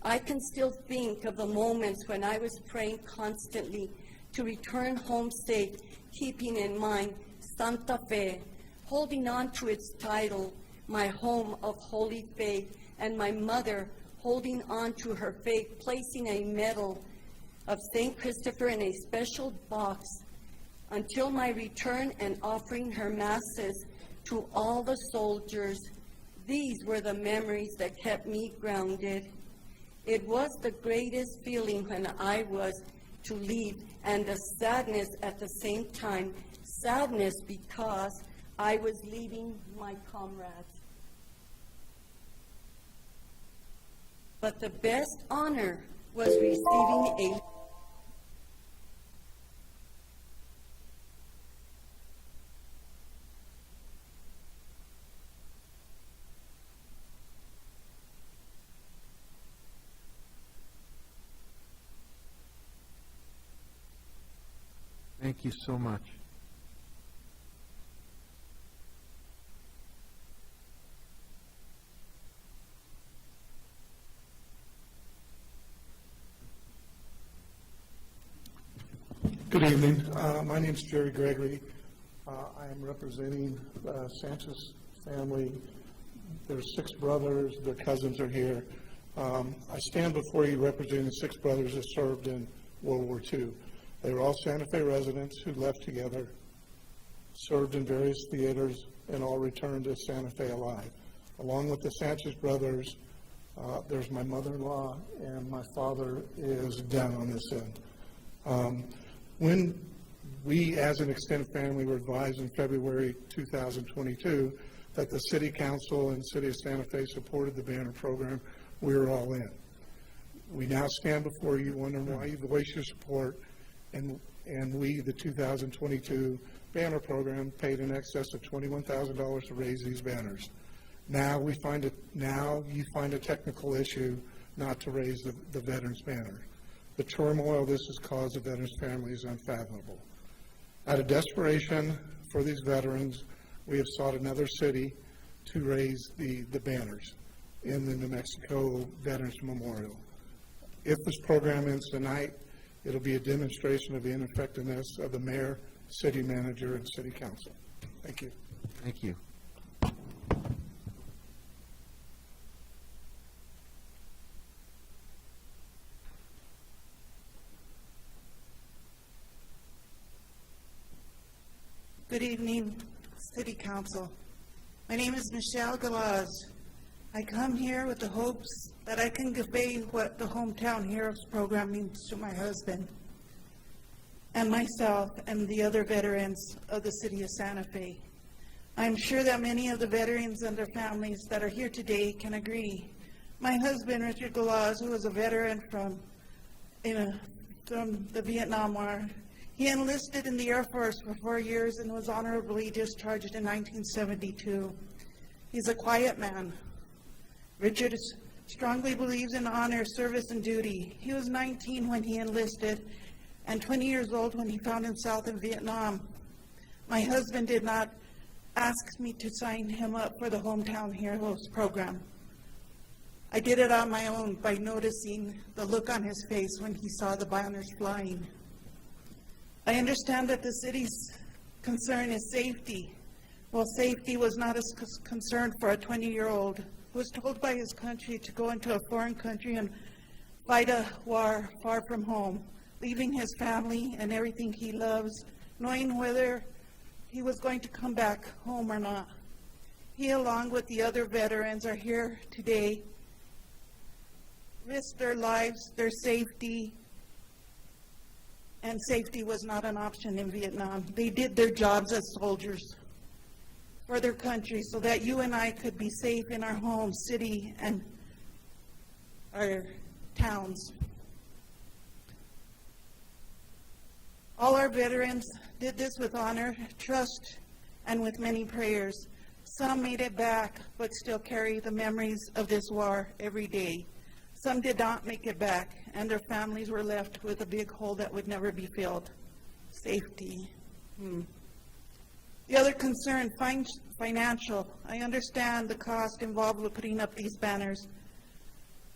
[SPEAKER 20] I can still think of the moments when I was praying constantly to return home safe, keeping in mind Santa Fe, holding on to its title, my home of holy faith, and my mother holding on to her faith, placing a medal of St. Christopher in a special box until my return and offering her masses to all the soldiers. These were the memories that kept me grounded. It was the greatest feeling when I was to leave, and the sadness at the same time. Sadness because I was leaving my comrades. But the best honor was receiving a
[SPEAKER 2] Thank you so much.
[SPEAKER 22] Good evening. My name is Jerry Gregory. I am representing the Sanchez family. There's 6 brothers. Their cousins are here. I stand before you representing the 6 brothers that served in World War II. They were all Santa Fe residents who left together, served in various theaters, and all returned to Santa Fe alive. Along with the Sanchez brothers, there's my mother-in-law, and my father is down on this end. When we, as an extended family, were advised in February 2022 that the City Council and City of Santa Fe supported the banner program, we were all in. We now stand before you wondering why you voice your support, and we, the 2022 banner program, paid in excess of $21,000 to raise these banners. Now you find a technical issue not to raise the veterans banner. The turmoil this has caused the veterans family is unfathomable. Out of desperation for these veterans, we have sought another city to raise the banners in the New Mexico Veterans Memorial. If this program ends tonight, it'll be a demonstration of the ineffectiveness of the mayor, city manager, and city council. Thank you.
[SPEAKER 2] Thank you.
[SPEAKER 11] Good evening, City Council. My name is Michelle Galaz. I come here with the hopes that I can convey what the Hometown Heroes program means to my husband and myself and the other veterans of the city of Santa Fe. I'm sure that many of the veterans and their families that are here today can agree. My husband, Richard Galaz, who was a veteran from the Vietnam War, he enlisted in the Air Force for 4 years and was honorably discharged in 1972. He's a quiet man. Richard strongly believes in honor, service, and duty. He was 19 when he enlisted and 20 years old when he found himself in Vietnam. My husband did not ask me to sign him up for the Hometown Heroes program. I did it on my own by noticing the look on his face when he saw the banners flying. I understand that the city's concern is safety. Well, safety was not a concern for a 20-year-old who was told by his country to go into a foreign country and fight a war far from home, leaving his family and everything he loves, knowing whether he was going to come back home or not. He, along with the other veterans, are here today, risked their lives, their safety, and safety was not an option in Vietnam. They did their jobs as soldiers for their country so that you and I could be safe in our home, city, and our towns. All our veterans did this with honor, trust, and with many prayers. Some made it back, but still carry the memories of this war every day. Some did not make it back, and their families were left with a big hole that would never be filled. Safety. The other concern, financial. I understand the cost involved with putting up these banners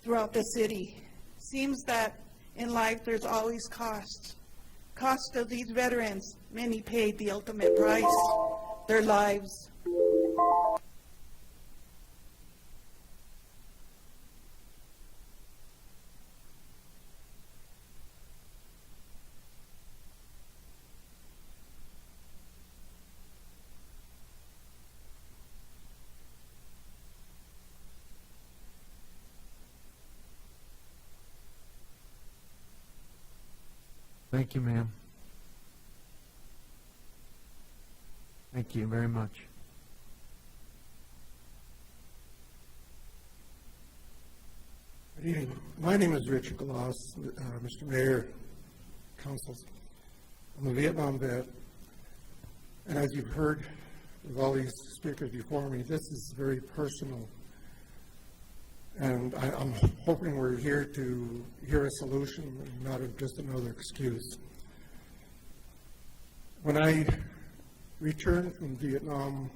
[SPEAKER 11] throughout the city. Seems that in life there's always costs. Cost of these veterans, many paid the ultimate price, their lives.
[SPEAKER 2] Thank you, ma'am. Thank you very much.
[SPEAKER 22] Good evening. My name is Richard Galaz, Mr. Mayor, councils. I'm a Vietnam vet, and as you've heard with all these speakers before me, this is very personal. And I'm hoping we're here to hear a solution and not just another excuse. When I returned from Vietnam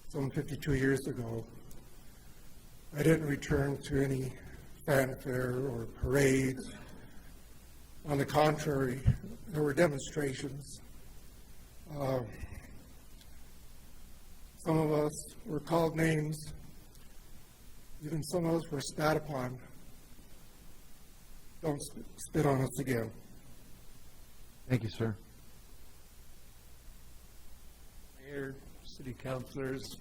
[SPEAKER 22] some 52 years ago, I didn't return to any fanfare or parades. On the contrary, there were demonstrations. Some of us were called names. Even some of us were spat upon. Don't spit on us again.
[SPEAKER 2] Thank you, sir.
[SPEAKER 17] Mayor, city councilors,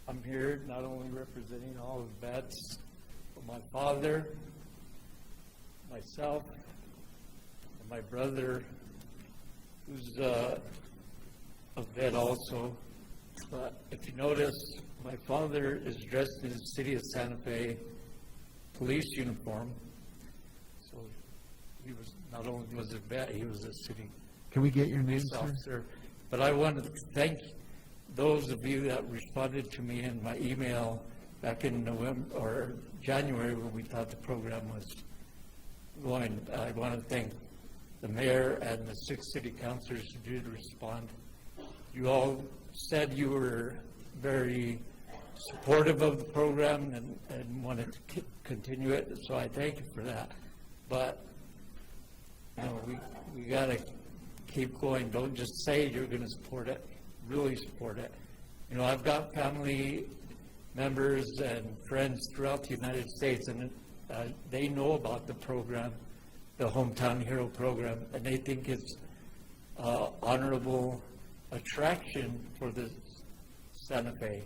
[SPEAKER 17] I'm here not only representing all the vets, but my father, myself, and my brother, who's a vet also. But if you notice, my father is dressed in the city of Santa Fe police uniform. So he was not only was a vet, he was a city
[SPEAKER 2] Can we get your name,
[SPEAKER 17] police
[SPEAKER 2] sir?
[SPEAKER 17] officer. But I wanted to thank those of you that responded to me in my email back in November or January when we thought the program was going. I want to thank the mayor and the 6 city councilors who did respond. You all said you were very supportive of the program and wanted to continue it, so I thank you for that. But, you know, we got to keep going. Don't just say you're going to support it, really support it. You know, I've got family members and friends throughout the United States, and they know about the program, the Hometown Hero program, and they think it's honorable attraction for the Santa Fe.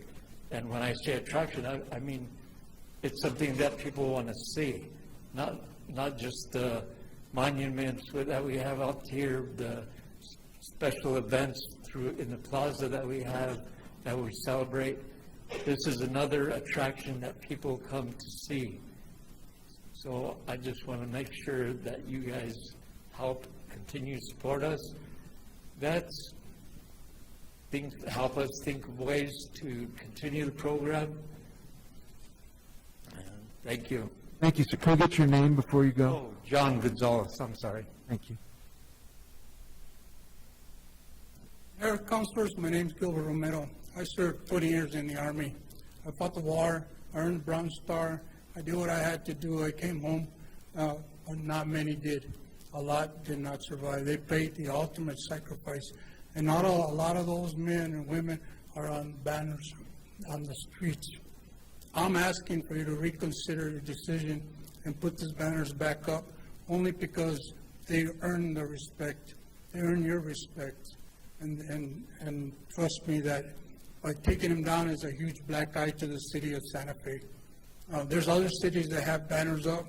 [SPEAKER 17] And when I say attraction, I mean it's something that people want to see, not just the monuments that we have out here, the special events in the plaza that we have, that we celebrate. This is another attraction that people come to see. So I just want to make sure that you guys help continue to support us. Help us think of ways to continue the program. Thank you.
[SPEAKER 2] Thank you, sir. Can I get your name before you go?
[SPEAKER 17] Oh, John Gonzalez, I'm sorry.
[SPEAKER 2] Thank you.
[SPEAKER 6] Mayor, councilors, my name's Gilbert Romero. I served 20 years in the Army. I fought the war, I earned the Brown Star. I did what I had to do. I came home. Not many did. A lot did not survive. They paid the ultimate sacrifice. And not a lot of those men and women are on banners on the streets. I'm asking for you to reconsider your decision and put these banners back up, only because they earn the respect. They earn your respect. And trust me that by taking them down is a huge black eye to the city of Santa Fe. There's other cities that have banners up,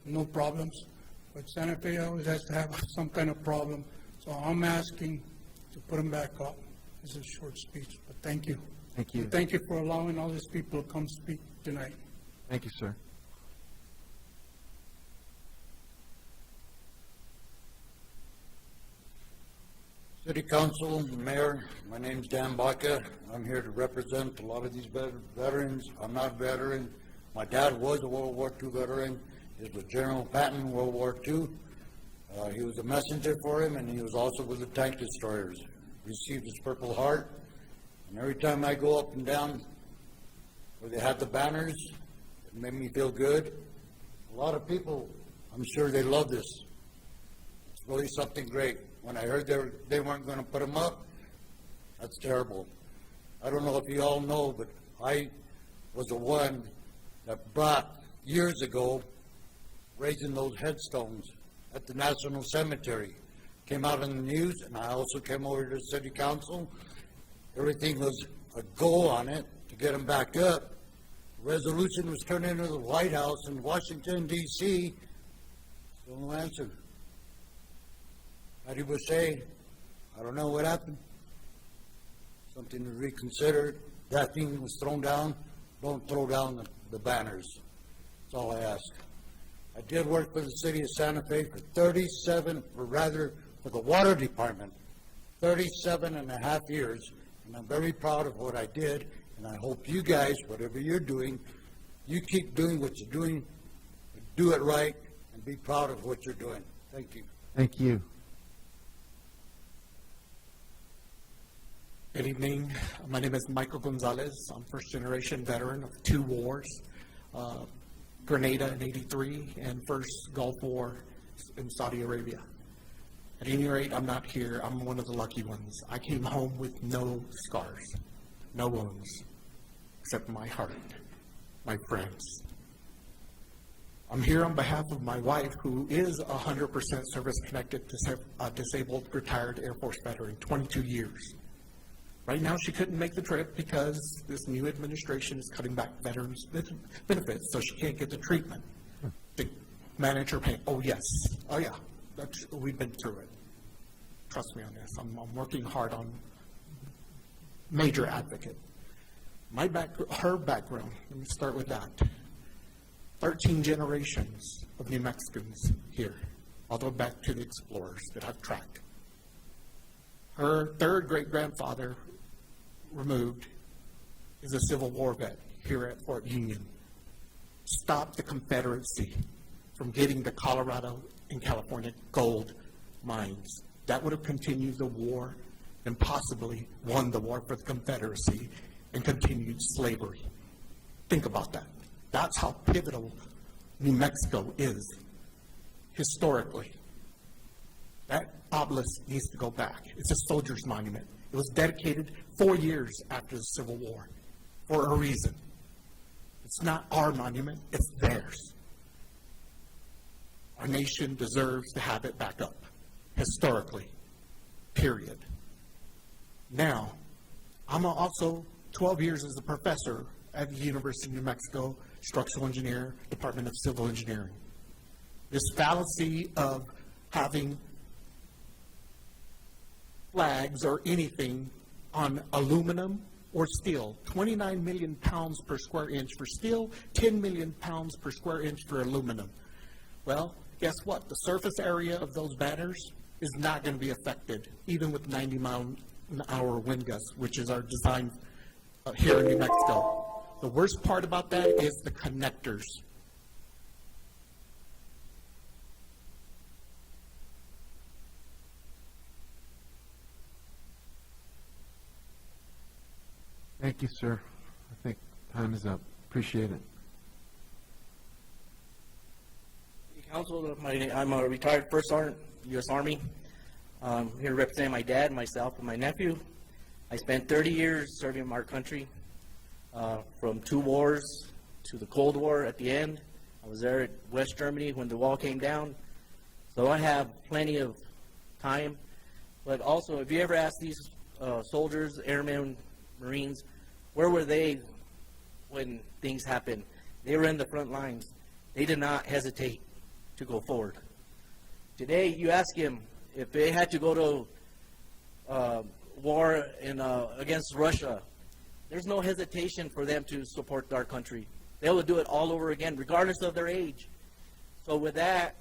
[SPEAKER 6] no problems, but Santa Fe always has to have some kind of problem. So I'm asking to put them back up. This is a short speech, but thank you.
[SPEAKER 2] Thank you.
[SPEAKER 6] And thank you for allowing all these people to come speak tonight.
[SPEAKER 2] Thank you, sir.
[SPEAKER 14] City Council, Mayor, my name's Dan Baca. I'm here to represent a lot of these veterans. I'm not a veteran. My dad was a World War II veteran. He was General Patton, World War II. He was a messenger for him, and he was also with the tank destroyers. Received his Purple Heart. And every time I go up and down where they had the banners, it made me feel good. A lot of people, I'm sure they love this. It's really something great. When I heard they weren't going to put them up, that's terrible. I don't know if you all know, but I was the one that brought, years ago, raising those headstones at the National Cemetery. Came out in the news, and I also came over to the City Council. Everything was a go on it to get them back up. Resolution was turned into the White House in Washington, D.C. Still no answer. Patty Boucher, I don't know what happened. Something to reconsider. That thing was thrown down. Don't throw down the banners. That's all I ask. I did work for the city of Santa Fe for for the water department, 37.5 years. And I'm very proud of what I did. And I hope you guys, whatever you're doing, you keep doing what you're doing, do it right, and be proud of what you're doing. Thank you.
[SPEAKER 2] Thank you.
[SPEAKER 19] Good evening. My name is Michael Gonzalez. I'm first-generation veteran of 2 wars, Grenada in '83 and first Gulf War in Saudi Arabia. At any rate, I'm not here. I'm one of the lucky ones. I came home with no scars, no wounds, except my heart, my friends. I'm here on behalf of my wife, who is 100% service-connected, disabled, retired Air Force veteran, 22 years. Right now, she couldn't make the trip because this new administration is cutting back veterans' benefits, so she can't get the treatment to manage her pain. Oh, yes. Oh, yeah. We've been through it. Trust me on this. I'm working hard on major advocate. Her background, let me start with that. 13 generations of New Mexicans here, all the way back to the explorers that I've tracked. Her third great-grandfather removed is a Civil War vet here at Fort Union. Stopped the Confederacy from getting the Colorado and California gold mines. That would have continued the war and possibly won the war for the Confederacy and continued slavery. Think about that. That's how pivotal New Mexico is historically. That obelisk needs to go back. It's a soldier's monument. It was dedicated 4 years after the Civil War for a reason. It's not our monument, it's theirs. Our nation deserves to have it back up, historically, period. Now, I'm also 12 years as a professor at the University of New Mexico, structural engineer, Department of Civil Engineering. This fallacy of having flags or anything on aluminum or steel, 29 million pounds per square inch for steel, 10 million pounds per square inch for aluminum. Well, guess what? The surface area of those banners is not going to be affected, even with 90-mile-an-hour wind gusts, which is our design here in New Mexico. The worst part about that is the connectors.
[SPEAKER 2] Thank you, sir. I think time is up. Appreciate it.
[SPEAKER 1] Council, I'm a retired First Sergeant, U.S. Army. I'm here to represent my dad, myself, and my nephew. I spent 30 years serving our country, from 2 wars to the Cold War at the end. I was there at West Germany when the wall came down. So I have plenty of time. But also, if you ever ask these soldiers, airmen, Marines, where were they when things happened? They were in the front lines. They did not hesitate to go forward. Today, you ask him if they had to go to war against Russia, there's no hesitation for them to support our country. They will do it all over again, regardless of their age. So with that,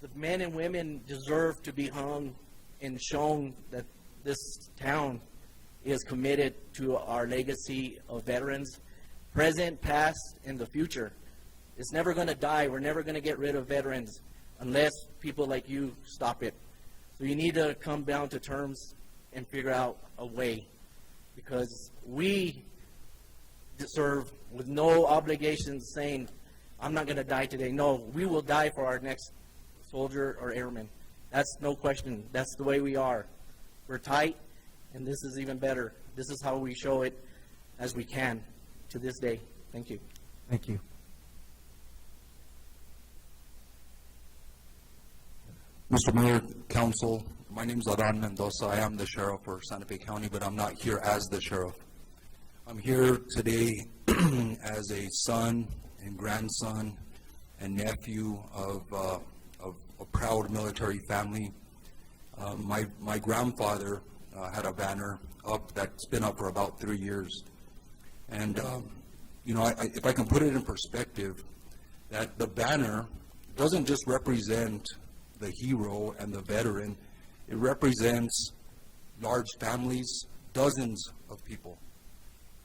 [SPEAKER 1] the men and women deserve to be hung and shown that this town is committed to our legacy of veterans, present, past, and the future. It's never going to die. We're never going to get rid of veterans unless people like you stop it. So you need to come down to terms and figure out a way, because we deserve, with no obligations saying, I'm not going to die today. No, we will die for our next soldier or airman. That's no question. That's the way we are. We're tight, and this is even better. This is how we show it as we can to this day. Thank you.
[SPEAKER 2] Thank you.
[SPEAKER 15] Mr. Mayor, Council, my name is Adan Mendoza. I am the sheriff for Santa Fe County, but I'm not here as the sheriff. I'm here today as a son and grandson and nephew of a proud military family. My grandfather had a banner up that's been up for about 3 years. And, if I can put it in perspective, that the banner doesn't just represent the hero and the veteran. It represents large families, dozens of people,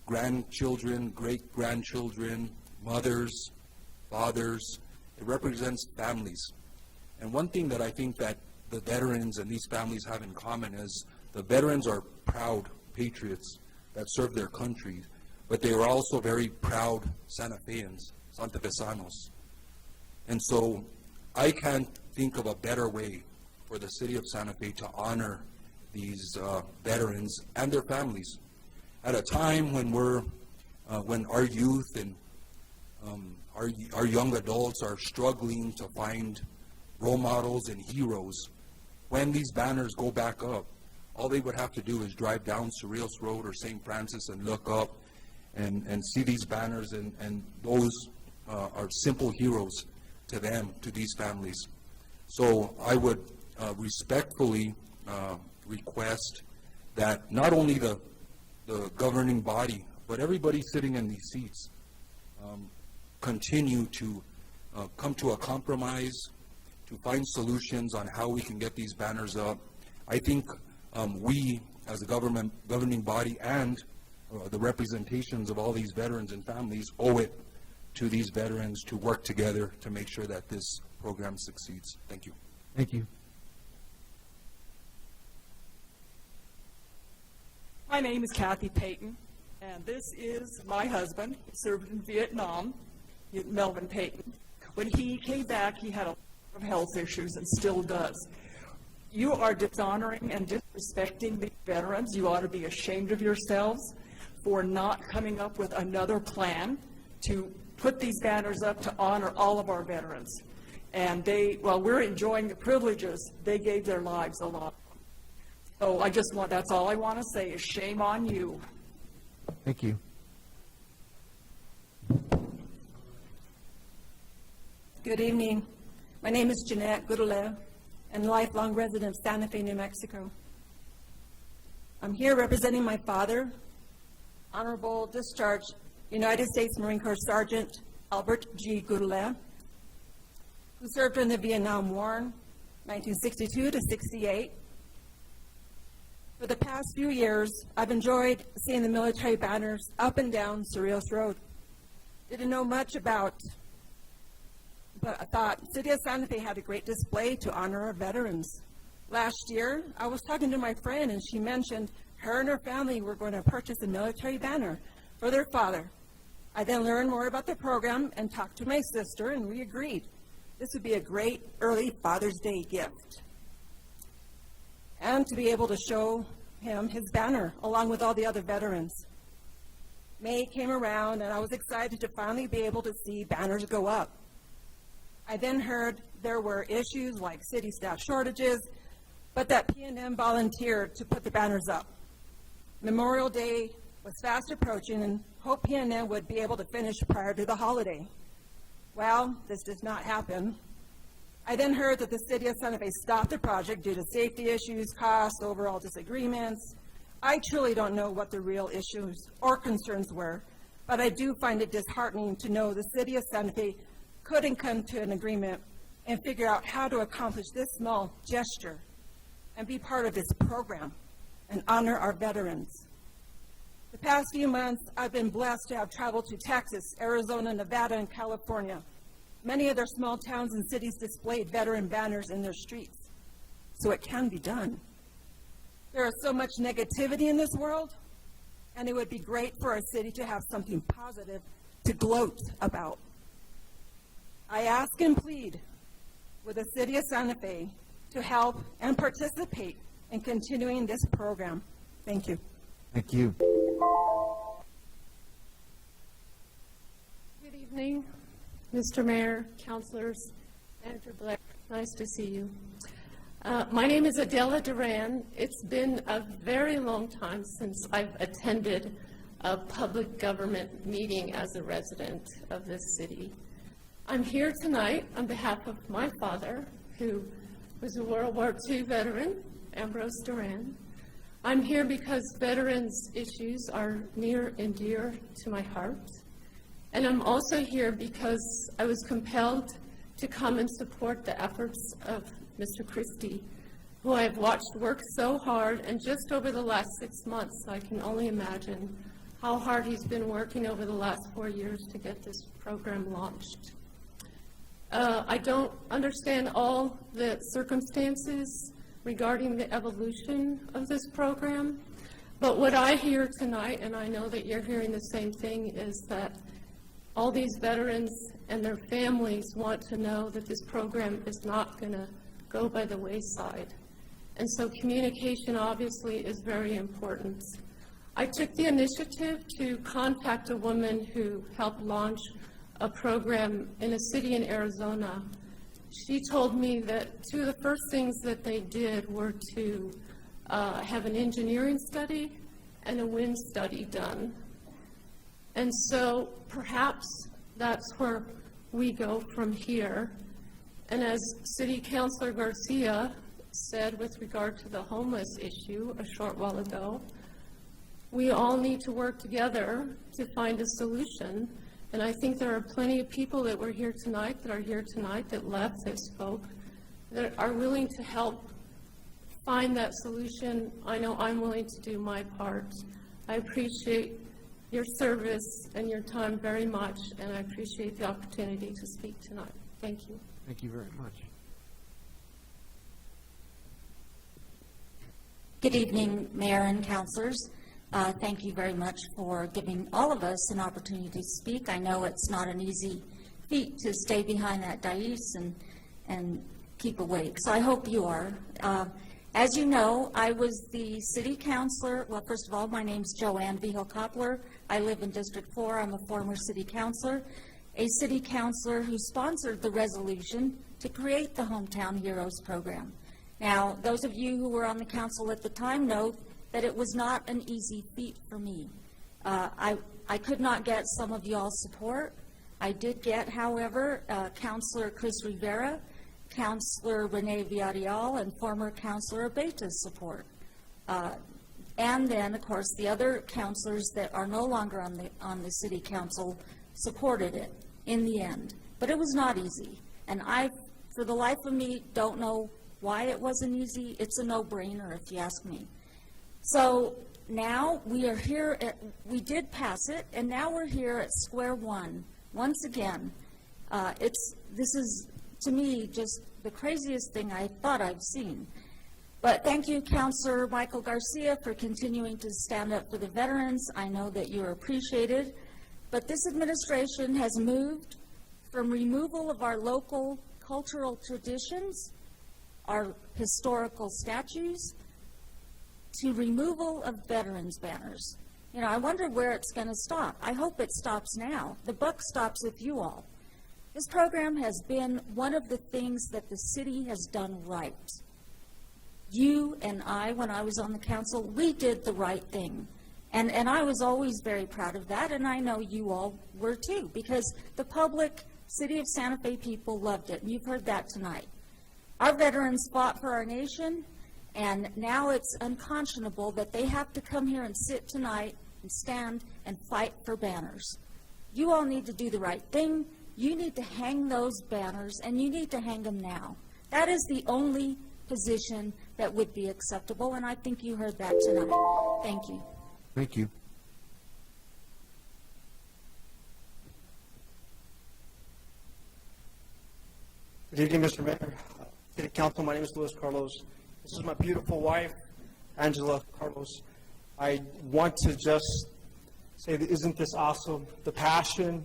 [SPEAKER 15] grandchildren, great-grandchildren, mothers, fathers. It represents families. And one thing that I think that the veterans and these families have in common is the veterans are proud patriots that serve their country, but they are also very proud Santa Feans, Santa Fesanos. And so I can't think of a better way for the city of Santa Fe to honor these veterans and their families at a time when when our youth and our young adults are struggling to find role models and heroes. When these banners go back up, all they would have to do is drive down Cerrillos Road or St. Francis and look up and see these banners, and those are simple heroes to them, to these families. So I would respectfully request that not only the governing body, but everybody sitting in these seats continue to come to a compromise, to find solutions on how we can get these banners up. I think we, as a governing body and the representations of all these veterans and families, owe it to these veterans to work together to make sure that this program succeeds. Thank you.
[SPEAKER 2] Thank you.
[SPEAKER 21] My name is Kathy Payton,
[SPEAKER 8] And this is my husband. He served in Vietnam, Melvin Payton. When he came back, he had a lot of health issues and still does. You are dishonoring and disrespecting these veterans. You ought to be ashamed of yourselves for not coming up with another plan to put these banners up to honor all of our veterans. And while we're enjoying the privileges, they gave their lives a lot. So that's all I want to say is shame on you.
[SPEAKER 2] Thank you.
[SPEAKER 9] Good evening. My name is Jeanette Goodalev, and lifelong resident of Santa Fe, New Mexico. I'm here representing my father, Honorable Discharged United States Marine Corps Sergeant Albert G. Goodalev, who served in the Vietnam War, 1962 to 68. For the past few years, I've enjoyed seeing the military banners up and down Cerrillos Road. Didn't know much about, but I thought City of Santa Fe had a great display to honor our veterans. Last year, I was talking to my friend, and she mentioned her and her family were going to purchase a military banner for their father. I then learned more about the program and talked to my sister, and we agreed this would be a great early Father's Day gift, and to be able to show him his banner along with all the other veterans. May came around, and I was excited to finally be able to see banners go up. I then heard there were issues like city staff shortages, but that P&M volunteered to put the banners up. Memorial Day was fast approaching, and hoped P&M would be able to finish prior to the holiday. Well, this did not happen. I then heard that the City of Santa Fe stopped the project due to safety issues, costs, overall disagreements. I truly don't know what the real issues or concerns were, but I do find it disheartening to know the City of Santa Fe couldn't come to an agreement and figure out how to accomplish this small gesture and be part of this program and honor our veterans. The past few months, I've been blessed to have traveled to Texas, Arizona, Nevada, and California. Many of their small towns and cities displayed veteran banners in their streets, so it can be done. There is so much negativity in this world, and it would be great for our city to have something positive to gloat about. I ask and plead with the City of Santa Fe to help and participate in continuing this program. Thank you.
[SPEAKER 2] Thank you.
[SPEAKER 21] Good evening, Mr. Mayor, councilors, Manager Blair. Nice to see you. My name is Adela Duran. It's been a very long time since I've attended a public government meeting as a resident of this city. I'm here tonight on behalf of my father, who was a World War II veteran, Ambrose Duran. I'm here because veterans' issues are near and dear to my heart. And I'm also here because I was compelled to come and support the efforts of Mr. Christie, who I have watched work so hard, and just over the last 6 months, I can only imagine how hard he's been working over the last 4 years to get this program launched. I don't understand all the circumstances regarding the evolution of this program, but what I hear tonight, and I know that you're hearing the same thing, is that all these veterans and their families want to know that this program is not going to go by the wayside. And so communication obviously is very important. I took the initiative to contact a woman who helped launch a program in a city in Arizona. She told me that two of the first things that they did were to have an engineering study and a wind study done. And so perhaps that's where we go from here. And as City Councilor Garcia said with regard to the homeless issue a short while ago, we all need to work together to find a solution. And I think there are plenty of people that were here tonight, that left, that spoke, that are willing to help find that solution. I know I'm willing to do my part. I appreciate your service and your time very much, and I appreciate the opportunity to speak tonight. Thank you.
[SPEAKER 2] Thank you very much.
[SPEAKER 24] Good evening, Mayor and councilors.
[SPEAKER 5] Thank you very much for giving all of us an opportunity to speak. I know it's not an easy feat to stay behind that dais and keep awake, so I hope you are. As you know, I was the city councilor. Well, first of all, my name's Joanne Vigil-Koppler. I live in District 4. I'm a former city councilor, a city councilor who sponsored the resolution to create the Hometown Heroes program. Now, those of you who were on the council at the time know that it was not an easy feat for me. I could not get some of y'all's support. I did get, however, Councilor Chris Rivera, Councilor Rene Villarreal, and former Councilor Abeta's support. And then, of course, the other councilors that are no longer on the city council supported it in the end. But it was not easy. And I, for the life of me, don't know why it wasn't easy. It's a no-brainer, if you ask me. So now we are here, we did pass it, and now we're here at square one, once again. This is, to me, just the craziest thing I thought I've seen. But thank you, Councilor Michael Garcia, for continuing to stand up for the veterans. I know that you are appreciated. But this administration has moved from removal of our local cultural traditions, our historical statues, to removal of veterans banners. You know, I wonder where it's going to stop. I hope it stops now. The buck stops with you all. This program has been one of the things that the city has done right. You and I, when I was on the council, we did the right thing. And I was always very proud of that, and I know you all were too, because the public, City of Santa Fe people loved it, and you've heard that tonight. Our veterans fought for our nation, and now it's unconscionable that they have to come here and sit tonight and stand and fight for banners. You all need to do the right thing. You need to hang those banners, and you need to hang them now. That is the only position that would be acceptable, and I think you heard that tonight. Thank you.
[SPEAKER 2] Thank you.
[SPEAKER 7] Good evening, Mr. Mayor, City Council. My name is Luis Carlos. This is my beautiful wife, Angela Carlos. I want to just say that isn't this awesome? The passion,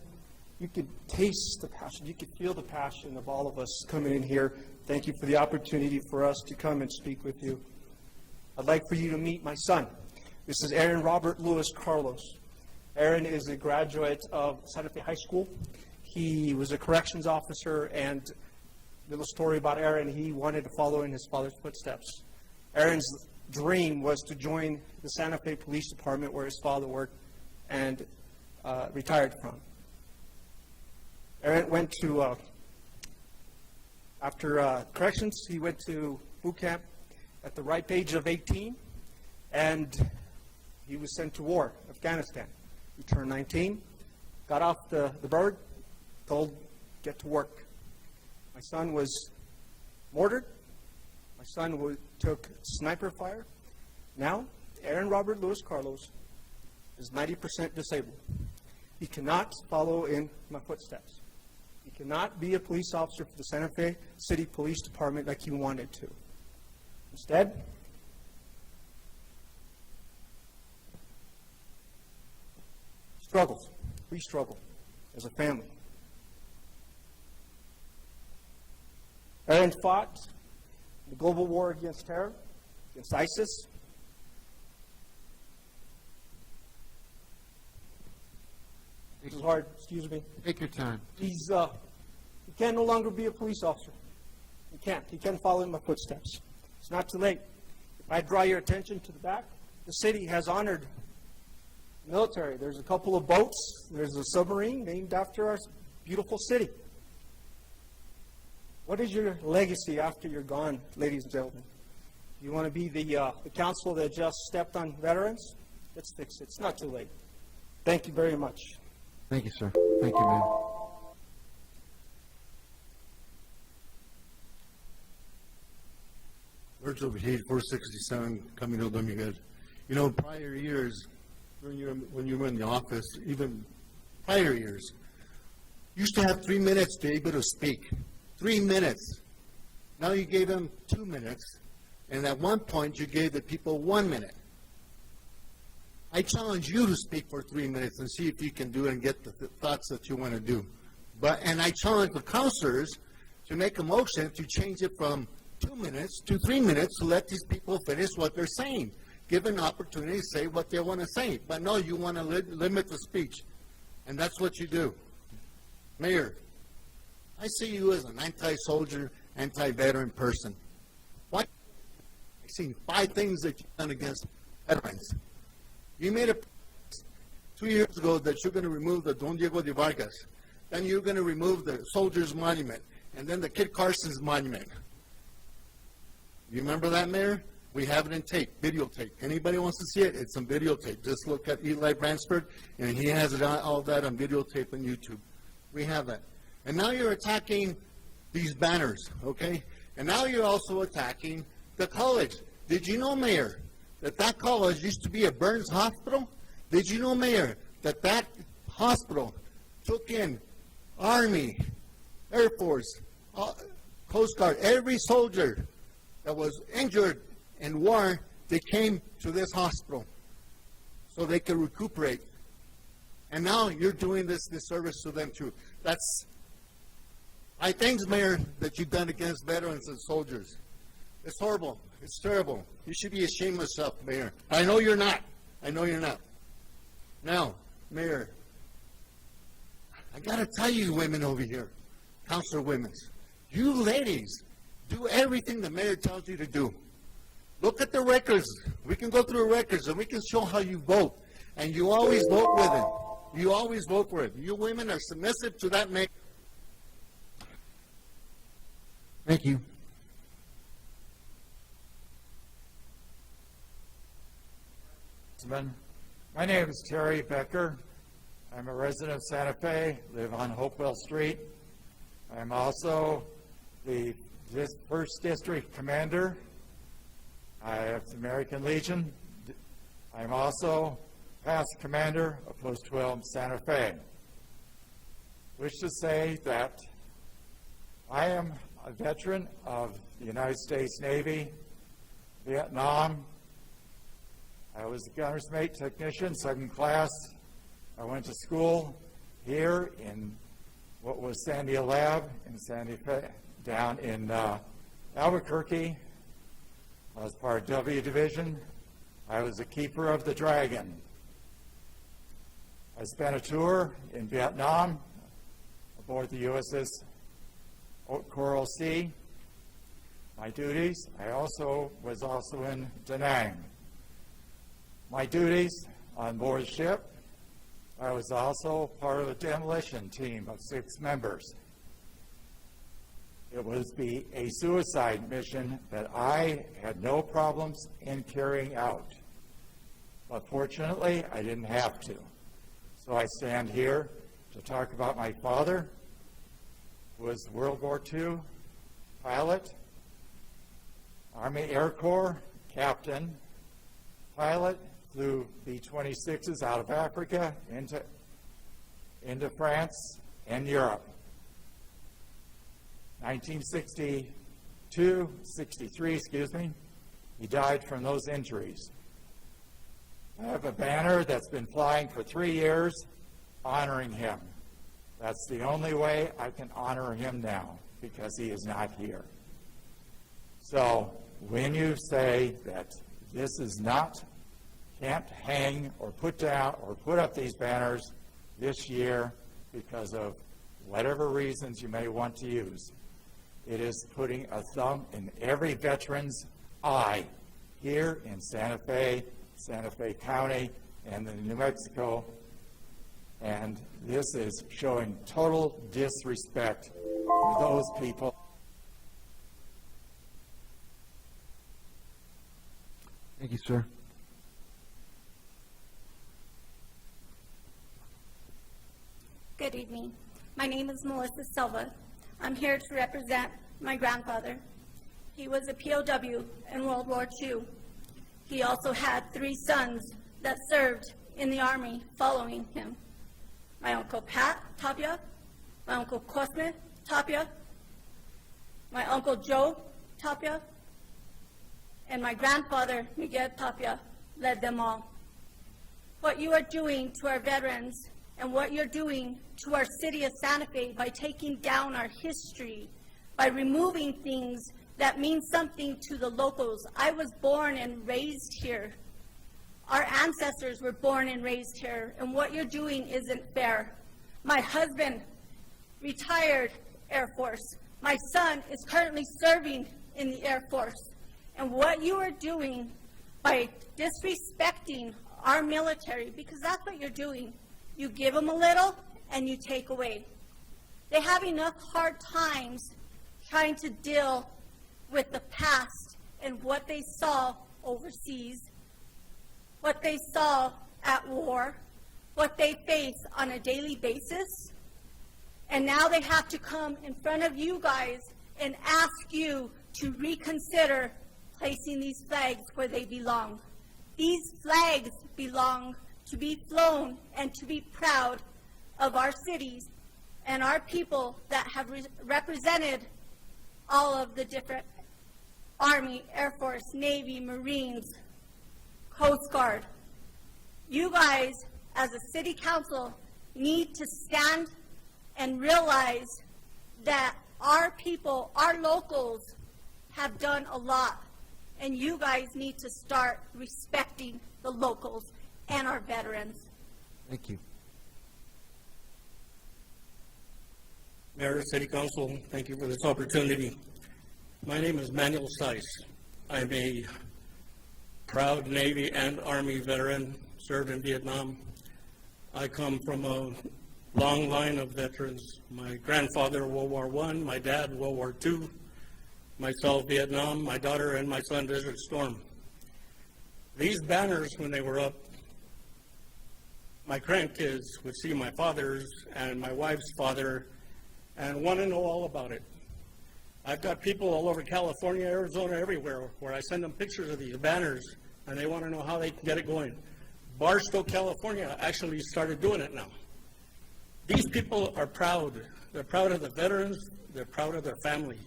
[SPEAKER 7] you could taste the passion, you could feel the passion of all of us coming in here. Thank you for the opportunity for us to come and speak with you. I'd like for you to meet my son. This is Aaron Robert Lewis Carlos. Aaron is a graduate of Santa Fe High School. He was a corrections officer, and little story about Aaron, he wanted to follow in his father's footsteps. Aaron's dream was to join the Santa Fe Police Department where his father worked and retired from. Aaron went to, after corrections, he went to boot camp at the ripe age of 18, and he was sent to war, Afghanistan. He turned 19, got off the bird, told, get to work. My son was mortared. My son took sniper fire. Now, Aaron Robert Lewis Carlos is 90% disabled. He cannot follow in my footsteps. He cannot be a police officer for the Santa Fe City Police Department like he wanted to. Instead, struggles. We struggle as a family. Aaron fought the global war against terror, against ISIS. This is hard, excuse me.
[SPEAKER 2] Take your time.
[SPEAKER 7] He can no longer be a police officer. He can't. He can't follow in my footsteps. It's not too late. If I draw your attention to the back, the city has honored the military. There's a couple of boats. There's a submarine named after our beautiful city. What is your legacy after you're gone, ladies and gentlemen? You want to be the council that just stepped on veterans? Let's fix it. It's not too late. Thank you very much.
[SPEAKER 2] Thank you, sir. Thank you, ma'am.
[SPEAKER 18] Words over page 467, Camilo Dominguez. You know, prior years, when you were in the office, even prior years, you used to have 3 minutes to be able to speak. 3 minutes. Now you gave them 2 minutes, and at one point you gave the people 1 minute. I challenge you to speak for 3 minutes and see if you can do it and get the thoughts that you want to do. And I challenge the counselors to make a motion to change it from 2 minutes to 3 minutes to let these people finish what they're saying, give an opportunity to say what they want to say. But no, you want to limit the speech, and that's what you do. Mayor, I see you as an anti-soldier, anti-veteran person. Why? I've seen 5 things that you've done against veterans. You made a promise 2 years ago that you're going to remove the Don Diego de Vargas. Then you're going to remove the Soldiers Monument, and then the Kit Carson's Monument. You remember that, Mayor? We have it in tape, videotape. Anybody wants to see it? It's on videotape. Just look at Eli Bransford, and he has it all that on videotape on YouTube. We have that. And now you're attacking these banners, okay? And now you're also attacking the college. Did you know, Mayor, that that college used to be a Burns hospital? Did you know, Mayor, that that hospital took in Army, Air Force, Coast Guard, every soldier that was injured in war, they came to this hospital so they could recuperate. And now you're doing this disservice to them too. That's 5 things, Mayor, that you've done against veterans and soldiers. It's horrible. It's terrible. You should be ashamed of yourself, Mayor. I know you're not. I know you're not. Now, Mayor, I got to tell you women over here, Councilor Women, you ladies do everything the mayor tells you to do. Look at the records. We can go through the records and we can show how you vote. And you always vote with it. You always vote for it. You women are submissive to that mayor. Thank you.
[SPEAKER 4] My name is Terry Becker. I'm a resident of Santa Fe, live on Hopewell Street. I'm also the First District Commander. I have the American Legion. I'm also past commander of Post 12 Santa Fe. Wish to say that I am a veteran of the United States Navy, Vietnam. I was a gunner's mate technician, 2nd class. I went to school here in what was Sandia Lab in Santa Fe, down in Albuquerque. I was part of W Division. I was a keeper of the Dragon. I spent a tour in Vietnam aboard the USS Coral Sea. My duties, I was also in Da Nang. My duties on board the ship, I was also part of a demolition team of 6 members. It was a suicide mission that I had no problems in carrying out. But fortunately, I didn't have to. So I stand here to talk about my father, who was World War II pilot, Army Air Corps captain, pilot, flew B-26s out of Africa into France and Europe. 63, he died from those injuries. I have a banner that's been flying for 3 years honoring him. That's the only way I can honor him now, because he is not here. So when you say that this is not, can't hang or put down or put up these banners this year because of whatever reasons you may want to use, it is putting a thumb in every veteran's eye here in Santa Fe County, and in New Mexico, and this is showing total disrespect for those people.
[SPEAKER 2] Thank you, sir.
[SPEAKER 16] Good evening. My name is Melissa Silva. I'm here to represent my grandfather. He was a POW in World War II. He also had 3 sons that served in the Army following him. My Uncle Pat Tapia, my Uncle Cosme Tapia, my Uncle Joe Tapia, and my grandfather Miguel Tapia led them all. what you are doing to our veterans and what you're doing to our city of Santa Fe by taking down our history, by removing things that mean something to the locals. I was born and raised here. Our ancestors were born and raised here, and what you're doing isn't fair. My husband, retired Air Force. My son is currently serving in the Air Force. And what you are doing by disrespecting our military, because that's what you're doing, you give them a little and you take away. They have enough hard times trying to deal with the past and what they saw overseas, what they saw at war, what they face on a daily basis. And now they have to come in front of you guys and ask you to reconsider placing these flags where they belong. These flags belong to be flown and to be proud of our cities and our people that have represented all of the different Army, Air Force, Navy, Marines, Coast Guard. You guys, as a city council, need to stand and realize that our people, our locals, have done a lot, and you guys need to start respecting the locals and our veterans.
[SPEAKER 2] Thank you.
[SPEAKER 3] Mayor, City Council, thank you for this opportunity. My name is Manuel Seiss. I'm a proud Navy and Army veteran, served in Vietnam. I come from a long line of veterans. My grandfather, World War I, my dad, World War II, myself, Vietnam, my daughter and my son, Desert Storm. These banners, when they were up, my grandkids would see my father's and my wife's father and want to know all about it. I've got people all over California, Arizona, everywhere, where I send them pictures of these banners, and they want to know how they can get it going. Barstow, California actually started doing it now. These people are proud. They're proud of the veterans. They're proud of their family.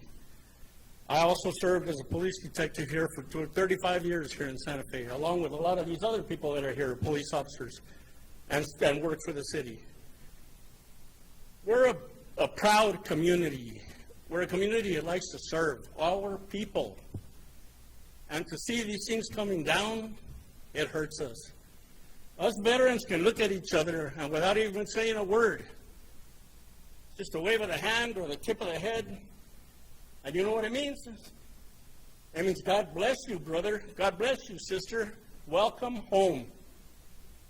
[SPEAKER 3] I also served as a police detective here for 35 years here in Santa Fe, along with a lot of these other people that are here, police officers, and work for the city. We're a proud community. We're a community that likes to serve our people. And to see these things coming down, it hurts us. Us veterans can look at each other and without even saying a word, just a wave of the hand or the tip of the head, and you know what it means? It means God bless you, brother. God bless you, sister. Welcome home.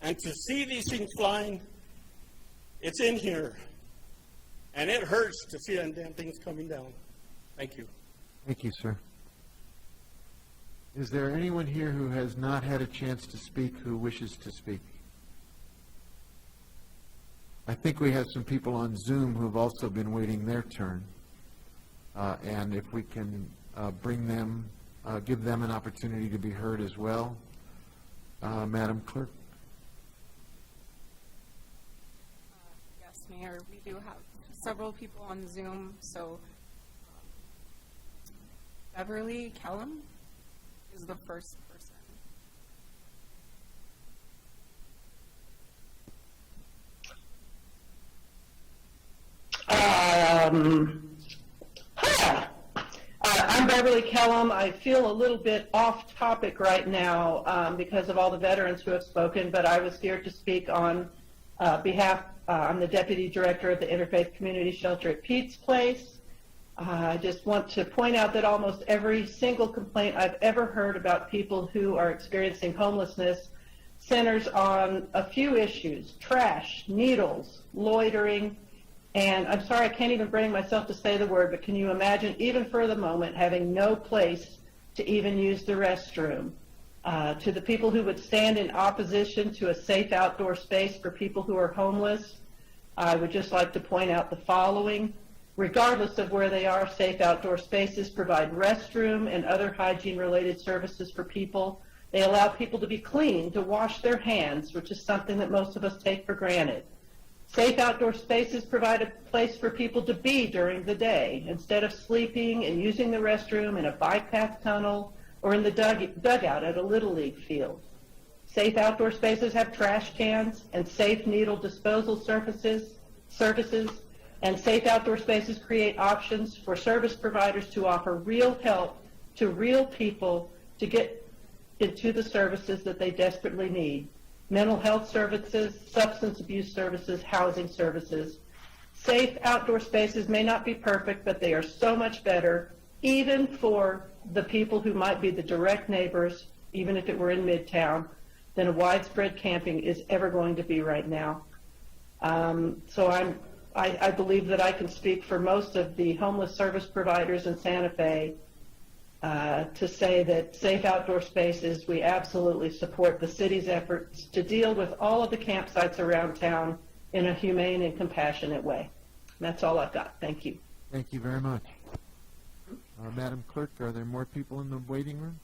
[SPEAKER 3] And to see these things flying, it's in here. And it hurts to see them damn things coming down. Thank you.
[SPEAKER 2] Thank you, sir. Is there anyone here who has not had a chance to speak who wishes to speak? I think we have some people on Zoom who have also been waiting their turn. And if we can bring them, give them an opportunity to be heard as well. Madam Clerk?
[SPEAKER 10] Yes, Mayor, we do have several people on Zoom, so Beverly Kellum is the first person.
[SPEAKER 23] I'm Beverly Kellum. I feel a little bit off topic right now because of all the veterans who have spoken, but I was here to speak on behalf, I'm the Deputy Director of the Interfaith Community Shelter at Pete's Place. I just want to point out that almost every single complaint I've ever heard about people who are experiencing homelessness centers on a few issues: trash, needles, loitering, and I'm sorry I can't even bring myself to say the word, but can you imagine, even for the moment, having no place to even use the restroom? To the people who would stand in opposition to a safe outdoor space for people who are homeless, I would just like to point out the following. Regardless of where they are, safe outdoor spaces provide restroom and other hygiene-related services for people. They allow people to be clean, to wash their hands, which is something that most of us take for granted. Safe outdoor spaces provide a place for people to be during the day, instead of sleeping and using the restroom in a bike path tunnel or in the dugout at a Little League field. Safe outdoor spaces have trash cans and safe needle disposal services, and safe outdoor spaces create options for service providers to offer real help to real people to get into the services that they desperately need. Mental health services, substance abuse services, housing services. Safe outdoor spaces may not be perfect, but they are so much better, even for the people who might be the direct neighbors, even if it were in Midtown, than a widespread camping is ever going to be right now. So I believe that I can speak for most of the homeless service providers in Santa Fe to say that safe outdoor spaces, we absolutely support the city's efforts to deal with all of the campsites around town in a humane and compassionate way. And that's all I've got. Thank you.
[SPEAKER 2] Thank you very much. Madam Clerk, are there more people in the waiting room?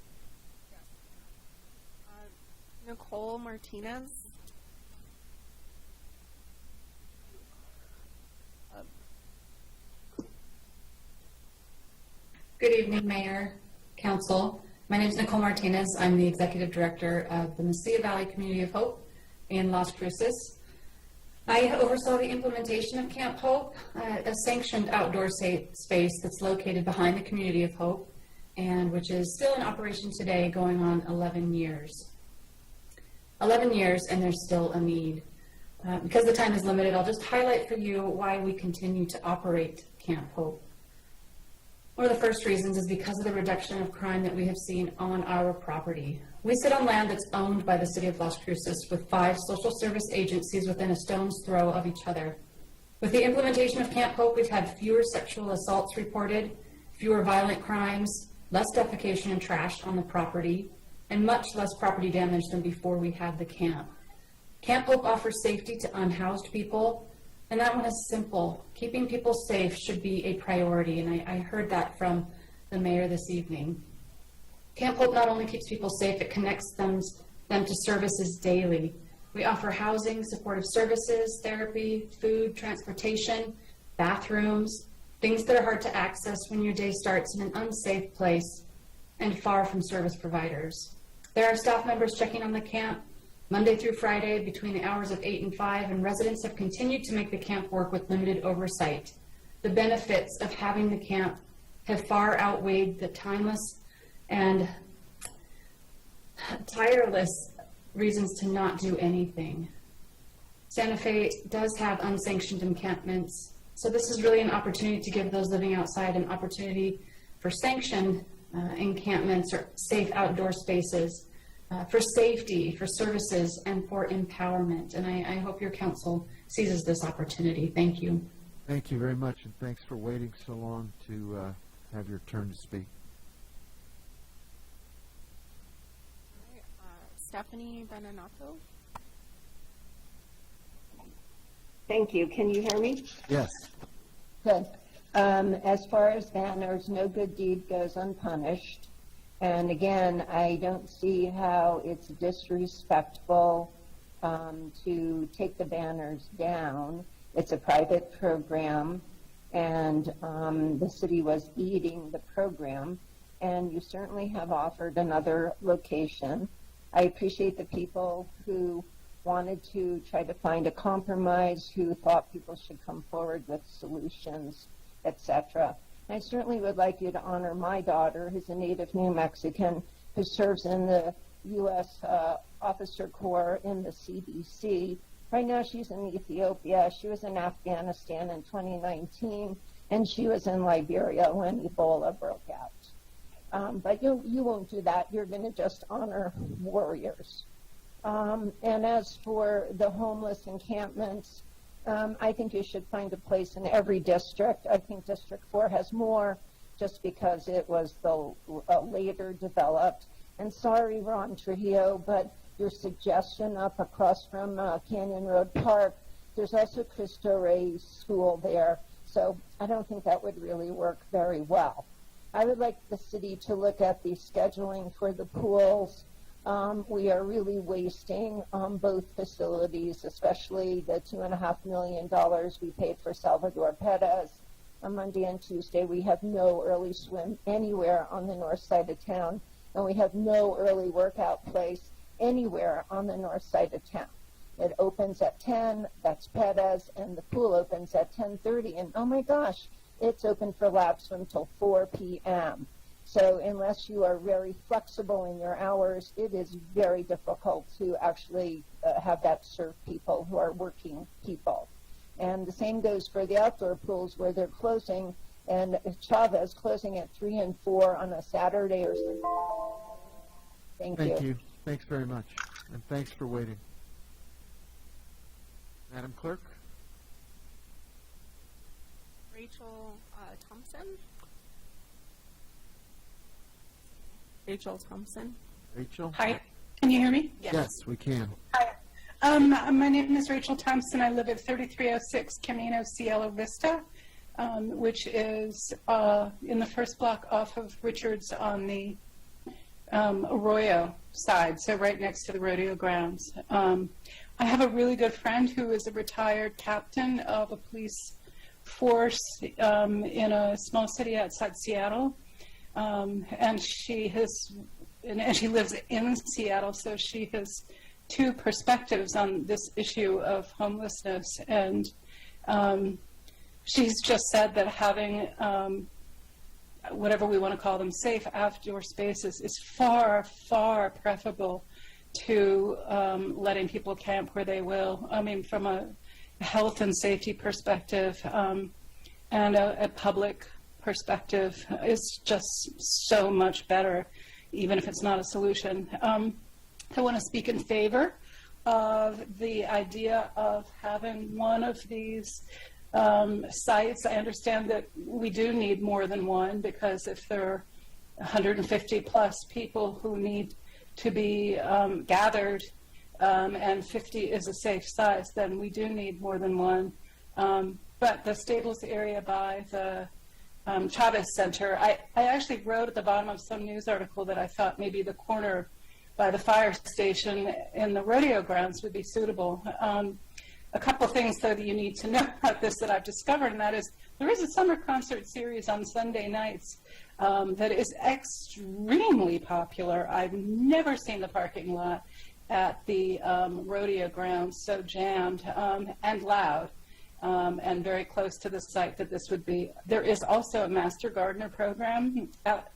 [SPEAKER 10] Nicole Martinez.
[SPEAKER 12] Good evening, Mayor, Council. My name is Nicole Martinez. I'm the Executive Director of the Mesilla Valley Community of Hope in Las Cruces. I oversaw the implementation of Camp Hope, a sanctioned outdoor space that's located behind the Community of Hope, and which is still in operation today, going on 11 years. 11 years, and there's still a need. Because the time is limited, I'll just highlight for you why we continue to operate Camp Hope. One of the first reasons is because of the reduction of crime that we have seen on our property. We sit on land that's owned by the City of Las Cruces with 5 social service agencies within a stone's throw of each other. With the implementation of Camp Hope, we've had fewer sexual assaults reported, fewer violent crimes, less defecation and trash on the property, and much less property damage than before we had the camp. Camp Hope offers safety to unhoused people, and that one is simple. Keeping people safe should be a priority, and I heard that from the mayor this evening. Camp Hope not only keeps people safe, it connects them to services daily. We offer housing, supportive services, therapy, food, transportation, bathrooms, things that are hard to access when your day starts in an unsafe place and far from service providers. There are staff members checking on the camp Monday through Friday between the hours of 8 and 5, and residents have continued to make the camp work with limited oversight. The benefits of having the camp have far outweighed the timeless and tireless reasons to not do anything. Santa Fe does have unsanctioned encampments, so this is really an opportunity to give those living outside an opportunity for sanctioned encampments or safe outdoor spaces, for safety, for services, and for empowerment. And I hope your council seizes this opportunity. Thank you.
[SPEAKER 2] Thank you very much, and thanks for waiting so long to have your turn to speak.
[SPEAKER 10] Stephanie Beninato.
[SPEAKER 13] Thank you. Can you hear me?
[SPEAKER 2] Yes.
[SPEAKER 13] Good. As far as banners, no good deed goes unpunished. And again, I don't see how it's disrespectful to take the banners down. It's a private program, and the city was eating the program, and you certainly have offered another location. I appreciate the people who wanted to try to find a compromise, who thought people should come forward with solutions, etc. I certainly would like you to honor my daughter, who's a native New Mexican, who serves in the U.S. Officer Corps in the CDC. Right now she's in Ethiopia. She was in Afghanistan in 2019, and she was in Liberia when Ebola broke out. But you won't do that. You're going to just honor warriors. And as for the homeless encampments, I think you should find a place in every district. I think District 4 has more just because it was the later developed. And sorry, Ron Trujillo, but your suggestion up across from Canyon Road Park, there's also Cristo Rey School there. So I don't think that would really work very well. I would like the city to look at the scheduling for the pools. We are really wasting both facilities, especially the $2.5 million we paid for Salvador Perez. On Monday and Tuesday, we have no early swim anywhere on the north side of town, and we have no early workout place anywhere on the north side of town. It opens at 10, that's Pettas, and the pool opens at 10:30, and oh my gosh, it's open for lap swim till 4 p.m. So unless you are very flexible in your hours, it is very difficult to actually have that serve people who are working people. And the same goes for the outdoor pools where they're closing, and Chavez closing at 3 and 4 on a Saturday or Sunday. Thank you.
[SPEAKER 2] Thanks very much, and thanks for waiting. Madam Clerk?
[SPEAKER 10] Rachel Thompson. Rachel Thompson.
[SPEAKER 2] Rachel?
[SPEAKER 11] Hi, can you hear me?
[SPEAKER 2] Yes, we can.
[SPEAKER 11] Hi. My name is Rachel Thompson. I live at 3306 Camino Cielo Vista, which is in the first block off of Richards on the Arroyo side, so right next to the rodeo grounds. I have a really good friend who is a retired captain of a police force in a small city outside Seattle. And she lives in Seattle, so she has two perspectives on this issue of homelessness. And she's just said that having whatever we want to call them, safe outdoor spaces is far, far preferable to letting people camp where they will. I mean, from a health and safety perspective and a public perspective is just so much better, even if it's not a solution. I want to speak in favor of the idea of having one of these sites. I understand that we do need more than one, because if there are 150 plus people who need to be gathered and 50 is a safe size, then we do need more than one. But the stables area by the Chavez Center, I actually wrote at the bottom of some news article that I thought maybe the corner by the fire station in the rodeo grounds would be suitable. A couple of things, though, that you need to know about this that I've discovered, and that is there is a summer concert series on Sunday nights that is extremely popular. I've never seen the parking lot at the rodeo grounds so jammed and loud. And very close to the site that this would be. There is also a Master Gardener program at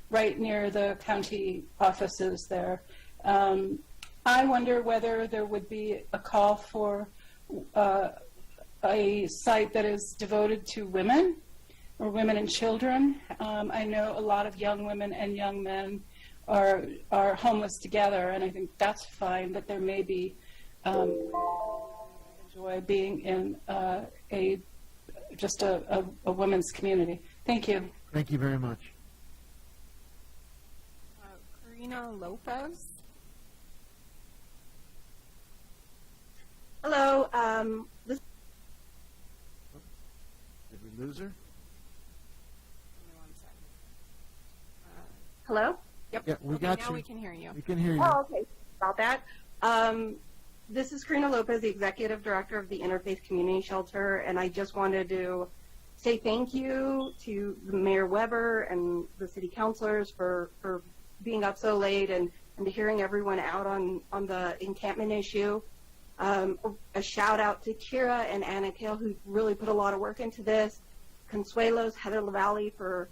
[SPEAKER 11] right near the county offices there. I wonder whether there would be a call for a site that is devoted to women or women and children. I know a lot of young women and young men are homeless together, and I think that's fine, but there may be enjoy being in a women's community. Thank you.
[SPEAKER 2] Thank you very much.
[SPEAKER 10] Karina Lopez.
[SPEAKER 9] Hello.
[SPEAKER 2] Did we lose her?
[SPEAKER 9] Hello?
[SPEAKER 10] Yep.
[SPEAKER 2] Yeah, we got
[SPEAKER 10] now
[SPEAKER 2] you.
[SPEAKER 10] we can hear you.
[SPEAKER 2] We can hear you.
[SPEAKER 9] Oh, okay. About that. This is Karina Lopez, the Executive Director of the Interfaith Community Shelter, and I just wanted to say thank you to Mayor Weber and the city councilors for being up so late and to hearing everyone out on the encampment issue. A shout out to Kira and Anna Kale, who really put a lot of work into this. Consuelos, Heather LaValle for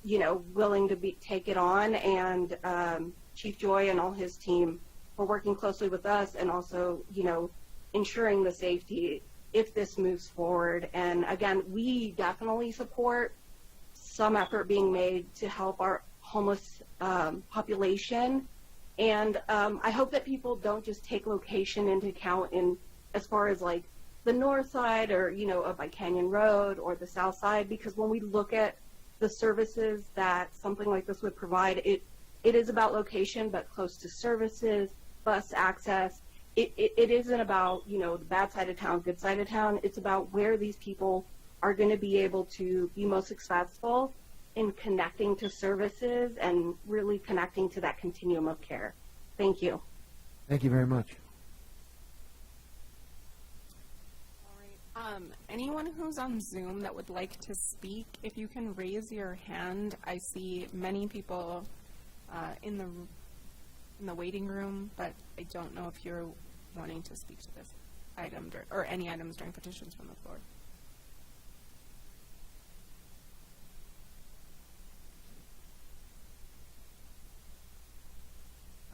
[SPEAKER 9] willing to take it on, and Chief Joy and all his team for working closely with us, and also, ensuring the safety if this moves forward. And again, we definitely support some effort being made to help our homeless population. And I hope that people don't just take location into account in as far as like the north side or, up by Canyon Road or the south side, because when we look at the services that something like this would provide, it is about location, but close to services, bus access. It isn't about, the bad side of town, good side of town. It's about where these people are going to be able to be most successful in connecting to services and really connecting to that continuum of care. Thank you.
[SPEAKER 2] Thank you very much.
[SPEAKER 10] Anyone who's on Zoom that would like to speak, if you can raise your hand. I see many people in the in the waiting room, but I don't know if you're wanting to speak to this item, or any items during petitions from the floor.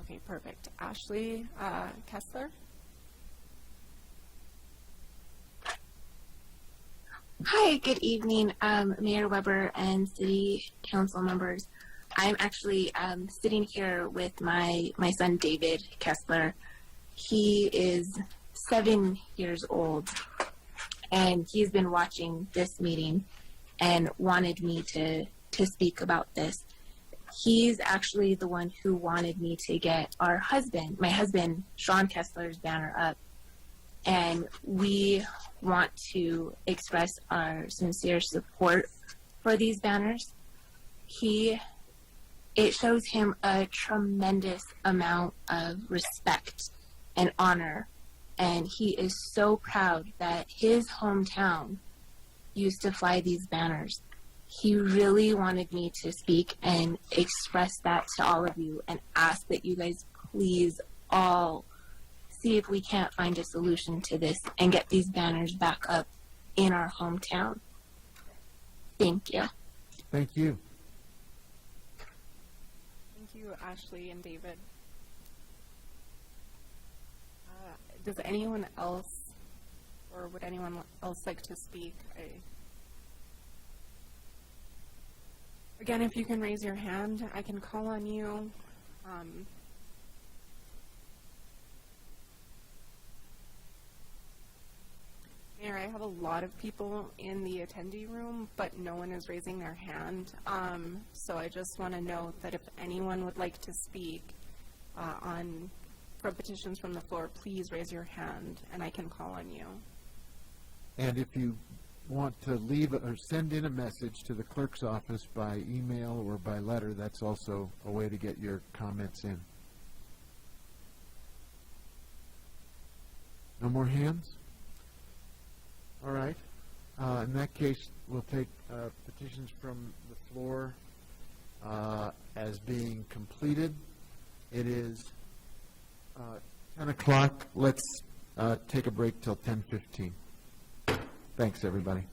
[SPEAKER 10] Okay, perfect. Ashley Kessler?
[SPEAKER 17] Hi, good evening, Mayor Weber and City Council members. I'm actually sitting here with my son, David Kessler. He is 7 years old, and he's been watching this meeting and wanted me to speak about this. He's actually the one who wanted me to get my husband, Sean Kessler's banner up. And we want to express our sincere support for these banners. It shows him a tremendous amount of respect and honor. And he is so proud that his hometown used to fly these banners. He really wanted me to speak and express that to all of you and ask that you guys please all see if we can't find a solution to this and get these banners back up in our hometown. Thank you.
[SPEAKER 2] Thank you.
[SPEAKER 10] Thank you, Ashley and David. Does anyone else, or would anyone else like to speak? Again, if you can raise your hand, I can call on you. Mayor, I have a lot of people in the attendee room, but no one is raising their hand. So I just want to note that if anyone would like to speak for petitions from the floor, please raise your hand and I can call on you.
[SPEAKER 2] And if you want to leave or send in a message to the clerk's office by email or by letter, that's also a way to get your comments in. No more hands? All right. In that case, we'll take petitions from the floor as being completed. It is 10 o'clock. Let's take a break till 10:15. Thanks, everybody.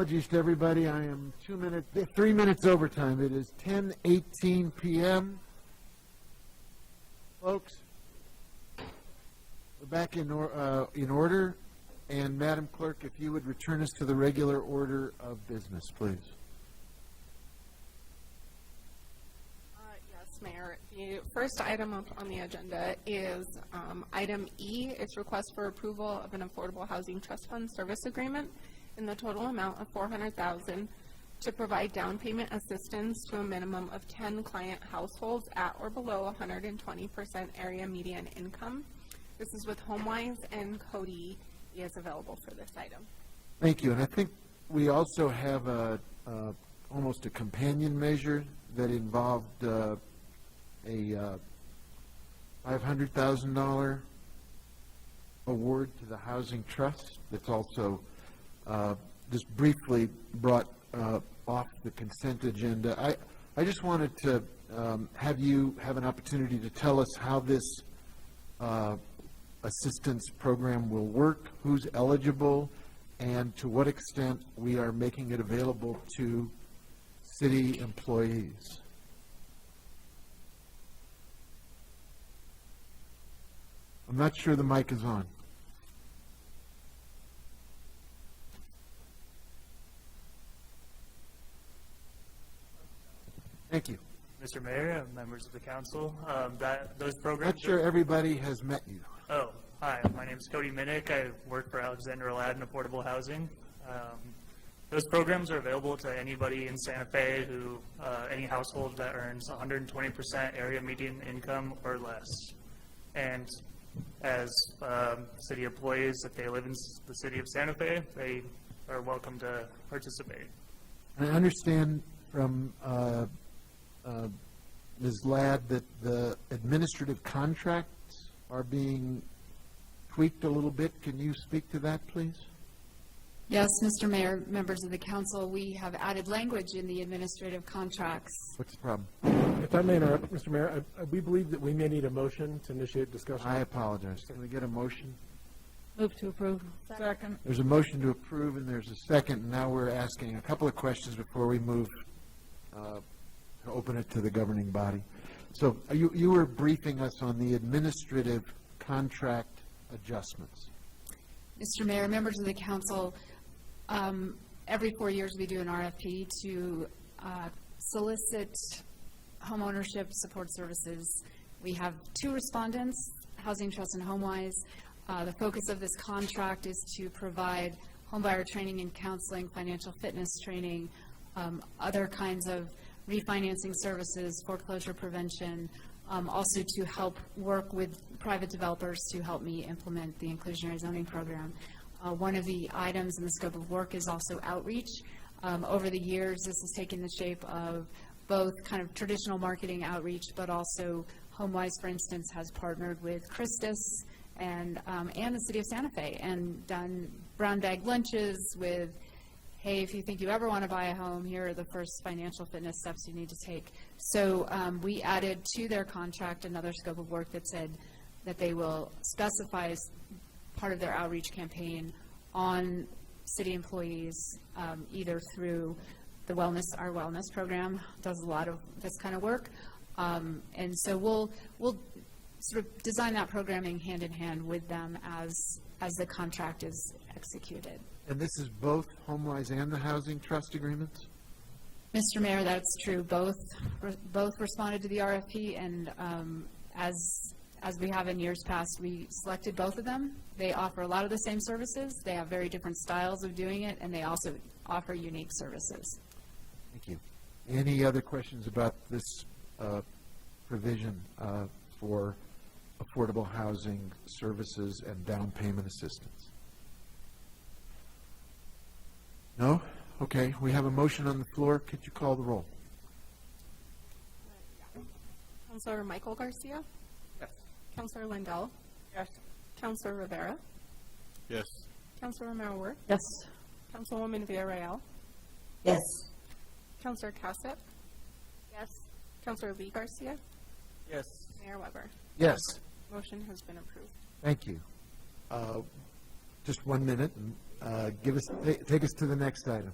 [SPEAKER 2] Apologies to everybody. I am 3 minutes overtime. It is 10:18 p.m. Folks, we're back in order. And Madam Clerk, if you would return us to the regular order of business, please.
[SPEAKER 10] Yes, Mayor. The first item up on the agenda is item E. It's request for approval of an Affordable Housing Trust Fund service agreement in the total amount of $400,000 to provide down payment assistance to a minimum of 10 client households at or below 120% area median income. This is with HomeWise, and Cody is available for this item.
[SPEAKER 2] Thank you. And I think we also have almost a companion measure that involved a $500,000 award to the Housing Trust that's also just briefly brought off the consent agenda. I just wanted to have you have an opportunity to tell us how this assistance program will work, who's eligible, and to what extent we are making it available to city employees. I'm not sure the mic is on. Thank you.
[SPEAKER 6] Mr. Mayor, members of the council, those programs...
[SPEAKER 2] Not sure everybody has met you.
[SPEAKER 6] Oh, hi, my name is Cody Minnick. I work for Alexander Aladdin Affordable Housing. Those programs are available to anybody in Santa Fe who, any household that earns 120% area median income or less. And as city employees, if they live in the city of Santa Fe, they are welcome to participate.
[SPEAKER 2] I understand from Ms. Ladd that the administrative contracts are being tweaked a little bit. Can you speak to that, please?
[SPEAKER 20] Yes, Mr. Mayor, members of the council, we have added language in the administrative contracts.
[SPEAKER 2] What's the problem?
[SPEAKER 22] If I may interrupt, Mr. Mayor, we believe that we may need a motion to initiate discussion.
[SPEAKER 2] I apologize. Can we get a motion?
[SPEAKER 8] Move to approve. Second.
[SPEAKER 2] There's a motion to approve and there's a second. And now we're asking a couple of questions before we move to open it to the governing body. So you were briefing us on the administrative contract adjustments.
[SPEAKER 20] Mr. Mayor, members of the council, every 4 years we do an RFP to solicit homeownership support services. We have 2 respondents, Housing Trust and HomeWise. The focus of this contract is to provide homebuyer training and counseling, financial fitness training, other kinds of refinancing services, foreclosure prevention, also to help work with private developers to help me implement the inclusionary zoning program. One of the items in the scope of work is also outreach. Over the years, this has taken the shape of both kind of traditional marketing outreach, but also HomeWise, for instance, has partnered with Christus and the city of Santa Fe and done brown bag lunches with, hey, if you think you ever want to buy a home, here are the first financial fitness steps you need to take. So we added to their contract another scope of work that said that they will specify as part of their outreach campaign on city employees, either through our wellness program does a lot of this kind of work. And so we'll sort of design that programming hand in hand with them as the contract is executed.
[SPEAKER 2] And this is both HomeWise and the Housing Trust agreements?
[SPEAKER 20] Mr. Mayor, that's true. Both responded to the RFP, and as we have in years past, we selected both of them. They offer a lot of the same services. They have very different styles of doing it, and they also offer unique services.
[SPEAKER 2] Thank you. Any other questions about this provision for affordable housing services and down payment assistance? No? Okay. We have a motion on the floor. Could you call the roll?
[SPEAKER 10] Councilor Michael Garcia?
[SPEAKER 6] Yes.
[SPEAKER 10] Councilor Lindell?
[SPEAKER 8] Yes.
[SPEAKER 10] Councilor Rivera?
[SPEAKER 18] Yes.
[SPEAKER 10] Councilor Romero-Worth?
[SPEAKER 8] Yes.
[SPEAKER 10] Councilwoman Villarreal?
[SPEAKER 13] Yes.
[SPEAKER 10] Councilor Cassett? Yes. Councilor Lee Garcia?
[SPEAKER 6] Yes.
[SPEAKER 10] Mayor Weber?
[SPEAKER 2] Yes.
[SPEAKER 10] Motion has been approved.
[SPEAKER 2] Thank you. Just 1 minute and take us to the next item.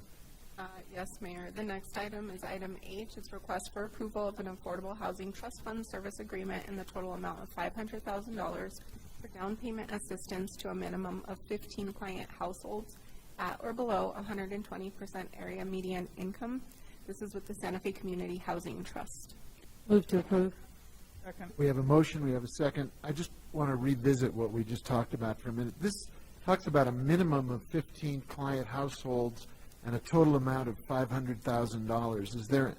[SPEAKER 10] Yes, Mayor. The next item is item H. It's request for approval of an affordable housing trust fund service agreement in the total amount of $500,000 for down payment assistance to a minimum of 15 client households at or below 120% area median income. This is with the Santa Fe Community Housing Trust.
[SPEAKER 11] Move to approve.
[SPEAKER 2] We have a motion, we have a second. I just want to revisit what we just talked about for a minute. This talks about a minimum of 15 client households and a total amount of $500,000. Is there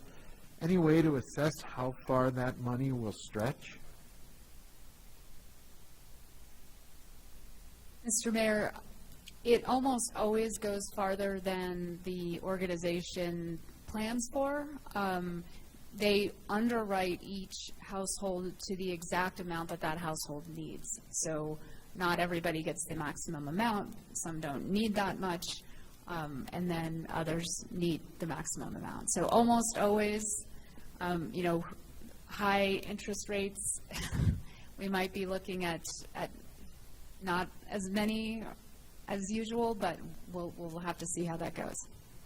[SPEAKER 2] any way to assess how far that money will stretch?
[SPEAKER 20] Mr. Mayor, it almost always goes farther than the organization plans for. They underwrite each household to the exact amount that that household needs. So not everybody gets the maximum amount. Some don't need that much. And then others need the maximum amount. So almost always, high interest rates, we might be looking at not as many as usual, but we'll have to see how that goes.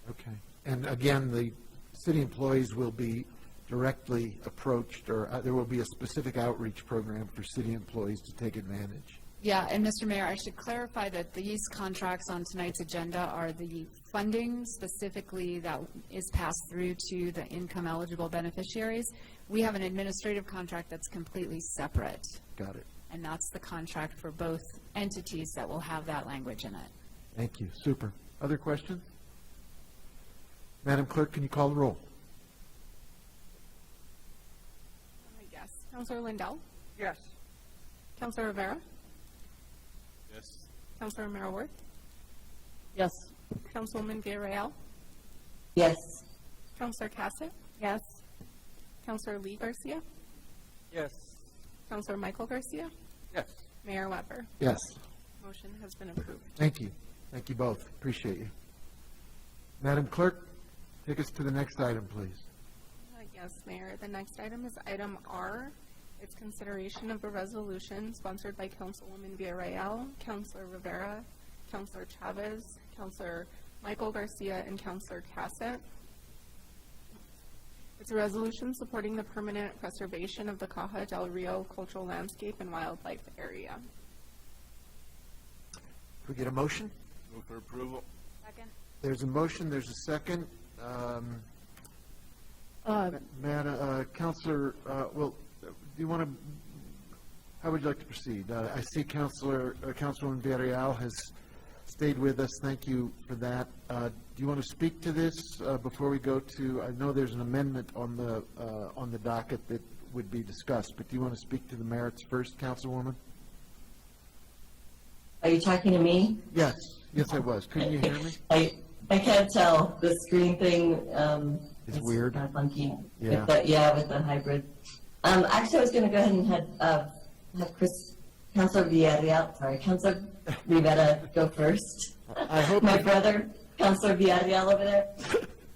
[SPEAKER 2] Okay. And again, the city employees will be directly approached, or there will be a specific outreach program for city employees to take advantage.
[SPEAKER 20] Yeah, and Mr. Mayor, I should clarify that these contracts on tonight's agenda are the funding specifically that is passed through to the income-eligible beneficiaries. We have an administrative contract that's completely separate.
[SPEAKER 2] Got it.
[SPEAKER 20] And that's the contract for both entities that will have that language in it.
[SPEAKER 2] Thank you. Super. Other questions? Madam Clerk, can you call the roll?
[SPEAKER 10] Yes. Councilor Lindell?
[SPEAKER 7] Yes.
[SPEAKER 10] Councilor Rivera?
[SPEAKER 1] Yes.
[SPEAKER 10] Councilor Merriworth?
[SPEAKER 11] Yes.
[SPEAKER 10] Councilwoman Villarreal?
[SPEAKER 13] Yes.
[SPEAKER 10] Councilor Cassett?
[SPEAKER 11] Yes.
[SPEAKER 10] Councilor Lee Garcia?
[SPEAKER 7] Yes.
[SPEAKER 10] Councilor Michael Garcia?
[SPEAKER 7] Yes.
[SPEAKER 10] Mayor Weber?
[SPEAKER 2] Yes.
[SPEAKER 10] Motion has been approved.
[SPEAKER 2] Thank you. Thank you both. Appreciate you. Madam Clerk, take us to the next item, please.
[SPEAKER 10] Yes, Mayor. The next item is item R. It's consideration of a resolution sponsored by Councilwoman Villarreal, Councilor Rivera, Councilor Chavez, Councilor Michael Garcia, and Councilor Cassett. It's a resolution supporting the permanent preservation of the Caja del Rio cultural landscape and wildlife area.
[SPEAKER 2] Can we get a motion?
[SPEAKER 1] Move for approval.
[SPEAKER 20] Second.
[SPEAKER 2] There's a motion, there's a second. Councilor, do you want to, how would you like to proceed? I see Councilwoman Villarreal has stayed with us. Thank you for that. Do you want to speak to this before we go to, I know there's an amendment on the docket that would be discussed, but do you want to speak to the merits first, Councilwoman?
[SPEAKER 14] Are you talking to me?
[SPEAKER 2] Yes. Yes, I was. Couldn't you hear me?
[SPEAKER 14] I can't tell. The screen thing
[SPEAKER 2] It's weird.
[SPEAKER 14] kind of funky.
[SPEAKER 2] Yeah.
[SPEAKER 14] With the hybrid. Actually, I was going to go ahead and have Councilor Rivera go first.
[SPEAKER 2] I hope
[SPEAKER 14] my brother, Councilor Villarreal over there.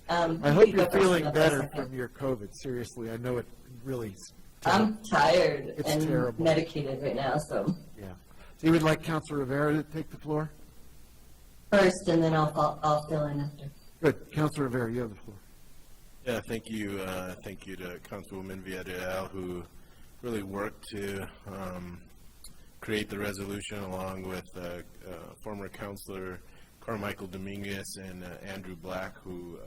[SPEAKER 2] I hope you're feeling better from your COVID. Seriously, I know it really.
[SPEAKER 14] I'm tired
[SPEAKER 2] It's
[SPEAKER 14] and
[SPEAKER 2] terrible.
[SPEAKER 14] medicated right now, so
[SPEAKER 2] Yeah. So you would like Councilor Rivera to take the floor?
[SPEAKER 14] first, and then I'll fill in after.
[SPEAKER 2] Good. Councilor Rivera, you have the floor.
[SPEAKER 1] Yeah, thank you. Thank you to Councilwoman Villarreal, who really worked to create the resolution along with former Councilor Carmichael Dominguez and Andrew Black, who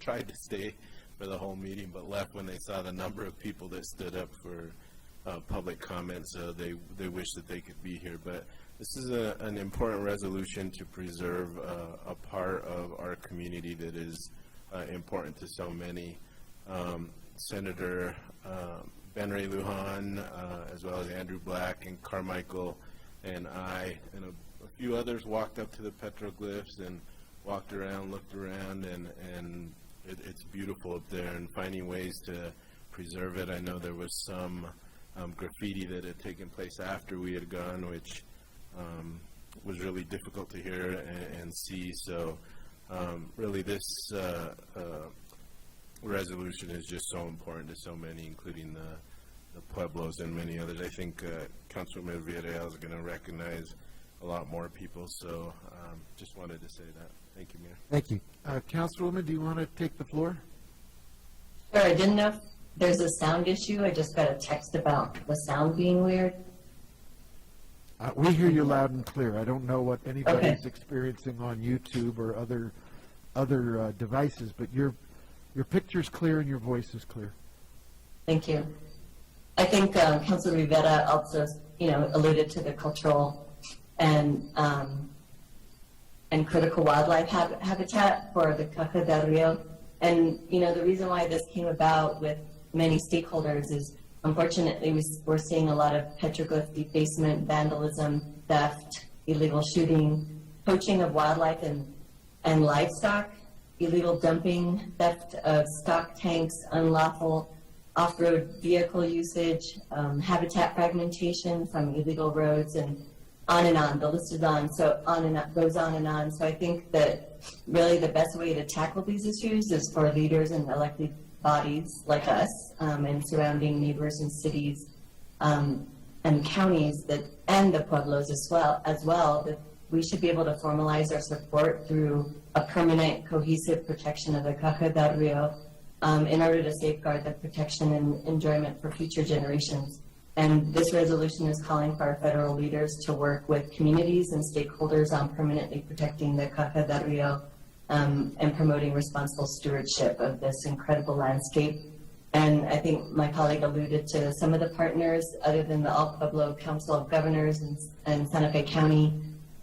[SPEAKER 1] tried to stay for the whole meeting but left when they saw the number of people that stood up for public comment, so they wish that they could be here. But this is an important resolution to preserve a part of our community that is important to so many. Senator Ben Ray Lujan, as well as Andrew Black and Carmichael and I and a few others walked up to the petroglyphs and walked around, looked around, and it's beautiful up there, and finding ways to preserve it. I know there was some graffiti that had taken place after we had gone, which was really difficult to hear and see. So really this resolution is just so important to so many, including the Pueblos and many others. I think Councilman Villarreal is going to recognize a lot more people. So just wanted to say that. Thank you, Mayor.
[SPEAKER 2] Thank you. Councilwoman, do you want to take the floor?
[SPEAKER 14] Sure, I didn't know if there's a sound issue. I just got a text about the sound being weird.
[SPEAKER 2] We hear you loud and clear. I don't know what anybody's experiencing on YouTube or other devices, but your picture's clear and your voice is clear.
[SPEAKER 14] Thank you. I think Councilor Rivera also, alluded to the cultural and critical wildlife habitat for the Caja del Rio. And, the reason why this came about with many stakeholders is, unfortunately, we're seeing a lot of petroglyph defacement, vandalism, theft, illegal shooting, poaching of wildlife and livestock, illegal dumping, theft of stock tanks, unlawful off-road vehicle usage, habitat fragmentation from illegal roads, and on and on. The list is on, so on and on, goes on and on. So I think that really the best way to tackle these issues is for leaders and elected bodies like us and surrounding neighbors and cities and counties and the pueblos as well, that we should be able to formalize our support through a permanent, cohesive protection of the Caja del Rio in order to safeguard the protection and enjoyment for future generations. And this resolution is calling for our federal leaders to work with communities and stakeholders on permanently protecting the Caja del Rio and promoting responsible stewardship of this incredible landscape. And I think my colleague alluded to some of the partners other than the All Pueblo Council of Governors and Santa Fe County.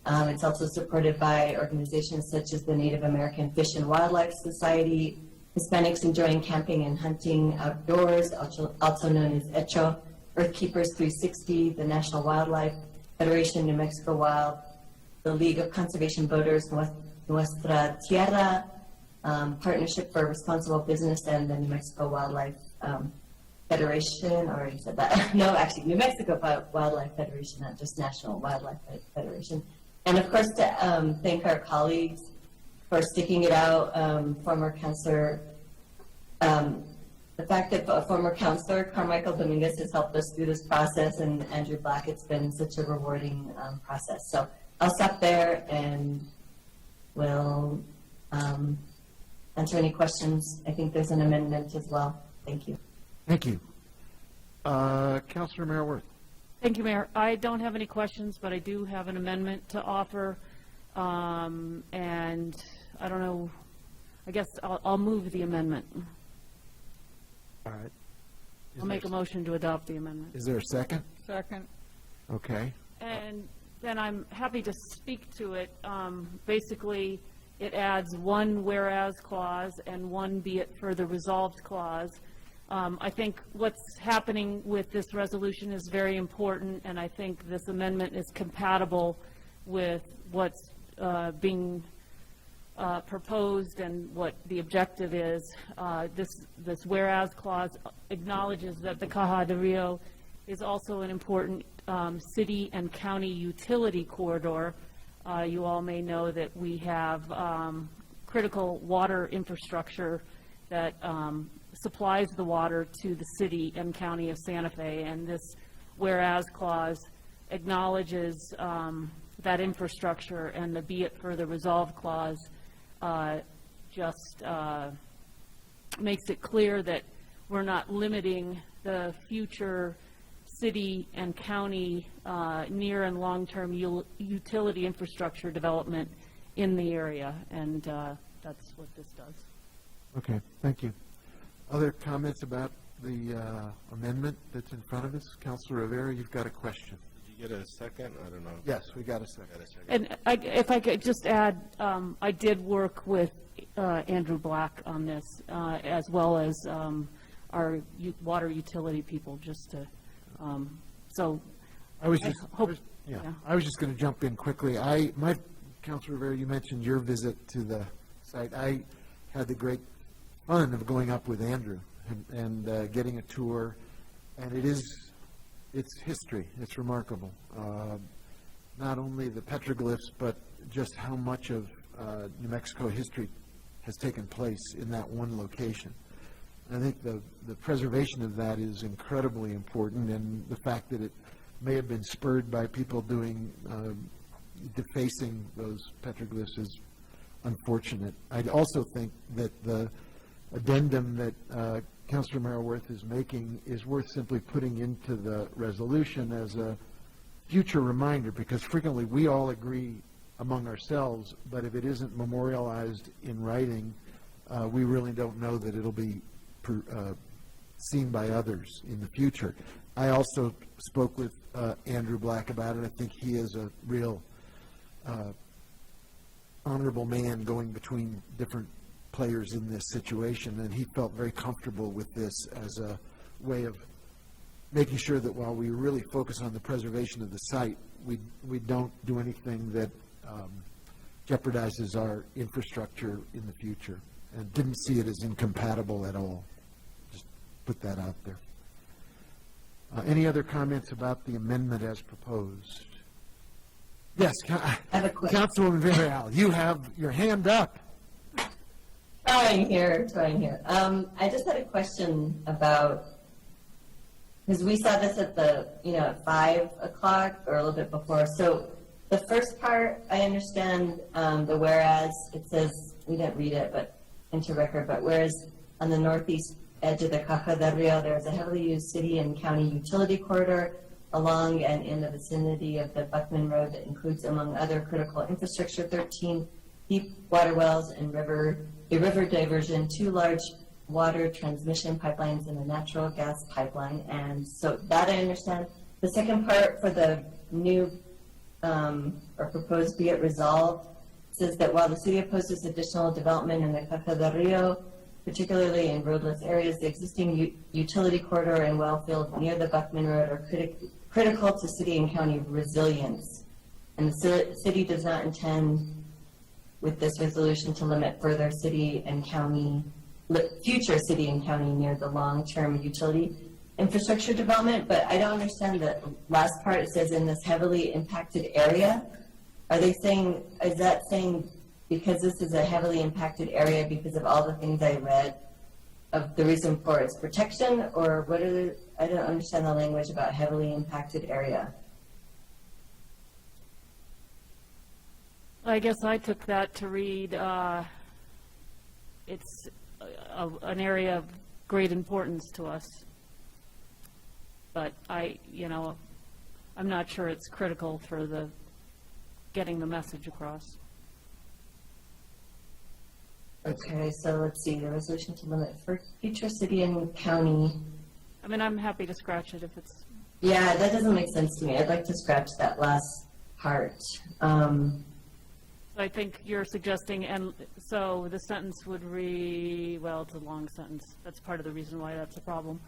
[SPEAKER 14] It's also supported by organizations such as the Native American Fish and Wildlife Society, Hispanics Enjoying Camping and Hunting Outdoors, also known as ECHO, Earthkeepers 360, the National Wildlife Federation, New Mexico Wild, the League of Conservation Voters, Nuestra Tierra, Partnership for Responsible Business, and the New Mexico Wildlife Federation. I already said that. No, actually, New Mexico Wildlife Federation, not just National Wildlife Federation. And of course, to thank our colleagues for sticking it out, former Councilor, the fact that a former Councilor, Carmichael Dominguez, has helped us through this process, and Andrew Black, it's been such a rewarding process. So I'll stop there and we'll answer any questions. I think there's an amendment as well. Thank you.
[SPEAKER 2] Thank you. Councilor Mayor-Worth.
[SPEAKER 15] Thank you, Mayor. I don't have any questions, but I do have an amendment to offer. And I don't know, I guess I'll move the amendment.
[SPEAKER 2] All right.
[SPEAKER 15] I'll make a motion to adopt the amendment.
[SPEAKER 2] Is there a second?
[SPEAKER 8] Second.
[SPEAKER 2] Okay.
[SPEAKER 15] And then I'm happy to speak to it. Basically, it adds one whereas clause and one be it further resolved clause. I think what's happening with this resolution is very important, and I think this amendment is compatible with what's being proposed and what the objective is. This whereas clause acknowledges that the Caja del Rio is also an important city and county utility corridor. You all may know that we have critical water infrastructure that supplies the water to the city and county of Santa Fe, and this whereas clause acknowledges that infrastructure, and the be it further resolved clause just makes it clear that we're not limiting the future city and county near and long-term utility infrastructure development in the area, and that's what this does.
[SPEAKER 2] Okay, thank you. Other comments about the amendment that's in front of us? Councilor Rivera, you've got a question.
[SPEAKER 1] Did you get a second? I don't know.
[SPEAKER 2] Yes, we got a second.
[SPEAKER 15] And if I could just add, I did work with Andrew Black on this, as well as our water utility people, just to, so
[SPEAKER 2] I was just going to jump in quickly. Councilor Rivera, you mentioned your visit to the site. I had the great fun of going up with Andrew and getting a tour, and it's history. It's remarkable. Not only the petroglyphs, but just how much of New Mexico history has taken place in that one location. I think the preservation of that is incredibly important, and the fact that it may have been spurred by people doing defacing those petroglyphs is unfortunate. I also think that the addendum that Councilor Merriworth is making is worth simply putting into the resolution as a future reminder, because frequently we all agree among ourselves, but if it isn't memorialized in writing, we really don't know that it'll be seen by others in the future. I also spoke with Andrew Black about it. I think he is a real honorable man going between different players in this situation, and he felt very comfortable with this as a way of making sure that while we really focus on the preservation of the site, we don't do anything that jeopardizes our infrastructure in the future, and didn't see it as incompatible at all. Just put that out there. Any other comments about the amendment as proposed? Yes, Councilwoman Villarreal, you have your hand up.
[SPEAKER 14] Trying here. I just had a question about, because we saw this at the, at 5 o'clock or a little bit before. So the first part, I understand the whereas, it says, we didn't read it, but into record, but whereas on the northeast edge of the Caja del Rio, there is a heavily used city and county utility corridor along and in the vicinity of the Buckman Road that includes, among other critical infrastructure, 13 deep water wells and a river diversion, 2 large water transmission pipelines, and a natural gas pipeline. And so that I understand. The second part for the new or proposed be it resolved says that while the city opposes additional development in the Caja del Rio, particularly in roadless areas, the existing utility corridor and well field near the Buckman Road are critical to city and county resilience. And the city does not intend with this resolution to limit further city and county, future city and county near the long-term utility infrastructure development. But I don't understand the last part. It says in this heavily impacted area. Are they saying, is that saying because this is a heavily impacted area because of all the things I read of the reason for its protection, or what are I don't understand the language about heavily impacted area.
[SPEAKER 15] I guess I took that to read it's an area of great importance to us. But I'm not sure it's critical for getting the message across.
[SPEAKER 14] Okay, so let's see, the resolution to limit for future city and county.
[SPEAKER 15] I mean, I'm happy to scratch it if it's...
[SPEAKER 14] Yeah, that doesn't make sense to me. I'd like to scratch that last part.
[SPEAKER 15] I think you're suggesting, and so the sentence would read, well, it's a long sentence. That's part of the reason why that's a problem.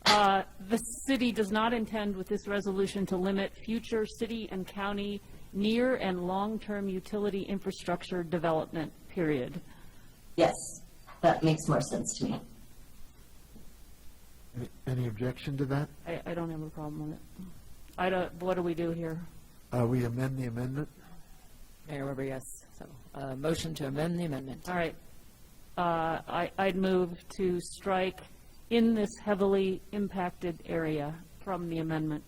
[SPEAKER 15] The city does not intend with this resolution to limit future city and county near and long-term utility infrastructure development, period.
[SPEAKER 14] Yes, that makes more sense to me.
[SPEAKER 2] Any objection to that?
[SPEAKER 15] I don't have a problem with it. What do we do here?
[SPEAKER 2] We amend the amendment?
[SPEAKER 5] Mayor Weber, yes. So, motion to amend the amendment.
[SPEAKER 15] All right. I'd move to strike in this heavily impacted area from the amendment.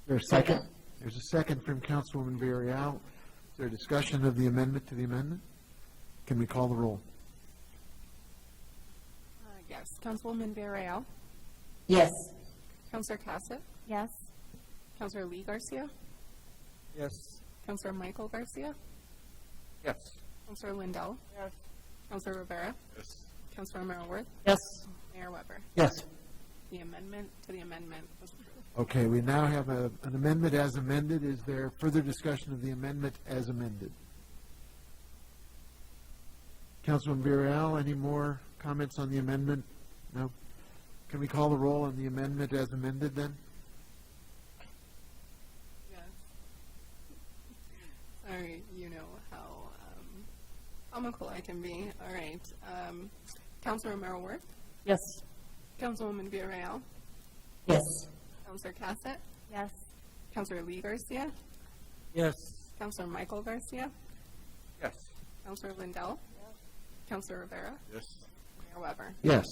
[SPEAKER 2] There's a second. There's a second from Councilwoman Villarreal. Is there a discussion of the amendment to the amendment? Can we call the roll?
[SPEAKER 10] Yes. Councilwoman Villarreal?
[SPEAKER 14] Yes.
[SPEAKER 10] Councilor Cassett?
[SPEAKER 8] Yes.
[SPEAKER 10] Councilor Lee Garcia?
[SPEAKER 4] Yes.
[SPEAKER 10] Councilor Michael Garcia?
[SPEAKER 4] Yes.
[SPEAKER 10] Councilor Lindell?
[SPEAKER 8] Yes.
[SPEAKER 10] Councilor Rivera?
[SPEAKER 4] Yes.
[SPEAKER 10] Councilor Merriworth?
[SPEAKER 15] Yes.
[SPEAKER 10] Mayor Weber?
[SPEAKER 2] Yes.
[SPEAKER 10] The amendment to the amendment was approved.
[SPEAKER 2] Okay, we now have an amendment as amended. Is there further discussion of the amendment as amended? Councilman Villarreal, any more comments on the amendment? No? Can we call the roll on the amendment as amended then?
[SPEAKER 10] Yes. Sorry, you know how comical I can be. All right. Councilor Merriworth?
[SPEAKER 15] Yes.
[SPEAKER 10] Councilwoman Villarreal?
[SPEAKER 14] Yes.
[SPEAKER 10] Councilor Cassett?
[SPEAKER 8] Yes.
[SPEAKER 10] Councilor Lee Garcia?
[SPEAKER 4] Yes.
[SPEAKER 10] Councilor Michael Garcia?
[SPEAKER 4] Yes.
[SPEAKER 10] Councilor Lindell? Yes. Councilor Rivera?
[SPEAKER 4] Yes.
[SPEAKER 10] Mayor Weber?
[SPEAKER 2] Yes.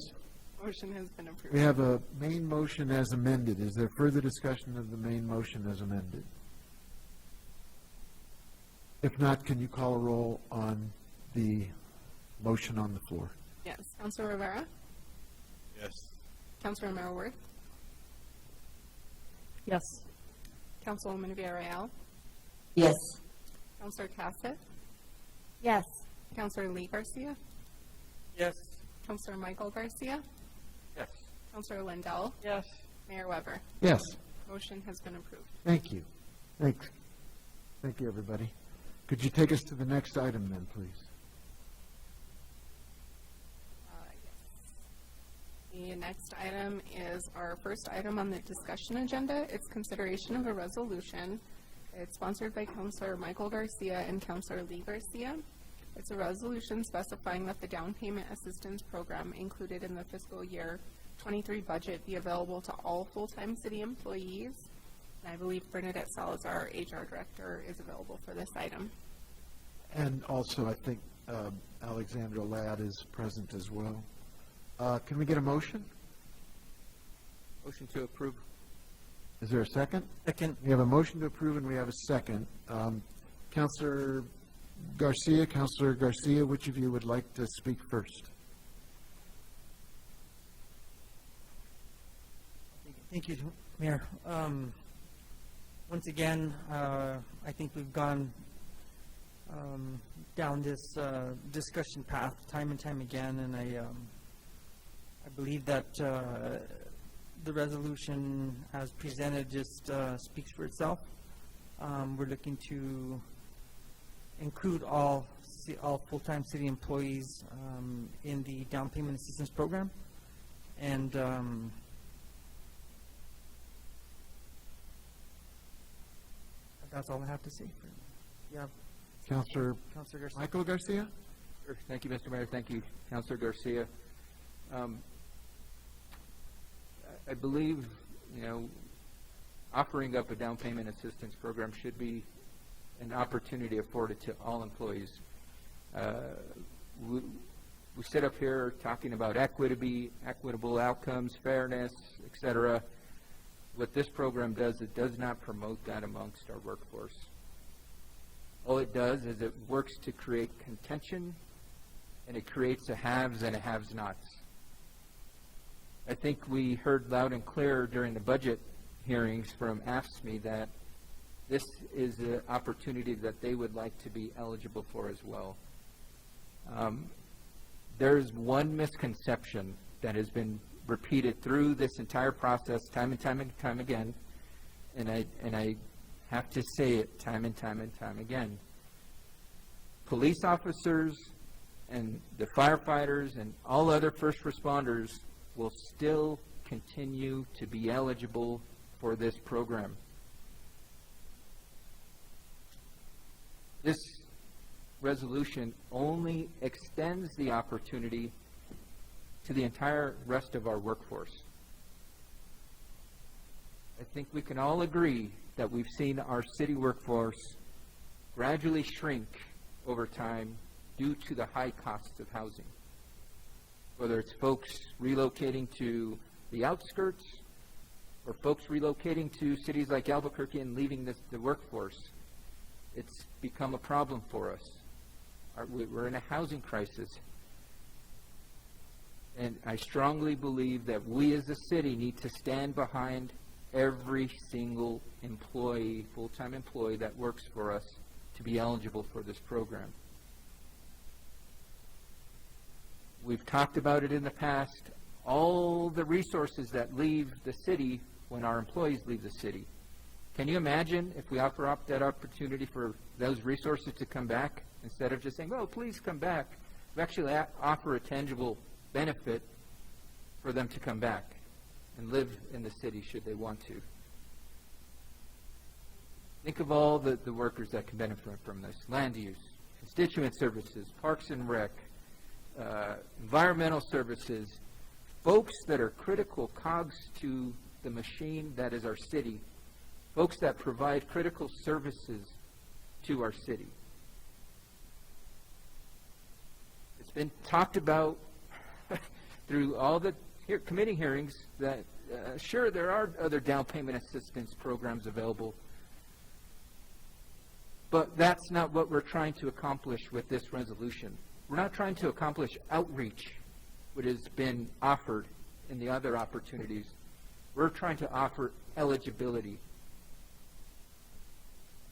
[SPEAKER 10] Motion has been approved.
[SPEAKER 2] We have a main motion as amended. Is there further discussion of the main motion as amended? If not, can you call a roll on the motion on the floor?
[SPEAKER 10] Yes. Councilor Rivera?
[SPEAKER 1] Yes.
[SPEAKER 10] Councilor Merworth?
[SPEAKER 15] Yes.
[SPEAKER 10] Councilwoman Villarreal?
[SPEAKER 14] Yes.
[SPEAKER 10] Councilor Cassett?
[SPEAKER 15] Yes.
[SPEAKER 10] Councilor Lee Garcia?
[SPEAKER 3] Yes.
[SPEAKER 10] Councilor Michael Garcia?
[SPEAKER 3] Yes.
[SPEAKER 10] Councilor Lindell?
[SPEAKER 3] Yes.
[SPEAKER 10] Mayor Weber?
[SPEAKER 2] Yes.
[SPEAKER 10] Motion has been approved.
[SPEAKER 2] Thank you. Thanks. Thank you, everybody. Could you take us to the next item then, please?
[SPEAKER 10] The next item is our first item on the discussion agenda. It's consideration of a resolution. It's sponsored by Councilor Michael Garcia and Councilor Lee Garcia. It's a resolution specifying that the down payment assistance program included in the fiscal year 23 budget be available to all full-time city employees. And I believe Bernadette Salazar, HR Director, is available for this item.
[SPEAKER 2] And also, I think Alexandra Ladd is present as well. Can we get a motion?
[SPEAKER 16] Motion to approve.
[SPEAKER 2] Is there a second?
[SPEAKER 7] Second.
[SPEAKER 2] We have a motion to approve and we have a second. Councilor Garcia, which of you would like to speak first?
[SPEAKER 7] Thank you, Mayor. Once again, I think we've gone down this discussion path time and time again, and I believe that the resolution as presented just speaks for itself. We're looking to include all full-time city employees in the down payment assistance program, and that's all I have to say. Yeah,
[SPEAKER 2] Councilor
[SPEAKER 7] Garcia.
[SPEAKER 2] Michael Garcia?
[SPEAKER 16] Sure. Thank you, Mr. Mayor. Thank you, Councilor Garcia. I believe, offering up a down payment assistance program should be an opportunity afforded to all employees. We sit up here talking about equitable outcomes, fairness, et cetera. What this program does, it does not promote that amongst our workforce. All it does is it works to create contention, and it creates a haves and a have-nots. I think we heard loud and clear during the budget hearings from AFSCME that this is an opportunity that they would like to be eligible for as well. There's one misconception that has been repeated through this entire process time and time again, and I have to say it time and time again. Police officers and the firefighters and all other first responders will still continue to be eligible for this program. This resolution only extends the opportunity to the entire rest of our workforce. I think we can all agree that we've seen our city workforce gradually shrink over time due to the high costs of housing. Whether it's folks relocating to the outskirts or folks relocating to cities like Albuquerque and leaving the workforce, it's become a problem for us. We're in a housing crisis. And I strongly believe that we as a city need to stand behind every single employee, full-time employee that works for us to be eligible for this program. We've talked about it in the past, all the resources that leave the city when our employees leave the city. Can you imagine if we offer up that opportunity for those resources to come back instead of just saying, well, please come back? We actually offer a tangible benefit for them to come back and live in the city should they want to. Think of all the workers that can benefit from this. Land use, constituent services, parks and rec, environmental services, folks that are critical cogs to the machine that is our city, folks that provide critical services to our city. It's been talked about through all the committee hearings that, sure, there are other down payment assistance programs available, But that's not what we're trying to accomplish with this resolution. We're not trying to accomplish outreach, what has been offered in the other opportunities. We're trying to offer eligibility.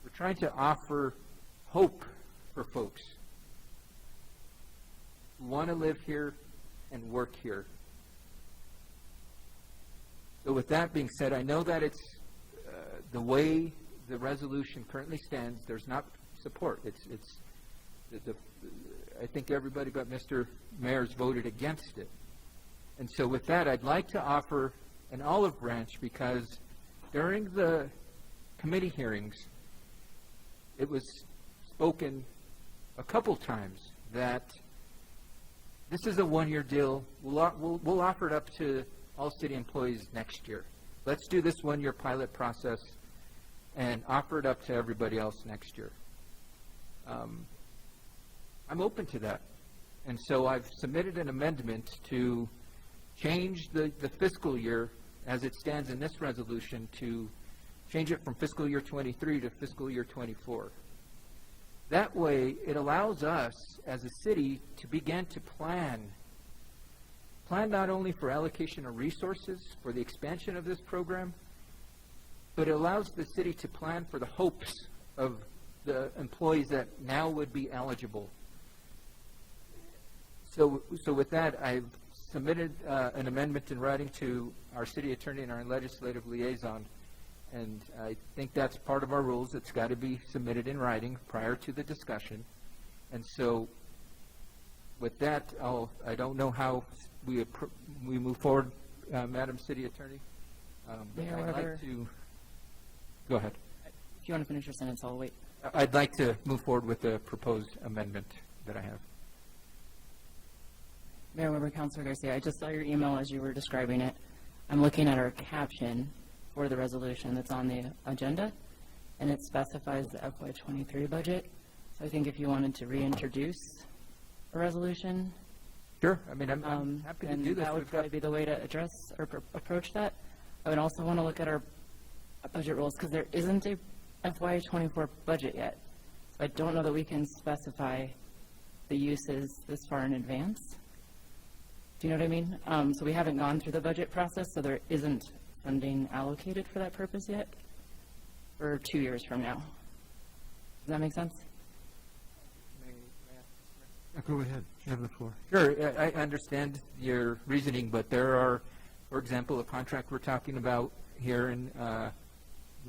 [SPEAKER 16] We're trying to offer hope for folks who want to live here and work here. So with that being said, I know that it's the way the resolution currently stands, there's not support. I think everybody but Mr. Mayor's voted against it. And so with that, I'd like to offer an olive branch, because during the committee hearings, it was spoken a couple times that this is a one-year deal. We'll offer it up to all city employees next year. Let's do this one-year pilot process and offer it up to everybody else next year. I'm open to that. And so I've submitted an amendment to change the fiscal year as it stands in this resolution, to change it from fiscal year 23 to fiscal year 24. That way, it allows us as a city to begin to plan not only for allocation of resources for the expansion of this program, but it allows the city to plan for the hopes of the employees that now would be eligible. So with that, I've submitted an amendment in writing to our city attorney and our legislative liaison, and I think that's part of our rules. It's got to be submitted in writing prior to the discussion. And so with that, I don't know how we move forward, Madam City Attorney.
[SPEAKER 5] Mayor
[SPEAKER 16] I'd
[SPEAKER 5] Weber.
[SPEAKER 16] like to go ahead.
[SPEAKER 5] If you want to finish your sentence, I'll wait.
[SPEAKER 16] I'd like to move forward with the proposed amendment that I have.
[SPEAKER 5] Mayor Weber, Councilor Garcia, I just saw your email as you were describing it. I'm looking at our caption for the resolution that's on the agenda, and it specifies the FY23 budget. So I think if you wanted to reintroduce a resolution,
[SPEAKER 16] Sure. I mean, I'm happy to
[SPEAKER 5] then
[SPEAKER 16] do this.
[SPEAKER 5] that would probably be the way to address or approach that. I would also want to look at our budget rules, because there isn't a FY24 budget yet. So I don't know that we can specify the uses this far in advance. Do you know what I mean? So we haven't gone through the budget process, so there isn't funding allocated for that purpose yet for 2 years from now. Does that make sense?
[SPEAKER 2] Go ahead. You have the floor.
[SPEAKER 16] Sure, I understand your reasoning, but there are, for example, a contract we're talking about here in,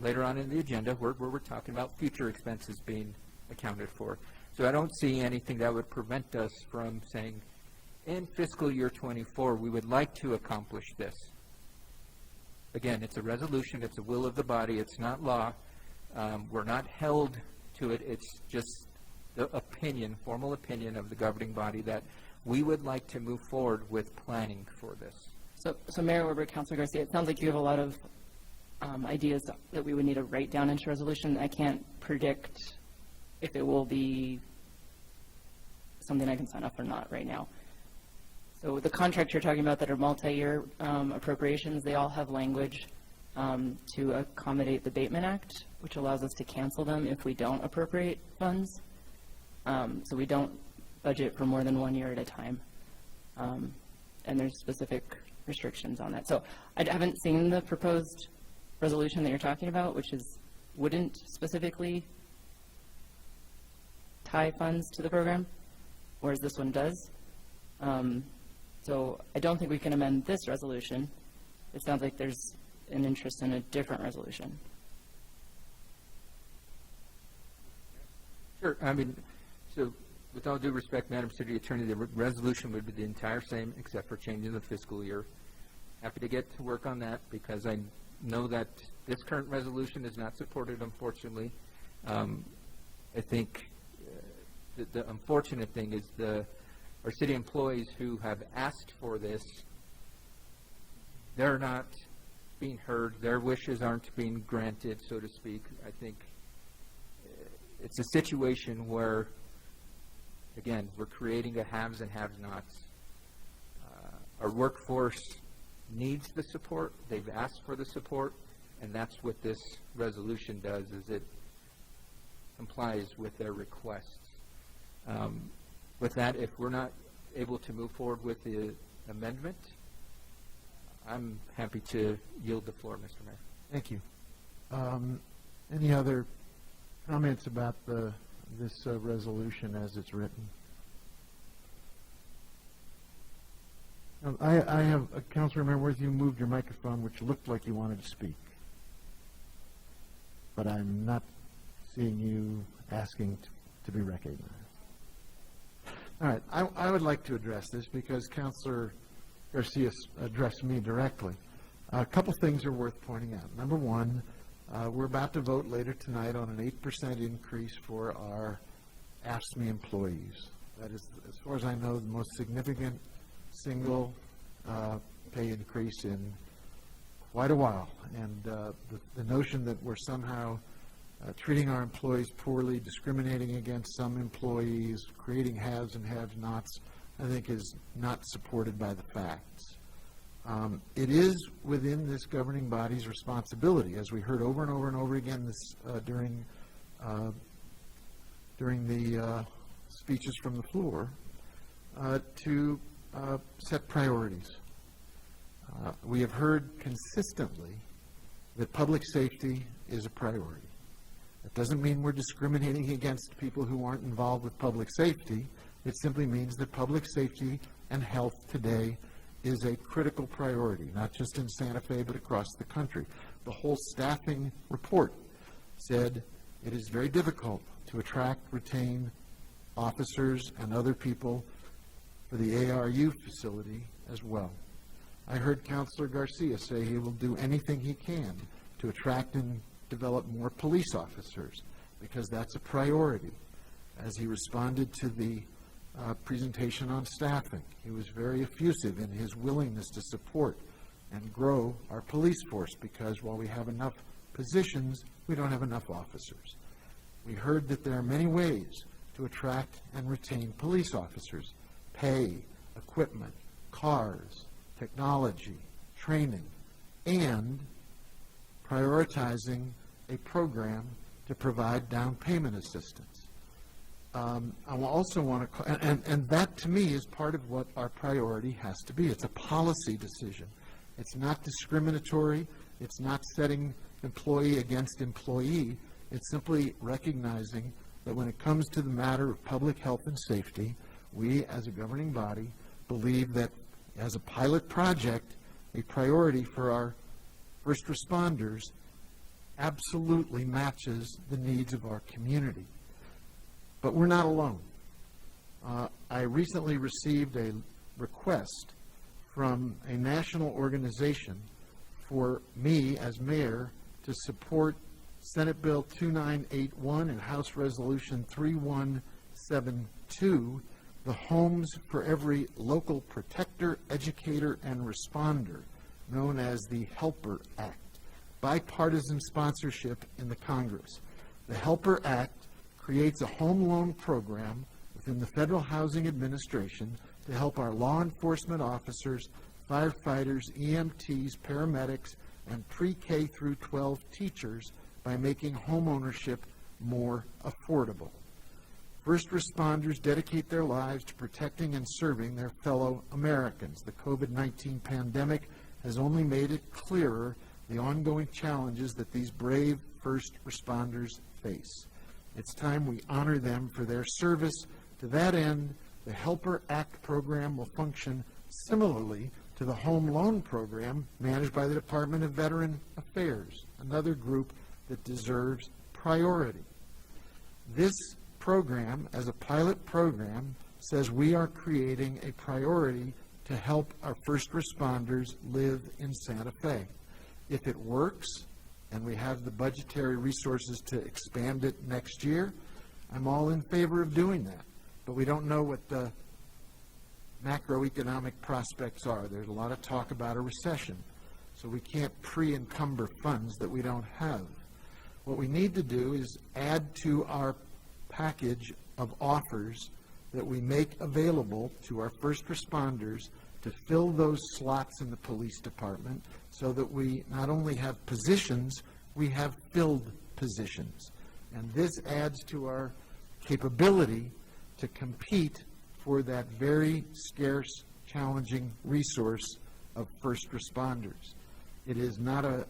[SPEAKER 16] later on in the agenda where we're talking about future expenses being accounted for. So I don't see anything that would prevent us from saying, in fiscal year 24, we would like to accomplish this. Again, it's a resolution, it's a will of the body, it's not law. We're not held to it, it's just the opinion, formal opinion of the governing body that we would like to move forward with planning for this.
[SPEAKER 5] So Mayor Weber, Councilor Garcia, it sounds like you have a lot of ideas that we would need to write down into resolution. I can't predict if it will be something I can sign up or not right now. So the contracts you're talking about that are multi-year appropriations, they all have language to accommodate the Bateman Act, which allows us to cancel them if we don't appropriate funds. So we don't budget for more than 1 year at a time. And there's specific restrictions on that. So I haven't seen the proposed resolution that you're talking about, which wouldn't specifically tie funds to the program, whereas this one does. So I don't think we can amend this resolution. It sounds like there's an interest in a different resolution.
[SPEAKER 16] Sure. I mean, so with all due respect, Madam City Attorney, the resolution would be the entire same except for changing the fiscal year. Happy to get to work on that because I know that this current resolution is not supported, unfortunately. I think the unfortunate thing is our city employees who have asked for this, they're not being heard. Their wishes aren't being granted, so to speak. I think it's a situation where, again, we're creating a haves and have-nots. Our workforce needs the support. They've asked for the support, and that's what this resolution does, is it complies with their requests. With that, if we're not able to move forward with the amendment, I'm happy to yield the floor, Mr. Mayor.
[SPEAKER 2] Thank you. Any other comments about this resolution as it's written? I have a councilor member with you moved your microphone, which looked like you wanted to speak. But I'm not seeing you asking to be recognized. All right, I would like to address this because Councilor Garcia addressed me directly. A couple things are worth pointing out. Number one, we're about to vote later tonight on an 8% increase for our AFSCME employees. That is, as far as I know, the most significant single pay increase in quite a while. And the notion that we're somehow treating our employees poorly, discriminating against some employees, creating haves and have-nots, I think is not supported by the facts. It is within this governing body's responsibility, as we heard over and over and over again this, during the speeches from the floor, to set priorities. We have heard consistently that public safety is a priority. That doesn't mean we're discriminating against people who aren't involved with public safety. It simply means that public safety and health today is a critical priority, not just in Santa Fe, but across the country. The whole staffing report said it is very difficult to attract, retain officers and other people for the ARU facility as well. I heard Councilor Garcia say he will do anything he can to attract and develop more police officers because that's a priority. As he responded to the presentation on staffing, he was very effusive in his willingness to support and grow our police force because while we have enough positions, we don't have enough officers. We heard that there are many ways to attract and retain police officers: pay, equipment, cars, technology, training, and prioritizing a program to provide down payment assistance. I also want to, and that to me is part of what our priority has to be. It's a policy decision. It's not discriminatory. It's not setting employee against employee. It's simply recognizing that when it comes to the matter of public health and safety, we as a governing body believe that as a pilot project, a priority for our first responders absolutely matches the needs of our community. But we're not alone. I recently received a request from a national organization for me as mayor to support Senate Bill 2981 and House Resolution 3172, the Homes for Every Local Protector, Educator, and Responder, known as the HELPER Act, bipartisan sponsorship in the Congress. The HELPER Act creates a home loan program within the Federal Housing Administration to help our law enforcement officers, firefighters, EMTs, paramedics, and pre-K through 12 teachers by making home ownership more affordable. First responders dedicate their lives to protecting and serving their fellow Americans. The COVID-19 pandemic has only made it clearer the ongoing challenges that these brave first responders face. It's time we honor them for their service. To that end, the HELPER Act program will function similarly to the home loan program managed by the Department of Veteran Affairs, another group that deserves priority. This program, as a pilot program, says we are creating a priority to help our first responders live in Santa Fe. If it works, and we have the budgetary resources to expand it next year, I'm all in favor of doing that. But we don't know what the macroeconomic prospects are. There's a lot of talk about a recession, so we can't pre-encumber funds that we don't have. What we need to do is add to our package of offers that we make available to our first responders to fill those slots in the police department so that we not only have positions, we have filled positions. And this adds to our capability to compete for that very scarce, challenging resource of first responders. It is not a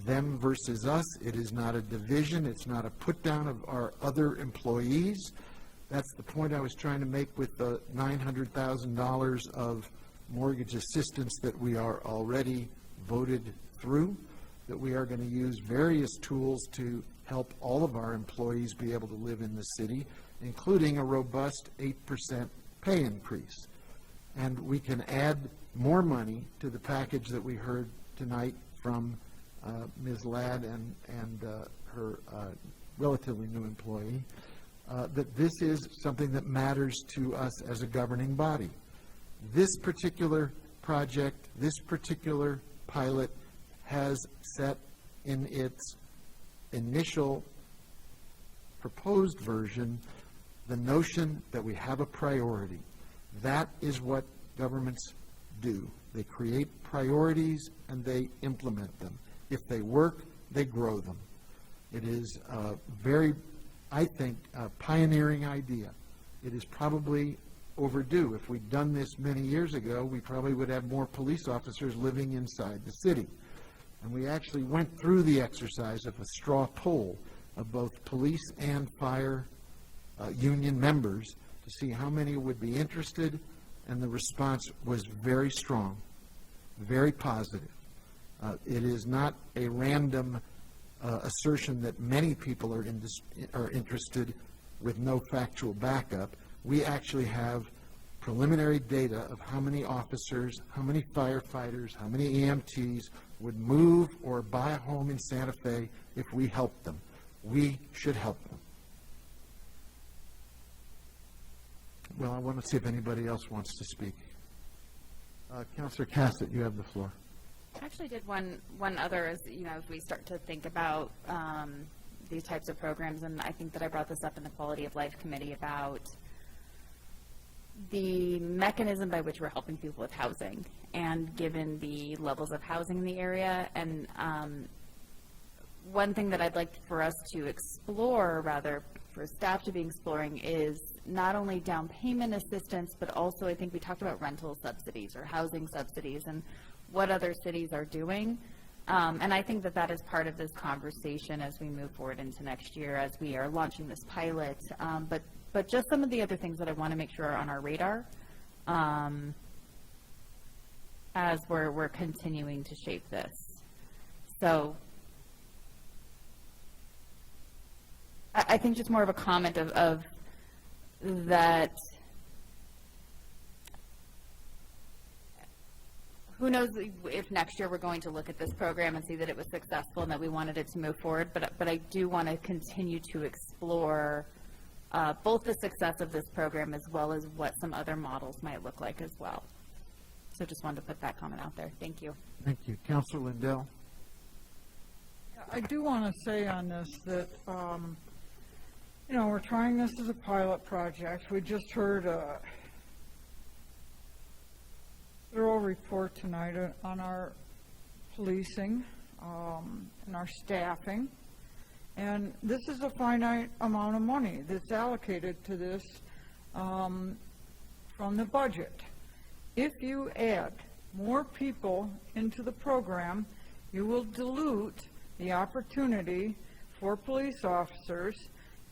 [SPEAKER 2] them versus us. It is not a division. It's not a put down of our other employees. That's the point I was trying to make with the $900,000 of mortgage assistance that we are already voted through, that we are going to use various tools to help all of our employees be able to live in the city, including a robust 8% pay increase. And we can add more money to the package that we heard tonight from Ms. Ladd and her relatively new employee, that this is something that matters to us as a governing body. This particular project, this particular pilot has set in its initial proposed version the notion that we have a priority. That is what governments do. They create priorities and they implement them. If they work, they grow them. It is a very, I think, a pioneering idea. It is probably overdue. If we'd done this many years ago, we probably would have more police officers living inside the city. And we actually went through the exercise of a straw poll of both police and fire union members to see how many would be interested, and the response was very strong, very positive. It is not a random assertion that many people are interested with no factual backup. We actually have preliminary data of how many officers, how many firefighters, how many EMTs would move or buy a home in Santa Fe if we helped them. We should help them. Well, I want to see if anybody else wants to speak. Councilor Cassett, you have the floor.
[SPEAKER 19] I actually did one other, as we start to think about these types of programs, and I think that I brought this up in the Quality of Life Committee about the mechanism by which we're helping people with housing, and given the levels of housing in the area. And one thing that I'd like for us to explore, rather for staff to be exploring, is not only down payment assistance, but also I think we talked about rental subsidies or housing subsidies and what other cities are doing. And I think that that is part of this conversation as we move forward into next year, as we are launching this pilot. But just some of the other things that I want to make sure are on our radar as we're continuing to shape this. So I think just more of a comment of that. Who knows if next year we're going to look at this program and see that it was successful and that we wanted it to move forward, but I do want to continue to explore both the success of this program as well as what some other models might look like as well. So just wanted to put that comment out there. Thank you.
[SPEAKER 2] Thank you. Councilor Lindell.
[SPEAKER 21] I do want to say on this that, we're trying this as a pilot project. We just heard a thorough report tonight on our policing and our staffing. And this is a finite amount of money that's allocated to this from the budget. If you add more people into the program, you will dilute the opportunity for police officers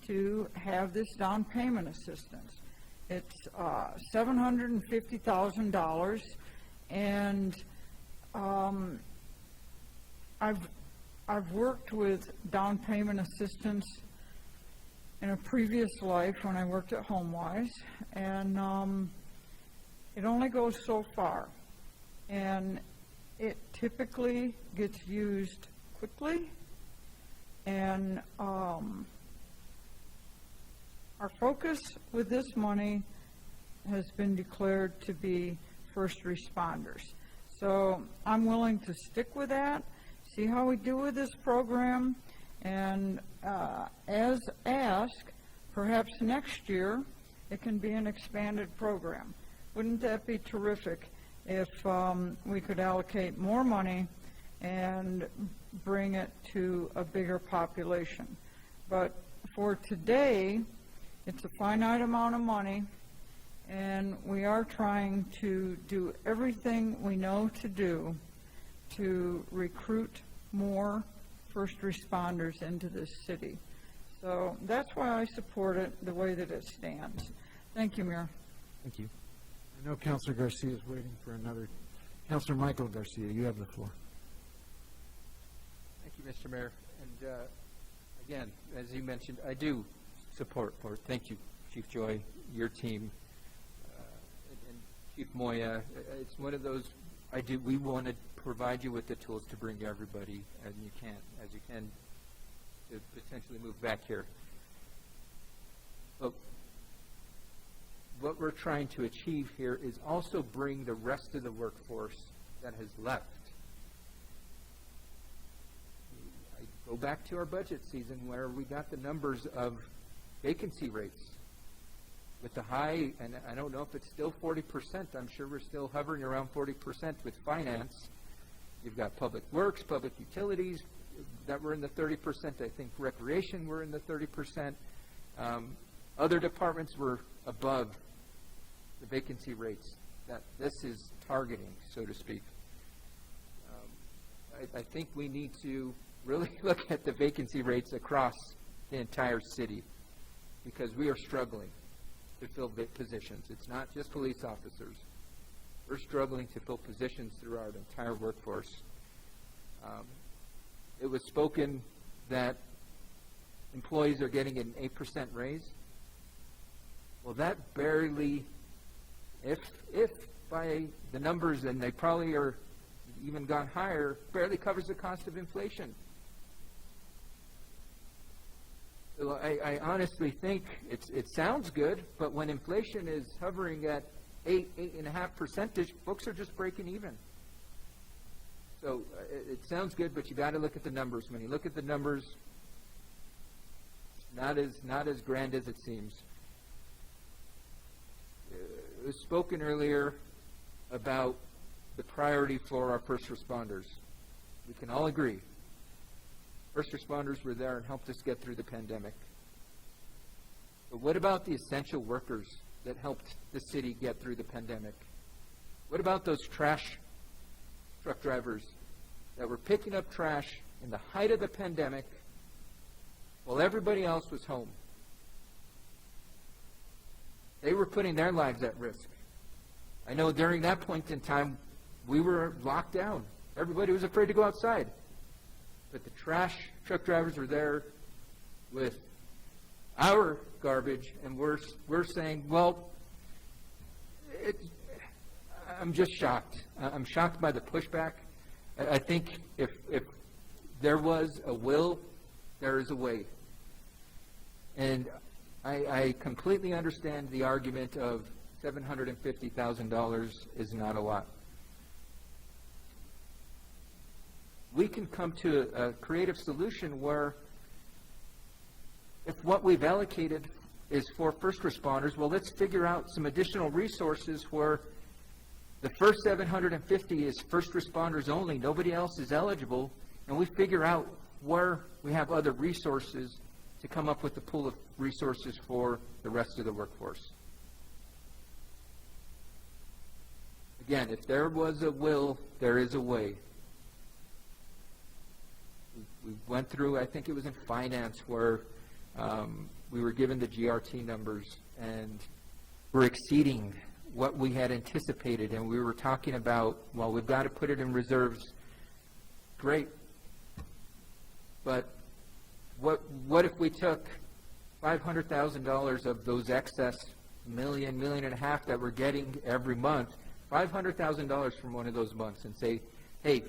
[SPEAKER 21] to have this down payment assistance. It's $750,000, and I've worked with down payment assistance in a previous life when I worked at HomeWise, and it only goes so far, and it typically gets used quickly, and our focus with this money has been declared to be first responders. So I'm willing to stick with that, see how we do with this program, and as asked, perhaps next year it can be an expanded program. Wouldn't that be terrific if we could allocate more money and bring it to a bigger population? But for today, it's a finite amount of money, and we are trying to do everything we know to do to recruit more first responders into this city. So that's why I support it the way that it stands. Thank you, Mayor.
[SPEAKER 2] Thank you. I know Councilor Garcia is waiting for another. Councilor Michael Garcia, you have the floor.
[SPEAKER 16] Thank you, Mr. Mayor. And again, as you mentioned, I do support, or thank you, Chief Joy, your team, and Chief Moya. It's one of those, we want to provide you with the tools to bring everybody as you can to potentially move back here. But what we're trying to achieve here is also bring the rest of the workforce that has left. I go back to our budget season where we got the numbers of vacancy rates with the high, and I don't know if it's still 40%. I'm sure we're still hovering around 40% with finance. You've got public works, public utilities that were in the 30%. I think recreation were in the 30%. Other departments were above the vacancy rates that this is targeting, so to speak. I think we need to really look at the vacancy rates across the entire city because we are struggling to fill positions. It's not just police officers. We're struggling to fill positions throughout our entire workforce. It was spoken that employees are getting an 8% raise. Well, that barely, if by the numbers, and they probably are even gone higher, barely covers the cost of inflation. So I honestly think it sounds good, but when inflation is hovering at 8.5%, folks are just breaking even. So it sounds good, but you got to look at the numbers. When you look at the numbers, not as grand as it seems. It was spoken earlier about the priority for our first responders. We can all agree. First responders were there and helped us get through the pandemic. But what about the essential workers that helped the city get through the pandemic? What about those trash truck drivers that were picking up trash in the height of the pandemic while everybody else was home? They were putting their lives at risk. I know during that point in time, we were locked down. Everybody was afraid to go outside. But the trash truck drivers were there with our garbage, and we're saying, well, I'm just shocked. I'm shocked by the pushback. I think if there was a will, there is a way. And I completely understand the argument of $750,000 is not a lot. We can come to a creative solution where if what we've allocated is for first responders, well, let's figure out some additional resources where the first 750 is first responders only. Nobody else is eligible. And we figure out where we have other resources to come up with a pool of resources for the rest of the workforce. Again, if there was a will, there is a way. We went through, I think it was in finance, where we were given the GRT numbers, and we're exceeding what we had anticipated, and we were talking about, well, we've got to put it in reserves. Great. But what if we took $500,000 of those excess $1.5 million that we're getting every month, $500,000 from one of those months, and say, hey,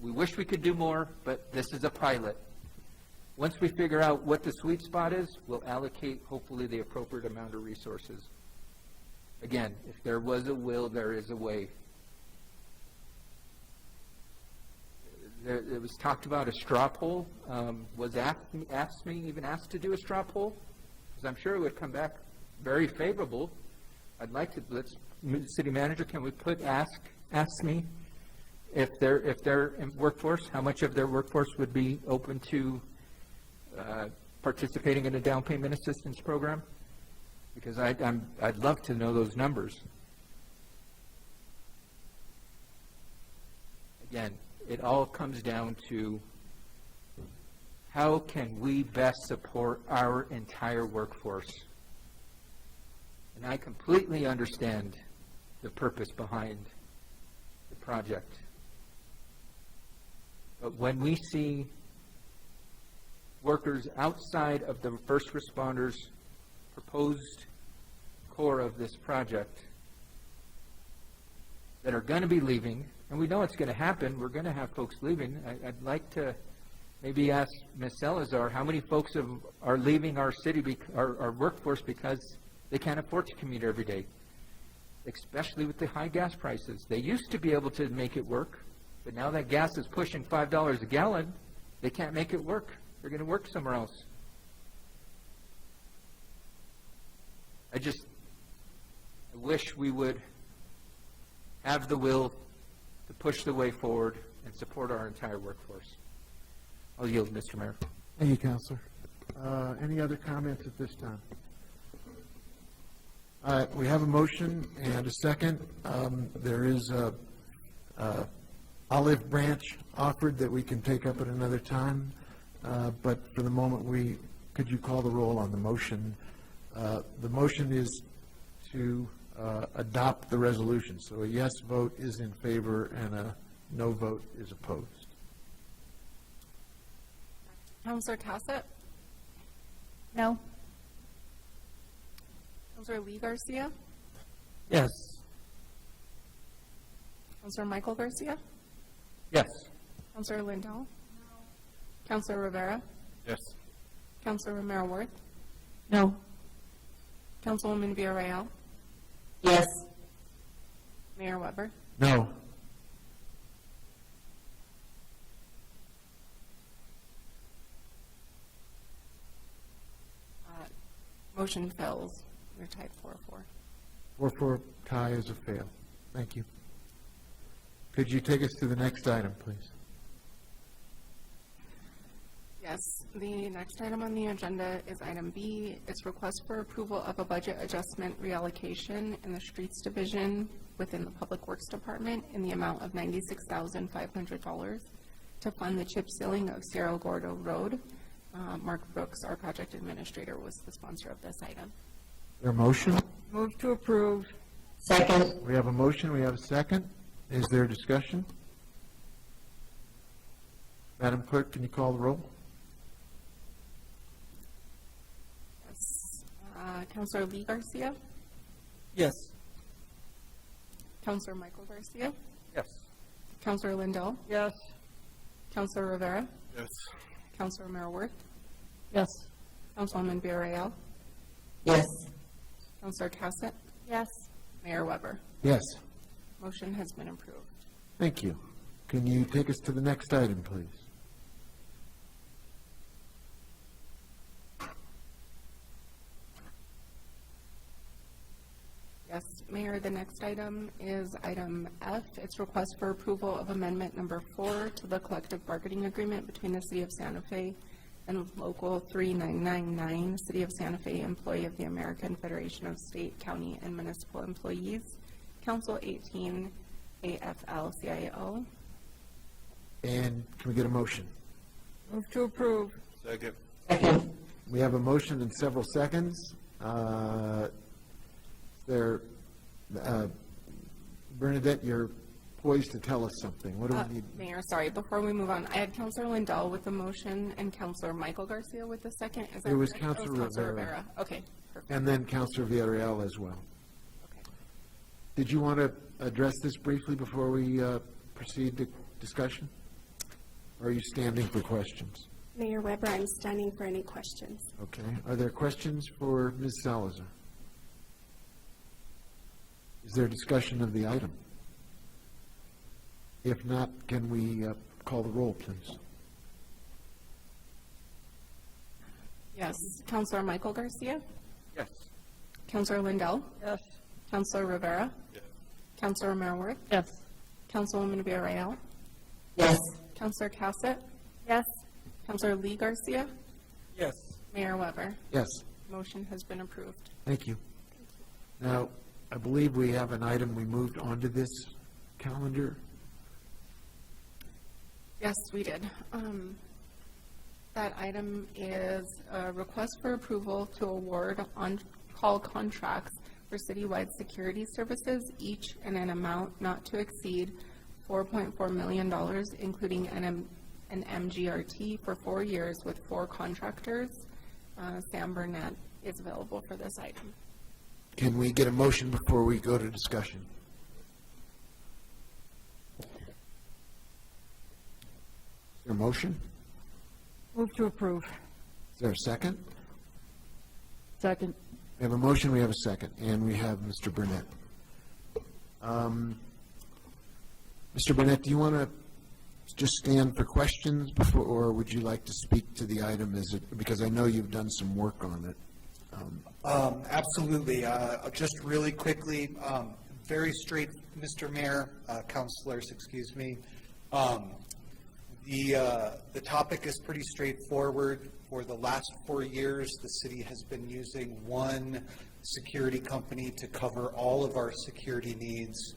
[SPEAKER 16] we wish we could do more, but this is a pilot. Once we figure out what the sweet spot is, we'll allocate, hopefully, the appropriate amount of resources. Again, if there was a will, there is a way. It was talked about a straw poll. Was asked to do a straw poll? Because I'm sure it would come back very favorable. I'd like to, City Manager, can we put ask me if their workforce, how much of their workforce would be open to participating in a down payment assistance program? Because I'd love to know those numbers. Again, it all comes down to how can we best support our entire workforce? And I completely understand the purpose behind the project. But when we see workers outside of the first responders' proposed core of this project that are going to be leaving, and we know it's going to happen, we're going to have folks leaving. I'd like to maybe ask Ms. Salazar, how many folks are leaving our city, our workforce, because they can't afford to commute every day, especially with the high gas prices. They used to be able to make it work, but now that gas is pushing $5 a gallon, they can't make it work. They're going to work somewhere else. I wish we would have the will to push the way forward and support our entire workforce. I'll yield, Mr. Mayor.
[SPEAKER 2] Thank you, Counselor. Any other comments at this time? We have a motion and a second. There is a olive branch offered that we can take up at another time, but for the moment, could you call the roll on the motion? The motion is to adopt the resolution, so a yes vote is in favor and a no vote is opposed.
[SPEAKER 10] Counselor Cassett?
[SPEAKER 5] No.
[SPEAKER 10] Counselor Lee Garcia?
[SPEAKER 16] Yes.
[SPEAKER 10] Counselor Michael Garcia?
[SPEAKER 16] Yes.
[SPEAKER 10] Counselor Lindell? No. Counselor Rivera?
[SPEAKER 1] Yes.
[SPEAKER 10] Counselor Romero Worth?
[SPEAKER 5] No.
[SPEAKER 10] Councilwoman Villarreal?
[SPEAKER 14] Yes.
[SPEAKER 10] Mayor Weber?
[SPEAKER 2] No.
[SPEAKER 10] Motion fails. We're tied 4-4.
[SPEAKER 2] 4-4 tie is a fail. Thank you. Could you take us to the next item, please?
[SPEAKER 10] Yes, the next item on the agenda is item B. It's request for approval of a budget adjustment reallocation in the Streets Division within the Public Works Department in the amount of $96,500 to fund the chip sealing of Cerro Gordo Road. Mark Brooks, our project administrator, was the sponsor of this item.
[SPEAKER 2] There a motion?
[SPEAKER 21] Move to approve.
[SPEAKER 14] Second.
[SPEAKER 2] We have a motion, we have a second. Is there discussion? Madam Clerk, can you call the roll?
[SPEAKER 10] Yes. Counselor Lee Garcia?
[SPEAKER 3] Yes.
[SPEAKER 10] Counselor Michael Garcia?
[SPEAKER 16] Yes.
[SPEAKER 10] Counselor Lindell?
[SPEAKER 21] Yes.
[SPEAKER 10] Counselor Rivera?
[SPEAKER 1] Yes.
[SPEAKER 10] Counselor Romero Worth?
[SPEAKER 5] Yes.
[SPEAKER 10] Councilwoman Villarreal?
[SPEAKER 14] Yes.
[SPEAKER 10] Counselor Cassett?
[SPEAKER 15] Yes.
[SPEAKER 10] Mayor Weber?
[SPEAKER 2] Yes.
[SPEAKER 10] Motion has been approved.
[SPEAKER 2] Thank you. Can you take us to the next item, please?
[SPEAKER 10] Yes, Mayor, the next item is item F. It's request for approval of amendment number 4 to the collective bargaining agreement between the City of Santa Fe and Local 3999, City of Santa Fe Employee of the American Federation of State, County, and Municipal Employees, Council 18, AFL-CIO.
[SPEAKER 2] And can we get a motion?
[SPEAKER 21] Move to approve.
[SPEAKER 1] Second.
[SPEAKER 14] Second.
[SPEAKER 2] We have a motion in several seconds. Bernadette, you're poised to tell us something. What do we need?
[SPEAKER 10] Mayor, sorry, before we move on, I had Councilor Lindell with the motion and Councilor Michael Garcia with the second. Is that
[SPEAKER 2] It was
[SPEAKER 10] correct? Oh,
[SPEAKER 2] Councilor
[SPEAKER 10] Councilor
[SPEAKER 2] Rivera.
[SPEAKER 10] Okay, perfect.
[SPEAKER 2] And then Councilor Villarreal as well.
[SPEAKER 10] Okay.
[SPEAKER 2] Did you want to address this briefly before we proceed to discussion? Or are you standing for questions?
[SPEAKER 9] Mayor Weber, I'm standing for any questions.
[SPEAKER 2] Okay. Are there questions for Ms. Salazar? Is there discussion of the item? If not, can we call the roll, please?
[SPEAKER 10] Yes, Councilor Michael Garcia?
[SPEAKER 16] Yes.
[SPEAKER 10] Councilor Lindell?
[SPEAKER 21] Yes.
[SPEAKER 10] Councilor Rivera?
[SPEAKER 1] Yes.
[SPEAKER 10] Councilor Romero Worth?
[SPEAKER 5] Yes.
[SPEAKER 10] Councilwoman Villarreal?
[SPEAKER 14] Yes.
[SPEAKER 10] Councilor Cassett?
[SPEAKER 15] Yes.
[SPEAKER 10] Councilor Lee Garcia?
[SPEAKER 3] Yes.
[SPEAKER 10] Mayor Weber.
[SPEAKER 2] Yes.
[SPEAKER 10] Motion has been approved.
[SPEAKER 2] Thank you. Now, I believe we have an item we moved onto this calendar.
[SPEAKER 10] Yes, we did. That item is a request for approval to award on-call contracts for citywide security services, each in an amount not to exceed $4.4 million, including an MGRT for 4 years with 4 contractors. Sam Burnett is available for this item.
[SPEAKER 2] Can we get a motion before we go to discussion? Is there a motion?
[SPEAKER 21] Move to approve.
[SPEAKER 2] Is there a second?
[SPEAKER 21] Second.
[SPEAKER 2] We have a motion, we have a second, and we have Mr. Burnett. Mr. Burnett, do you want to just stand for questions before, or would you like to speak to the item because I know you've done some work on it?
[SPEAKER 12] Absolutely. Just really quickly, very straight, Mr. Mayor, councilors, excuse me. The topic is pretty straightforward. For the last 4 years, the city has been using one security company to cover all of our security needs.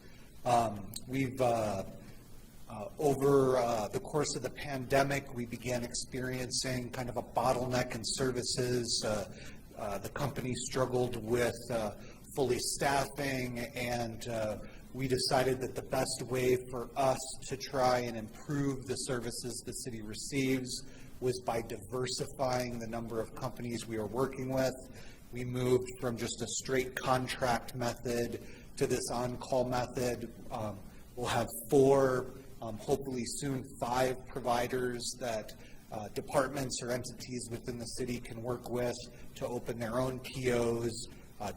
[SPEAKER 12] We've over the course of the pandemic, we began experiencing kind of a bottleneck in services. The company struggled with fully staffing, and we decided that the best way for us to try and improve the services the city receives was by diversifying the number of companies we are working with. We moved from just a straight contract method to this on-call method. We'll have 4, hopefully soon 5 providers that departments or entities within the city can work with to open their own POs,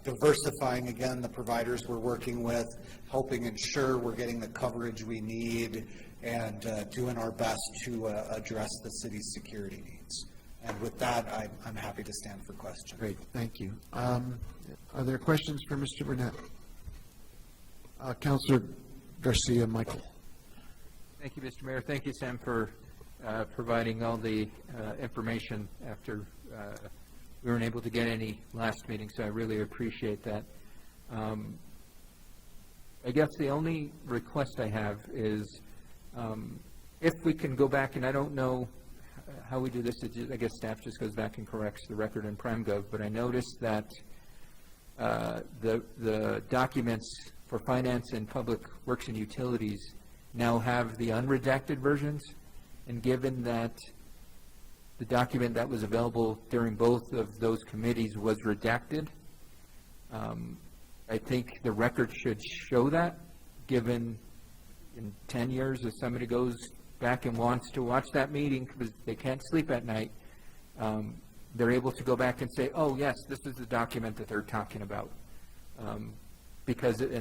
[SPEAKER 12] diversifying again the providers we're working with, helping ensure we're getting the coverage we need, and doing our best to address the city's security needs. And with that, I'm happy to stand for questions.
[SPEAKER 2] Great, thank you. Are there questions for Mr. Burnett? Councilor Garcia, Michael.
[SPEAKER 16] Thank you, Mr. Mayor. Thank you, Sam, for providing all the information after we weren't able to get any last meeting, so I really appreciate that. I guess the only request I have is if we can go back, and I don't know how we do this, I guess staff just goes back and corrects the record in PrimeGov, but I noticed that the documents for finance and public works and utilities now have the unredacted versions, and given that the document that was available during both of those committees was redacted, I think the record should show that, given in 10 years if somebody goes back and wants to watch that meeting because they can't sleep at night, they're able to go back and say, oh yes, this is the document that they're talking about. And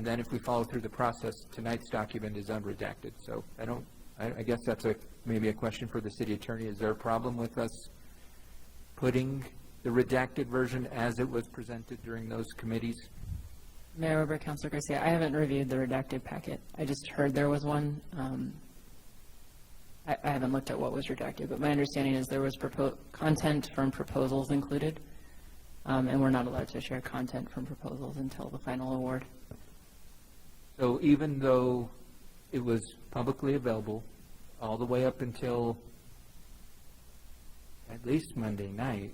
[SPEAKER 16] then if we follow through the process, tonight's document is unredacted. So I guess that's maybe a question for the city attorney. Is there a problem with us putting the redacted version as it was presented during those committees?
[SPEAKER 5] Mayor Weber, Councilor Garcia, I haven't reviewed the redacted packet. I just heard there was one. I haven't looked at what was redacted, but my understanding is there was content from proposals included, and we're not allowed to share content from proposals until the final award.
[SPEAKER 16] So even though it was publicly available all the way up until at least Monday night,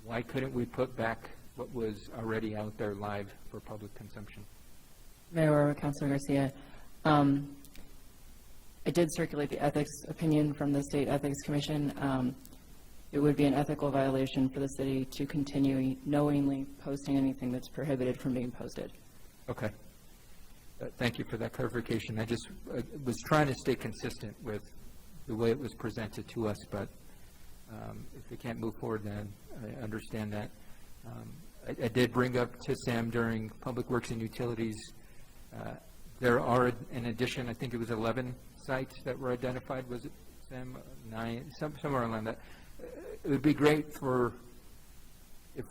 [SPEAKER 16] why couldn't we put back what was already out there live for public consumption?
[SPEAKER 5] Mayor Weber, Councilor Garcia, I did circulate the ethics opinion from the State Ethics Commission. It would be an ethical violation for the city to continue knowingly posting anything that's prohibited from being posted.
[SPEAKER 16] Okay. Thank you for that clarification. I just was trying to stay consistent with the way it was presented to us, but if we can't move forward, then I understand that. I did bring up to Sam during Public Works and Utilities, there are, in addition, I think it was 11 sites that were identified. Was it, Sam? 9, somewhere around that. It would be great if,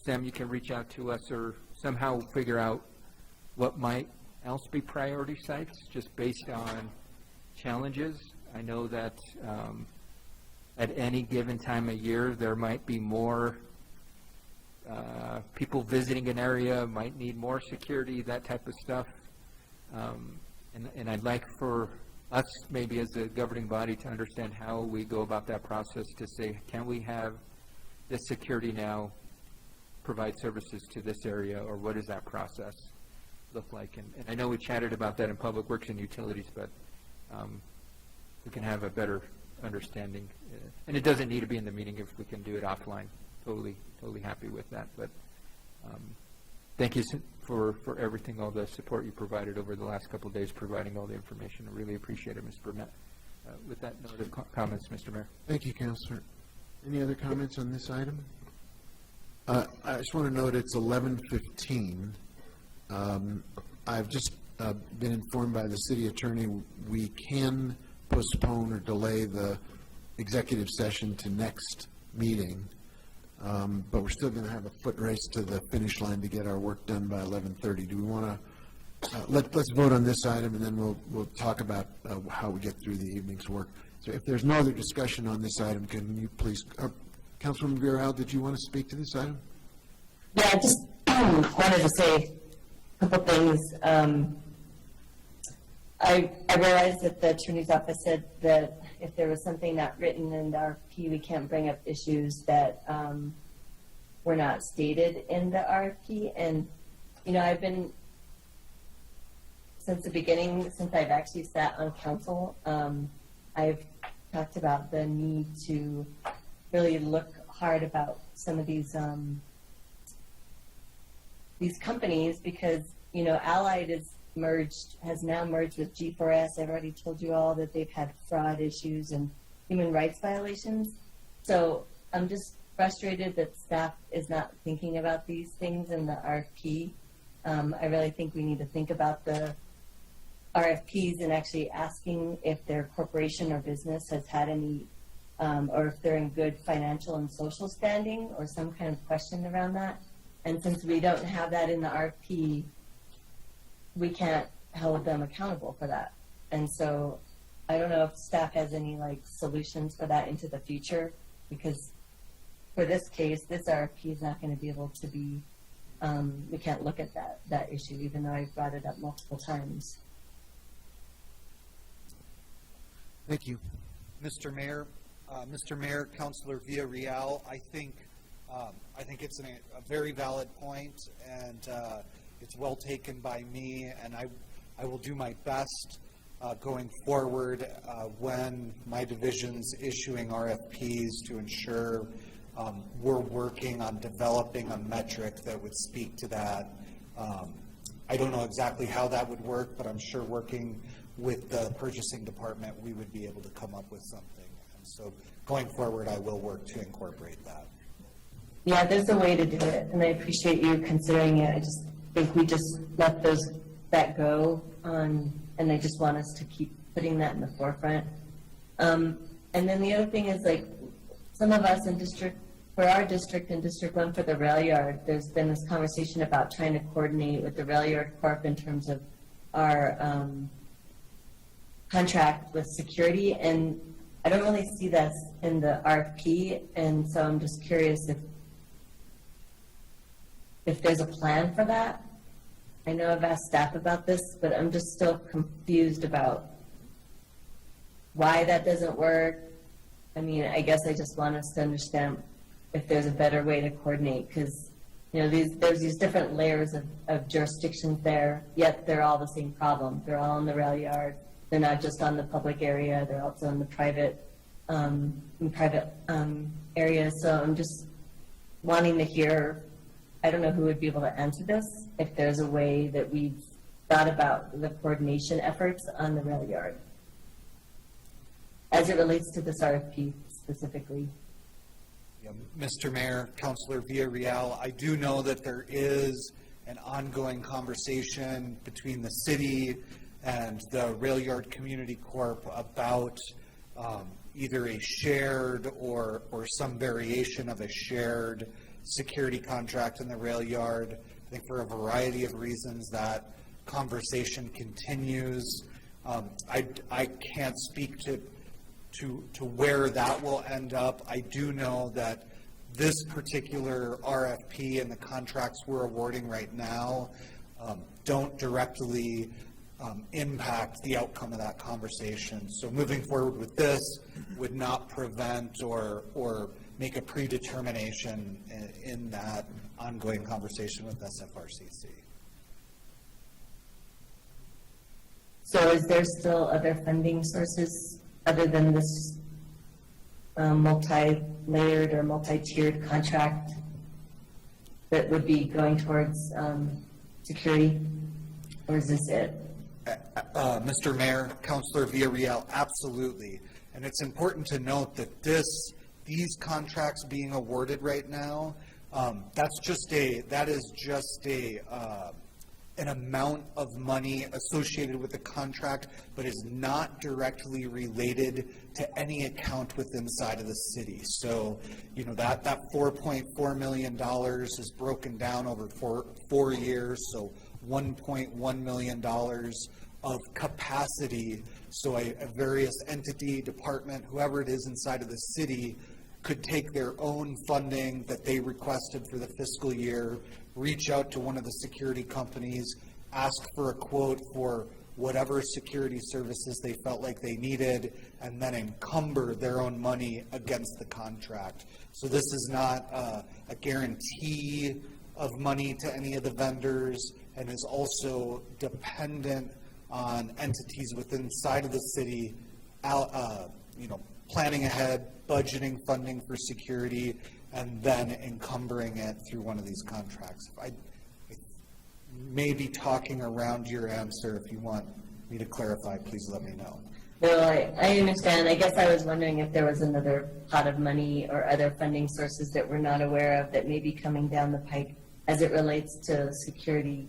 [SPEAKER 16] Sam, you can reach out to us or somehow figure out what might else be priority sites, just based on challenges. I know that at any given time of year, there might be more people visiting an area, might need more security, that type of stuff. And I'd like for us, maybe as a governing body, to understand how we go about that process to say, can we have this security now provide services to this area, or what does that process look like? And I know we chatted about that in Public Works and Utilities, but we can have a better understanding. And it doesn't need to be in the meeting if we can do it offline. Totally happy with that. But thank you for everything, all the support you provided over the last couple of days, providing all the information. I really appreciate it, Mr. Burnett. With that note of comments, Mr. Mayor.
[SPEAKER 2] Thank you, Councilor. Any other comments on this item? I just want to note it's 11:15. I've just been informed by the city attorney we can postpone or delay the executive session to next meeting, but we're still going to have a foot race to the finish line to get our work done by 11:30. Do we want to let's vote on this item, and then we'll talk about how we get through the evening's work. So if there's no other discussion on this item, can you please, Councilwoman Villarreal, did you want to speak to this item?
[SPEAKER 14] Yeah, I just wanted to say a couple things. I realized that the attorney's office said that if there was something not written in the RFP, we can't bring up issues that were not stated in the RFP. And, you know, I've been, since the beginning, since I've actually sat on council, I've talked about the need to really look hard about some of these companies, because, you know, Allied has now merged with G4S. I've already told you all that they've had fraud issues and human rights violations. So I'm just frustrated that staff is not thinking about these things in the RFP. I really think we need to think about the RFPs and actually asking if their corporation or business has had any, or if they're in good financial and social standing, or some kind of question around that. And since we don't have that in the RFP, we can't hold them accountable for that. And so I don't know if staff has any solutions for that into the future, because for this case, this RFP is not going to be able to be, we can't look at that issue, even though I've brought it up multiple times.
[SPEAKER 2] Thank you.
[SPEAKER 12] Mr. Mayor, Councilor Villarreal, I think it's a very valid point, and it's well taken by me, and I will do my best going forward when my division's issuing RFPs to ensure we're working on developing a metric that would speak to that. I don't know exactly how that would work, but I'm sure working with the purchasing department, we would be able to come up with something. And so going forward, I will work to incorporate that.
[SPEAKER 14] Yeah, there's a way to do it, and I appreciate you considering it. I just think we just let that go, and I just want us to keep putting that in the forefront. And then the other thing is, some of us for our district and District 1 for the rail yard, there's been this conversation about trying to coordinate with the Rail Yard Corp in terms of our contract with security, and I don't really see that in the RFP, and so I'm just curious if there's a plan for that. I know I've asked staff about this, but I'm just still confused about why that doesn't work. I mean, I guess I just want us to understand if there's a better way to coordinate, because, you know, there's these different layers of jurisdictions there, yet they're all the same problem. They're all in the rail yard. They're not just on the public area. They're also in the private areas. So I'm just wanting to hear, I don't know who would be able to answer this, if there's a way that we've thought about the coordination efforts on the rail yard as it relates to this RFP specifically.
[SPEAKER 12] Yeah, Mr. Mayor, Councilor Villarreal, I do know that there is an ongoing conversation between the city and the Rail Yard Community Corp about either a shared or some variation of a shared security contract in the rail yard. I think for a variety of reasons that conversation continues. I can't speak to where that will end up. I do know that this particular RFP and the contracts we're awarding right now don't directly impact the outcome of that conversation. So moving forward with this would not prevent or make a predetermination in that ongoing conversation with SFRCC.
[SPEAKER 14] So is there still other funding sources other than this multi-layered or multi-tiered contract that would be going towards security? Or is this it?
[SPEAKER 12] Mr. Mayor, Councilor Villarreal, absolutely. And it's important to note that these contracts being awarded right now, that is just an amount of money associated with the contract, but is not directly related to any account within inside of the city. So, that $4.4 million is broken down over four years, so $1.1 million of capacity. So a various entity, department, whoever it is inside of the city could take their own funding that they requested for the fiscal year, reach out to one of the security companies, ask for a quote for whatever security services they felt like they needed, and then encumber their own money against the contract. So this is not a guarantee of money to any of the vendors, and is also dependent on entities within inside of the city, planning ahead, budgeting funding for security, and then encumbering it through one of these contracts. I may be talking around your answer. If you want me to clarify, please let me know.
[SPEAKER 14] No, I understand. I guess I was wondering if there was another pot of money or other funding sources that we're not aware of that may be coming down the pike as it relates to security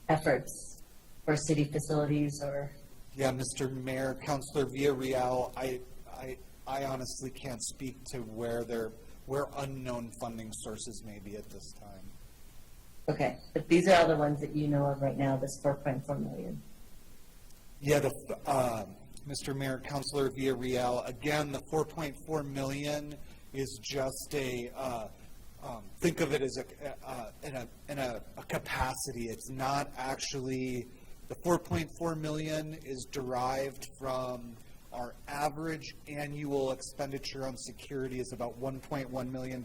[SPEAKER 14] efforts for city facilities or...
[SPEAKER 12] Yeah, Mr. Mayor, Councilor Villarreal, I honestly can't speak to where unknown funding sources may be at this time.
[SPEAKER 14] Okay, but these are all the ones that you know of right now, this $4.4 million.
[SPEAKER 12] Yeah, Mr. Mayor, Councilor Villarreal, again, the $4.4 million is just think of it as a capacity. It's not actually, the $4.4 million is derived from our average annual expenditure on security is about $1.1 million.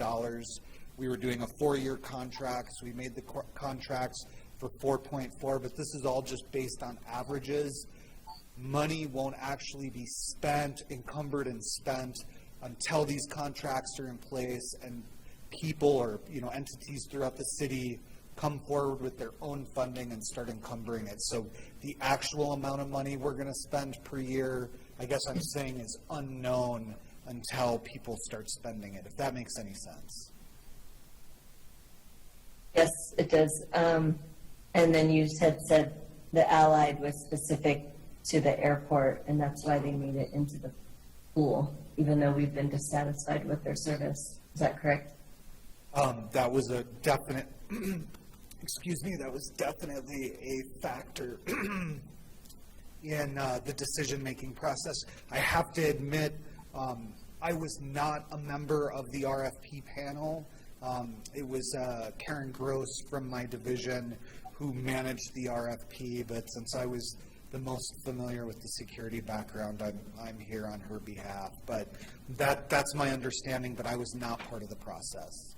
[SPEAKER 12] We were doing a 4-year contract, so we made the contracts for 4.4, but this is all just based on averages. Money won't actually be spent, encumbered and spent until these contracts are in place and people or entities throughout the city come forward with their own funding and start encumbering it. So the actual amount of money we're going to spend per year, I guess I'm saying, is unknown until people start spending it, if that makes any sense.
[SPEAKER 14] Yes, it does. And then you said the Allied was specific to the airport, and that's why they made it into the pool, even though we've been dissatisfied with their service. Is that correct?
[SPEAKER 12] That was a definite, that was definitely a factor in the decision-making process. I have to admit, I was not a member of the RFP panel. It was Karen Gross from my division who managed the RFP, but since I was the most familiar with the security background, I'm here on her behalf. But that's my understanding, but I was not part of the process.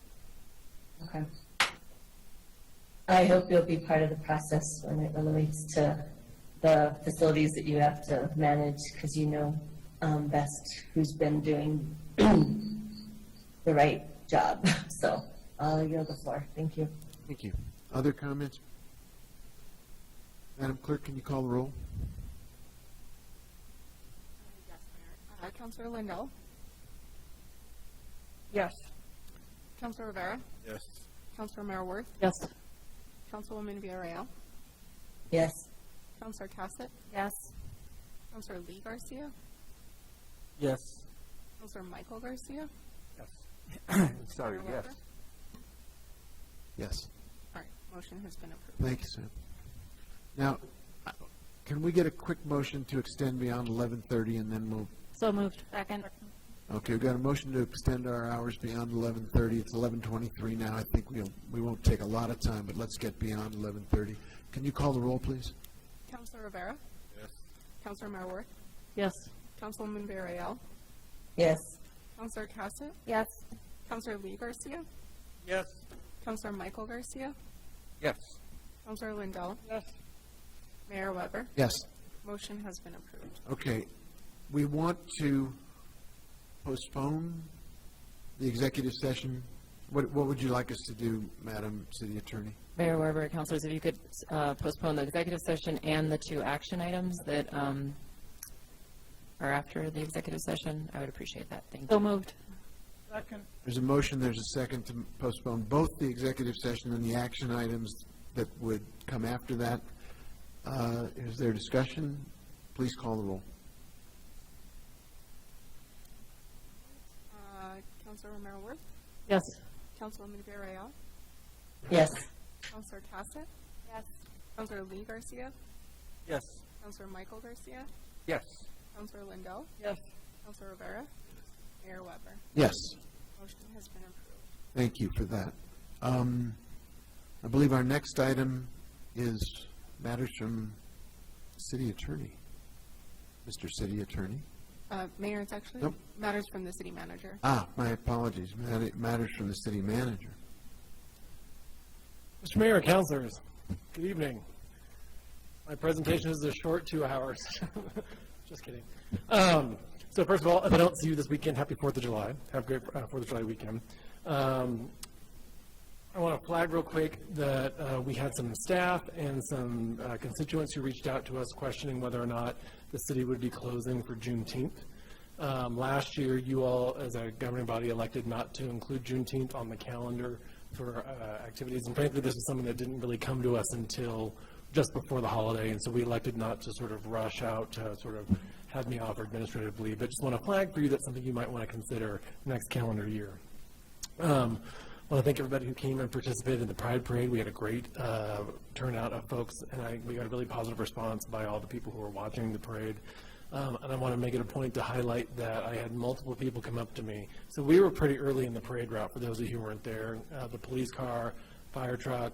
[SPEAKER 14] Okay. I hope you'll be part of the process when it relates to the facilities that you have to manage, because you know best who's been doing the right job. So I'll yield the floor. Thank you.
[SPEAKER 2] Thank you. Other comments? Madam Clerk, can you call the roll?
[SPEAKER 10] Councilor Lindell?
[SPEAKER 21] Yes.
[SPEAKER 10] Councilor Rivera?
[SPEAKER 1] Yes.
[SPEAKER 10] Councilor Mayor Worth?
[SPEAKER 5] Yes.
[SPEAKER 10] Councilwoman Villarreal?
[SPEAKER 14] Yes.
[SPEAKER 10] Councilor Cassett?
[SPEAKER 15] Yes.
[SPEAKER 10] Councilor Lee Garcia?
[SPEAKER 16] Yes.
[SPEAKER 10] Councilor Michael Garcia?
[SPEAKER 16] Sorry,
[SPEAKER 10] Mayor
[SPEAKER 16] yes.
[SPEAKER 10] Weber?
[SPEAKER 2] Yes.
[SPEAKER 10] All right, motion has been approved.
[SPEAKER 2] Thank you, Sam. Now, Can we get a quick motion to extend beyond 11:30 and then we'll,
[SPEAKER 15] So moved. Second.
[SPEAKER 2] okay, we've got a motion to extend our hours beyond 11:30. It's 11:23 now. I think we won't take a lot of time, but let's get beyond 11:30. Can you call the roll, please?
[SPEAKER 10] Counselor Rivera?
[SPEAKER 1] Yes.
[SPEAKER 10] Counselor Marworth?
[SPEAKER 15] Yes.
[SPEAKER 10] Councilwoman Villarreal?
[SPEAKER 14] Yes.
[SPEAKER 10] Counselor Cassett?
[SPEAKER 15] Yes.
[SPEAKER 10] Counselor Lee Garcia?
[SPEAKER 3] Yes.
[SPEAKER 10] Counselor Michael Garcia?
[SPEAKER 16] Yes.
[SPEAKER 10] Counselor Lindell?
[SPEAKER 3] Yes.
[SPEAKER 10] Mayor Weber?
[SPEAKER 2] Yes.
[SPEAKER 10] Motion has been approved.
[SPEAKER 2] Okay. We want to postpone the executive session. What would you like us to do, Madam City Attorney?
[SPEAKER 5] Mayor Weber, councilors, if you could postpone the executive session and the 2 action items that are after the executive session, I would appreciate that. Thank you.
[SPEAKER 15] So moved.
[SPEAKER 3] Second.
[SPEAKER 2] There's a motion, there's a second to postpone both the executive session and the action items that would come after that. Is there discussion? Please call the roll.
[SPEAKER 10] Counselor Marworth?
[SPEAKER 15] Yes.
[SPEAKER 10] Councilwoman Villarreal?
[SPEAKER 14] Yes.
[SPEAKER 10] Counselor Cassett? Yes. Counselor Lee Garcia?
[SPEAKER 3] Yes.
[SPEAKER 10] Counselor Michael Garcia?
[SPEAKER 16] Yes.
[SPEAKER 10] Counselor Lindell?
[SPEAKER 3] Yes.
[SPEAKER 10] Counselor Rivera? Mayor Weber?
[SPEAKER 2] Yes.
[SPEAKER 10] Motion has been approved.
[SPEAKER 2] Thank you for that. I believe our next item is matters from City Attorney. Mr. City Attorney.
[SPEAKER 10] Mayor, it's actually
[SPEAKER 2] Nope.
[SPEAKER 10] matters from the city manager.
[SPEAKER 2] My apologies. Matters from the city manager.
[SPEAKER 17] Mr. Mayor, councilors, good evening. My presentation is a short 2 hours. Just kidding. So first of all, if I don't see you this weekend, happy 4th of July. Have a great 4th of July weekend. I want to flag real quick that we had some staff and some constituents who reached out to us questioning whether or not the city would be closing for Juneteenth. Last year, you all, as a governing body, elected not to include Juneteenth on the calendar for activities. And frankly, this is something that didn't really come to us until just before the holiday. And so we elected not to sort of rush out to sort of have me offer administrative leave. But just want to flag for you that's something you might want to consider next calendar year. I want to thank everybody who came and participated in the Pride Parade. We had a great turnout of folks, and we got a really positive response by all the people who were watching the parade. And I want to make it a point to highlight that I had multiple people come up to me. So we were pretty early in the parade route, for those of you who weren't there. The police car, fire truck,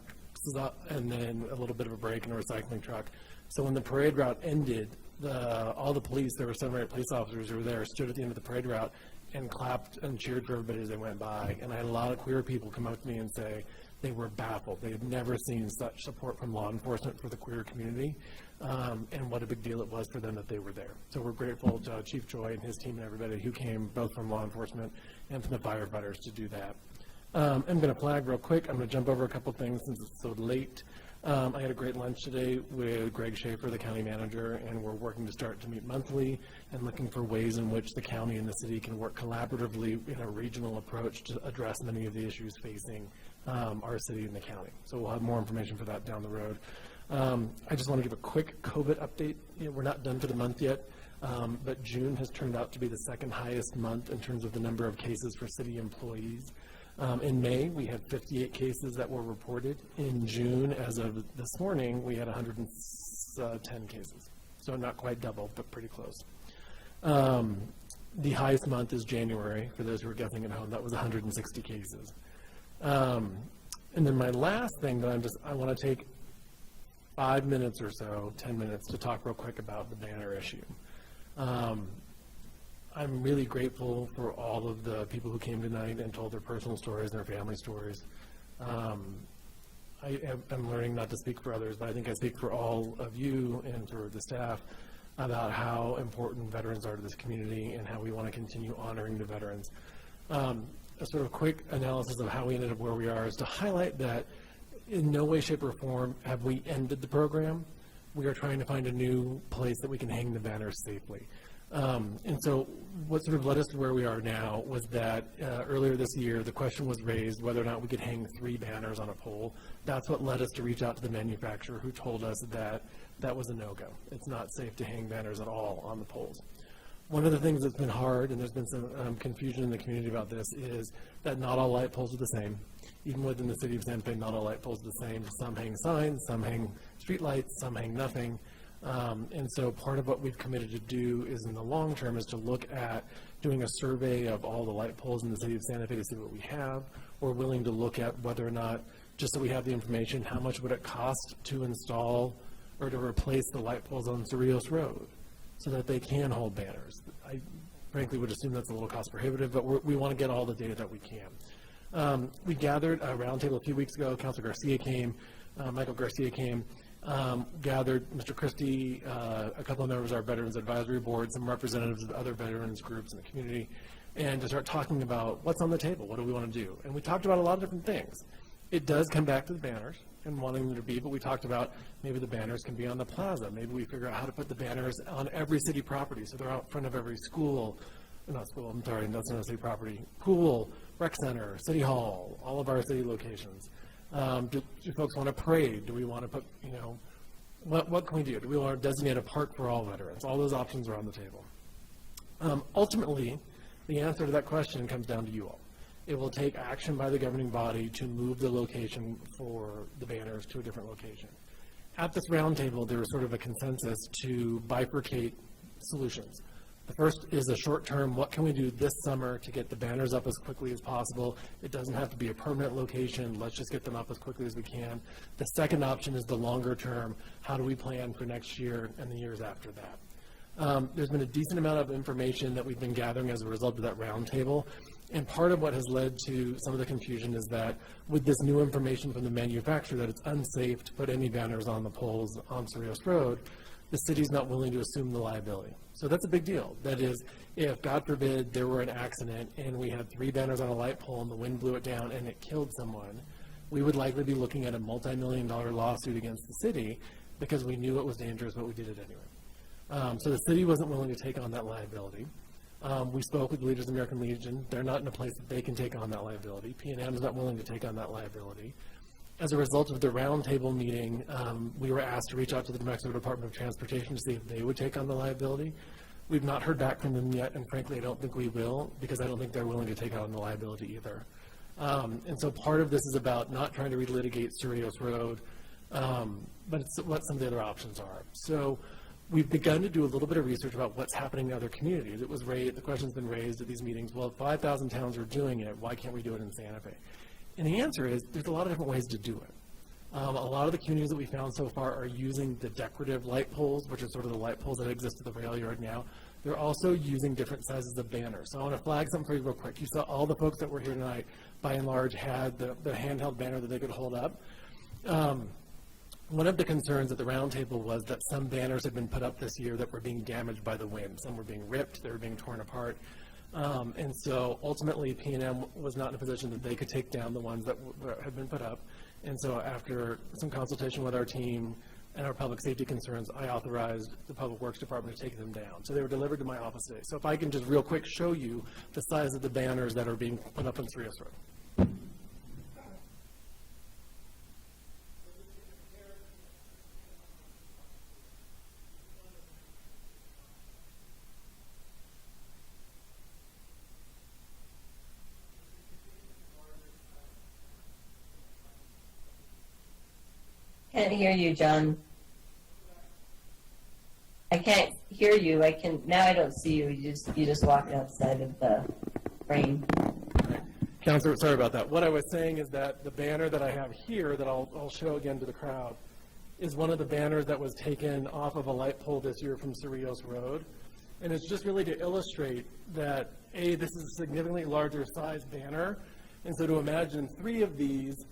[SPEAKER 17] and then a little bit of a break and a recycling truck. So when the parade route ended, all the police, there were 7 or 8 police officers who were there, stood at the end of the parade route and clapped and cheered for everybody as they went by. And I had a lot of queer people come up to me and say they were baffled. They had never seen such support from law enforcement for the queer community, and what a big deal it was for them that they were there. So we're grateful to Chief Joy and his team and everybody who came, both from law enforcement and from the firefighters, to do that. I'm going to flag real quick. I'm going to jump over a couple things since it's so late. I had a great lunch today with Greg Schaefer, the county manager, and we're working to start to meet monthly and looking for ways in which the county and the city can work collaboratively in a regional approach to address many of the issues facing our city and the county. So we'll have more information for that down the road. I just want to give a quick COVID update. We're not done for the month yet, but June has turned out to be the 2nd highest month in terms of the number of cases for city employees. In May, we had 58 cases that were reported. In June, as of this morning, we had 110 cases. So not quite double, but pretty close. The highest month is January, for those who are guessing at home. That was 160 cases. And then my last thing that I want to take 5 minutes or so, 10 minutes, to talk real quick about the banner issue. I'm really grateful for all of the people who came tonight and told their personal stories, their family stories. I'm learning not to speak for others, but I think I speak for all of you and for the staff about how important veterans are to this community and how we want to continue honoring the veterans. A sort of quick analysis of how we ended up where we are is to highlight that in no way, shape, or form have we ended the program. We are trying to find a new place that we can hang the banners safely. And so what sort of led us to where we are now was that earlier this year, the question was raised whether or not we could hang 3 banners on a pole. That's what led us to reach out to the manufacturer, who told us that that was a no-go. It's not safe to hang banners at all on the poles. One of the things that's been hard, and there's been some confusion in the community about this, is that not all light poles are the same. Even within the city of Santa Fe, not all light poles are the same. Some hang signs, some hang street lights, some hang nothing. And so part of what we've committed to do is in the long term is to look at doing a survey of all the light poles in the city of Santa Fe to see what we have. We're willing to look at whether or not, just so we have the information, how much would it cost to install or to replace the light poles on Cerrillos Road so that they can hold banners. I frankly would assume that's a little cost prohibitive, but we want to get all the data that we can. We gathered a roundtable a few weeks ago. Councilor Garcia came, Michael Garcia came, gathered Mr. Christie, a couple of members of our Veterans Advisory Board, some representatives of other veterans groups in the community, and to start talking about what's on the table, what do we want to do. And we talked about a lot of different things. It does come back to the banners and wanting them to be, but we talked about maybe the banners can be on the plaza. Maybe we figure out how to put the banners on every city property, so they're out front of every school, not school, I'm sorry, that's not a city property, pool, rec center, city hall, all of our city locations. Do folks want to parade? Do we want to put, you know, what can we do? Do we want to designate a park for all veterans? All those options are on the table. Ultimately, the answer to that question comes down to you all. It will take action by the governing body to move the location for the banners to a different location. At this roundtable, there was sort of a consensus to bifurcate solutions. The first is a short-term, what can we do this summer to get the banners up as quickly as possible? It doesn't have to be a permanent location. Let's just get them up as quickly as we can. The second option is the longer term. How do we plan for next year and the years after that? There's been a decent amount of information that we've been gathering as a result of that roundtable. And part of what has led to some of the confusion is that with this new information from the manufacturer that it's unsafe to put any banners on the poles on Cerrillos Road, the city's not willing to assume the liability. So that's a big deal. That is, if, God forbid, there were an accident and we had 3 banners on a light pole and the wind blew it down and it killed someone, we would likely be looking at a multi-million-dollar lawsuit against the city because we knew it was dangerous, but we did it anyway. So the city wasn't willing to take on that liability. We spoke with the leaders of the American Legion. They're not in a place that they can take on that liability. P&M is not willing to take on that liability. As a result of the roundtable meeting, we were asked to reach out to the New Mexico Department of Transportation to see if they would take on the liability. We've not heard back from them yet, and frankly, I don't think we will, because I don't think they're willing to take on the liability either. And so part of this is about not trying to relitigate Cerrillos Road, but it's what some of the other options are. So we've begun to do a little bit of research about what's happening in other communities. It was raised, the question's been raised at these meetings, well, if 5,000 towns are doing it, why can't we do it in Santa Fe? And the answer is there's a lot of different ways to do it. A lot of the communities that we found so far are using the decorative light poles, which are sort of the light poles that exist at the rail yard now. They're also using different sizes of banners. So I want to flag something for you real quick. You saw all the folks that were here tonight, by and large, had the handheld banner that they could hold up. One of the concerns at the roundtable was that some banners had been put up this year that were being damaged by the wind. Some were being ripped, they were being torn apart. And so ultimately P&M was not in a position that they could take down the ones that had been put up. And so after some consultation with our team and our public safety concerns, I authorized the Public Works Department to take them down. So they were delivered to my office today. So if I can just real quick show you the size of the banners that are being put up on Cerrillos Road.
[SPEAKER 14] Can't hear you, John. I can't hear you. Now I don't see you. You just walked outside of the frame.
[SPEAKER 17] Counselor, sorry about that. What I was saying is that the banner that I have here that I'll show again to the crowd is one of the banners that was taken off of a light pole this year from Cerrillos Road. And it's just really to illustrate that, A, this is a significantly larger size banner. And so to imagine 3 of these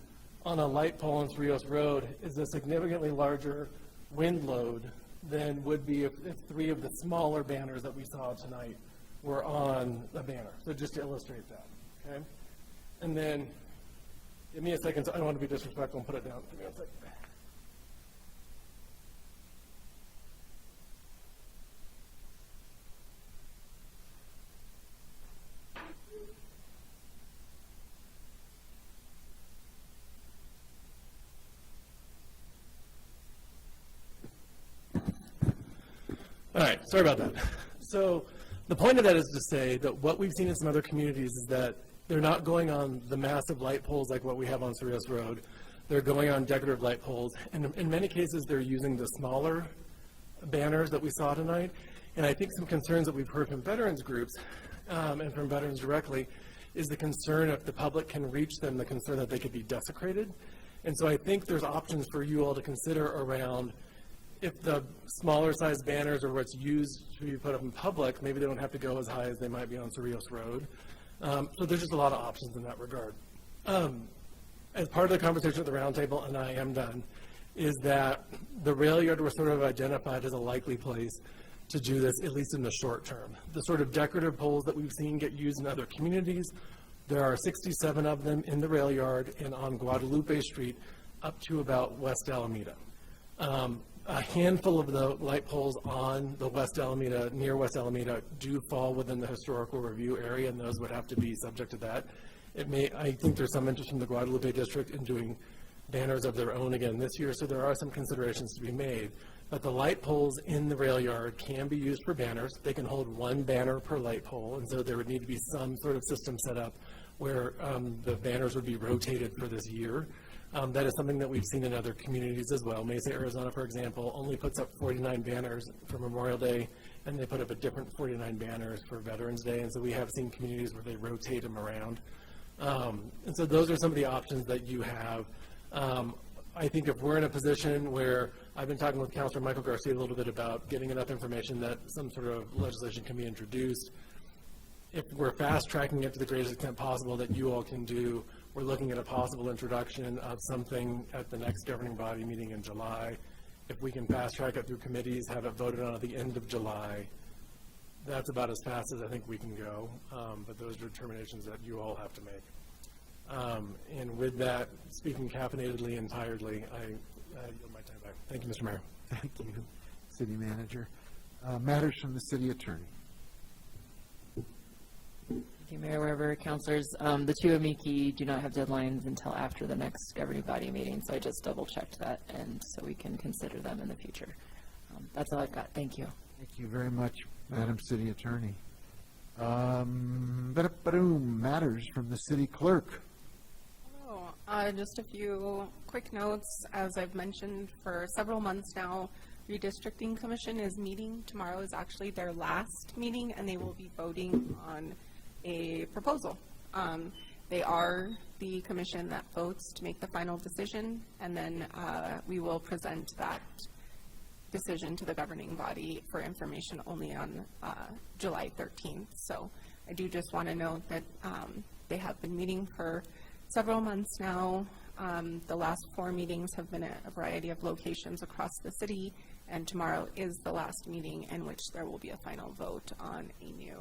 [SPEAKER 17] on a light pole on Cerrillos Road is a significantly larger wind load than would be if 3 of the smaller banners that we saw tonight were on a banner. So just to illustrate that, okay? And then, give me a second, so I don't want to be disrespectful and put it down. Give me a second. All right, sorry about that. So the point of that is to say that what we've seen in some other communities is that they're not going on the massive light poles like what we have on Cerrillos Road. They're going on decorative light poles, and in many cases they're using the smaller banners that we saw tonight. And I think some concerns that we've heard from veterans groups and from veterans directly is the concern if the public can reach them, the concern that they could be desecrated. And so I think there's options for you all to consider around if the smaller size banners are what's used to be put up in public, maybe they don't have to go as high as they might be on Cerrillos Road. So there's just a lot of options in that regard. As part of the conversation at the roundtable, and I am done, is that the rail yard was sort of identified as a likely place to do this, at least in the short term. The sort of decorative poles that we've seen get used in other communities, there are 67 of them in the rail yard and on Guadalupe Street up to about West Alameda. A handful of the light poles on the West Alameda, near West Alameda, do fall within the historical review area, and those would have to be subject to that. I think there's some interest from the Guadalupe district in doing banners of their own again this year, so there are some considerations to be made. But the light poles in the rail yard can be used for banners. They can hold one banner per light pole, and so there would need to be some sort of system set up where the banners would be rotated for this year. That is something that we've seen in other communities as well. Mesa, Arizona, for example, only puts up 49 banners for Memorial Day, and they put up a different 49 banners for Veterans Day, and so we have seen communities where they rotate them around. And so those are some of the options that you have. I think if we're in a position where I've been talking with Councilor Michael Garcia a little bit about getting enough information that some sort of legislation can be introduced, if we're fast tracking it to the greatest extent possible that you all can do, we're looking at a possible introduction of something at the next governing body meeting in July. If we can fast track it through committees, have it voted on at the end of July, that's about as fast as I think we can go. But those are determinations that you all have to make. And with that, speaking caffeinatedly and tiredly, I yield my time back. Thank you, Mr. Mayor.
[SPEAKER 2] Thank you, City Manager. Matters from the City Attorney.
[SPEAKER 5] Thank you, Mayor Weber, councilors. The two amici do not have deadlines until after the next governing body meeting, so I just double checked that, and so we can consider them in the future. That's all I've got. Thank you.
[SPEAKER 2] Thank you very much, Madam City Attorney. Matters from the City Clerk.
[SPEAKER 10] Hello. Just a few quick notes. As I've mentioned for several months now, Redistricting Commission is meeting. Tomorrow is actually their last meeting, and they will be voting on a proposal. They are the commission that votes to make the final decision, and then we will present that decision to the governing body for information only on July 13th. So I do just want to note that they have been meeting for several months now. The last 4 meetings have been at a variety of locations across the city, and tomorrow is the last meeting in which there will be a final vote on a new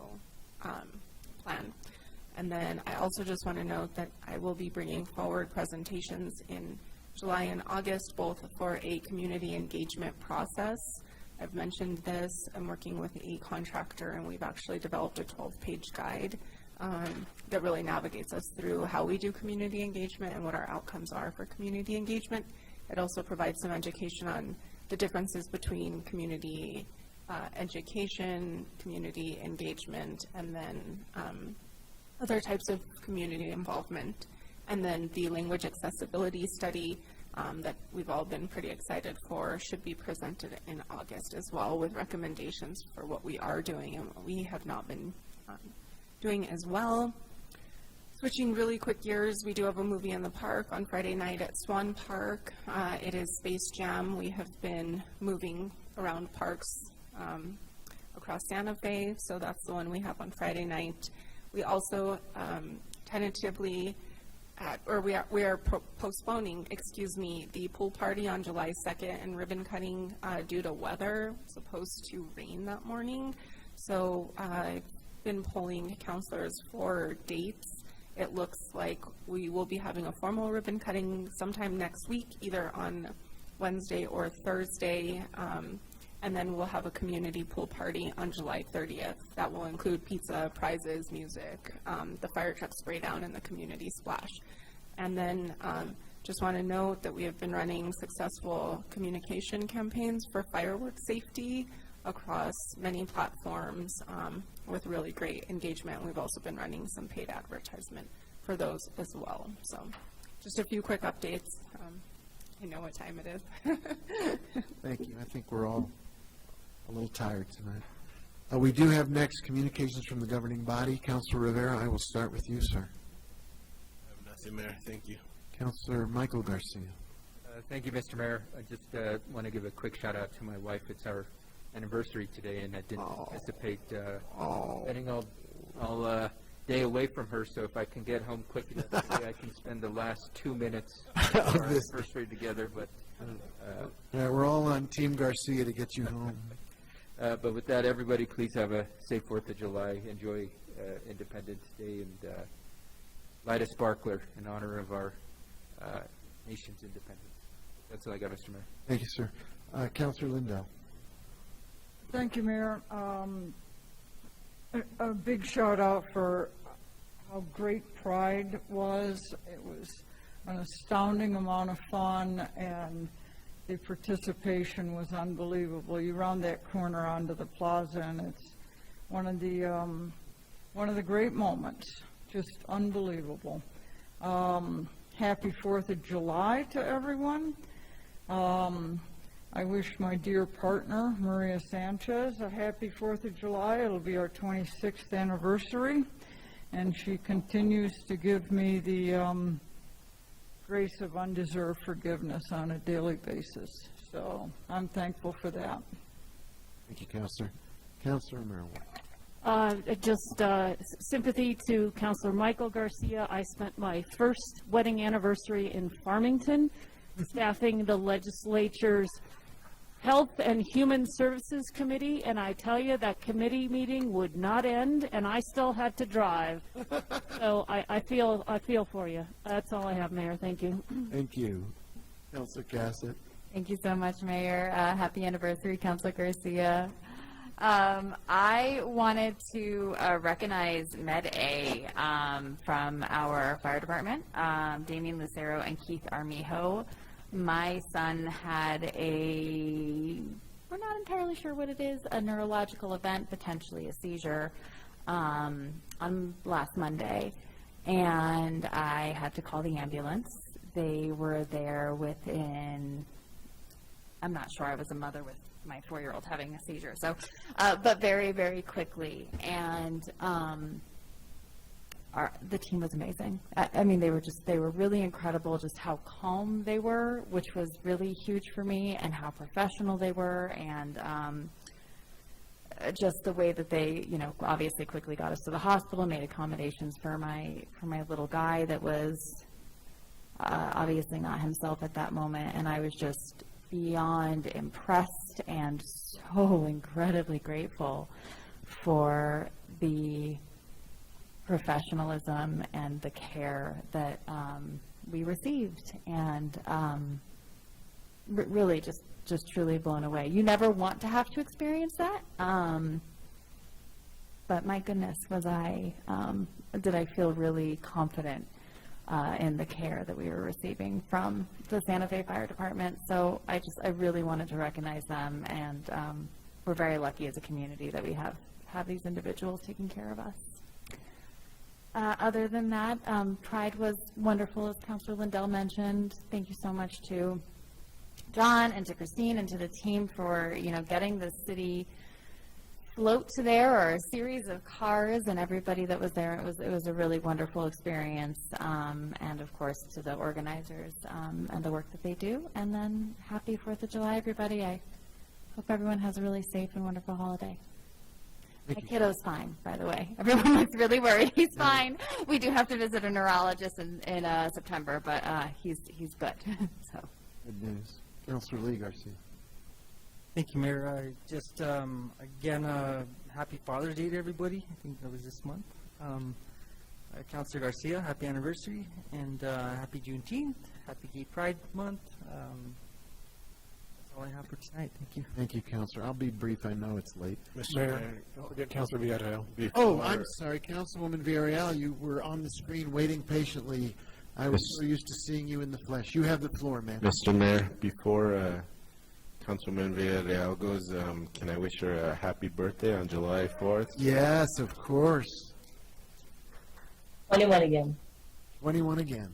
[SPEAKER 10] plan. And then I also just want to note that I will be bringing forward presentations in July and August, both for a community engagement process. I've mentioned this. I'm working with a contractor, and we've actually developed a 12-page guide that really navigates us through how we do community engagement and what our outcomes are for community engagement. It also provides some education on the differences between community education, community engagement, and then other types of community involvement. And then the language accessibility study that we've all been pretty excited for should be presented in August as well, with recommendations for what we are doing and what we have not been doing as well. Switching really quick gears, we do have a movie in the park on Friday night at Swan Park. It is Space Jam. We have been moving around parks across Santa Fe, so that's the one we have on Friday night. We also tentatively, we are postponing, the pool party on July 2nd and ribbon cutting due to weather. It's supposed to rain that morning, so I've been polling counselors for dates. It looks like we will be having a formal ribbon cutting sometime next week, either on Wednesday or Thursday, and then we'll have a community pool party on July 30th. That will include pizza, prizes, music, the fire truck spray down, and the community splash. And then just want to note that we have been running successful communication campaigns for fireworks safety across many platforms with really great engagement. We've also been running some paid advertisement for those as well. So just a few quick updates. I know what time it is.
[SPEAKER 2] Thank you. I think we're all a little tired tonight. We do have next communications from the governing body. Councilor Rivera, I will start with you, sir.
[SPEAKER 1] I have nothing, Mayor. Thank you.
[SPEAKER 2] Councilor Michael Garcia.
[SPEAKER 16] Thank you, Mr. Mayor. I just want to give a quick shout out to my wife. It's our anniversary today, and I didn't anticipate spending all day away from her. So if I can get home quick enough today, I can spend the last 2 minutes of our anniversary together. But
[SPEAKER 2] we're all on Team Garcia to get you home.
[SPEAKER 16] but with that, everybody, please have a safe 4th of July. Enjoy Independence Day and light a sparkler in honor of our nation's independence. That's all I got, Mr. Mayor.
[SPEAKER 2] Thank you, sir. Councilor Lindell.
[SPEAKER 21] Thank you, Mayor. A big shout out for how great Pride was. It was an astounding amount of fun, and the participation was unbelievable. You round that corner onto the plaza, and it's one of the great moments. Just unbelievable. Happy 4th of July to everyone. I wish my dear partner, Maria Sanchez, a happy 4th of July. It'll be our 26th anniversary, and she continues to give me the grace of undeserved forgiveness on a daily basis. So I'm thankful for that.
[SPEAKER 2] Thank you, Councilor. Councilor Merrill.
[SPEAKER 15] Just sympathy to Councilor Michael Garcia. I spent my first wedding anniversary in Farmington, staffing the legislature's Health and Human Services Committee, and I tell you, that committee meeting would not end, and I still had to drive. So I feel for you. That's all I have, Mayor. Thank you.
[SPEAKER 2] Thank you. Councilor Cassett.
[SPEAKER 19] Thank you so much, Mayor. Happy anniversary, Councilor Garcia. I wanted to recognize Med A from our fire department, Damien Lucero and Keith Armijo. My son had we're not entirely sure what it is, a neurological event, potentially a seizure, on last Monday, and I had to call the ambulance. They were there within, I'm not sure, I was a mother with my 4-year-old having a seizure, so, but very, very quickly, and the team was amazing. I mean, they were really incredible, just how calm they were, which was really huge for me, and how professional they were, and just the way that they, obviously quickly got us to the hospital, made accommodations for my little guy that was obviously not himself at that moment, and I was just beyond impressed and so incredibly grateful for the professionalism and the care that we received, and really just truly blown away. You never want to have to experience that, but my goodness, did I feel really confident in the care that we were receiving from the Santa Fe Fire Department. So I really wanted to recognize them, and we're very lucky as a community that we have these individuals taking care of us. Other than that, Pride was wonderful, as Councilor Lindell mentioned. Thank you so much to John and to Christine and to the team for, getting the city float there, or a series of cars, and everybody that was there. It was a really wonderful experience, and of course to the organizers and the work that they do. And then happy 4th of July, everybody. I hope everyone has a really safe and wonderful holiday. My kiddo's fine, by the way. Everyone looks really worried. He's fine. We do have to visit a neurologist in September, but he's good. So.
[SPEAKER 2] Good news. Councilor Lee Garcia.
[SPEAKER 18] Thank you, Mayor. Just, again, happy Father's Day to everybody. I think that was this month. Councilor Garcia, happy anniversary, and happy Juneteenth, happy Gay Pride Month. That's all I have for tonight. Thank you.
[SPEAKER 2] Thank you, Councilor. I'll be brief. I know it's late.
[SPEAKER 1] Mr. Mayor,
[SPEAKER 17] don't forget Councilor Villarreal.
[SPEAKER 2] Oh, I'm sorry, Councilwoman Villarreal. You were on the screen waiting patiently. I was so used to seeing you in the flesh. You have the floor, ma'am.
[SPEAKER 1] Mr. Mayor, before Councilman Villarreal goes, can I wish her a happy birthday on July 4th?
[SPEAKER 2] Yes, of course.
[SPEAKER 14] 21 again.
[SPEAKER 2] 21 again.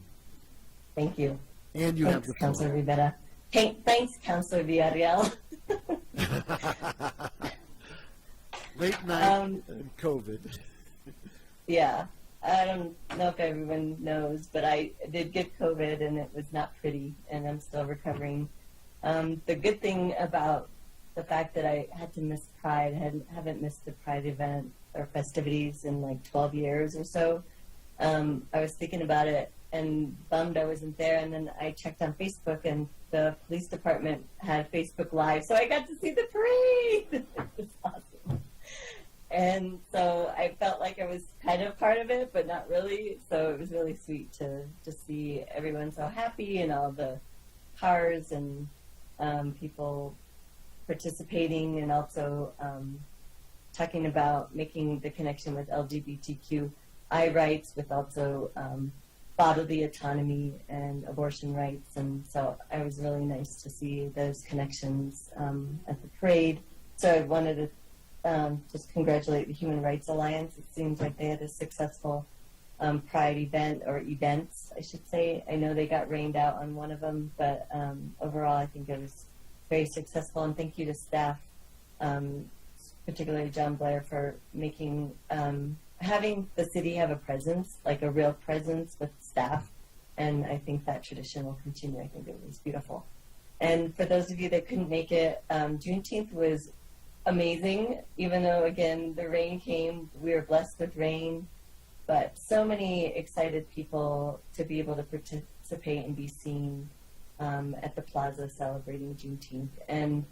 [SPEAKER 14] Thank you.
[SPEAKER 2] And you have the floor.
[SPEAKER 14] Councilor Rivera. Thanks, Councilor Villarreal.
[SPEAKER 2] Late night and COVID.
[SPEAKER 14] Yeah, I don't know if everyone knows, but I did get COVID and it was not pretty, and I'm still recovering. The good thing about the fact that I had to miss Pride, haven't missed a Pride event or festivities in like 12 years or so. I was thinking about it and bummed I wasn't there, and then I checked on Facebook and the police department had Facebook Live, so I got to see the parade. It was awesome. And so I felt like I was kind of part of it, but not really. So it was really sweet to just see everyone so happy and all the cars and people participating, and also talking about making the connection with LGBTQI rights with also bodily autonomy and abortion rights. And so it was really nice to see those connections at the parade. So I wanted to just congratulate the Human Rights Alliance. It seems like they had a successful Pride event, or events, I should say. I know they got rained out on one of them, but overall I think it was very successful. And thank you to staff, particularly John Blair, for making, having the city have a presence, like a real presence with staff. And I think that tradition will continue. I think it was beautiful. And for those of you that couldn't make it, Juneteenth was amazing, even though, again, the rain came. We were blessed with rain, but so many excited people to be able to participate and be seen at the plaza celebrating Juneteenth. And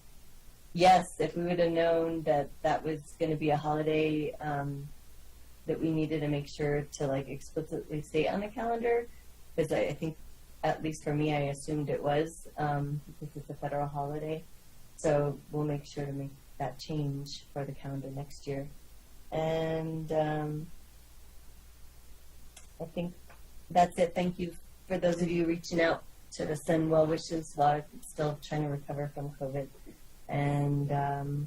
[SPEAKER 14] yes, if we would have known that that was going to be a holiday that we needed to make sure to like explicitly state on the calendar, because I think, at least for me, I assumed it was, because it's a federal holiday. So we'll make sure to make that change for the calendar next year. And I think that's it. Thank you for those of you reaching out to send well wishes while I'm still trying to recover from COVID. And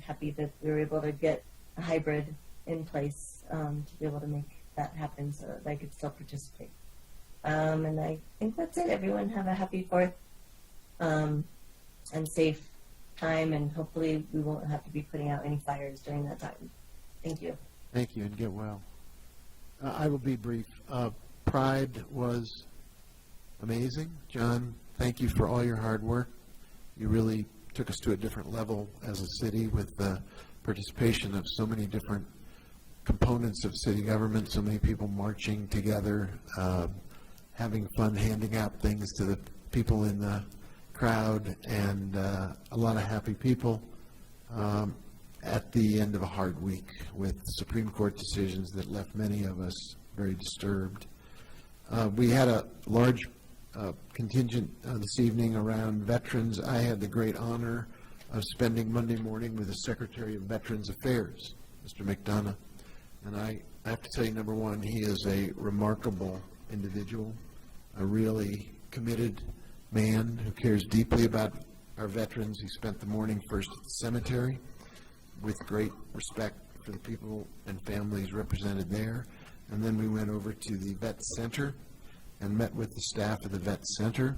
[SPEAKER 14] happy that we were able to get a hybrid in place to be able to make that happen so that I could still participate. And I think that's it. Everyone have a happy 4th and safe time, and hopefully we won't have to be putting out any fires during that time. Thank you.
[SPEAKER 2] Thank you, and get well. I will be brief. Pride was amazing. John, thank you for all your hard work. You really took us to a different level as a city with the participation of so many different components of city government, so many people marching together, having fun, handing out things to the people in the crowd, and a lot of happy people at the end of a hard week with Supreme Court decisions that left many of us very disturbed. We had a large contingent this evening around veterans. I had the great honor of spending Monday morning with the Secretary of Veterans Affairs, Mr. McDonough. And I have to tell you, number one, he is a remarkable individual, a really committed man who cares deeply about our veterans. He spent the morning first at the cemetery with great respect for the people and families represented there. And then we went over to the Vet Center and met with the staff of the Vet Center.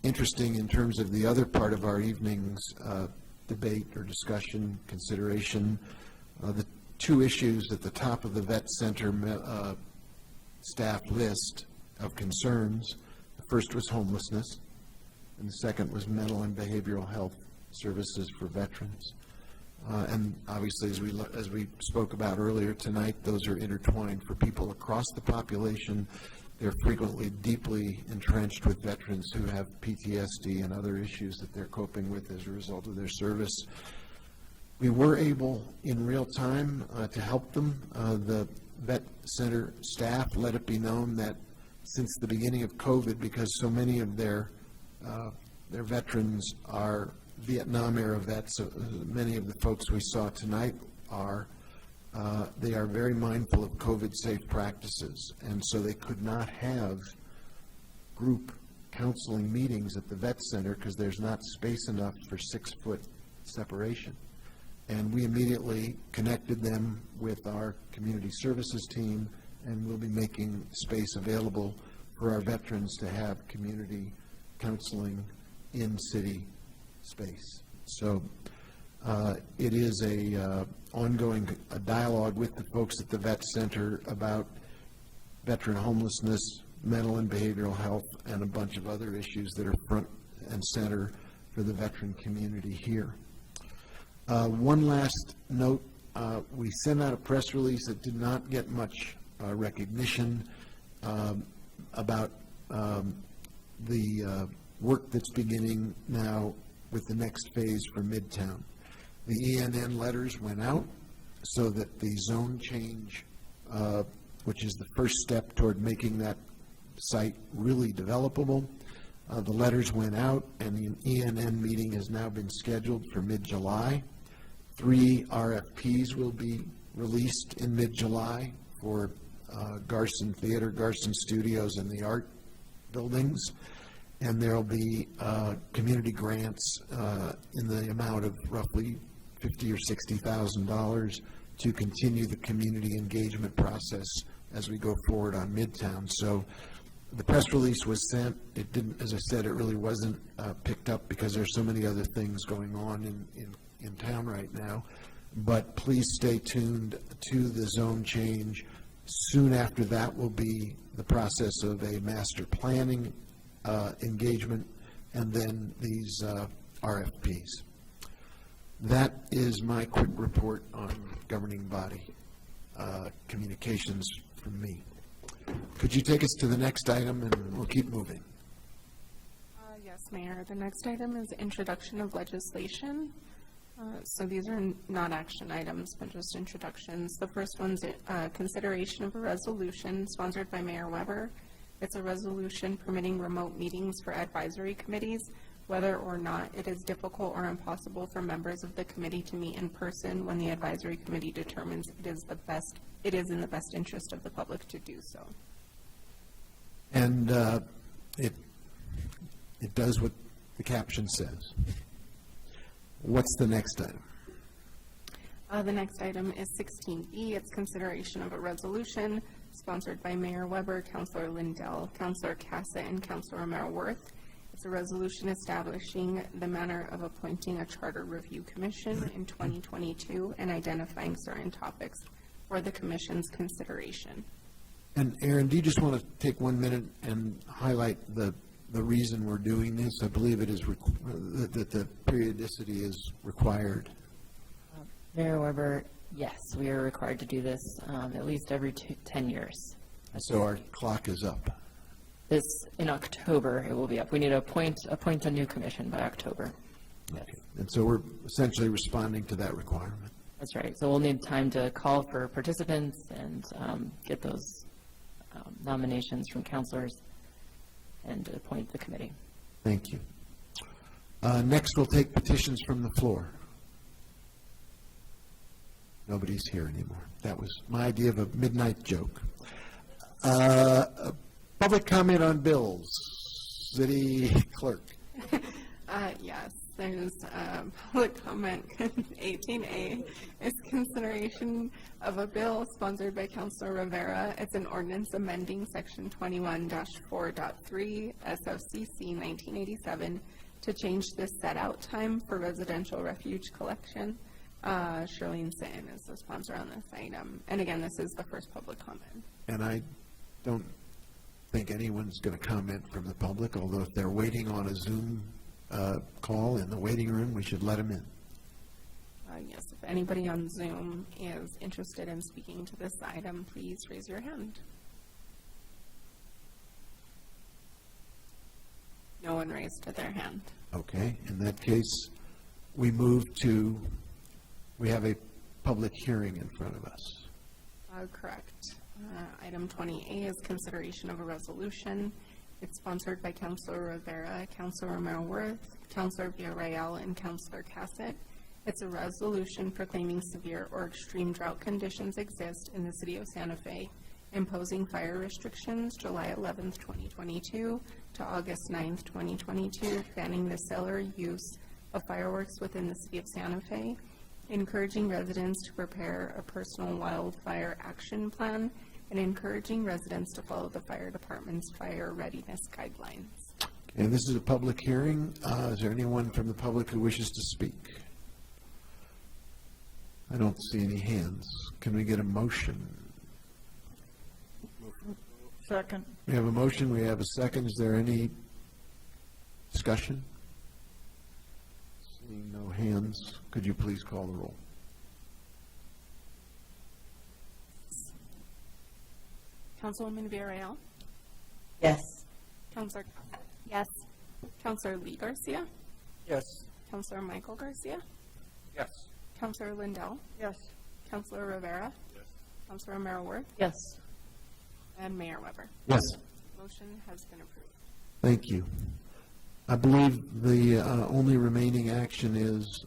[SPEAKER 2] Interesting in terms of the other part of our evening's debate or discussion, consideration, the two issues at the top of the Vet Center staff list of concerns. The first was homelessness, and the second was mental and behavioral health services for veterans. And obviously, as we spoke about earlier tonight, those are intertwined for people across the population. They're frequently deeply entrenched with veterans who have PTSD and other issues that they're coping with as a result of their service. We were able, in real time, to help them. The Vet Center staff let it be known that since the beginning of COVID, because so many of their veterans are Vietnam-era vets, many of the folks we saw tonight are, they are very mindful of COVID-safe practices, and so they could not have group counseling meetings at the Vet Center because there's not space enough for 6-foot separation. And we immediately connected them with our community services team, and we'll be making space available for our veterans to have community counseling in city space. So It is a ongoing dialogue with the folks at the Vet Center about veteran homelessness, mental and behavioral health, and a bunch of other issues that are front and center for the veteran community here. One last note, we sent out a press release that did not get much recognition about the work that's beginning now with the next phase for Midtown. The ENN letters went out so that the zone change, which is the first step toward making that site really developable, the letters went out, and the ENN meeting has now been scheduled for mid-July. 3 RFPs will be released in mid-July for Garson Theater, Garson Studios, and the art buildings. And there will be community grants in the amount of roughly $50,000 or $60,000 to continue the community engagement process as we go forward on Midtown. So the press release was sent. It didn't, as I said, it really wasn't picked up because there's so many other things going on in town right now. But please stay tuned to the zone change. Soon after that will be the process of a master planning engagement, and then these RFPs. That is my quick report on governing body communications from me. Could you take us to the next item, and we'll keep moving?
[SPEAKER 10] Yes, Mayor. The next item is introduction of legislation. So these are not action items, but just introductions. The first one's consideration of a resolution sponsored by Mayor Weber. It's a resolution permitting remote meetings for advisory committees, whether or not it is difficult or impossible for members of the committee to meet in person when the advisory committee determines it is in the best interest of the public to do so.
[SPEAKER 2] And it does what the caption says. What's the next item?
[SPEAKER 10] The next item is 16E. It's consideration of a resolution sponsored by Mayor Weber, Councilor Lindell, Councilor Cassett, and Councilor Romero-Worth. It's a resolution establishing the manner of appointing a charter review commission in 2022 and identifying certain topics for the commission's consideration.
[SPEAKER 2] And Aaron, do you just want to take 1 minute and highlight the reason we're doing this? I believe it is that the periodicity is required.
[SPEAKER 5] Mayor Weber, yes, we are required to do this at least every 10 years.
[SPEAKER 2] So our clock is up.
[SPEAKER 5] In October, it will be up. We need to appoint a new commission by October. Yes.
[SPEAKER 2] Okay. And so we're essentially responding to that requirement.
[SPEAKER 5] That's right. So we'll need time to call for participants and get those nominations from councilors and appoint the committee.
[SPEAKER 2] Thank you. Next, we'll take petitions from the floor. Nobody's here anymore. That was my idea of a midnight joke. Public comment on bills. City Clerk.
[SPEAKER 10] Yes, there's public comment. 18A is consideration of a bill sponsored by Councilor Rivera. It's an ordinance amending Section 21-4.3 SOCC 1987 to change the set-out time for residential refuge collection. Shirlene Sitton is the sponsor on this item. And again, this is the first public comment.
[SPEAKER 2] And I don't think anyone's going to comment from the public, although if they're waiting on a Zoom call in the waiting room, we should let them in.
[SPEAKER 10] Yes, if anybody on Zoom is interested in speaking to this item, please raise your hand. No one raised their hand.
[SPEAKER 2] Okay, in that case, we have a public hearing in front of us.
[SPEAKER 10] Correct. Item 20A is consideration of a resolution. It's sponsored by Councilor Rivera, Councilor Romero-Worth, Councilor Villarreal, and Councilor Cassett. It's a resolution proclaiming severe or extreme drought conditions exist in the city of Santa Fe, imposing fire restrictions July 11th, 2022 to August 9th, 2022, banning the sale or use of fireworks within the city of Santa Fe, encouraging residents to prepare a personal wildfire action plan, and encouraging residents to follow the fire department's fire readiness guidelines.
[SPEAKER 2] And this is a public hearing. Is there anyone from the public who wishes to speak? I don't see any hands. Can we get a motion?
[SPEAKER 21] Second.
[SPEAKER 2] We have a motion, we have a second. Is there any discussion? Seeing no hands, could you please call the roll?
[SPEAKER 10] Councilwoman Villarreal,
[SPEAKER 14] Yes.
[SPEAKER 10] Counselor,
[SPEAKER 19] Yes.
[SPEAKER 10] Counselor Lee Garcia,
[SPEAKER 4] Yes.
[SPEAKER 10] Counselor Michael Garcia,
[SPEAKER 16] Yes.
[SPEAKER 10] Counselor Lindell,
[SPEAKER 21] Yes.
[SPEAKER 10] Counselor Rivera, Counselor Merrill-Worth,
[SPEAKER 5] Yes.
[SPEAKER 10] and Mayor Weber.
[SPEAKER 2] Yes.
[SPEAKER 10] Motion has been approved.
[SPEAKER 2] Thank you. I believe the only remaining action is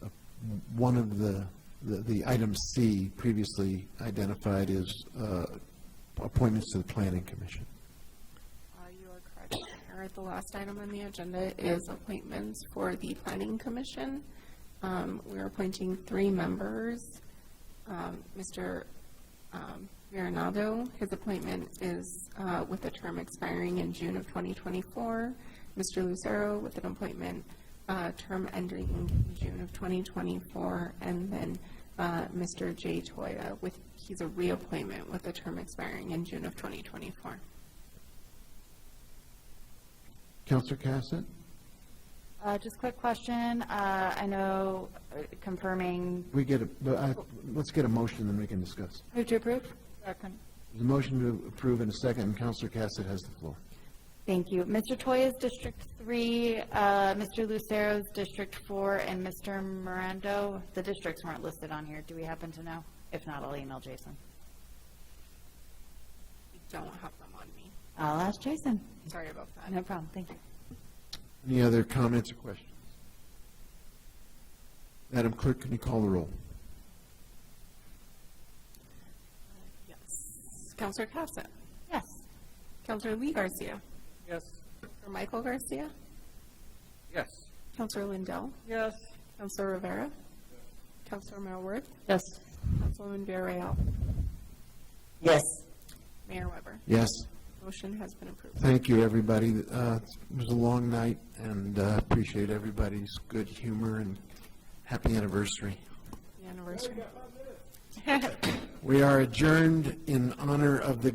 [SPEAKER 2] one of the item C previously identified as appointments to the Planning Commission.
[SPEAKER 10] You are correct, Mayor. The last item on the agenda is appointments for the Planning Commission. We're appointing 3 members. Mr. Marinado, his appointment is with a term expiring in June of 2024. Mr. Lucero with an appointment term ending in June of 2024. And then Mr. Jay Toya, he's a reappointment with a term expiring in June of 2024.
[SPEAKER 2] Councilor Cassett?
[SPEAKER 19] Just quick question. I know confirming.
[SPEAKER 2] Let's get a motion, then we can discuss.
[SPEAKER 19] Move to approve?
[SPEAKER 21] Second.
[SPEAKER 2] There's a motion to approve in a second, and Councilor Cassett has the floor.
[SPEAKER 19] Thank you. Mr. Toya's District 3, Mr. Lucero's District 4, and Mr. Mirando, the districts weren't listed on here. Do we happen to know? If not, I'll email Jason.
[SPEAKER 10] You don't have them on me.
[SPEAKER 19] I'll ask Jason.
[SPEAKER 10] Sorry about that.
[SPEAKER 19] No problem. Thank you.
[SPEAKER 2] Any other comments or questions? Madam Clerk, can you call the roll?
[SPEAKER 10] Yes. Counselor Cassett?
[SPEAKER 19] Yes.
[SPEAKER 10] Counselor Lee Garcia?
[SPEAKER 4] Yes.
[SPEAKER 10] Counselor Michael Garcia?
[SPEAKER 16] Yes.
[SPEAKER 10] Counselor Lindell?
[SPEAKER 21] Yes.
[SPEAKER 10] Counselor Rivera? Counselor Merrill-Worth?
[SPEAKER 5] Yes.
[SPEAKER 10] Councilwoman Villarreal?
[SPEAKER 14] Yes.
[SPEAKER 10] Mayor Weber?
[SPEAKER 2] Yes.
[SPEAKER 10] Motion has been approved.
[SPEAKER 2] Thank you, everybody. It was a long night, and appreciate everybody's good humor, and happy anniversary.
[SPEAKER 10] The anniversary.
[SPEAKER 2] We are adjourned in honor of the